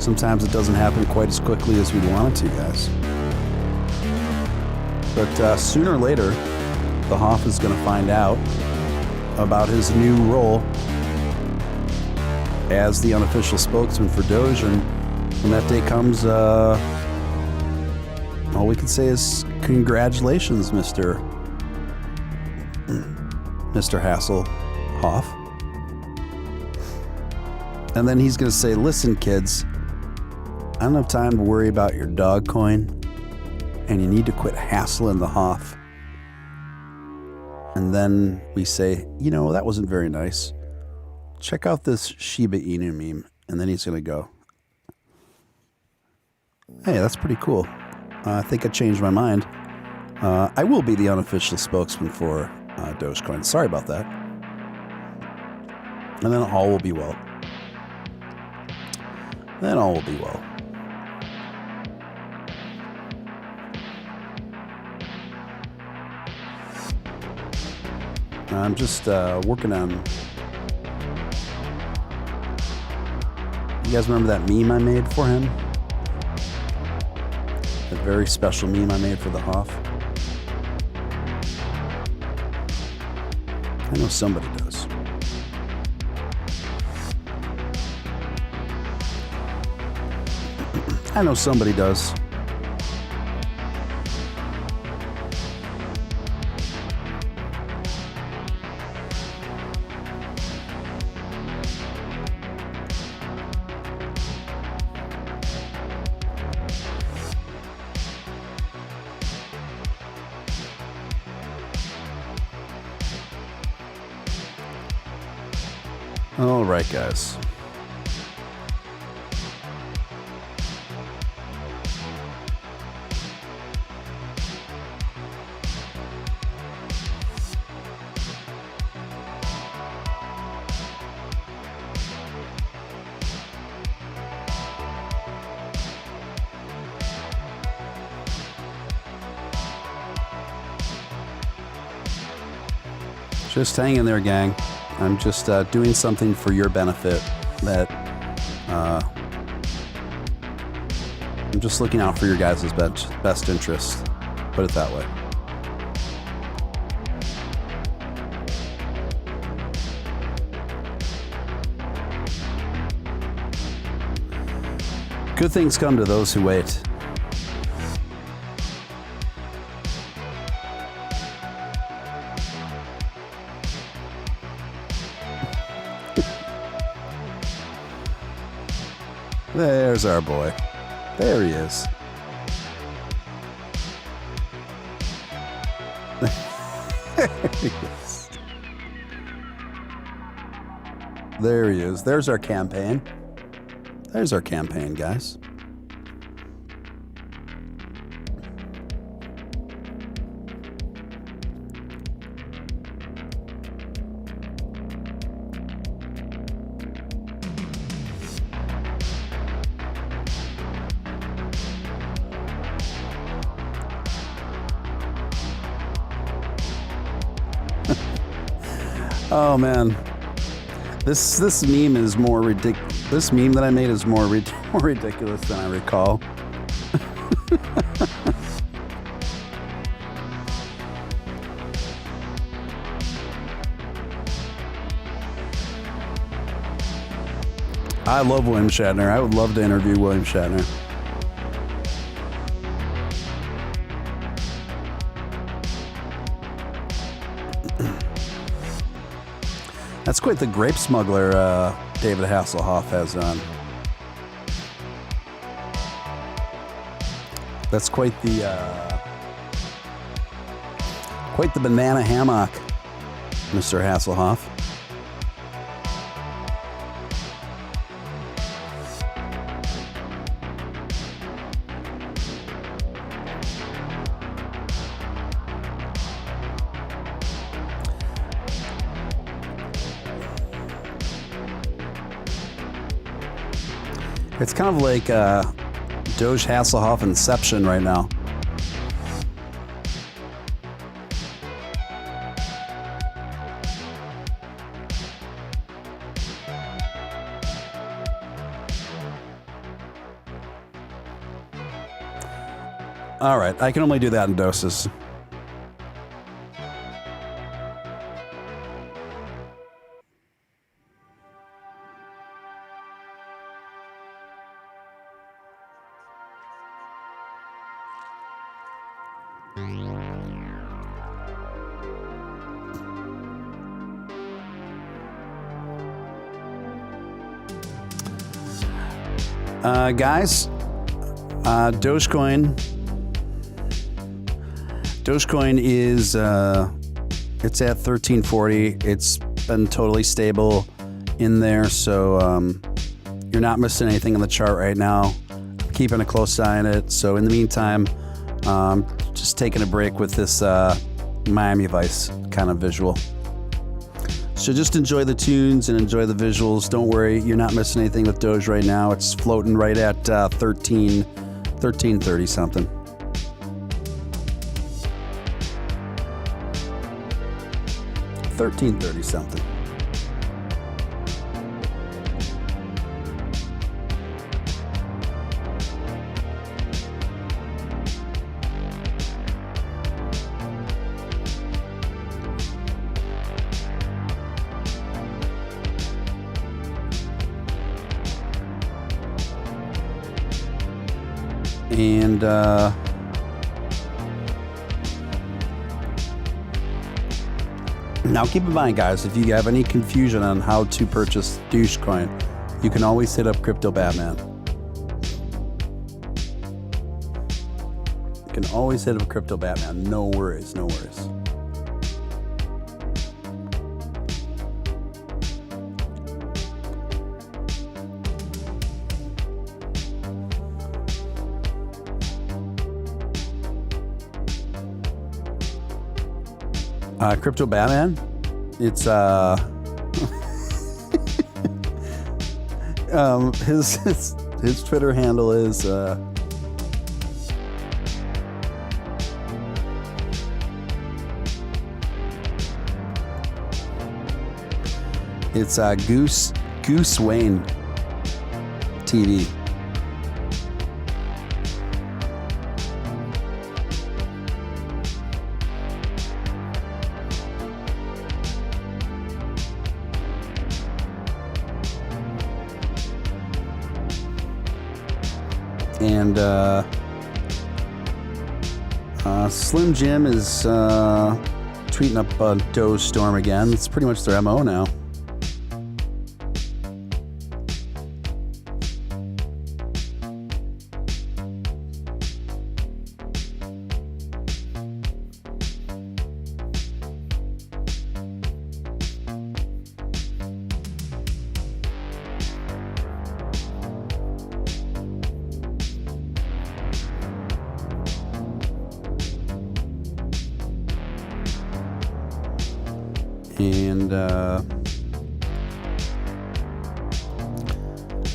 sometimes it doesn't happen quite as quickly as we'd want it to, guys. But sooner or later, the Hoff is going to find out about his new role as the unofficial spokesman for Doge, and when that day comes, all we can say is congratulations, Mr. Hasselhoff. And then he's going to say, listen, kids, I don't have time to worry about your Dogecoin, and you need to quit hassling the Hoff. And then we say, you know, that wasn't very nice. Check out this Shiba Inu meme. And then he's going to go, hey, that's pretty cool. I think I changed my mind. I will be the unofficial spokesman for Dogecoin. Sorry about that. And then all will be well. Then all will be well. I'm just working on... You guys remember that meme I made for him? That very special meme I made for the Hoff? I know somebody does. I know somebody does. All right, guys. Just hang in there, gang. I'm just doing something for your benefit that I'm just looking out for your guys' best interest. Put it that way. Good things come to those who wait. There's our boy. There he is. There he is. There he is. There's our campaign. There's our campaign, guys. Oh, man. This meme is more ridiculous. This meme that I made is more ridiculous than I recall. I love William Shatner. I would love to interview William Shatner. That's quite the grape smuggler David Hasselhoff has on. That's quite the banana hammock, Mr. Hasselhoff. It's kind of like Doge Hasselhoff Inception right now. All right, I can only do that in doses. Guys, Dogecoin is it's at 1340. It's been totally stable in there, so you're not missing anything in the chart right now. Keeping a close eye on it. So in the meantime, just taking a break with this Miami Vice kind of visual. So just enjoy the tunes and enjoy the visuals. Don't worry, you're not missing anything with Doge right now. It's floating right at 1330 something. $13.30 something. And now keep in mind, guys, if you have any confusion on how to purchase Dogecoin, you can always hit up Crypto Batman. You can always hit up Crypto Batman. No worries, no worries. Crypto Batman, it's his Twitter handle is it's Goose Wayne TV. And Slim Jim is tweeting up a Doge storm again. It's pretty much their MO now. And I'm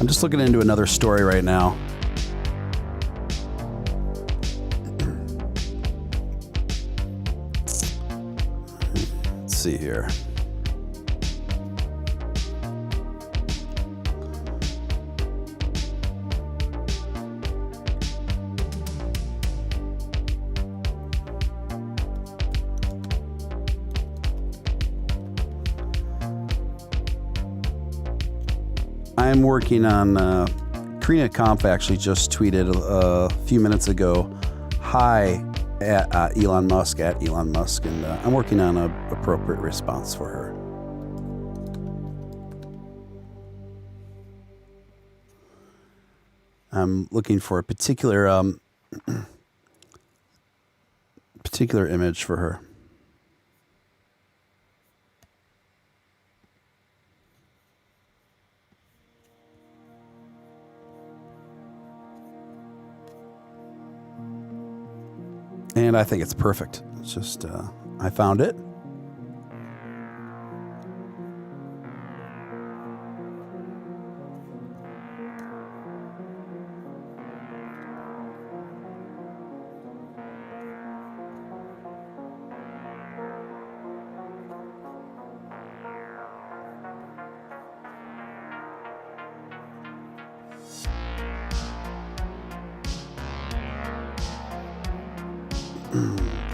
just looking into another story right now. Let's see here. I'm working on. Karina Kampf actually just tweeted a few minutes ago. Hi at Elon Musk at Elon Musk, and I'm working on an appropriate response for her. I'm looking for a particular image for her. And I think it's perfect. It's just, I found it.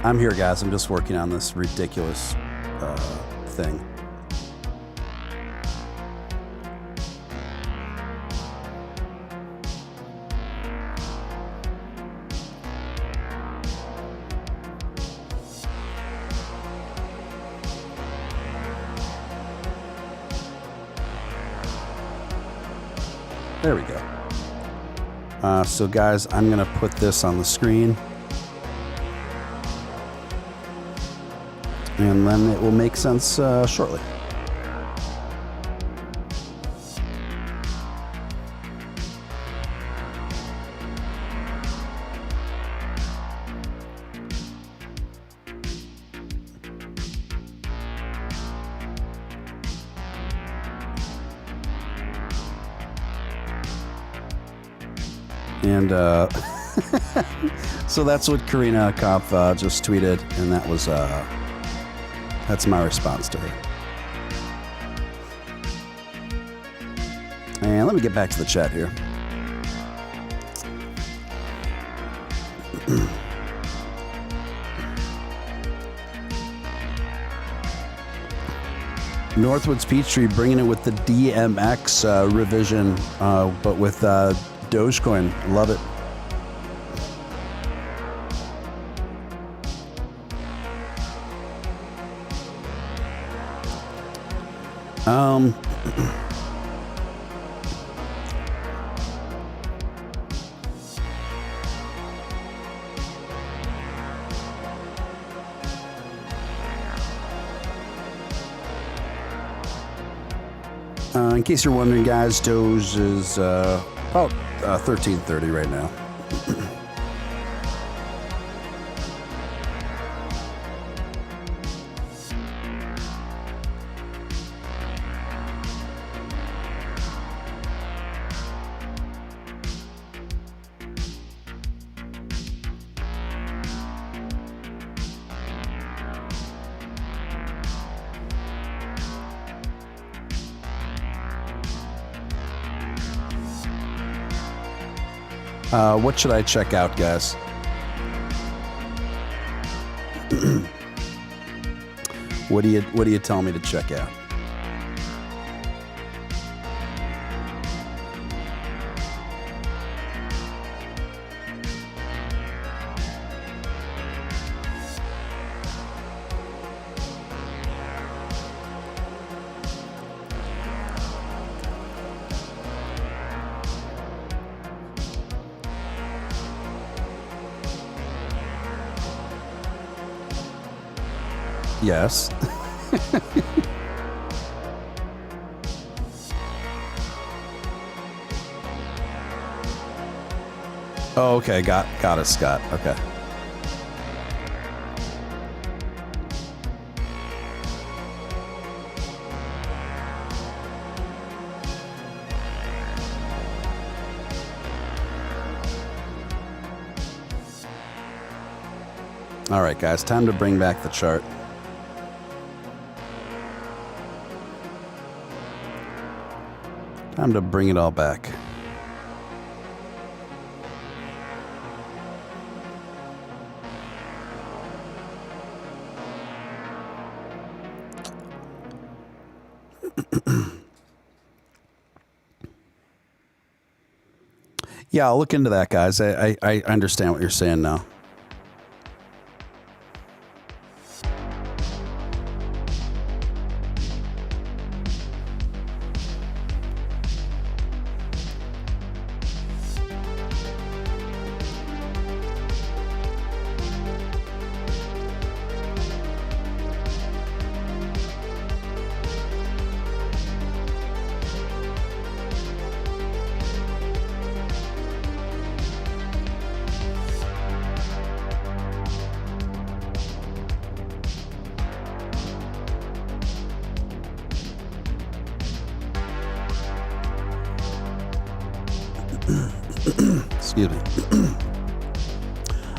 I'm here, guys. I'm just working on this ridiculous thing. There we go. So, guys, I'm going to put this on the screen. And then it will make sense shortly. And so that's what Karina Kampf just tweeted, and that was that's my response to her. And let me get back to the chat here. Northwoods Peachtree bringing it with the DMX revision, but with Dogecoin. Love it. In case you're wondering, guys, Doge is about 1330 right now. What should I check out, guys? What do you tell me to check out? Yes. Oh, okay. Got it, Scott. Okay. All right, guys. Time to bring back the chart. Time to bring it all back. Yeah, I'll look into that, guys. I understand what you're saying now. Excuse me.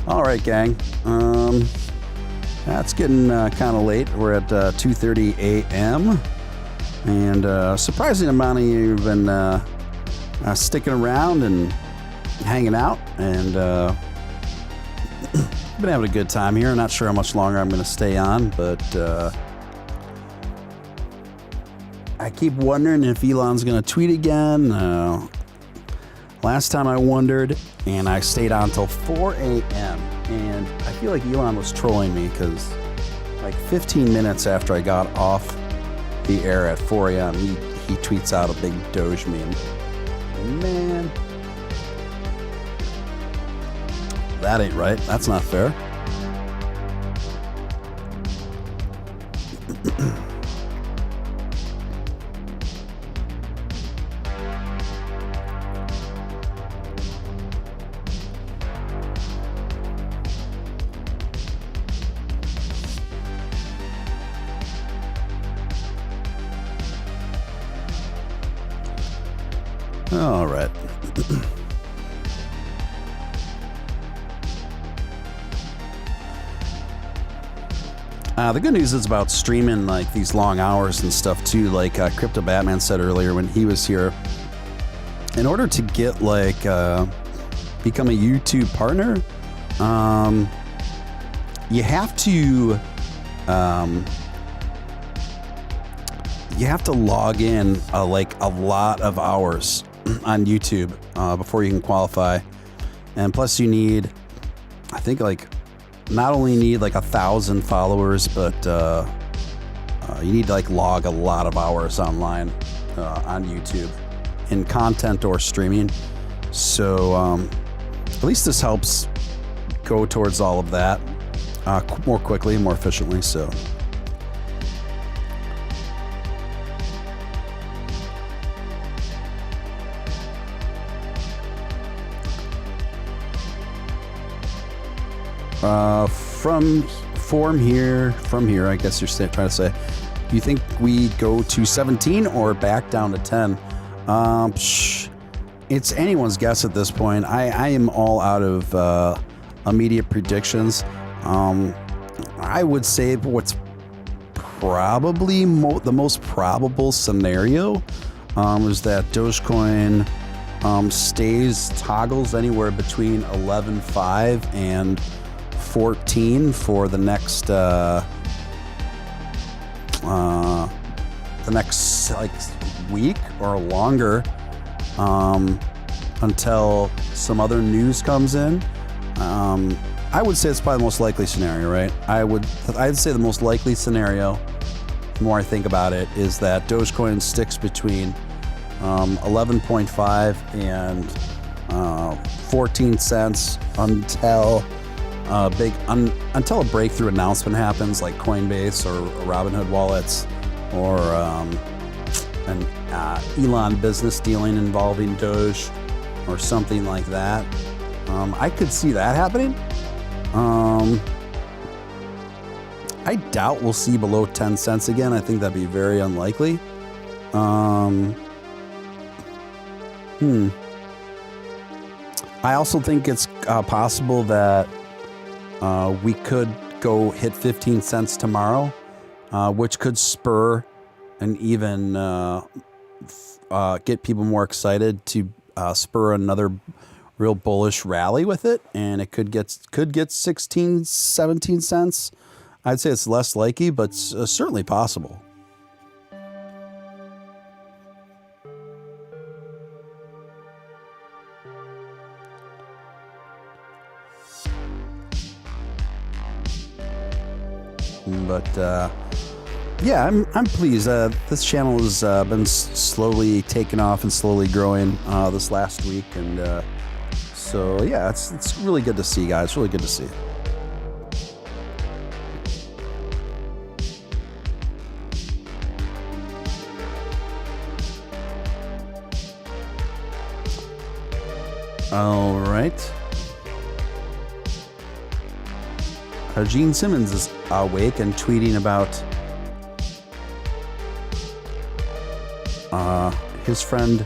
All right, gang. That's getting kind of late. We're at 2:30 a.m. and surprising amount of you have been sticking around and hanging out, and been having a good time here. Not sure how much longer I'm going to stay on, but I keep wondering if Elon's going to tweet again. Last time I wondered, and I stayed on till 4 a.m. And I feel like Elon was trolling me because like 15 minutes after I got off the air at 4 a.m., he tweets out a big Doge meme. And man, that ain't right. That's not fair. All right. The good news is about streaming like these long hours and stuff too. Like Crypto Batman said earlier when he was here, in order to get like become a YouTube partner, you have to log in like a lot of hours on YouTube before you can qualify. And plus you need, I think like not only need like 1,000 followers, but you need to like log a lot of hours online on YouTube in content or streaming. So at least this helps go towards all of that more quickly, more efficiently. So from here, I guess you're trying to say, do you think we go to 17 or back down to 10? It's anyone's guess at this point. I am all out of immediate predictions. I would say what's probably the most probable scenario is that Dogecoin toggles anywhere between 11.5 and 14 for the next like week or longer, until some other news comes in. I would say it's probably the most likely scenario, right? I'd say the most likely scenario, the more I think about it, is that Dogecoin sticks between 11.5 and 14 cents until until a breakthrough announcement happens, like Coinbase or Robinhood wallets, or an Elon business dealing involving Doge or something like that. I could see that happening. I doubt we'll see below 10 cents again. I think that'd be very unlikely. I also think it's possible that we could go hit 15 cents tomorrow, which could spur and even get people more excited to spur another real bullish rally with it, and it could get 16, 17 cents. I'd say it's less likely, but certainly possible. But yeah, I'm pleased. This channel has been slowly taking off and slowly growing this last week, and so yeah, it's really good to see, guys. Really good to see. All right. Gene Simmons is awake and tweeting about his friend.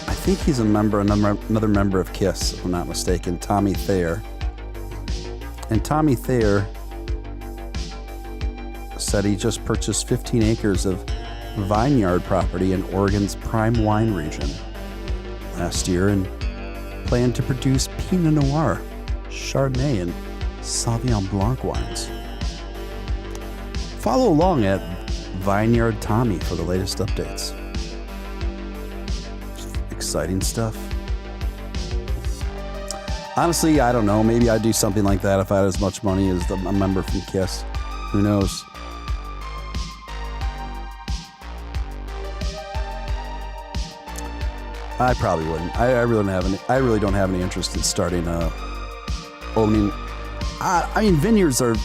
I think he's another member of KISS, if I'm not mistaken, Tommy Thayer. And Tommy Thayer said he just purchased 15 acres of vineyard property in Oregon's prime wine region last year and planned to produce Pinot Noir, Chardonnay, and Sauvignon Blanc wines. Follow along at Vineyard Tommy for the latest updates. Exciting stuff. Honestly, I don't know. Maybe I'd do something like that if I had as much money as a member from KISS. Who knows? I probably wouldn't. I really don't have any interest in starting owning. I mean, vineyards they're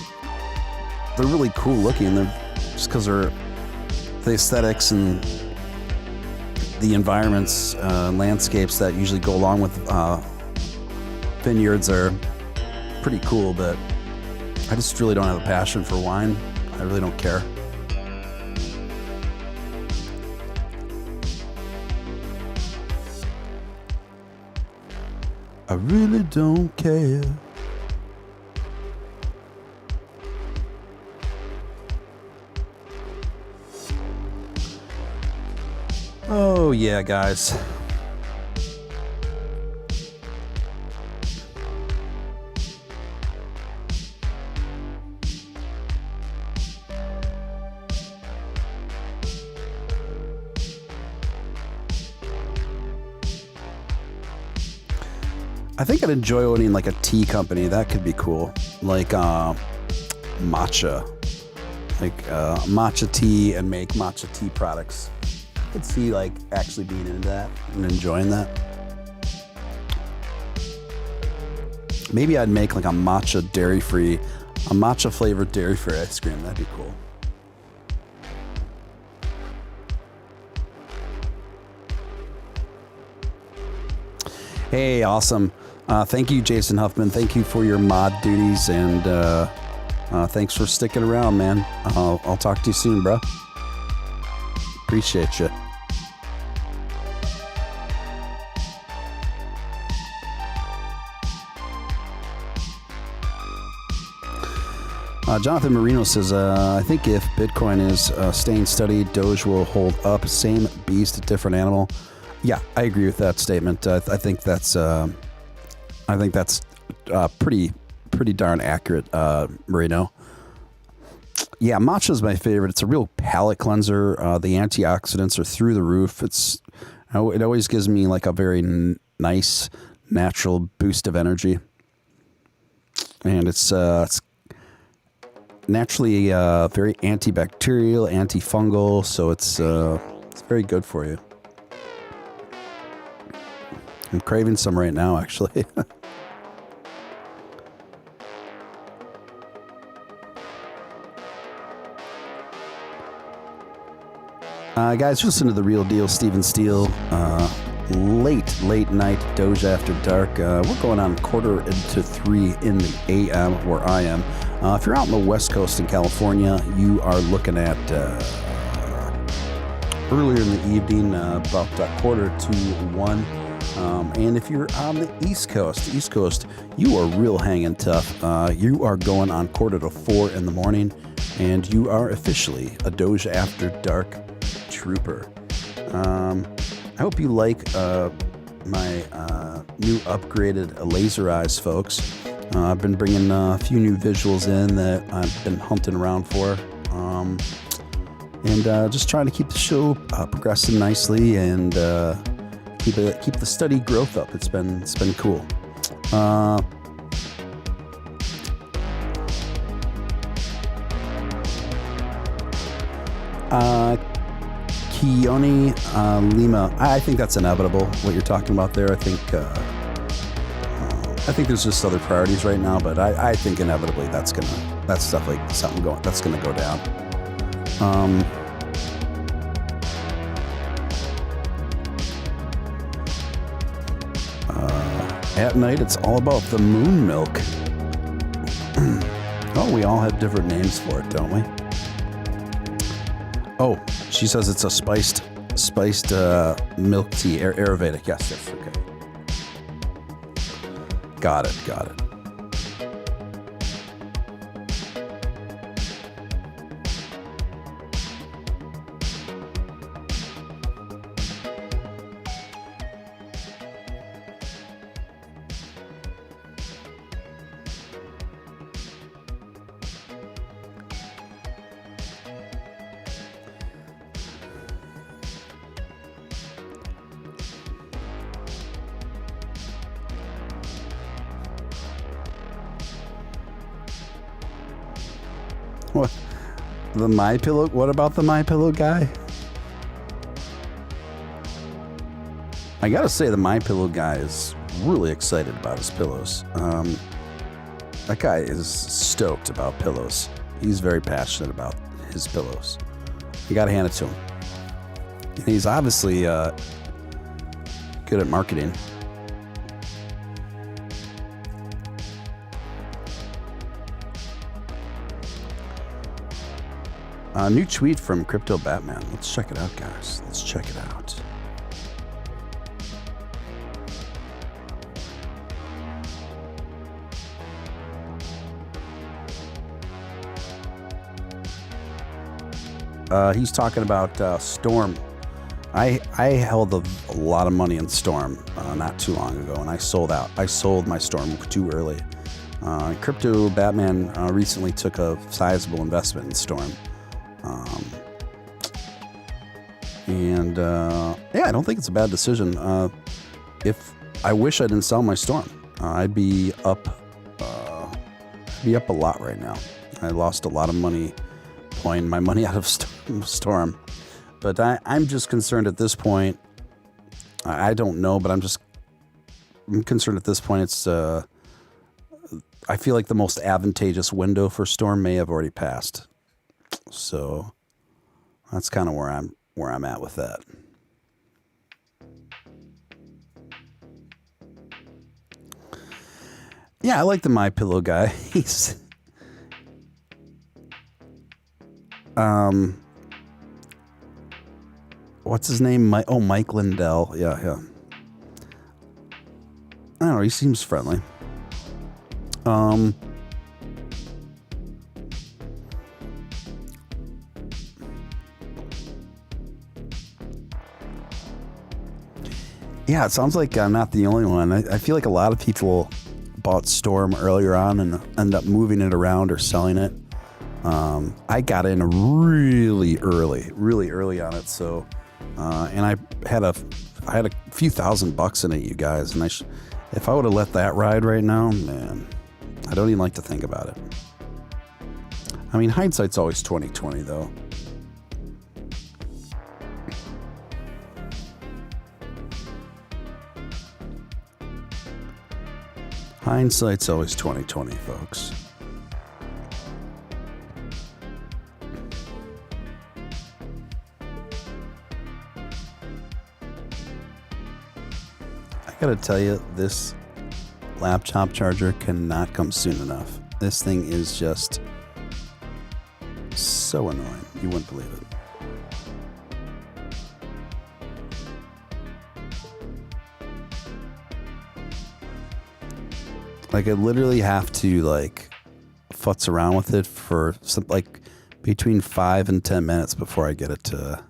really cool looking. They're just because they're the aesthetics and the environments, landscapes that usually go along with vineyards are pretty cool. But I just really don't have a passion for wine. I really don't care. I really don't care. Oh yeah, guys. I think I'd enjoy owning like a tea company. That could be cool. Like matcha. Like matcha tea and make matcha tea products. I could see like actually being into that and enjoying that. Maybe I'd make like a matcha flavored dairy-free ice cream. That'd be cool. Hey, awesome. Thank you, Jason Huffman. Thank you for your mod duties, and thanks for sticking around, man. I'll talk to you soon, bro. Appreciate you. Jonathan Marino says, I think if Bitcoin is staying steady, Doge will hold up. Same beast, different animal. Yeah, I agree with that statement. I think that's pretty darn accurate, Marino. Yeah, matcha is my favorite. It's a real palate cleanser. The antioxidants are through the roof. It always gives me like a very nice natural boost of energy, and it's naturally very antibacterial, antifungal. So it's very good for you. I'm craving some right now, actually. Guys, listen to The Real Deal, Stephen Steele. Late night Doge After Dark. We're going on 2:45 in the AM where I am. If you're out on the West Coast in California, you are looking at earlier in the evening, about 1:45. And if you're on the East Coast, you are real hanging tough. You are going on 3:45 in the morning, and you are officially a Doge After Dark trooper. I hope you like my new upgraded laser eyes, folks. I've been bringing a few new visuals in that I've been hunting around for, and just trying to keep the show progressing nicely and keep the steady growth up. It's been cool. Keone Lima. I think that's inevitable. What you're talking about there. I think there's just other priorities right now, but I think inevitably that's definitely something that's gonna go down. At night, it's all about the moon milk. Oh, we all have different names for it, don't we? Oh, she says it's a spiced milk tea, Ayurvedic. Yes, okay. Got it. What? The My Pillow? What about the My Pillow guy? I gotta say, the My Pillow guy is really excited about his pillows. That guy is stoked about pillows. He's very passionate about his pillows. You gotta hand it to him. And he's obviously good at marketing. A new tweet from Crypto Batman. Let's check it out, guys. Let's check it out. He's talking about Storm. I held a lot of money in Storm not too long ago, and I sold out. I sold my Storm too early. Crypto Batman recently took a sizable investment in Storm. Yeah, I don't think it's a bad decision. If I wish I didn't sell my Storm, I'd be up a lot right now. I lost a lot of money pulling my money out of Storm, but I'm just concerned at this point. I don't know, but I'm concerned at this point. It's I feel like the most advantageous window for Storm may have already passed. So that's kind of where I'm at with that. Yeah, I like the My Pillow guy. He's what's his name? Mike Lindell. Yeah. I don't know, he seems friendly. Yeah, it sounds like I'm not the only one. I feel like a lot of people bought Storm earlier on and end up moving it around or selling it. I got in really early on it. So, and I had a few $1,000 in it, you guys. And if I would have let that ride right now, man, I don't even like to think about it. I mean, hindsight's always 20/20 though. Hindsight's always 20/20, folks. I gotta tell you, this laptop charger cannot come soon enough. This thing is just so annoying. You wouldn't believe it. Like, I literally have to futz around with it for between 5 and 10 minutes before I get it to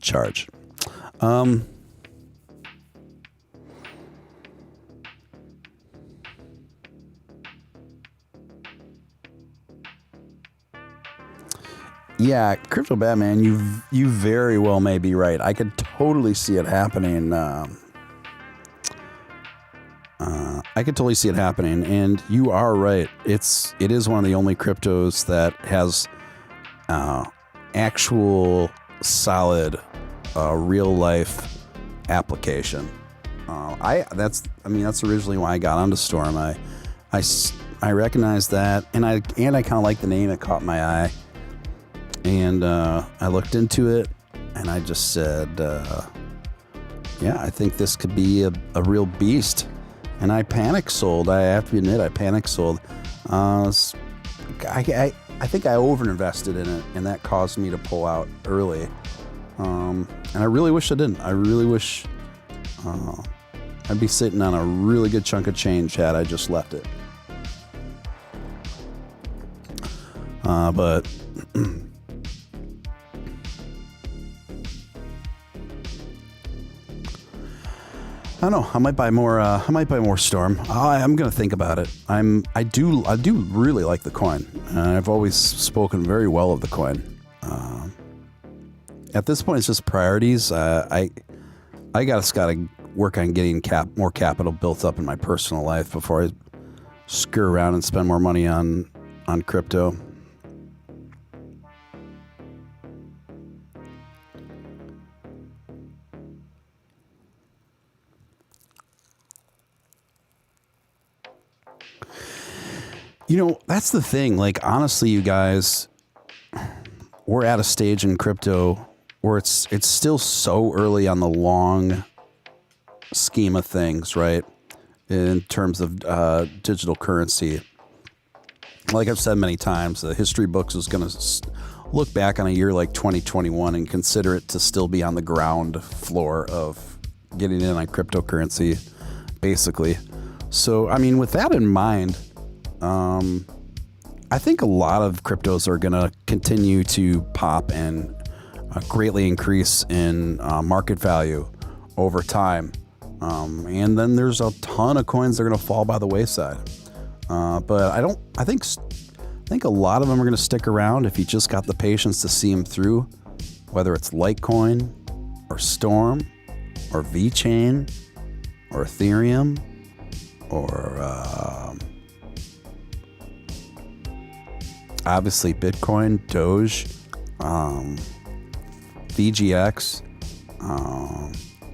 charge. Yeah, Crypto Batman, you very well may be right. I could totally see it happening. I could totally see it happening, and you are right. It is one of the only cryptos that has actual solid real life application. That's originally why I got onto Storm. I recognized that, and I kind of liked the name. It caught my eye, and I looked into it, and I just said, yeah, I think this could be a real beast. And I panic sold. I have to admit, I panic sold. I think I overinvested in it, and that caused me to pull out early. And I really wish I didn't. I really wish I'd be sitting on a really good chunk of change had I just left it. But I don't know. I might buy more. Storm. I'm gonna think about it. I do really like the coin. I've always spoken very well of the coin. At this point, it's just priorities. I gotta work on getting more capital built up in my personal life before I screw around and spend more money on crypto. You know, that's the thing. Like, honestly, you guys, we're at a stage in crypto where it's still so early on the long scheme of things, right? In terms of digital currency. Like I've said many times, the history books is going to look back on a year like 2021 and consider it to still be on the ground floor of getting in on cryptocurrency, basically. So, I mean, with that in mind, I think a lot of cryptos are going to continue to pop and greatly increase in market value over time. And then there's a ton of coins that are going to fall by the wayside. But I think a lot of them are going to stick around if you just got the patience to see them through, whether it's Litecoin or Storm or VeChain or Ethereum or obviously Bitcoin, Doge, VGX,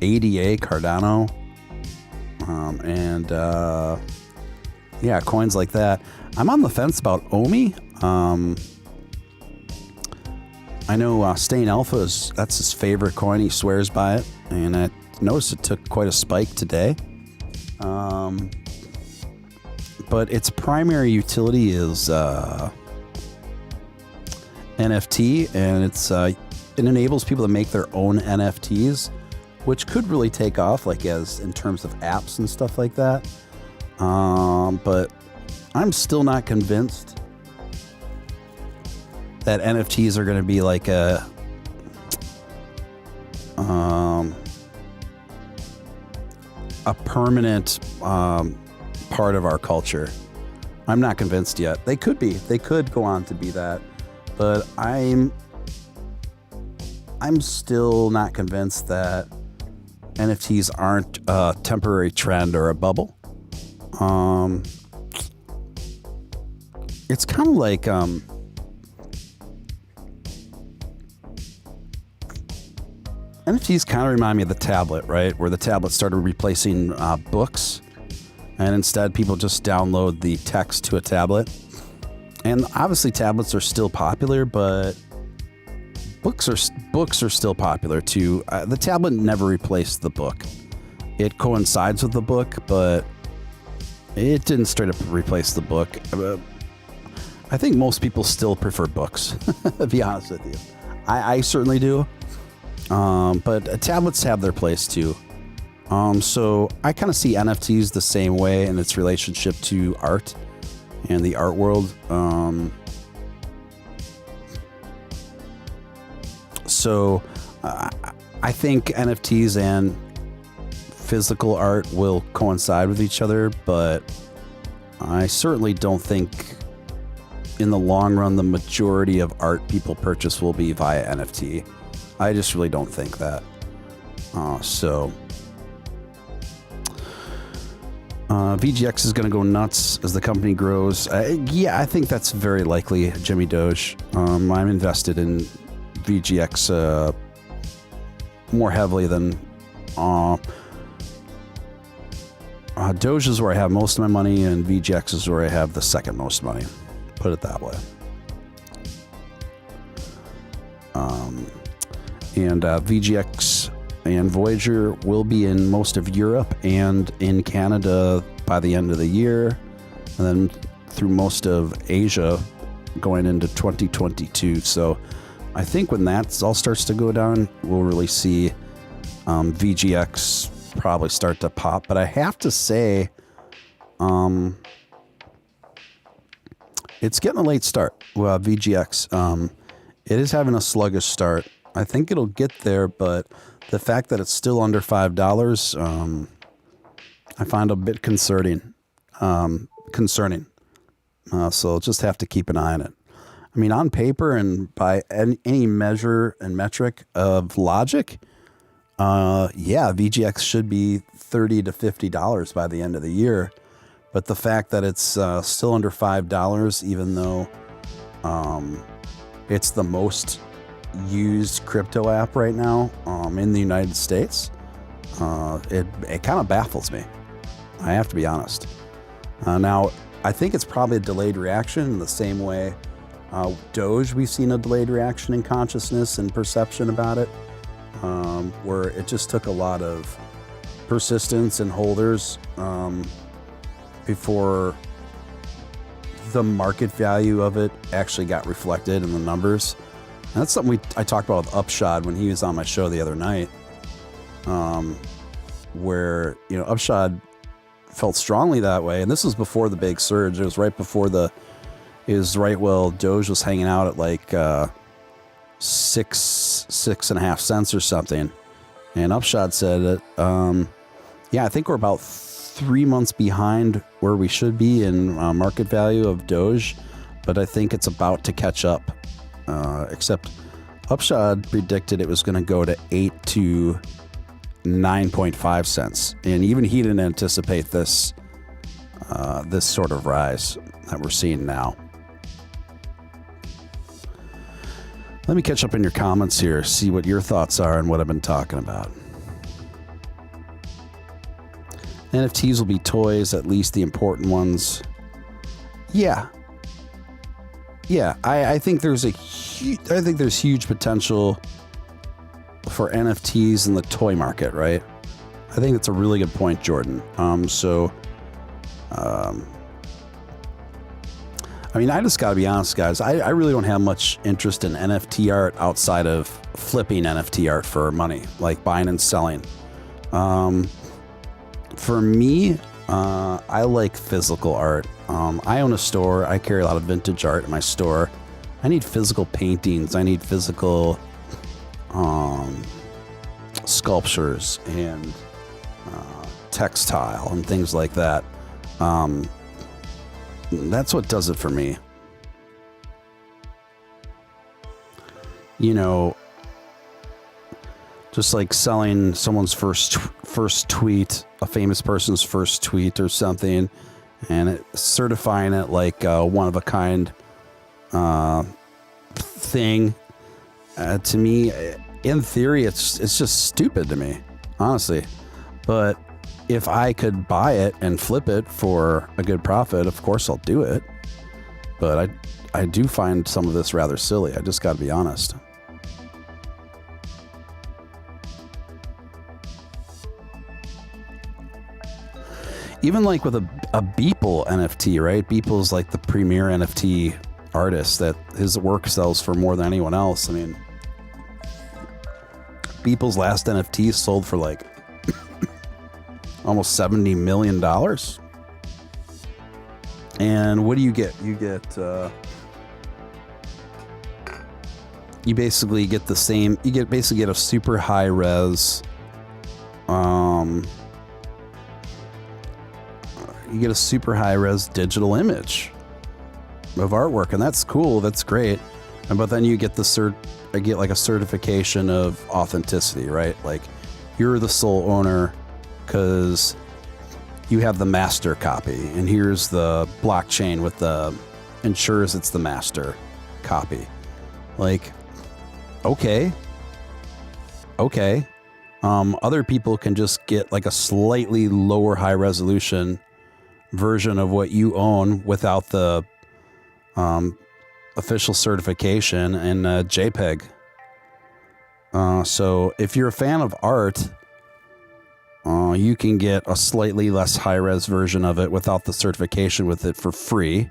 ADA, Cardano, and yeah, coins like that. I'm on the fence about OMI. I know Stain Alpha that's his favorite coin. He swears by it, and I noticed it took quite a spike today. But its primary utility is NFT, and it enables people to make their own NFTs, which could really take off, like as in terms of apps and stuff like that. But I'm still not convinced that NFTs are going to be like a permanent part of our culture. I'm not convinced yet. They could be. They could go on to be that. But I'm still not convinced that NFTs aren't a temporary trend or a bubble. It's kind of like NFTs kind of remind me of the tablet, right? Where the tablet started replacing books, and instead people just download the text to a tablet. And obviously tablets are still popular, but books are still popular too. The tablet never replaced the book. It coincides with the book, but it didn't straight up replace the book. I think most people still prefer books, to be honest with you. I certainly do. But tablets have their place too. So I kind of see NFTs the same way in its relationship to art and the art world. So I think NFTs and physical art will coincide with each other, but I certainly don't think in the long run the majority of art people purchase will be via NFT. I just really don't think that. VGX is going to go nuts as the company grows. Yeah, I think that's very likely, Jimmy Doge. I'm invested in VGX more heavily than Doge is where I have most of my money, and VGX is where I have the second most money. Put it that way. And VGX and Voyager will be in most of Europe and in Canada by the end of the year, and then through most of Asia going into 2022. So I think when that all starts to go down, we'll really see VGX probably start to pop. But I have to say, it's getting a late start. Well, VGX, it is having a sluggish start. I think it'll get there, but the fact that it's still under $5, I find a bit concerning. So just have to keep an eye on it. I mean, on paper and by any measure and metric of logic, yeah, VGX should be $30 to $50 by the end of the year. But the fact that it's still under $5, even though it's the most used crypto app right now in the United States, it kind of baffles me. I have to be honest. Now, I think it's probably a delayed reaction in the same way Doge, we've seen a delayed reaction in consciousness and perception about it, where it just took a lot of persistence and holders before the market value of it actually got reflected in the numbers. And that's something I talked about with Upshot when he was on my show the other night, where, you know, Upshot felt strongly that way. And this was before the big surge. It was right before while Doge was hanging out at like 6.5 cents or something. And Upshot said that, yeah, I think we're about 3 months behind where we should be in market value of Doge, but I think it's about to catch up. Except Upshot predicted it was going to go to 8 to 9.5 cents. And even he didn't anticipate this sort of rise that we're seeing now. Let me catch up in your comments here, see what your thoughts are on what I've been talking about. NFTs will be toys, at least the important ones. Yeah. I think there's huge potential for NFTs in the toy market, right? I think that's a really good point, Jordan. I mean, I just got to be honest, guys. I really don't have much interest in NFT art outside of flipping NFT art for money, like buying and selling. For me, I like physical art. I own a store. I carry a lot of vintage art in my store. I need physical paintings. I need physical sculptures and textile and things like that. That's what does it for me. You know, just like selling someone's first tweet, a famous person's first tweet or something, and certifying it like a one-of-a-kind thing. To me, in theory, it's just stupid to me, honestly. But if I could buy it and flip it for a good profit, of course I'll do it. But I do find some of this rather silly. I just got to be honest. Even like with a Beeple NFT, right? Beeple's like the premier NFT artist that his work sells for more than anyone else. I mean, Beeple's last NFT sold for like almost $70 million. And what do you get? You get, you basically get the same, you basically get a super high res, you get a super high res digital image of artwork, and that's cool. That's great. But then you get I get like a certification of authenticity, right? Like you're the sole owner because you have the master copy, and here's the blockchain with the ensures it's the master copy. Like, okay. Other people can just get like a slightly lower high resolution version of what you own without the official certification in JPEG. So if you're a fan of art, you can get a slightly less high-res version of it without the certification with it for free.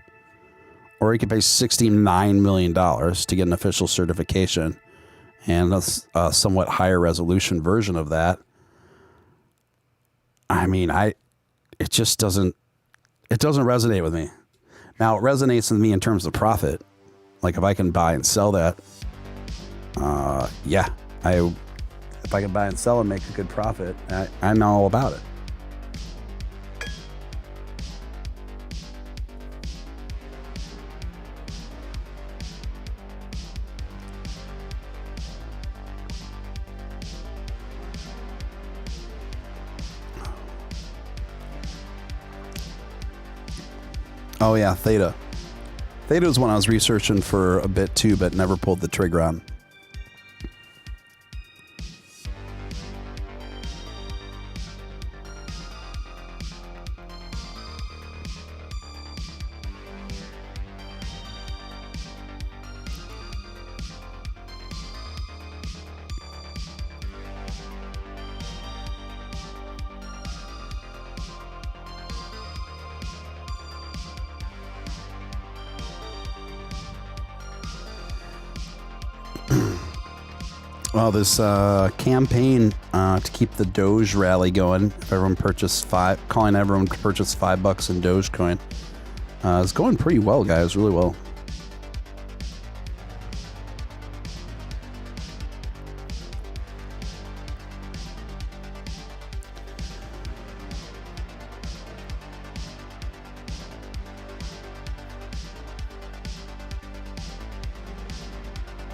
Or you can pay $69 million to get an official certification and a somewhat higher resolution version of that. I mean, it just doesn't resonate with me. Now, it resonates with me in terms of profit. Like, if I can buy and sell that, yeah, if I can buy and sell and make a good profit, I'm all about it. Oh yeah, Theta. Theta was one I was researching for a bit too, but never pulled the trigger on. Well, this campaign to keep the Doge rally going, if everyone calling everyone to purchase $5 in Dogecoin, is going pretty well, guys, really well.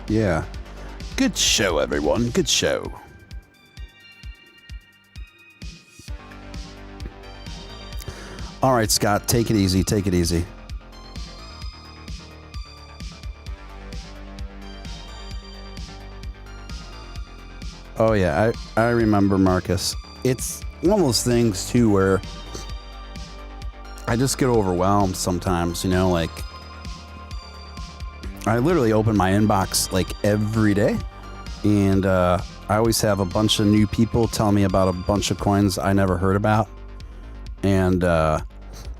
Yeah. Good show, everyone. Good show. All right, Scott, take it easy. Take it easy. Oh, yeah, I remember, Marcus. It's one of those things, too, where I just get overwhelmed sometimes, you know, like, I literally open my inbox like every day, and I always have a bunch of new people tell me about a bunch of coins I never heard about, and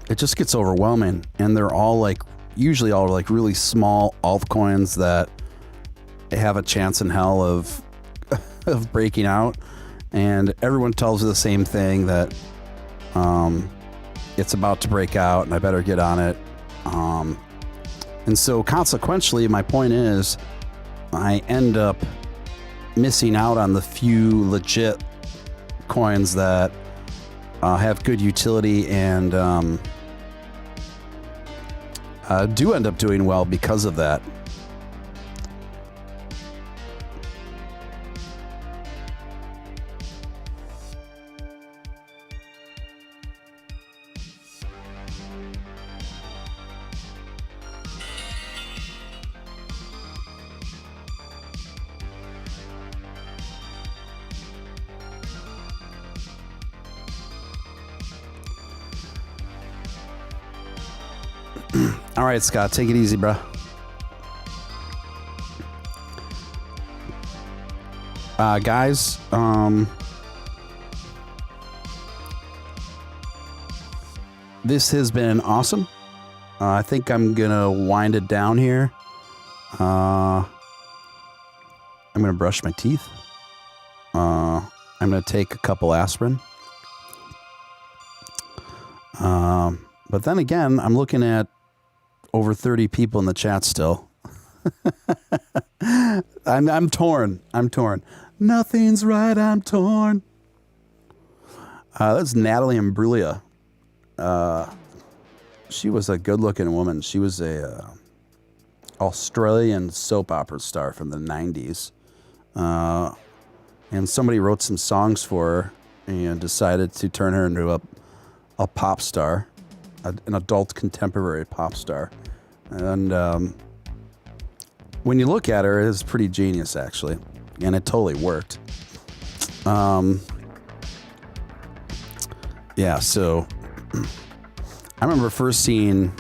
it just gets overwhelming. And they're all like, usually all like really small altcoins that have a chance in hell of of breaking out, and everyone tells me the same thing, that it's about to break out and I better get on it. And so consequentially, my point is, I end up missing out on the few legit coins that have good utility and do end up doing well because of that. All right, Scott, take it easy, bro. Guys, this has been awesome. I think I'm gonna wind it down here. I'm gonna brush my teeth. I'm gonna take a couple aspirin. But then again, I'm looking at over 30 people in the chat still. I'm torn. Nothing's right. I'm torn. That's Natalie Imbruglia. She was a good-looking woman. She was a Australian soap opera star from the 90s. And somebody wrote some songs for her and decided to turn her into a pop star, an adult contemporary pop star. And when you look at her, it is pretty genius, actually. And it totally worked. Yeah, so I remember first seeing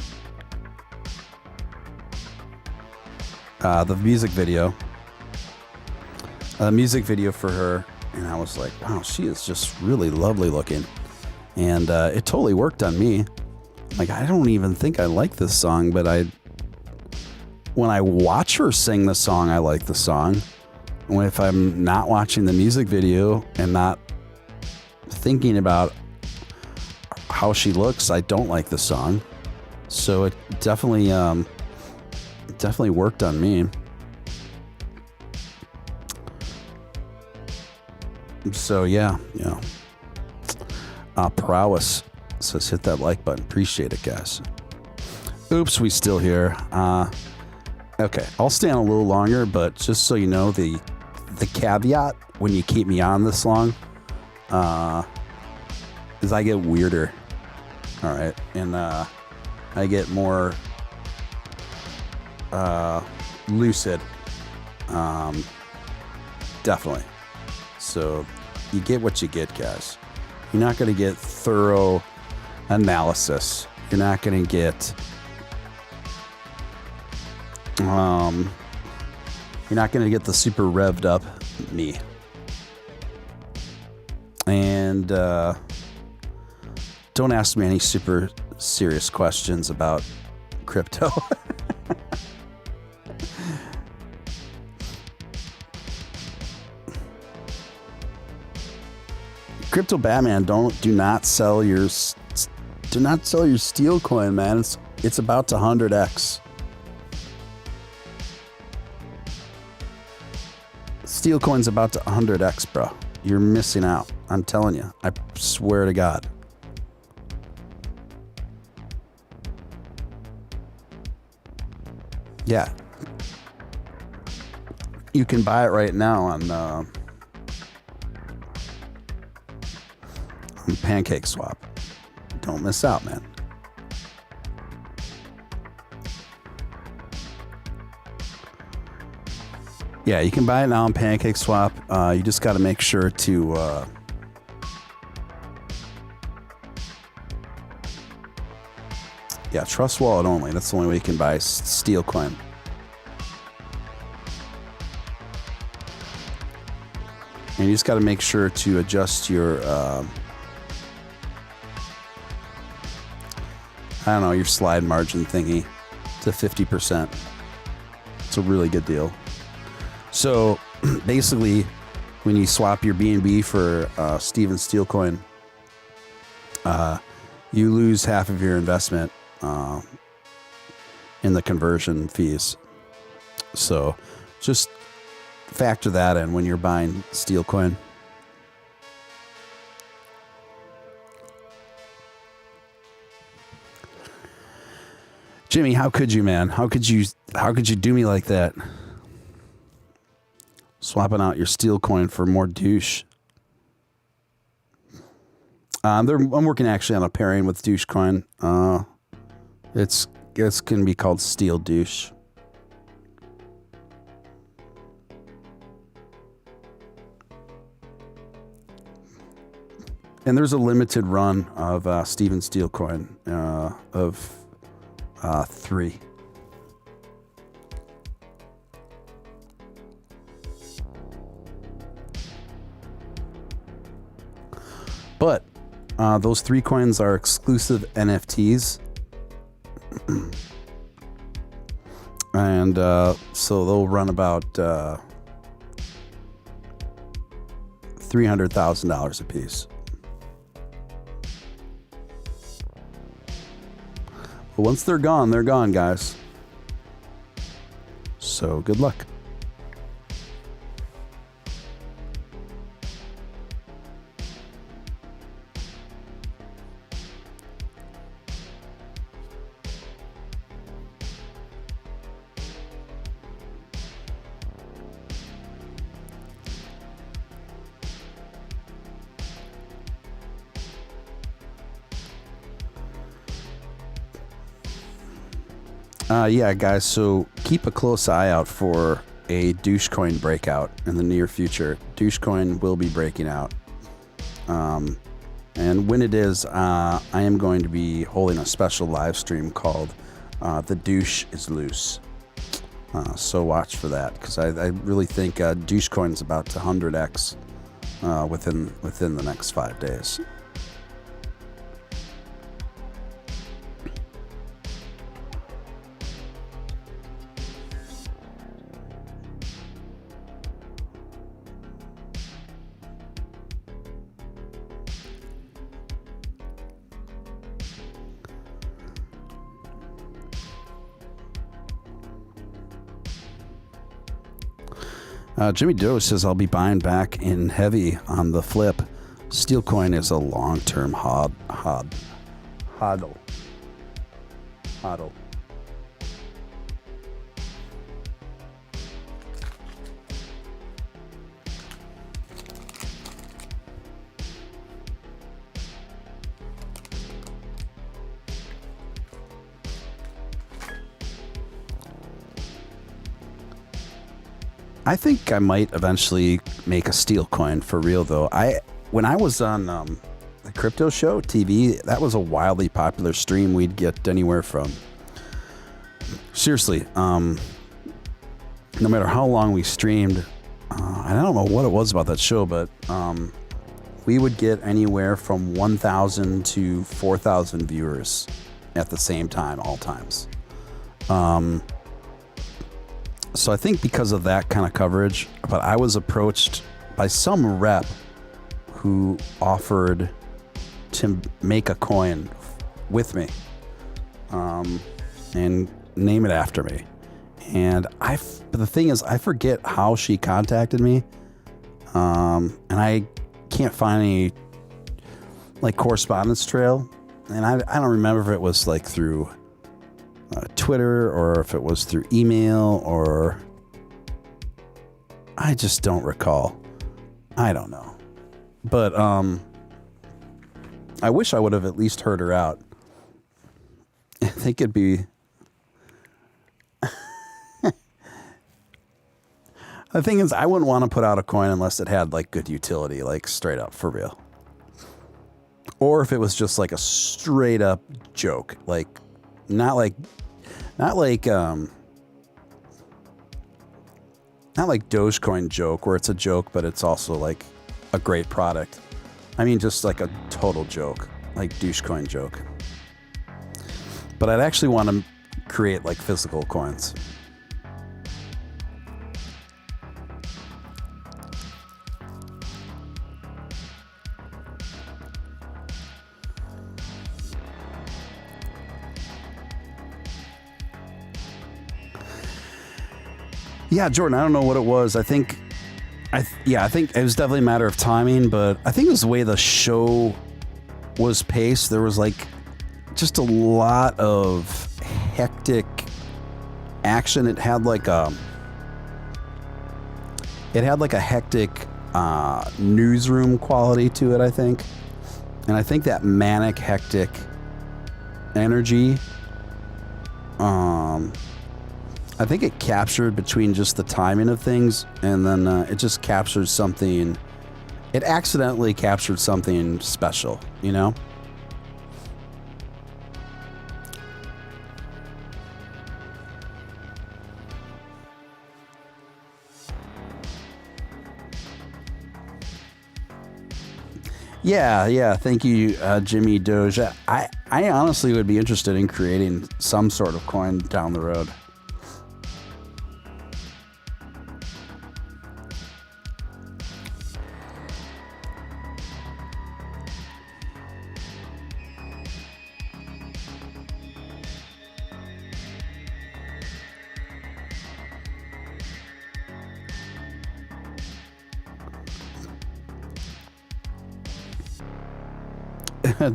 the music video for her, and I was like, wow, she is just really lovely looking. And it totally worked on me. Like, I don't even think I like this song, but when I watch her sing the song, I like the song. If I'm not watching the music video and not thinking about how she looks, I don't like the song. So it definitely worked on me. So yeah. Prowess says hit that like button. Appreciate it, guys. Oops, we still here. Okay, I'll stay on a little longer, but just so you know, the caveat when you keep me on this long is I get weirder. All right, and I get more lucid. Definitely. So you get what you get, guys. You're not going to get thorough analysis. You're not going to get the super revved up me. And don't ask me any super serious questions about crypto. Crypto Batman, do not sell your steel coin, man. It's about to 100x. Steel coin's about to 100x, bro. You're missing out. I'm telling you. I swear to God. Yeah. You can buy it right now on Pancake Swap. Don't miss out, man. Yeah, you can buy it now on Pancake Swap. You just got to make sure to Trust Wallet only. That's the only way you can buy steel coin. And you just got to make sure to adjust your your slide margin thingy to 50%. It's a really good deal. So basically, when you swap your BNB for Steven Steel coin, you lose half of your investment in the conversion fees. So just factor that in when you're buying steel coin. Jimmy, how could you, man? How could you do me like that? Swapping out your steel coin for more douche. I'm working actually on a pairing with douche coin. It's going to be called Steel Douche. And there's a limited run of Steven Steel coin of 3. But those 3 coins are exclusive NFTs. And so they'll run about $300,000 a piece. But once they're gone, guys. So good luck. Yeah, guys, so keep a close eye out for a Dogecoin breakout in the near future. Dogecoin will be breaking out. And when it is, I am going to be holding a special live stream called The Douche is Loose. So watch for that, because I really think Dogecoin is about to 100x within the next 5 days. Jimmy Doe says, I'll be buying back in heavy on the flip. Steelcoin is a long-term hodl. I think I might eventually make a steel coin for real, though. When I was on the crypto show TV, that was a wildly popular stream. We'd get anywhere from, seriously, no matter how long we streamed, I don't know what it was about that show, but we would get anywhere from 1,000 to 4,000 viewers at the same time, all times. So I think because of that kind of coverage, but I was approached by some rep who offered to make a coin with me and name it after me. And but the thing is, I forget how she contacted me, and I can't find any like correspondence trail. And I don't remember if it was like through Twitter or if it was through email, or I just don't recall. I don't know. But I wish I would have at least heard her out. I think it'd be the thing is, I wouldn't want to put out a coin unless it had like good utility, like straight up for real. Or if it was just like a straight up joke, like not like Dogecoin joke where it's a joke, but it's also like a great product. I mean, just like a total joke, like Dogecoin joke. But I'd actually want to create like physical coins. Yeah, Jordan, I don't know what it was. I think it was definitely a matter of timing, but I think it was the way the show was paced. There was like just a lot of hectic action. It had like a hectic newsroom quality to it, I think. And I think that manic, hectic energy, I think it captured between just the timing of things, and then it just captured something. It accidentally captured something special, you know? Yeah. Thank you, Jimmy Doge. I honestly would be interested in creating some sort of coin down the road.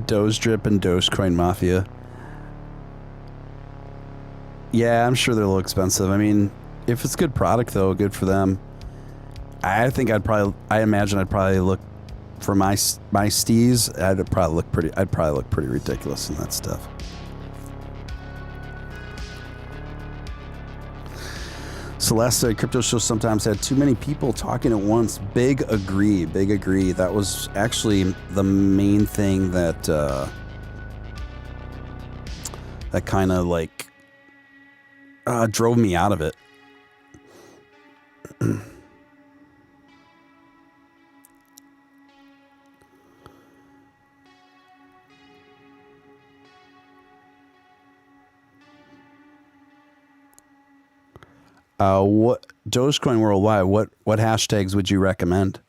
Doge Drip and Dogecoin Mafia. Yeah, I'm sure they're a little expensive. I mean, if it's good product though, good for them. I imagine I'd probably look for my steez. I'd probably look pretty ridiculous in that stuff. Celeste said crypto shows sometimes had too many people talking at once. Big agree. Big agree. That was actually the main thing that that kind of like drove me out of it. What Dogecoin worldwide? What hashtags would you recommend?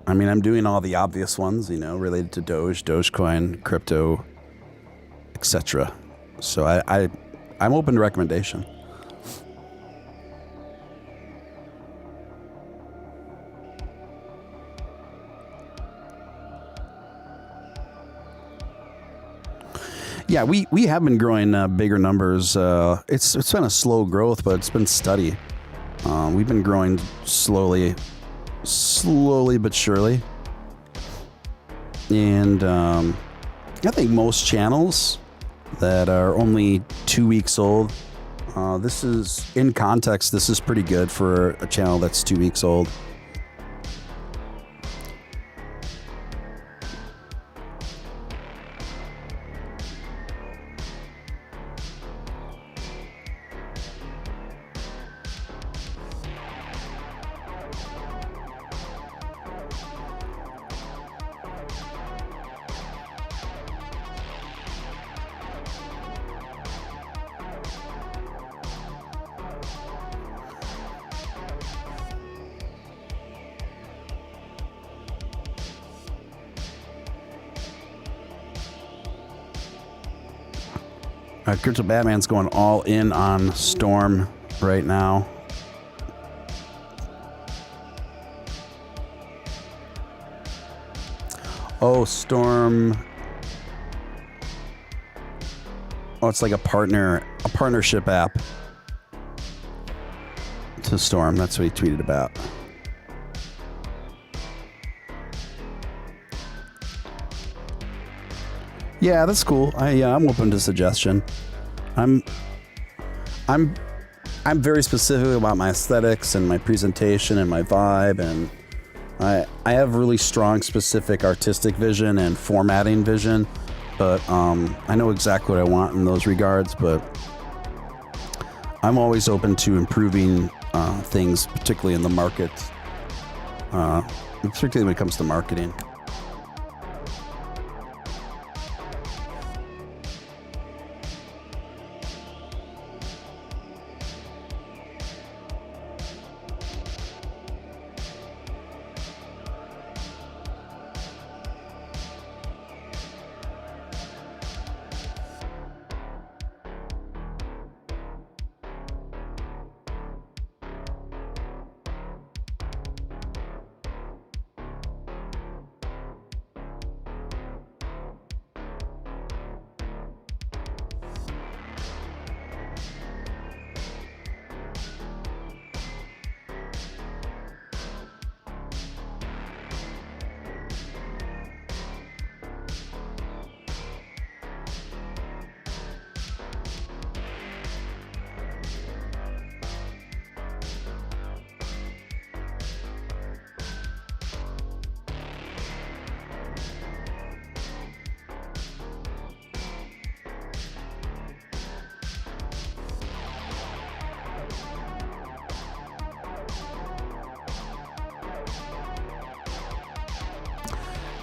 I mean, I'm doing all the obvious ones, you know, related to Doge, Dogecoin, crypto, etc. So I'm open to recommendation. Yeah, we have been growing bigger numbers. It's been a slow growth, but it's been steady. We've been growing slowly but surely. And I think most channels that are only 2 weeks old, this is, in context, this is pretty good for a channel that's 2 weeks old. Crypto Batman's going all in on Storm right now. Oh, Storm. Oh, it's like a partnership app to Storm. That's what he tweeted about. Yeah, that's cool. I'm open to suggestion. I'm very specific about my aesthetics and my presentation and my vibe, and I have really strong specific artistic vision and formatting vision, but I know exactly what I want in those regards, but I'm always open to improving things, particularly in the market, particularly when it comes to marketing.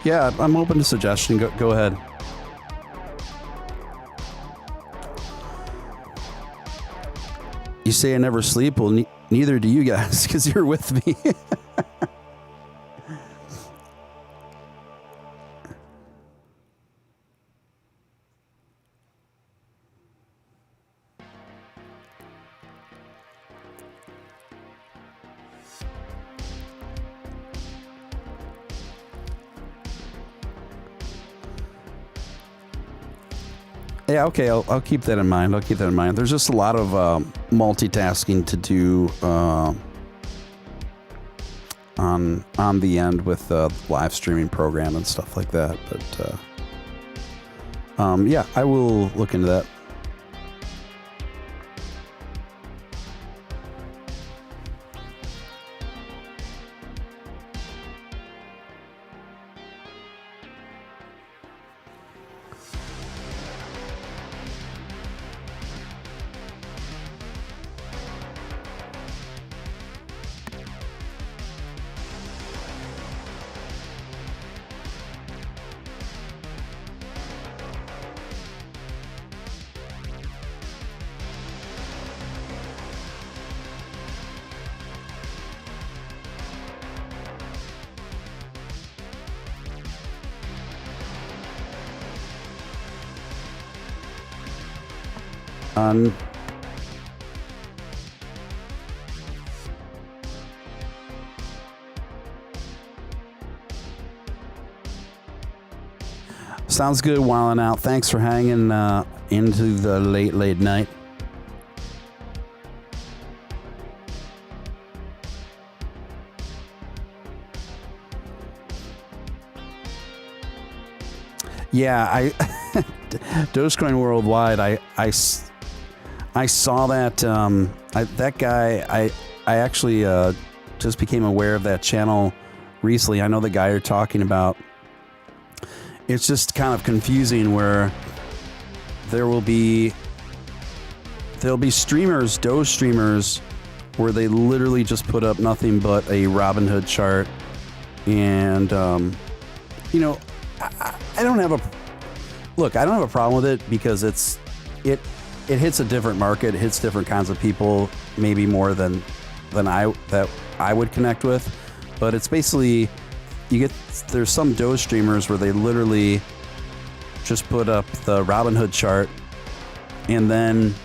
Yeah, I'm open to suggestion. Go ahead. You say I never sleep? Well, neither do you guys, because you're with me. Yeah, okay, I'll keep that in mind. There's just a lot of multitasking to do on the end with the live streaming program and stuff like that. But Yeah, I will look into that. Sounds good, wilding out. Thanks for hanging into the late night. Yeah, Dogecoin Worldwide. I saw that that guy. I actually just became aware of that channel recently. I know the guy you're talking about. It's just kind of confusing where there'll be streamers, Doge streamers, where they literally just put up nothing but a Robinhood chart, and you know, I don't have a problem with it because it hits a different market, it hits different kinds of people, maybe more than I would connect with, but it's basically there's some Doge streamers where they literally just put up the Robinhood chart, and then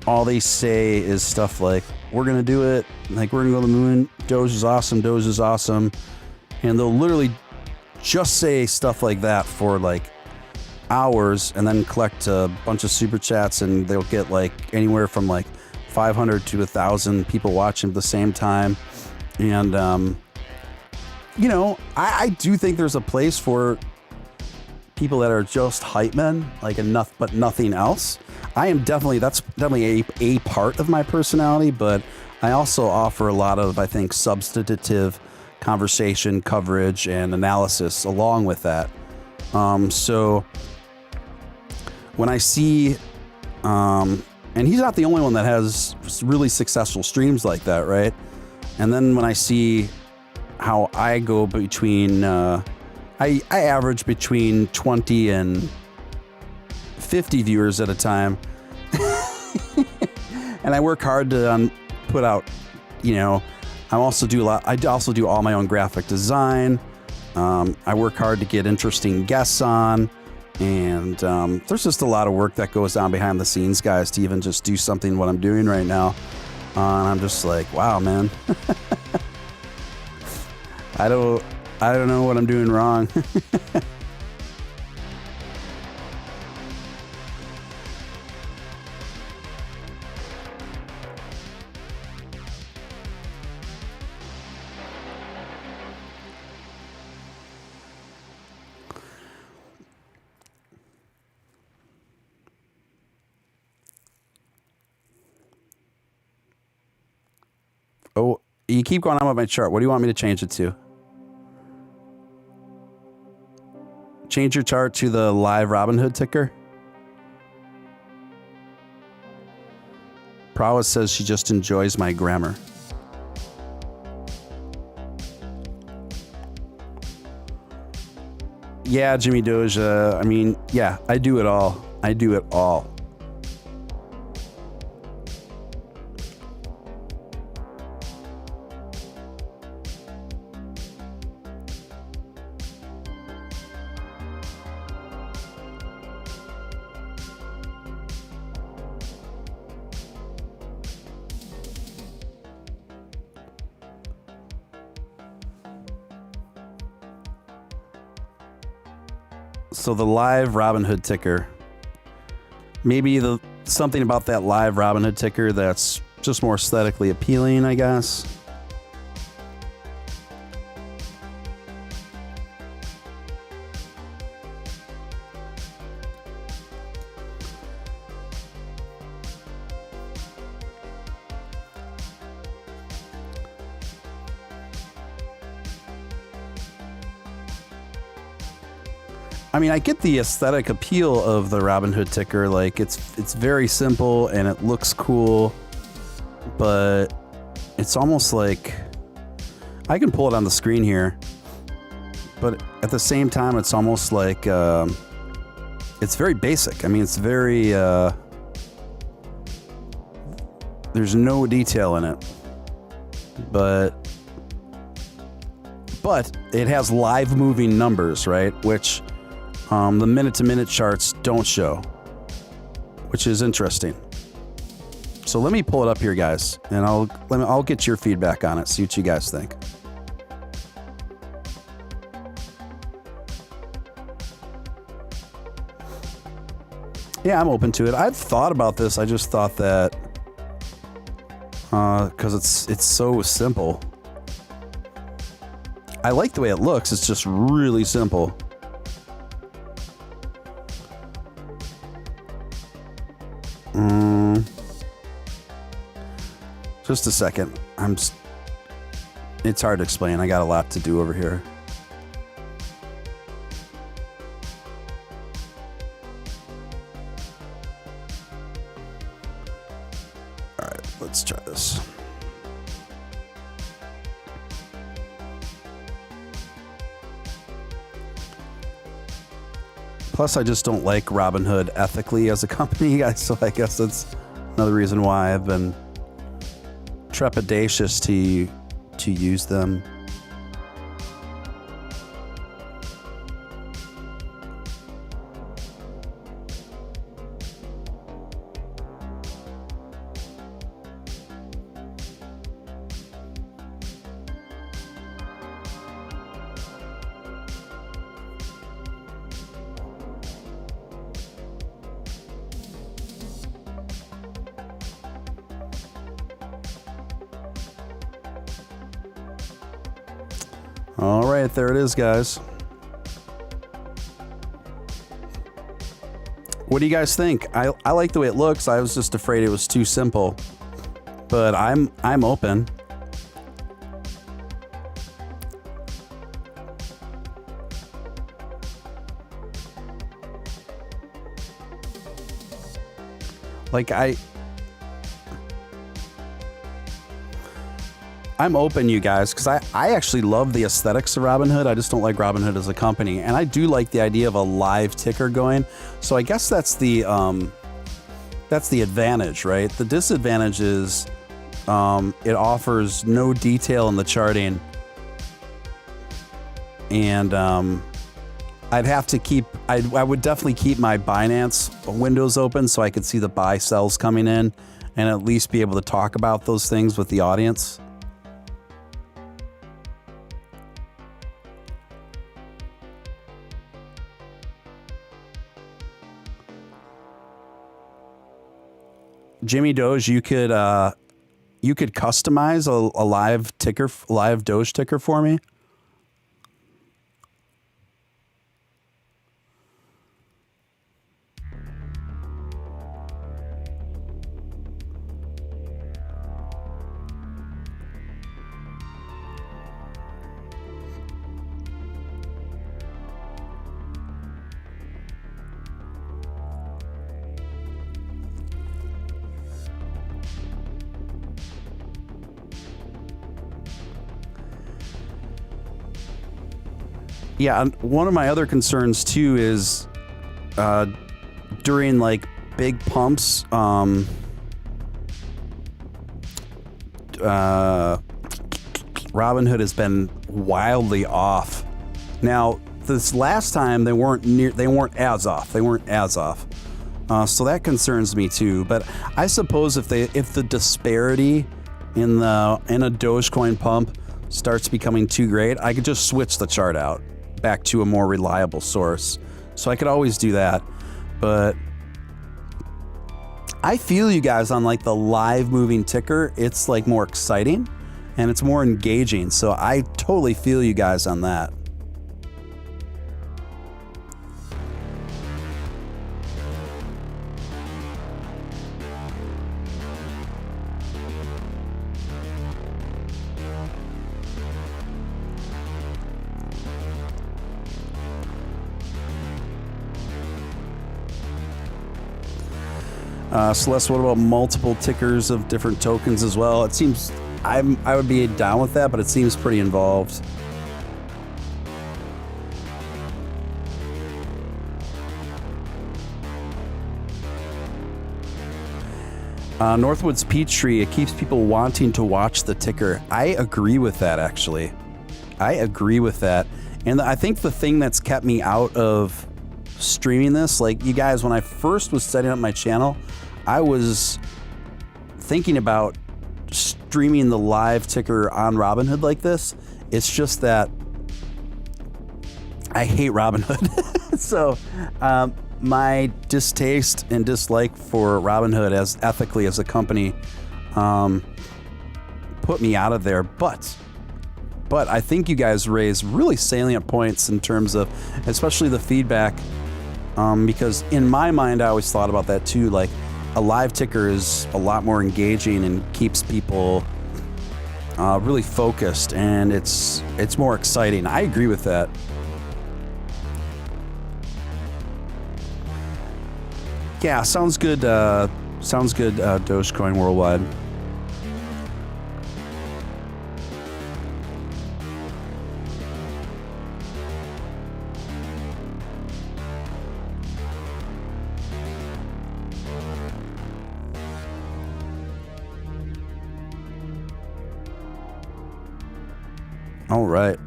all they say is stuff like, we're gonna do it, like we're gonna go to the moon, Doge is awesome, and they'll literally just say stuff like that for like hours, and then collect a bunch of super chats, and they'll get like anywhere from like 500 to 1,000 people watching at the same time. And you know, I do think there's a place for people that are just hype men, like enough but nothing else. That's definitely a part of my personality, but I also offer a lot of, I think, substantive conversation, coverage, and analysis along with that. So when I see, and he's not the only one that has really successful streams like that, right? And then when I see how I go between, I average between 20 and 50 viewers at a time. And I work hard to put out, you know, I also do all my own graphic design. I work hard to get interesting guests on, and there's just a lot of work that goes on behind the scenes, guys, to even just do something what I'm doing right now. And I'm just like, wow, man. I don't know what I'm doing wrong. Oh, you keep going on with my chart. What do you want me to change it to? Change your chart to the live Robinhood ticker. Prowess says she just enjoys my grammar. Yeah, Jimmy Doge. I mean, yeah, I do it all. I do it all. So the live Robinhood ticker, maybe something about that live Robinhood ticker that's just more aesthetically appealing, I guess. I mean, I get the aesthetic appeal of the Robinhood ticker. Like, it's very simple and it looks cool, but it's almost like, I can pull it on the screen here, but at the same time, it's almost like it's very basic. I mean, it's very there's no detail in it, but it has live moving numbers, right? Which the minute-to-minute charts don't show, which is interesting. So let me pull it up here, guys, and I'll get your feedback on it. See what you guys think. Yeah, I'm open to it. I've thought about this. I just thought that because it's so simple. I like the way it looks. It's just really simple. Just a second. It's hard to explain. I got a lot to do over here. All right, let's try this. Plus, I just don't like Robinhood ethically as a company, so I guess that's another reason why I've been trepidatious to use them. All right, there it is, guys. What do you guys think? I like the way it looks. I was just afraid it was too simple, but I'm open. Like I'm open, you guys, because I actually love the aesthetics of Robinhood. I just don't like Robinhood as a company, and I do like the idea of a live ticker going. So I guess that's the advantage, right? The disadvantage is it offers no detail in the charting, and I'd have to keep. I would definitely keep my Binance windows open so I could see the buy sells coming in, and at least be able to talk about those things with the audience. Jimmy Doge, you could customize a live Doge ticker for me. Yeah, one of my other concerns too is during like big pumps, Robinhood has been wildly off. Now, this last time they weren't as off. So that concerns me too. But I suppose if the disparity in a Dogecoin pump starts becoming too great, I could just switch the chart out back to a more reliable source. So I could always do that. But I feel you guys on like the live moving ticker. It's like more exciting and it's more engaging. So I totally feel you guys on that. Celeste, what about multiple tickers of different tokens as well? It seems I would be down with that, but it seems pretty involved. Northwood's Peachtree, it keeps people wanting to watch the ticker. I agree with that, actually. I agree with that. And I think the thing that's kept me out of streaming this, like you guys, when I first was setting up my channel, I was thinking about streaming the live ticker on Robinhood like this. It's just that I hate Robinhood. So my distaste and dislike for Robinhood as ethically as a company put me out of there. But I think you guys raise really salient points in terms of, especially the feedback, because in my mind, I always thought about that too. Like a live ticker is a lot more engaging and keeps people really focused, and it's more exciting. I agree with that. Yeah, sounds good. Sounds good. Dogecoin Worldwide. All right.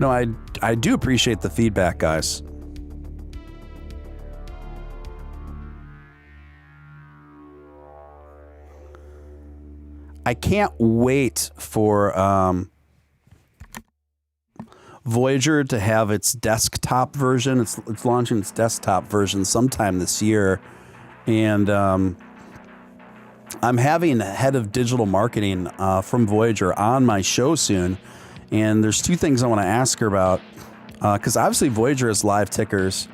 No, I do appreciate the feedback, guys. I can't wait for Voyager to have its desktop version. It's launching its desktop version sometime this year, and I'm having head of digital marketing from Voyager on my show soon. And there's two things I want to ask her about, because obviously Voyager has live tickers,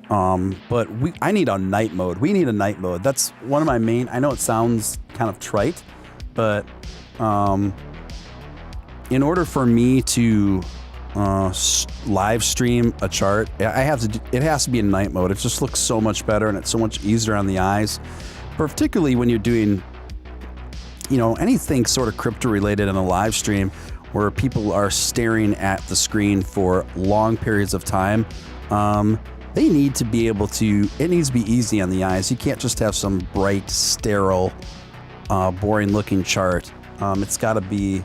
but I need a night mode. We need a night mode. That's one of my main. I know it sounds kind of trite, but in order for me to live stream a chart, it has to be in night mode. It just looks so much better, and it's so much easier on the eyes, particularly when you're doing, anything sort of crypto related in a live stream, where people are staring at the screen for long periods of time. They need to be able to, it needs to be easy on the eyes. You can't just have some bright, sterile, boring looking chart. It's got to be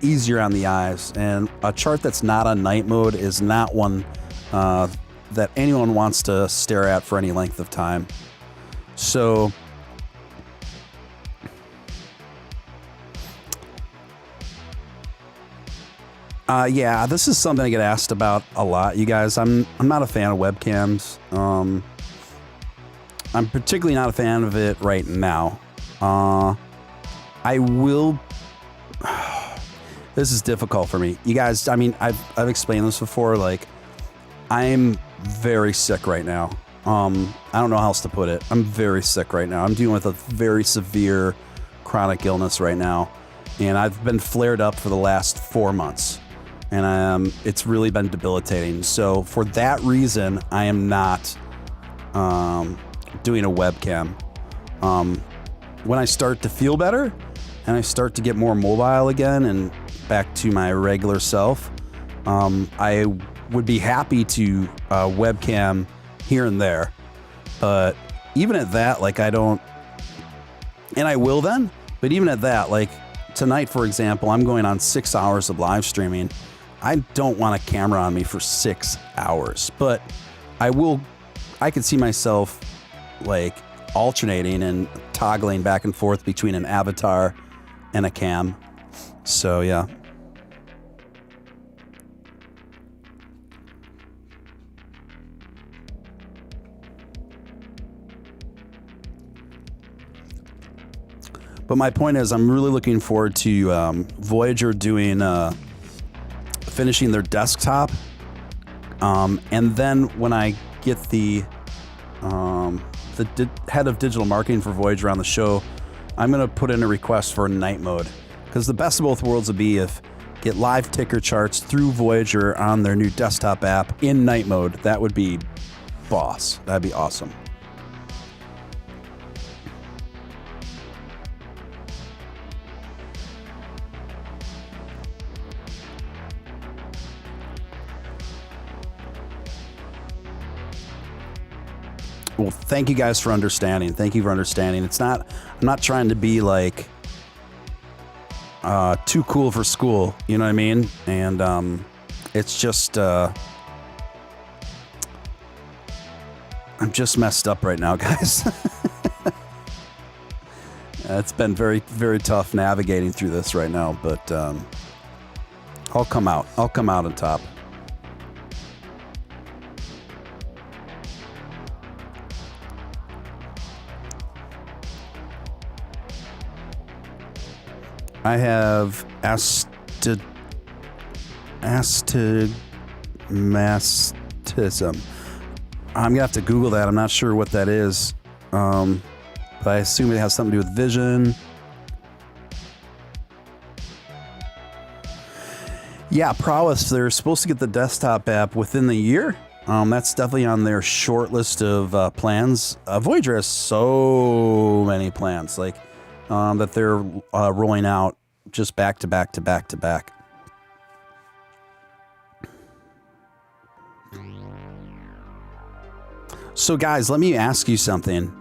easier on the eyes. And a chart that's not on night mode is not one that anyone wants to stare at for any length of time. So yeah, this is something I get asked about a lot, you guys. I'm not a fan of webcams. I'm particularly not a fan of it right now. I will. This is difficult for me, you guys. I mean, I've explained this before. Like, I'm very sick right now. I don't know how else to put it. I'm very sick right now. I'm dealing with a very severe chronic illness right now, and I've been flared up for the last 4 months. And it's really been debilitating. So for that reason, I am not doing a webcam. When I start to feel better and I start to get more mobile again and back to my regular self, I would be happy to webcam here and there. But even at that, like, I don't, and I will then, but even at that, like tonight, for example, I'm going on 6 hours of live streaming. I don't want a camera on me for 6 hours, but I could see myself like alternating and toggling back and forth between an avatar and a cam. So yeah. But my point is, I'm really looking forward to Voyager doing finishing their desktop, and then when I get the head of digital marketing for Voyager on the show, I'm going to put in a request for night mode, because the best of both worlds would be if get live ticker charts through Voyager on their new desktop app in night mode. That would be boss. That'd be awesome. Well, thank you guys for understanding. Thank you for understanding. I'm not trying to be like too cool for school, you know what I mean? And it's just I'm just messed up right now, guys. It's been very, very tough navigating through this right now, but I'll come out on top. I have astigmatism. I'm gonna have to Google that. I'm not sure what that is, but I assume it has something to do with vision. Yeah, Prowess. They're supposed to get the desktop app within the year. That's definitely on their short list of plans. Voyager has so many plans, like that they're rolling out just back to back to back to back. So guys, let me ask you something.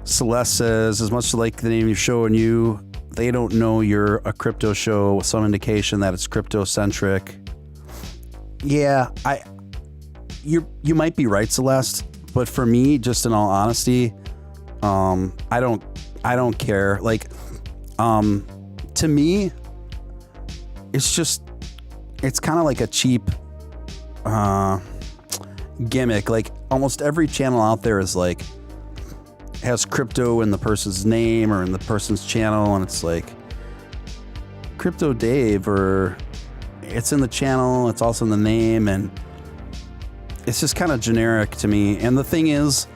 Celeste says, as much like the name of your show and you, they don't know you're a crypto show with some indication that it's crypto centric. Yeah, you might be right, Celeste, but for me, just in all honesty, I don't care. Like, to me, it's kind of like a cheap gimmick. Like almost every channel out there is like has crypto in the person's name or in the person's channel, and it's like Crypto Dave, or it's in the channel, it's also in the name, and it's just kind of generic to me. And the thing is,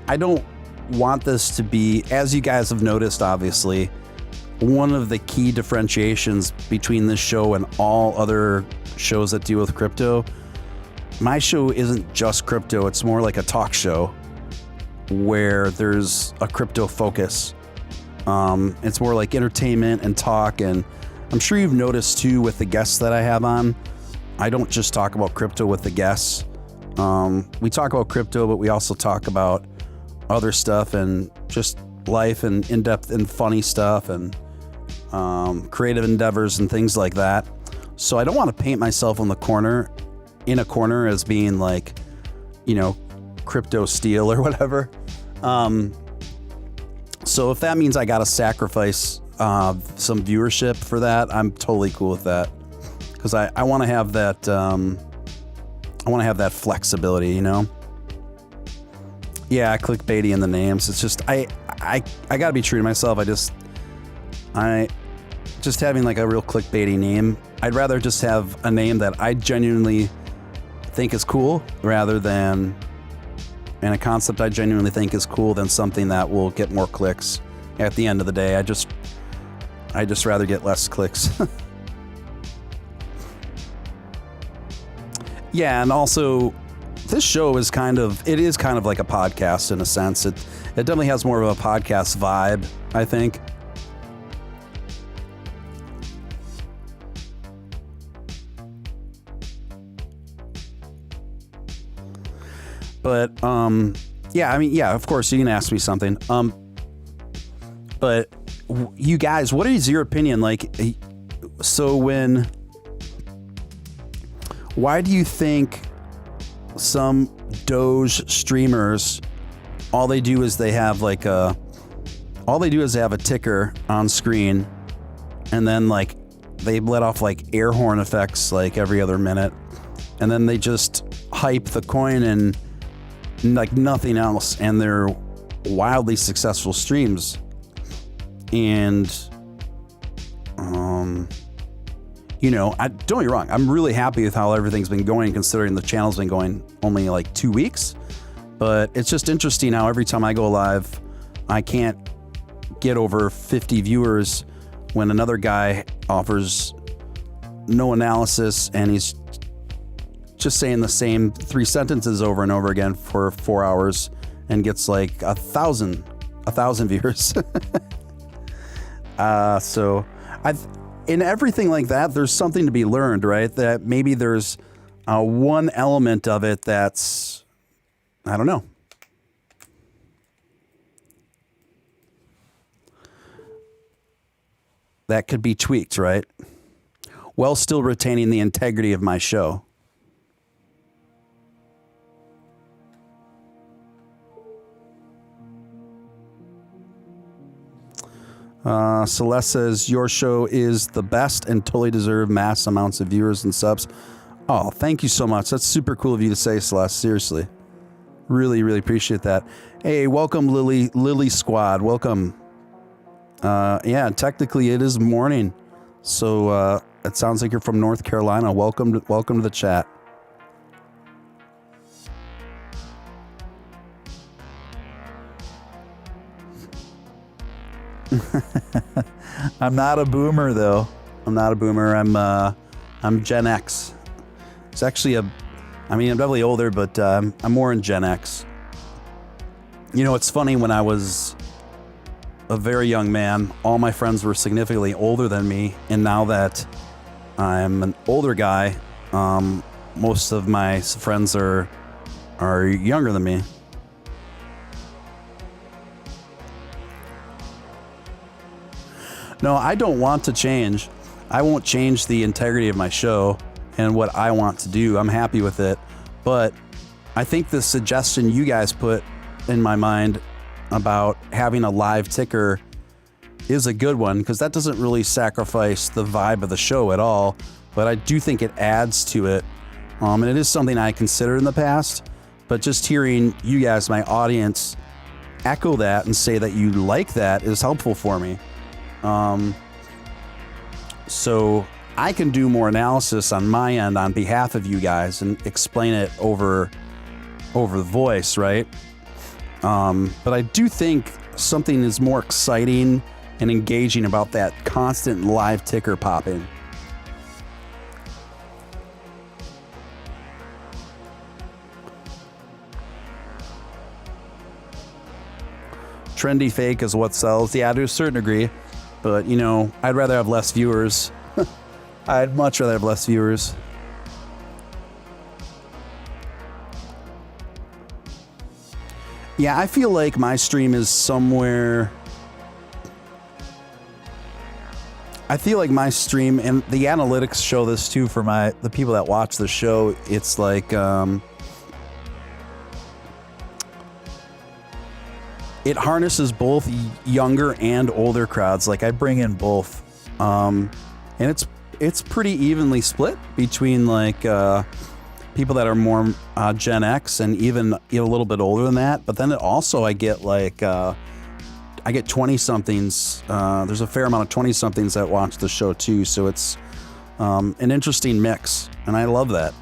I don't want this to be, as you guys have noticed, obviously, one of the key differentiations between this show and all other shows that deal with crypto. My show isn't just crypto, it's more like a talk show where there's a crypto focus. It's more like entertainment and talk, and I'm sure you've noticed too with the guests that I have on, I don't just talk about crypto with the guests. We talk about crypto, but we also talk about other stuff and just life and in-depth and funny stuff and creative endeavors and things like that. So I don't want to paint myself in a corner as being like, you know, crypto steal or whatever. So if that means I got to sacrifice some viewership for that, I'm totally cool with that, because I want to have that. I want to have that flexibility, you know. Yeah, clickbaity in the names. It's just I gotta be true to myself. I just having like a real clickbaity name. I'd rather just have a name that I genuinely think is cool, rather than, and a concept I genuinely think is cool, than something that will get more clicks. At the end of the day, I just rather get less clicks. Yeah, and also this show is kind of like a podcast in a sense. It definitely has more of a podcast vibe, I think. But yeah, I mean, yeah, of course you can ask me something. But you guys, what is your opinion? Like, so why do you think some Doge streamers, all they do is they have a ticker on screen, and then like they let off like air horn effects like every other minute, and then they just hype the coin and like nothing else, and they're wildly successful streams. And you know, don't get me wrong, I'm really happy with how everything's been going, considering the channel's been going only like 2 weeks. But it's just interesting how every time I go live, I can't get over 50 viewers when another guy offers no analysis and he's just saying the same 3 sentences over and over again for 4 hours and gets like 1,000 viewers. So in everything like that, there's something to be learned, right? That maybe there's one element of it that's, I don't know. That could be tweaked, right? While still retaining the integrity of my show. Celeste says, your show is the best and totally deserve mass amounts of viewers and subs. Oh, thank you so much. That's super cool of you to say, Celeste. Seriously. Really, really appreciate that. Hey, welcome, Lily Squad. Welcome. Yeah, technically it is morning. So it sounds like you're from North Carolina. Welcome to the chat. I'm not a boomer though. I'm not a boomer. I'm Gen X. It's actually I'm definitely older, but I'm more in Gen X. You know, it's funny, when I was a very young man, all my friends were significantly older than me, and now that I'm an older guy, most of my friends are younger than me. No, I don't want to change. I won't change the integrity of my show and what I want to do. I'm happy with it. But I think the suggestion you guys put in my mind about having a live ticker is a good one, because that doesn't really sacrifice the vibe of the show at all. But I do think it adds to it. And it is something I considered in the past. But just hearing you guys, my audience, echo that and say that you like that is helpful for me. So I can do more analysis on my end on behalf of you guys and explain it over the voice, right? But I do think something is more exciting and engaging about that constant live ticker popping. Trendy fake is what sells. Yeah, to a certain degree. But, you know, I'd rather have less viewers. I'd much rather have less viewers. Yeah, I feel like my stream is somewhere... I feel like my stream, and the analytics show this too for the people that watch the show, it's like... it harnesses both younger and older crowds. Like, I bring in both, and it's pretty evenly split between like people that are more Gen X and even a little bit older than that. But then I get like I get 20-somethings. There's a fair amount of 20-somethings that watch the show too. So it's an interesting mix, and I love that.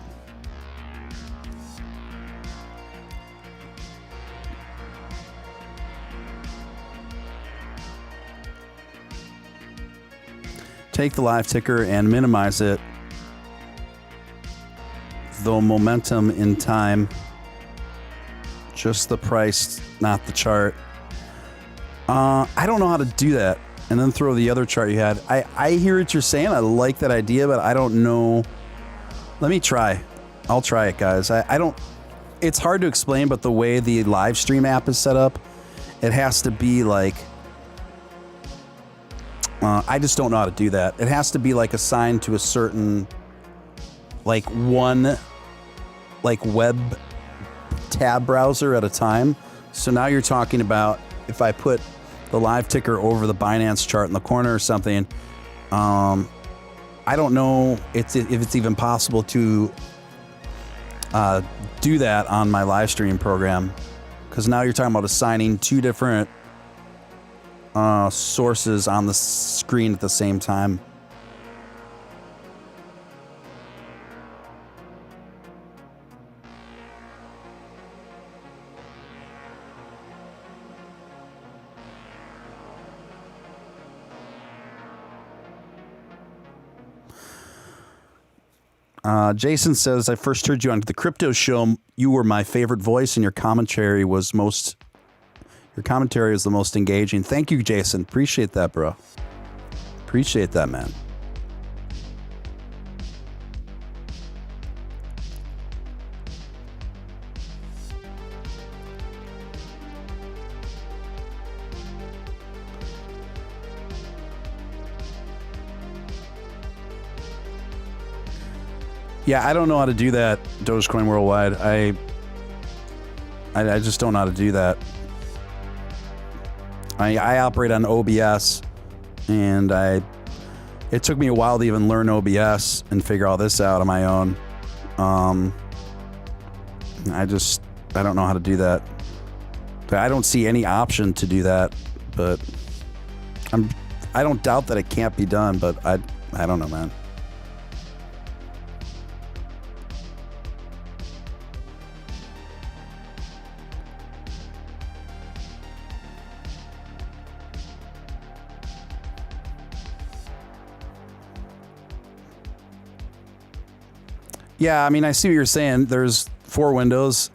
Take the live ticker and minimize it, though momentum in time, just the price, not the chart. I don't know how to do that. And then throw the other chart you had. I hear what you're saying. I like that idea, but I don't know. Let me try. I'll try it, guys. I don't, it's hard to explain, but the way the live stream app is set up, it has to be like, I just don't know how to do that. It has to be like assigned to a certain, like one, like web tab browser at a time. So now you're talking about if I put the live ticker over the Binance chart in the corner or something, I don't know if it's even possible to do that on my live stream program, because now you're talking about assigning two different sources on the screen at the same time. Jason says, I first heard you on the crypto show. You were my favorite voice, and your commentary was the most engaging. Thank you, Jason. Appreciate that, bro. Appreciate that, man. Yeah, I don't know how to do that, Dogecoin Worldwide. I just don't know how to do that. I operate on OBS, and it took me a while to even learn OBS and figure all this out on my own. I don't know how to do that. I don't see any option to do that, but I don't doubt that it can't be done, but I don't know, man. Yeah, I mean, I see what you're saying. There's 4 windows.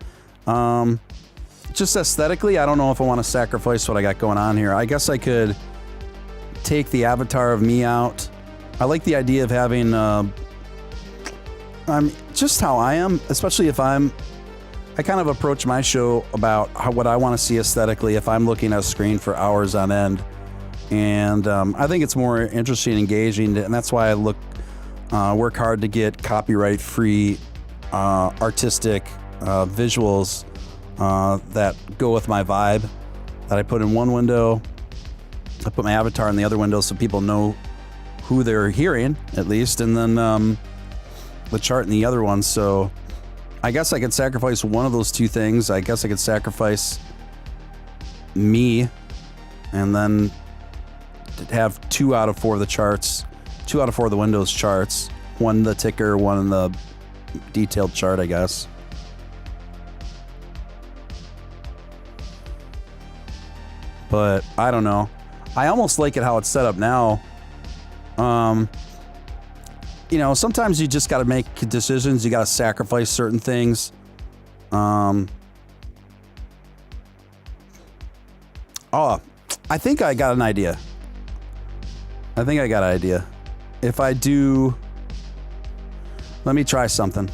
Just aesthetically, I don't know if I want to sacrifice what I got going on here. I guess I could take the avatar of me out. I like the idea of having I'm just how I am, especially if I kind of approach my show about what I want to see aesthetically if I'm looking at a screen for hours on end. And I think it's more interesting and engaging, and that's why I work hard to get copyright-free, artistic visuals that go with my vibe that I put in one window. I put my avatar in the other window so people know who they're hearing, at least, and then the chart in the other one. So I guess I could sacrifice one of those 2 things. I guess I could sacrifice me and then have 2 out of 4 of the charts. 2 out of 4 of the Windows charts. 1 the ticker, 1 in the detailed chart, I guess. But I don't know. I almost like it how it's set up now. You know, sometimes you just got to make decisions. You got to sacrifice certain things. Oh, I think I got an idea. If I do, let me try something.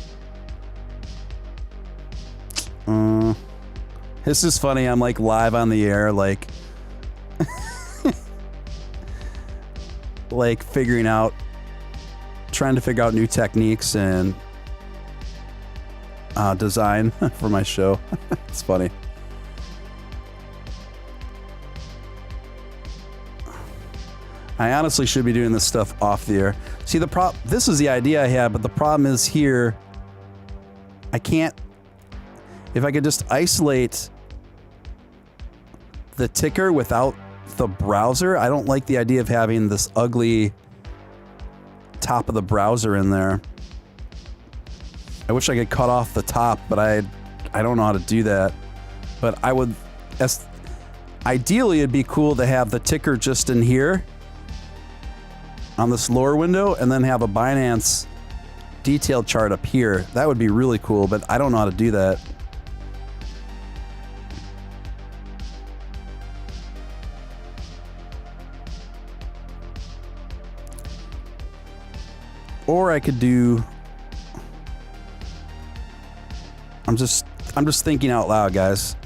This is funny. I'm like live on the air, like, like trying to figure out new techniques and design for my show. It's funny. I honestly should be doing this stuff off the air. See, this is the idea I had, but the problem is here, I can't, if I could just isolate the ticker without the browser, I don't like the idea of having this ugly top of the browser in there. I wish I could cut off the top, but I don't know how to do that. But I would, ideally it'd be cool to have the ticker just in here on this lower window, and then have a Binance detailed chart up here. That would be really cool, but I don't know how to do that. Or I could do, I'm just thinking out loud, guys.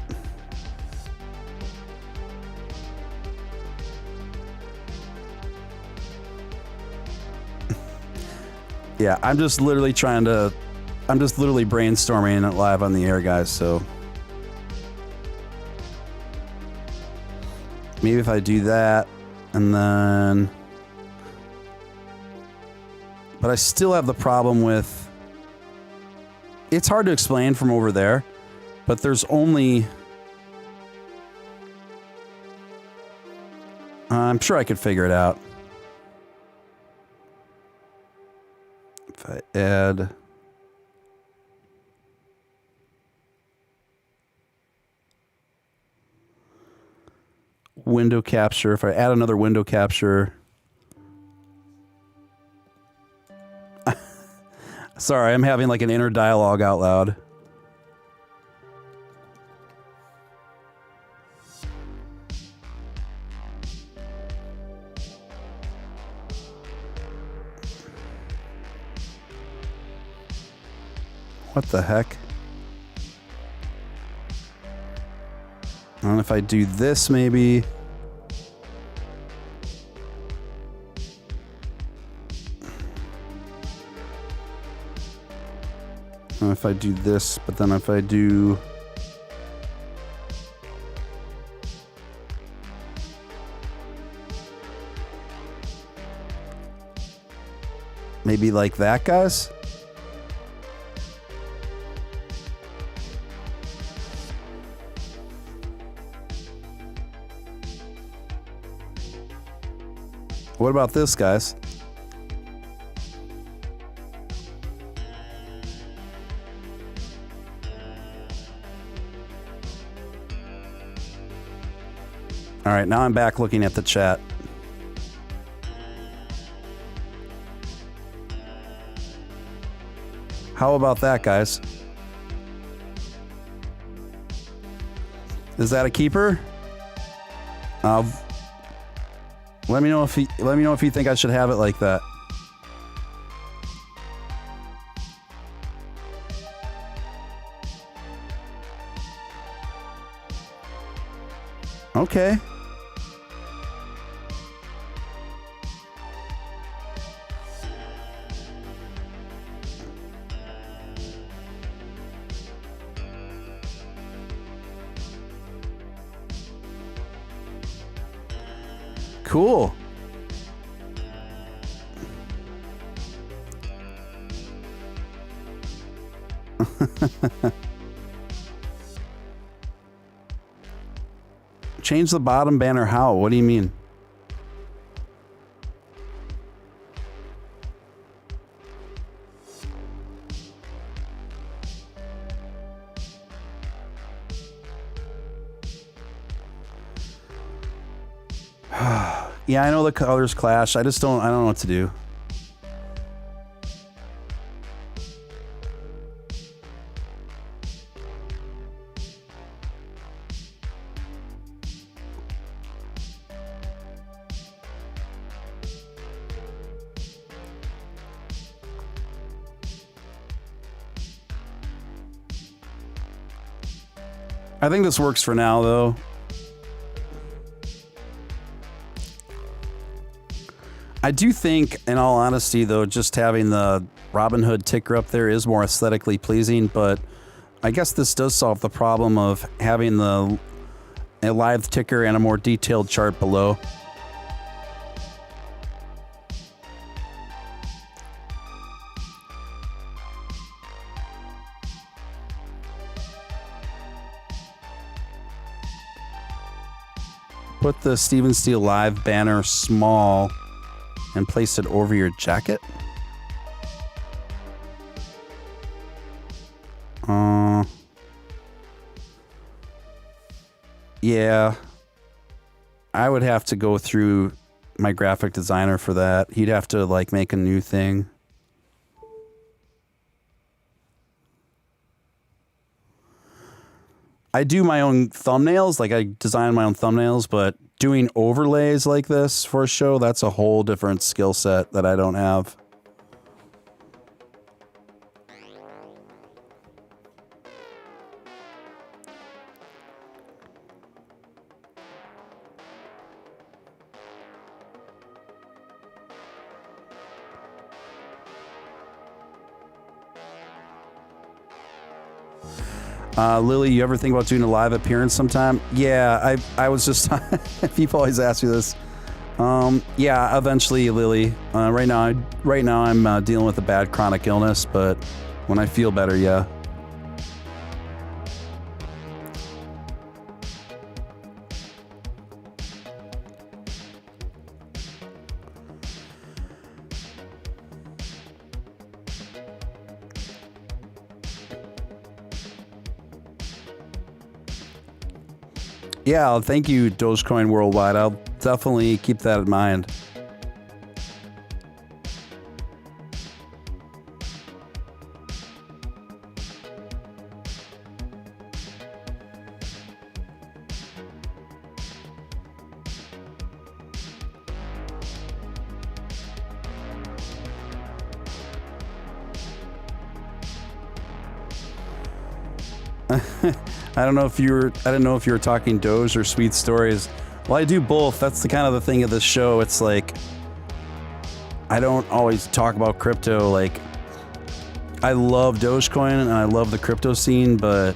Yeah, I'm just literally brainstorming it live on the air, guys, so. Maybe if I do that, and then, but I still have the problem with, it's hard to explain from over there, but there's only, I'm sure I could figure it out. If I add window capture, if I add another window capture, Sorry, I'm having like an inner dialogue out loud. What the heck? And if I do this, maybe... And if I do this, but then if I do... Maybe like that, guys? What about this, guys? All right, now I'm back looking at the chat. How about that, guys? Is that a keeper? Let me know if you think I should have it like that. Okay. Cool. Change the bottom banner how? What do you mean? Yeah, I know the colors clash. I don't know what to do. I think this works for now, though. I do think, in all honesty, though, just having the Robinhood ticker up there is more aesthetically pleasing, but I guess this does solve the problem of having a live ticker and a more detailed chart below. Put the Steven Steele Live banner small and place it over your jacket. Yeah. I would have to go through my graphic designer for that. He'd have to like make a new thing. I do my own thumbnails, like I design my own thumbnails, but doing overlays like this for a show, that's a whole different skill set that I don't have. Lily, you ever think about doing a live appearance sometime? Yeah, I was just, people always ask me this. Yeah, eventually, Lily. Right now I'm dealing with a bad chronic illness, but when I feel better, yeah. Yeah, thank you, Dogecoin Worldwide. I'll definitely keep that in mind. I don't know if you were talking Doge or Sweet Stories. Well, I do both. That's the kind of the thing of this show. It's like I don't always talk about crypto. Like I love Dogecoin and I love the crypto scene, but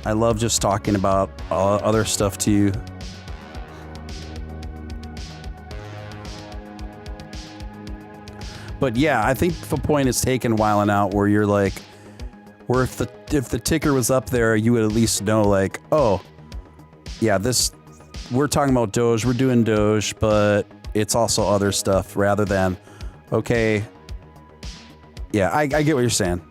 I love just talking about other stuff too. But yeah, I think the point is taken whiling out where you're like, where if the ticker was up there, you would at least know like, oh, yeah, we're talking about Doge, we're doing Doge, but it's also other stuff rather than, okay, yeah, I get what you're saying.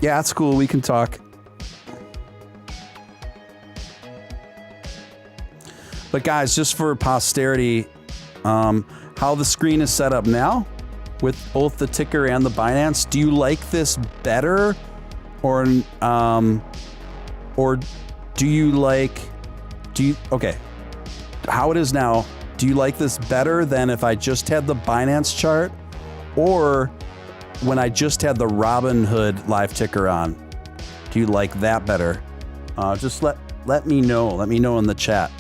Yeah, that's cool. We can talk. But guys, just for posterity, how the screen is set up now with both the ticker and the Binance, do you like this better or okay, how it is now, do you like this better than if I just had the Binance chart or when I just had the Robinhood live ticker on? Do you like that better? Just let me know. Let me know in the chat.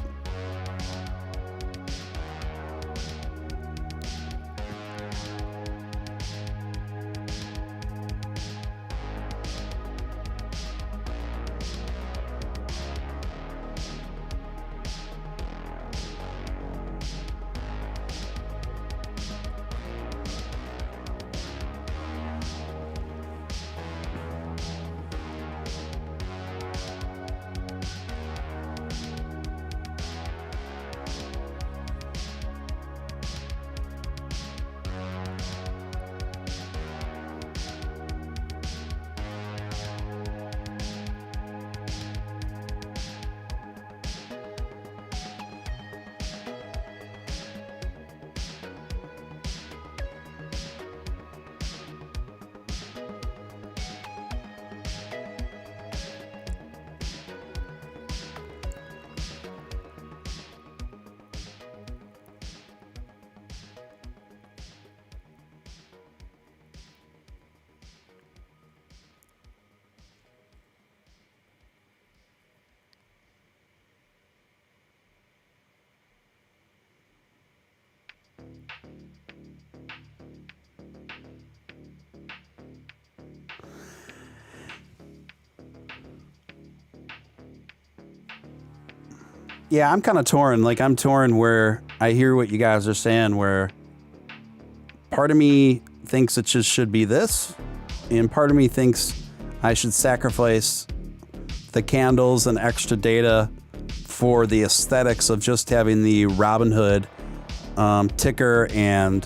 Yeah, I'm kind of torn. Like, I'm torn where I hear what you guys are saying, where part of me thinks it just should be this, and part of me thinks I should sacrifice the candles and extra data for the aesthetics of just having the Robinhood ticker and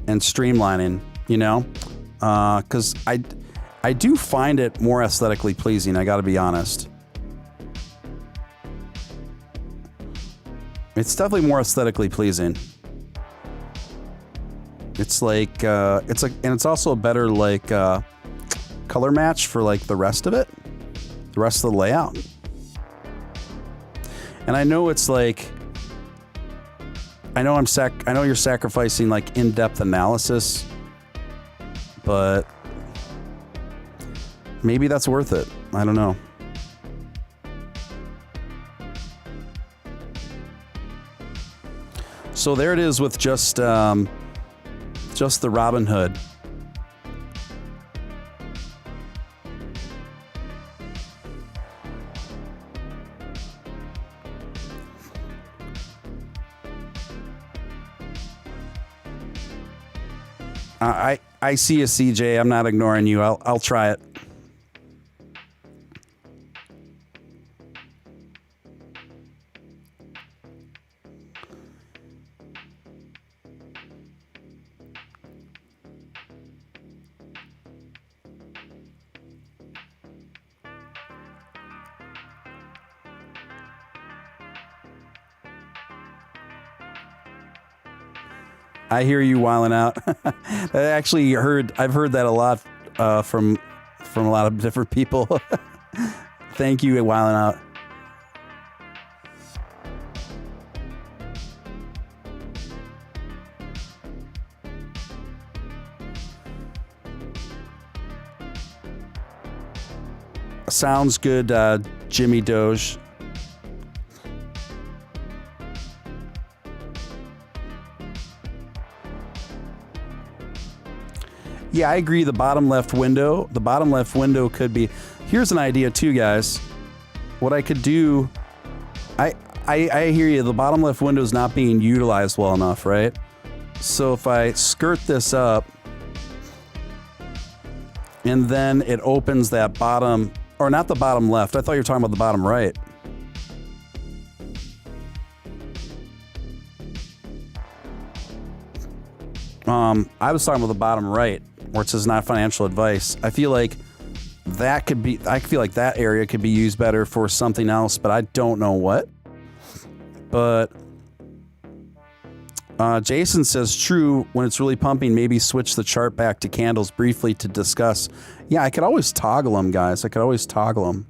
streamlining, you know? Because I do find it more aesthetically pleasing, I gotta be honest. It's definitely more aesthetically pleasing. It's like, and it's also a better like color match for like the rest of it, the rest of the layout. And I know it's like, I know you're sacrificing like in-depth analysis, but maybe that's worth it. I don't know. So there it is with just the Robinhood. I see a CJ. I'm not ignoring you. I'll try it. I hear you wilding out. I've heard that a lot from a lot of different people. Thank you, wilding out. Sounds good, Jimmy Doge. Yeah, I agree. The bottom left window could be. Here's an idea too, guys. What I could do, I hear you. The bottom left window is not being utilized well enough, right? So if I skirt this up, and then it opens that bottom, or not the bottom left. I thought you were talking about the bottom right. I was talking about the bottom right, where it says not financial advice. I feel like that could be, I feel like that area could be used better for something else, but I don't know what. But Jason says, true, when it's really pumping, maybe switch the chart back to candles briefly to discuss. Yeah, I could always toggle them, guys. I could always toggle them.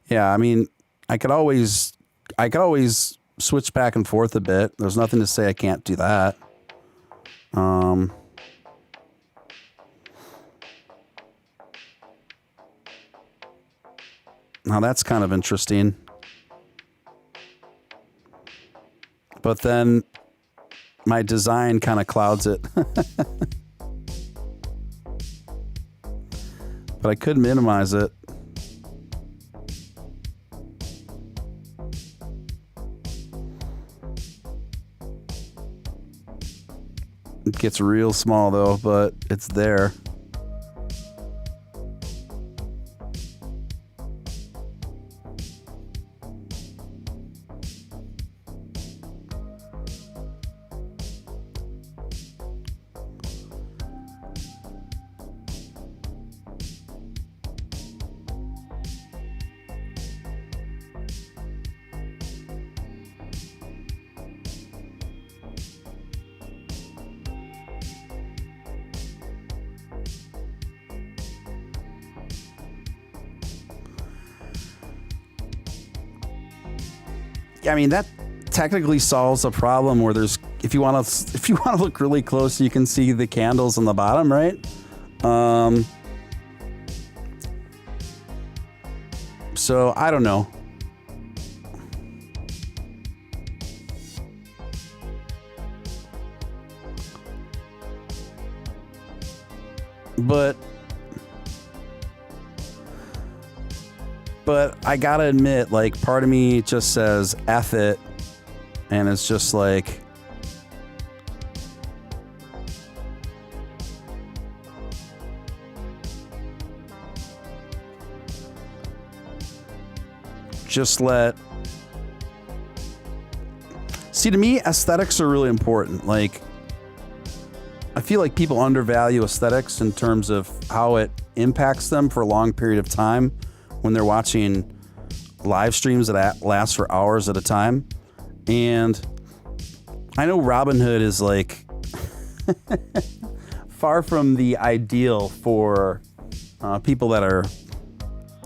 Yeah, I mean, I could always switch back and forth a bit. There's nothing to say I can't do that. Now that's kind of interesting. But then my design kind of clouds it. But I could minimize it. It gets real small though, but it's there. I mean, that technically solves a problem where there's, if you want to look really close, you can see the candles on the bottom, right? So I don't know. But I gotta admit, like, part of me just says F it, and it's just like, just let. See, to me, aesthetics are really important. Like, I feel like people undervalue aesthetics in terms of how it impacts them for a long period of time when they're watching live streams that last for hours at a time. And I know Robinhood is like far from the ideal for people that are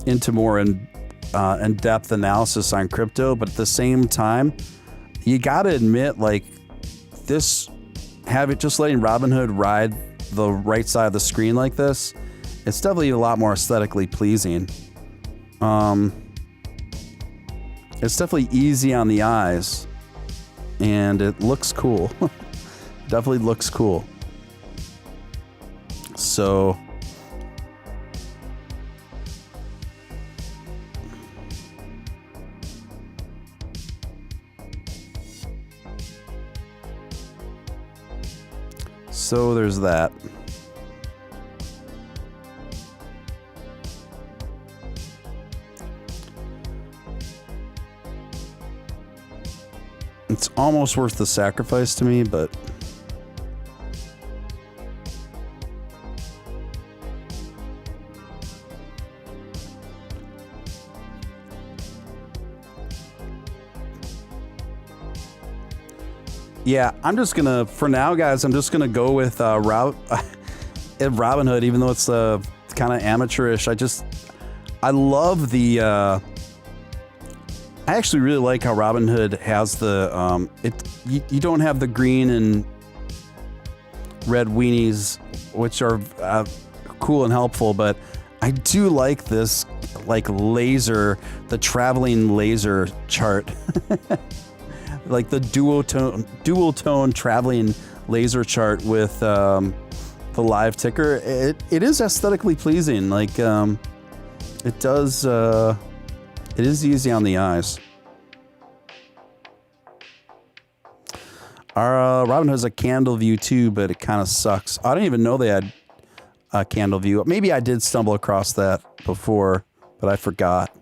into more in-depth analysis on crypto, but at the same time, you gotta admit, like, just letting Robinhood ride the right side of the screen like this, it's definitely a lot more aesthetically pleasing. It's definitely easy on the eyes, and it looks cool. Definitely looks cool. So there's that. It's almost worth the sacrifice to me, but yeah, I'm just gonna, for now, guys, I'm just gonna go with Robinhood, even though it's kind of amateurish. I love the. I actually really like how Robinhood has the you don't have the green and red weenies, which are cool and helpful, but I do like this like laser, the traveling laser chart. Like the dual tone traveling laser chart with the live ticker. It is aesthetically pleasing. Like it does it is easy on the eyes. Our Robinhood has a candle view too, but it kind of sucks. I didn't even know they had a candle view. Maybe I did stumble across that before, but I forgot.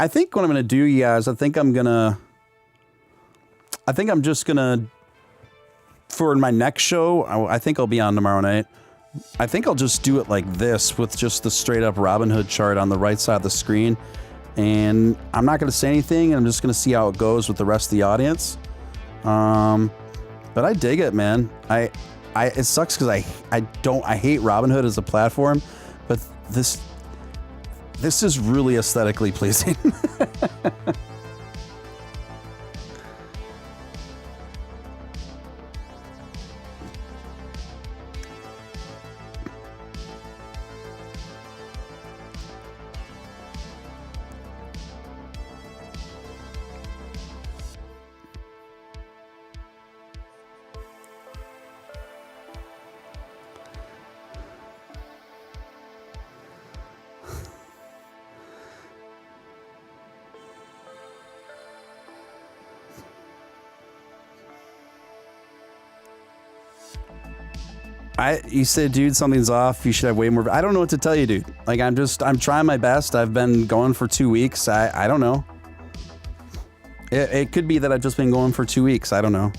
I think what I'm going to do, you guys, I think I'm just going to, for my next show, I think I'll be on tomorrow night. I think I'll just do it like this with just the straight up Robinhood chart on the right side of the screen. And I'm not going to say anything. I'm just going to see how it goes with the rest of the audience. But I dig it, man. It sucks because I hate Robinhood as a platform, but this is really aesthetically pleasing. You said, dude, something's off. You should have way more. I don't know what to tell you, dude. Like, I'm trying my best. I've been going for 2 weeks. I don't know. It could be that I've just been going for 2 weeks. I don't know.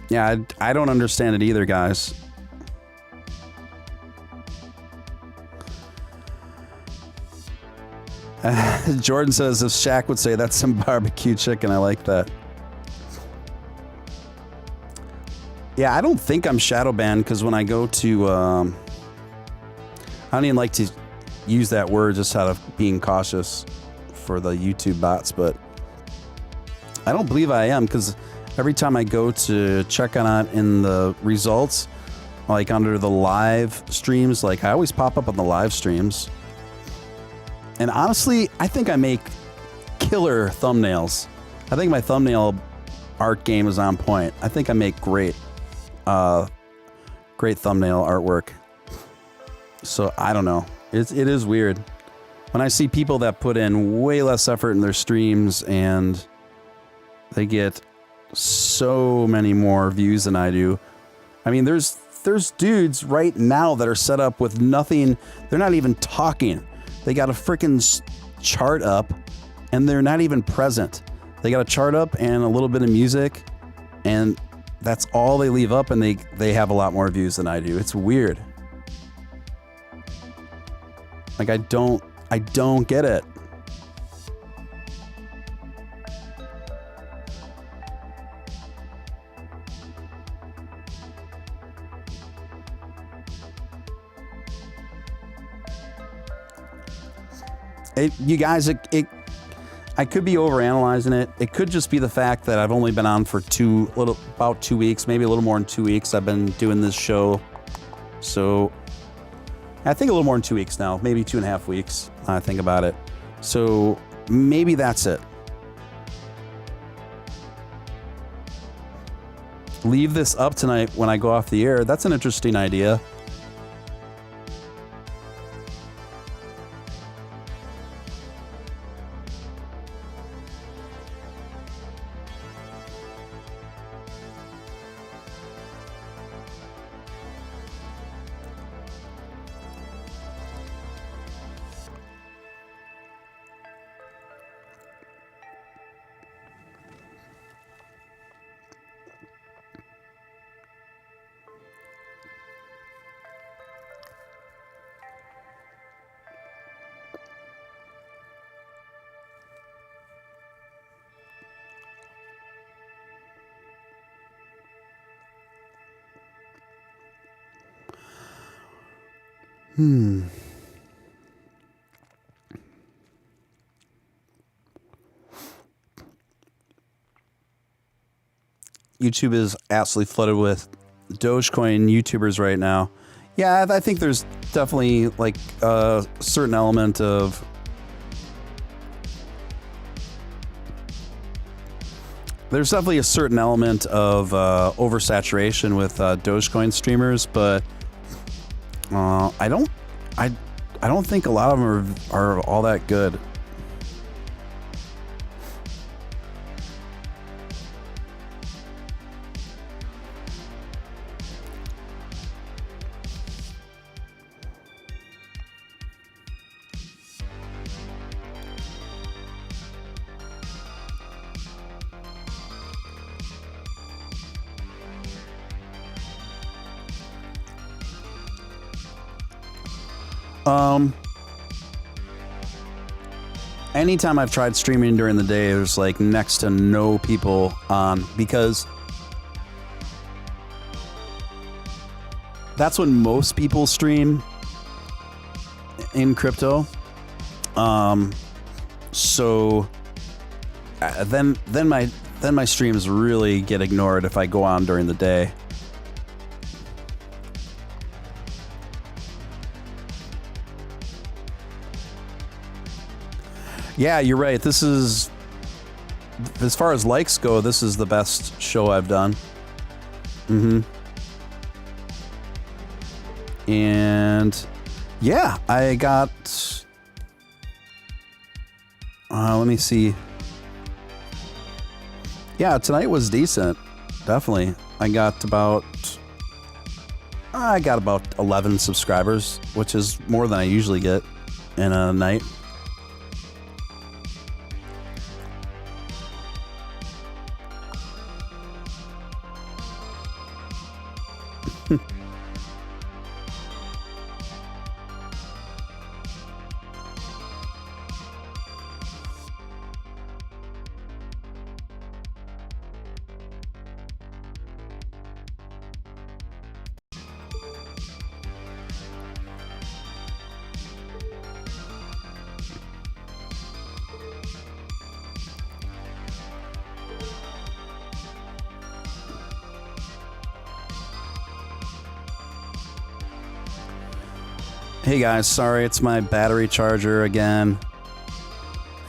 Yeah, I don't understand it either, guys. Jordan says, if Shaq would say that's some barbecue chicken, I like that. Yeah, I don't think I'm shadow banned because when I go to, I don't even like to use that word just out of being cautious for the YouTube bots, but I don't believe I am because every time I go to check on it in the results, like under the live streams, like I always pop up on the live streams. And honestly, I think I make killer thumbnails. I think my thumbnail art game is on point. I think I make great thumbnail artwork. So I don't know. It is weird. When I see people that put in way less effort in their streams and they get so many more views than I do. I mean, there's dudes right now that are set up with nothing. They're not even talking. They got a freaking chart up and they're not even present. They got a chart up and a little bit of music and that's all they leave up, and they have a lot more views than I do. It's weird. Like I don't get it. You guys, I could be overanalyzing it. It could just be the fact that I've only been on for about 2 weeks, maybe a little more than 2 weeks. I've been doing this show. So I think a little more than 2 weeks now, maybe 2.5 weeks. I think about it. So maybe that's it. Leave this up tonight when I go off the air. That's an interesting idea. YouTube is absolutely flooded with Dogecoin YouTubers right now. Yeah, I think there's definitely like a certain element of oversaturation with Dogecoin streamers, but I don't think a lot of them are all that good. Anytime I've tried streaming during the day, there's like next to no people on, because that's when most people stream in crypto. So then my streams really get ignored if I go on during the day. Yeah, you're right. This is, as far as likes go, this is the best show I've done. And yeah, I got, let me see. Yeah, tonight was decent. Definitely. I got about 11 subscribers, which is more than I usually get in a night. Hey guys, sorry, it's my battery charger again.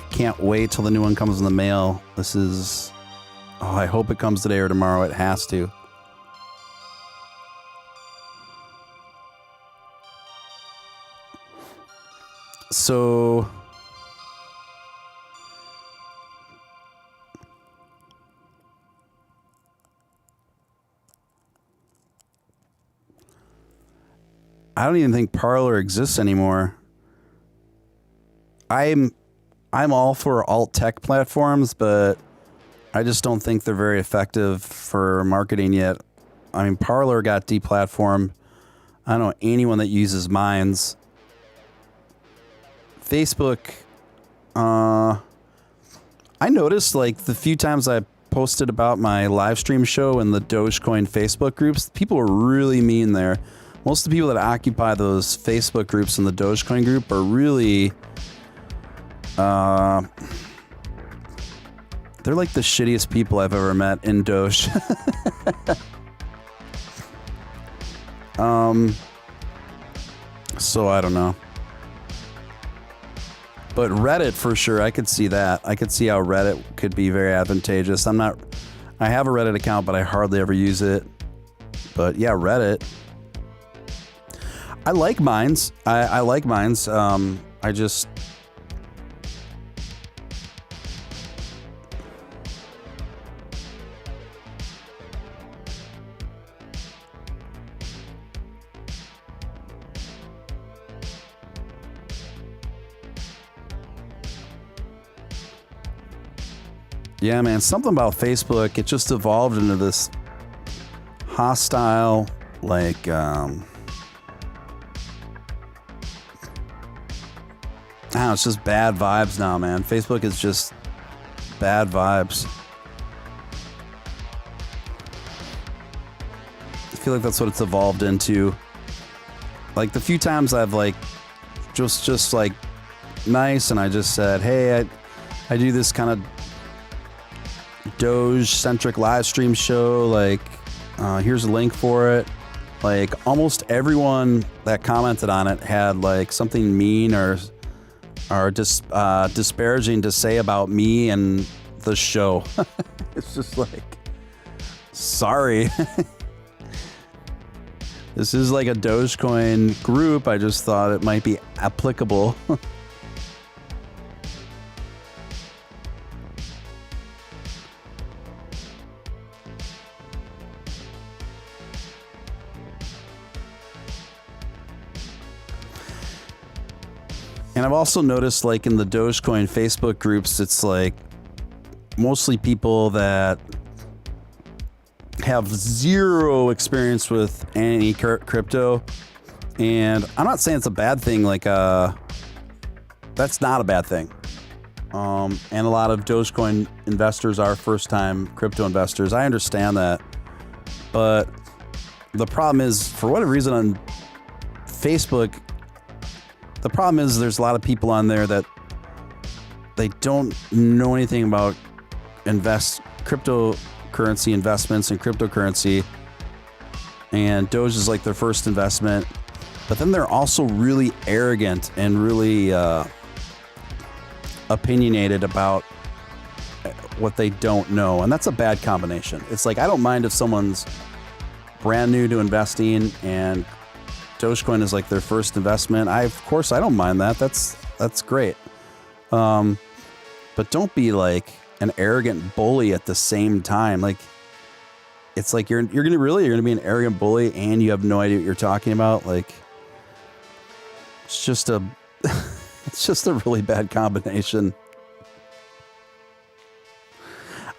Can't wait till the new one comes in the mail. This is... Oh, I hope it comes today or tomorrow. It has to. So... I don't even think Parler exists anymore. I'm all for alt tech platforms, but I just don't think they're very effective for marketing yet. I mean, Parler got deplatformed. I don't know anyone that uses Minds. Facebook, I noticed like the few times I posted about my live stream show in the Dogecoin Facebook groups, people were really mean there. Most of the people that occupy those Facebook groups in the Dogecoin group are really, they're like the shittiest people I've ever met in Doge. So I don't know. But Reddit for sure, I could see that. I could see how Reddit could be very advantageous. I have a Reddit account, but I hardly ever use it. But yeah, Reddit. I like Minds. I like Minds. I just... Yeah, man, something about Facebook, it just evolved into this hostile, like, I don't know, it's just bad vibes now, man. Facebook is just bad vibes. I feel like that's what it's evolved into. like the few times I've like just like nice, and I just said, hey, I do this kind of Doge centric live stream show, like here's a link for it. Like almost everyone that commented on it had like something mean or disparaging to say about me and the show. It's just like, sorry. This is like a Dogecoin group. I just thought it might be applicable. And I've also noticed, like in the Dogecoin Facebook groups, it's like mostly people that have zero experience with any crypto. And I'm not saying it's a bad thing. Like, that's not a bad thing. And a lot of Dogecoin investors are first-time crypto investors. I understand that. But the problem is, for whatever reason on Facebook, the problem is there's a lot of people on there that they don't know anything about cryptocurrency investments and cryptocurrency, and Doge is like their first investment. But then they're also really arrogant and really opinionated about what they don't know, and that's a bad combination. It's like, I don't mind if someone's brand new to investing and Dogecoin is like their first investment. Of course I don't mind that. That's great. But don't be like an arrogant bully at the same time. Like, it's like you're gonna be an arrogant bully and you have no idea what you're talking about. Like, it's just a really bad combination.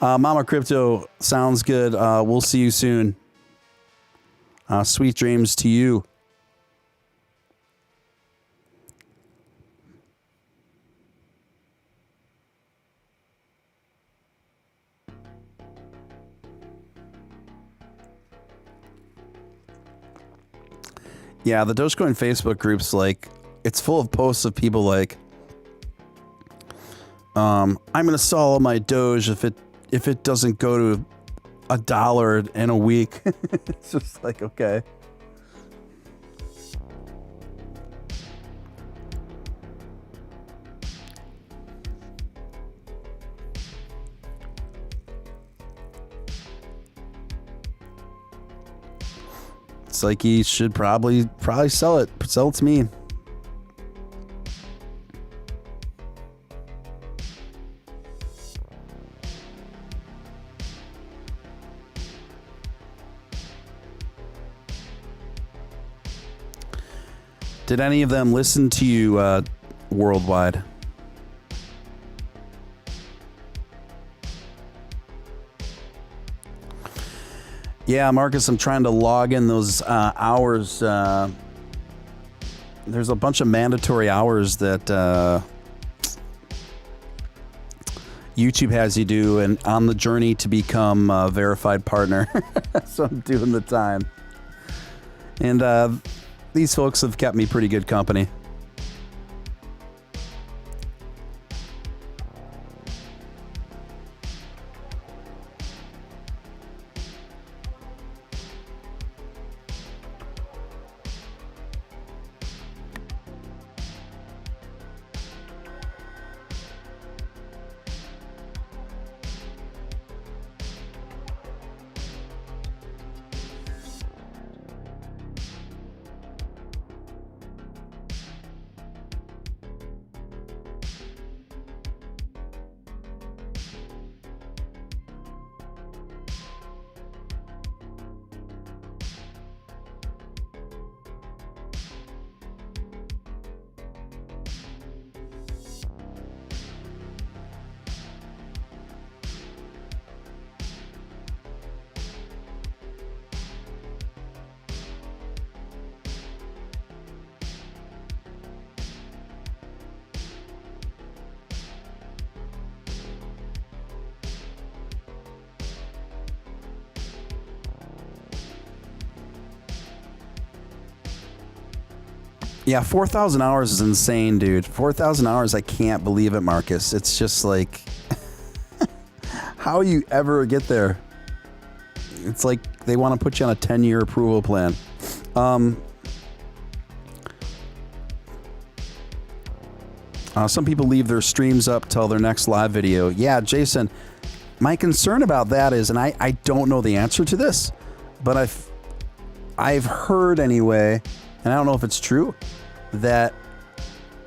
Mama Crypto, sounds good. We'll see you soon. Sweet dreams to you. Yeah, the Dogecoin Facebook groups, like, it's full of posts of people like, I'm gonna sell all my Doge if it doesn't go to $1 in a week. It's just like, okay. It's like, he should probably sell it. Sell it to me. Did any of them listen to you worldwide? Yeah, Marcus, I'm trying to log in those hours. There's a bunch of mandatory hours that YouTube has you do, and on the journey to become a verified partner. So I'm doing the time. And these folks have kept me pretty good company. Yeah, 4,000 hours is insane, dude. 4,000 hours, I can't believe it, Marcus. It's just like, how you ever get there? It's like they want to put you on a 10-year approval plan. Some people leave their streams up till their next live video. Yeah, Jason, my concern about that is, and I don't know the answer to this, but I've heard anyway, and I don't know if it's true, that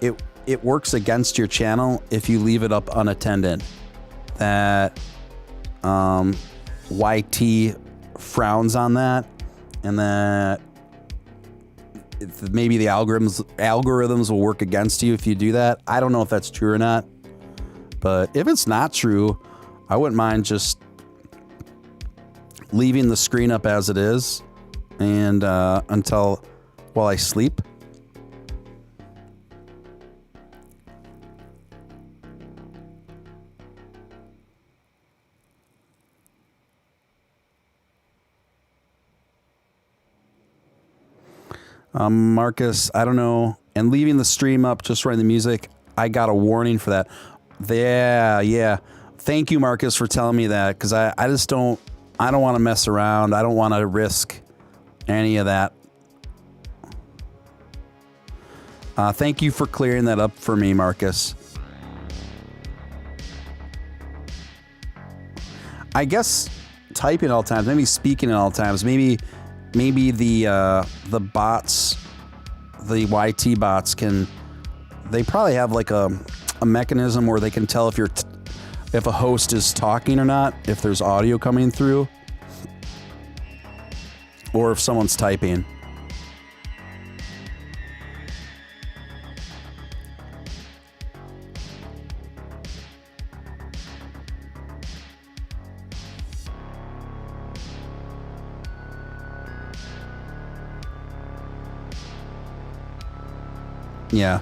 it works against your channel if you leave it up unattended. That YT frowns on that, and that maybe the algorithms will work against you if you do that. I don't know if that's true or not, but if it's not true, I wouldn't mind just leaving the screen up as it is and while I sleep. Marcus, I don't know. And leaving the stream up, just running the music, I got a warning for that. Yeah. Thank you, Marcus, for telling me that, because I don't want to mess around. I don't want to risk any of that. Thank you for clearing that up for me, Marcus. I guess typing at all times, maybe speaking at all times, maybe the bots, the YT bots they probably have like a mechanism where they can tell if a host is talking or not, if there's audio coming through, or if someone's typing. Yeah.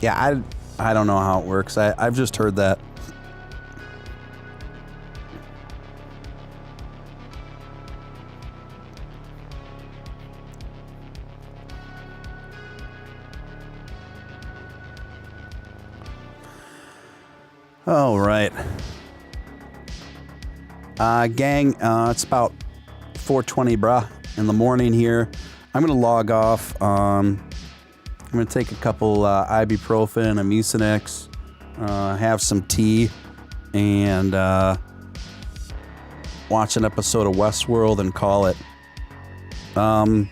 Yeah, I don't know how it works. I've just heard that. All right. Gang, it's about 4:20, bruh, in the morning here. I'm going to log off. I'm going to take a couple ibuprofen, a Mucinex, have some tea, and watch an episode of Westworld and call it. But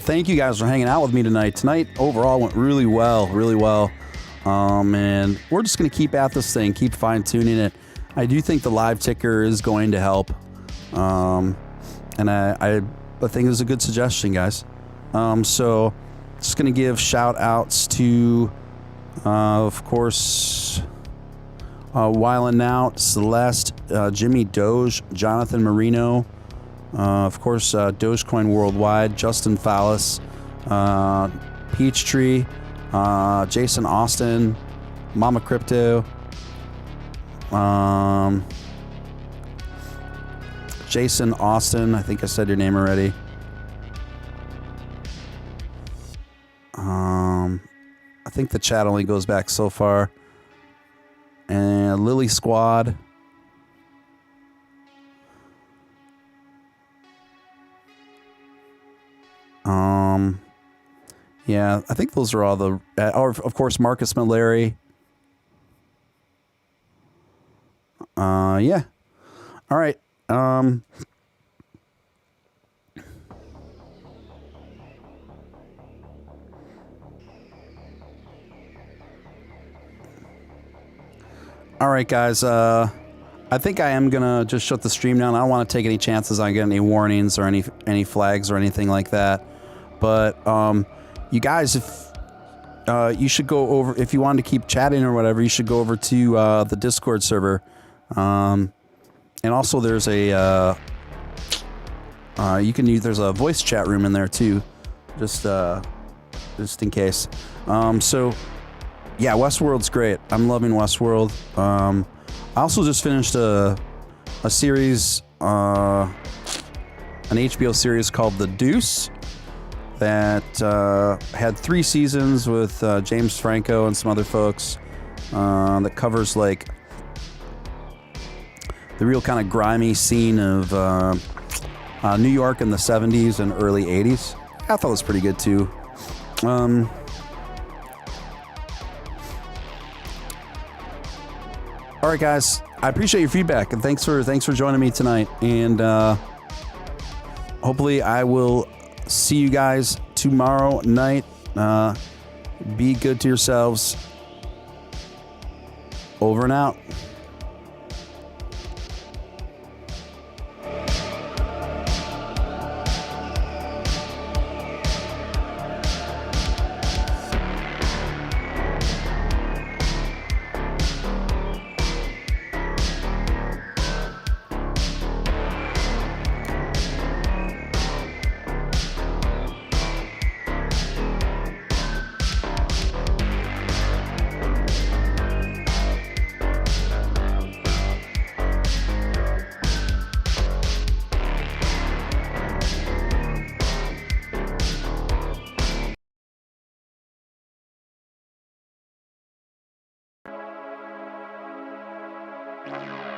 thank you guys for hanging out with me tonight. Tonight, overall, went really well. And we're just going to keep at this thing, keep fine-tuning it. I do think the live ticker is going to help. And I think it was a good suggestion, guys. So just going to give shout outs to, of course, Wyland Out, Celeste, Jimmy Doge, Jonathan Marino, of course, Dogecoin Worldwide, Justin Fallis, Peachtree, Jason Austin, Mama Crypto, Jason Austin, I think I said your name already. I think the chat only goes back so far. And Lily Squad. Yeah, I think those are all the, of course, Marcus Malary. Yeah. All right. All right, guys. I think I am gonna just shut the stream down. I don't want to take any chances on getting any warnings or any flags or anything like that. But you guys, if you should go over, if you wanted to keep chatting or whatever, you should go over to the Discord server. And also there's a there's a voice chat room in there too, just in case. So yeah, Westworld's great. I'm loving Westworld. I also just finished a series, an HBO series called The Deuce that had 3 seasons with James Franco and some other folks that covers like the real kind of grimy scene of New York in the 70s and early 80s. I thought it was pretty good too. All right, guys. I appreciate your feedback and thanks for joining me tonight. And hopefully, I will see you guys tomorrow night. Be good to yourselves. Over and out. You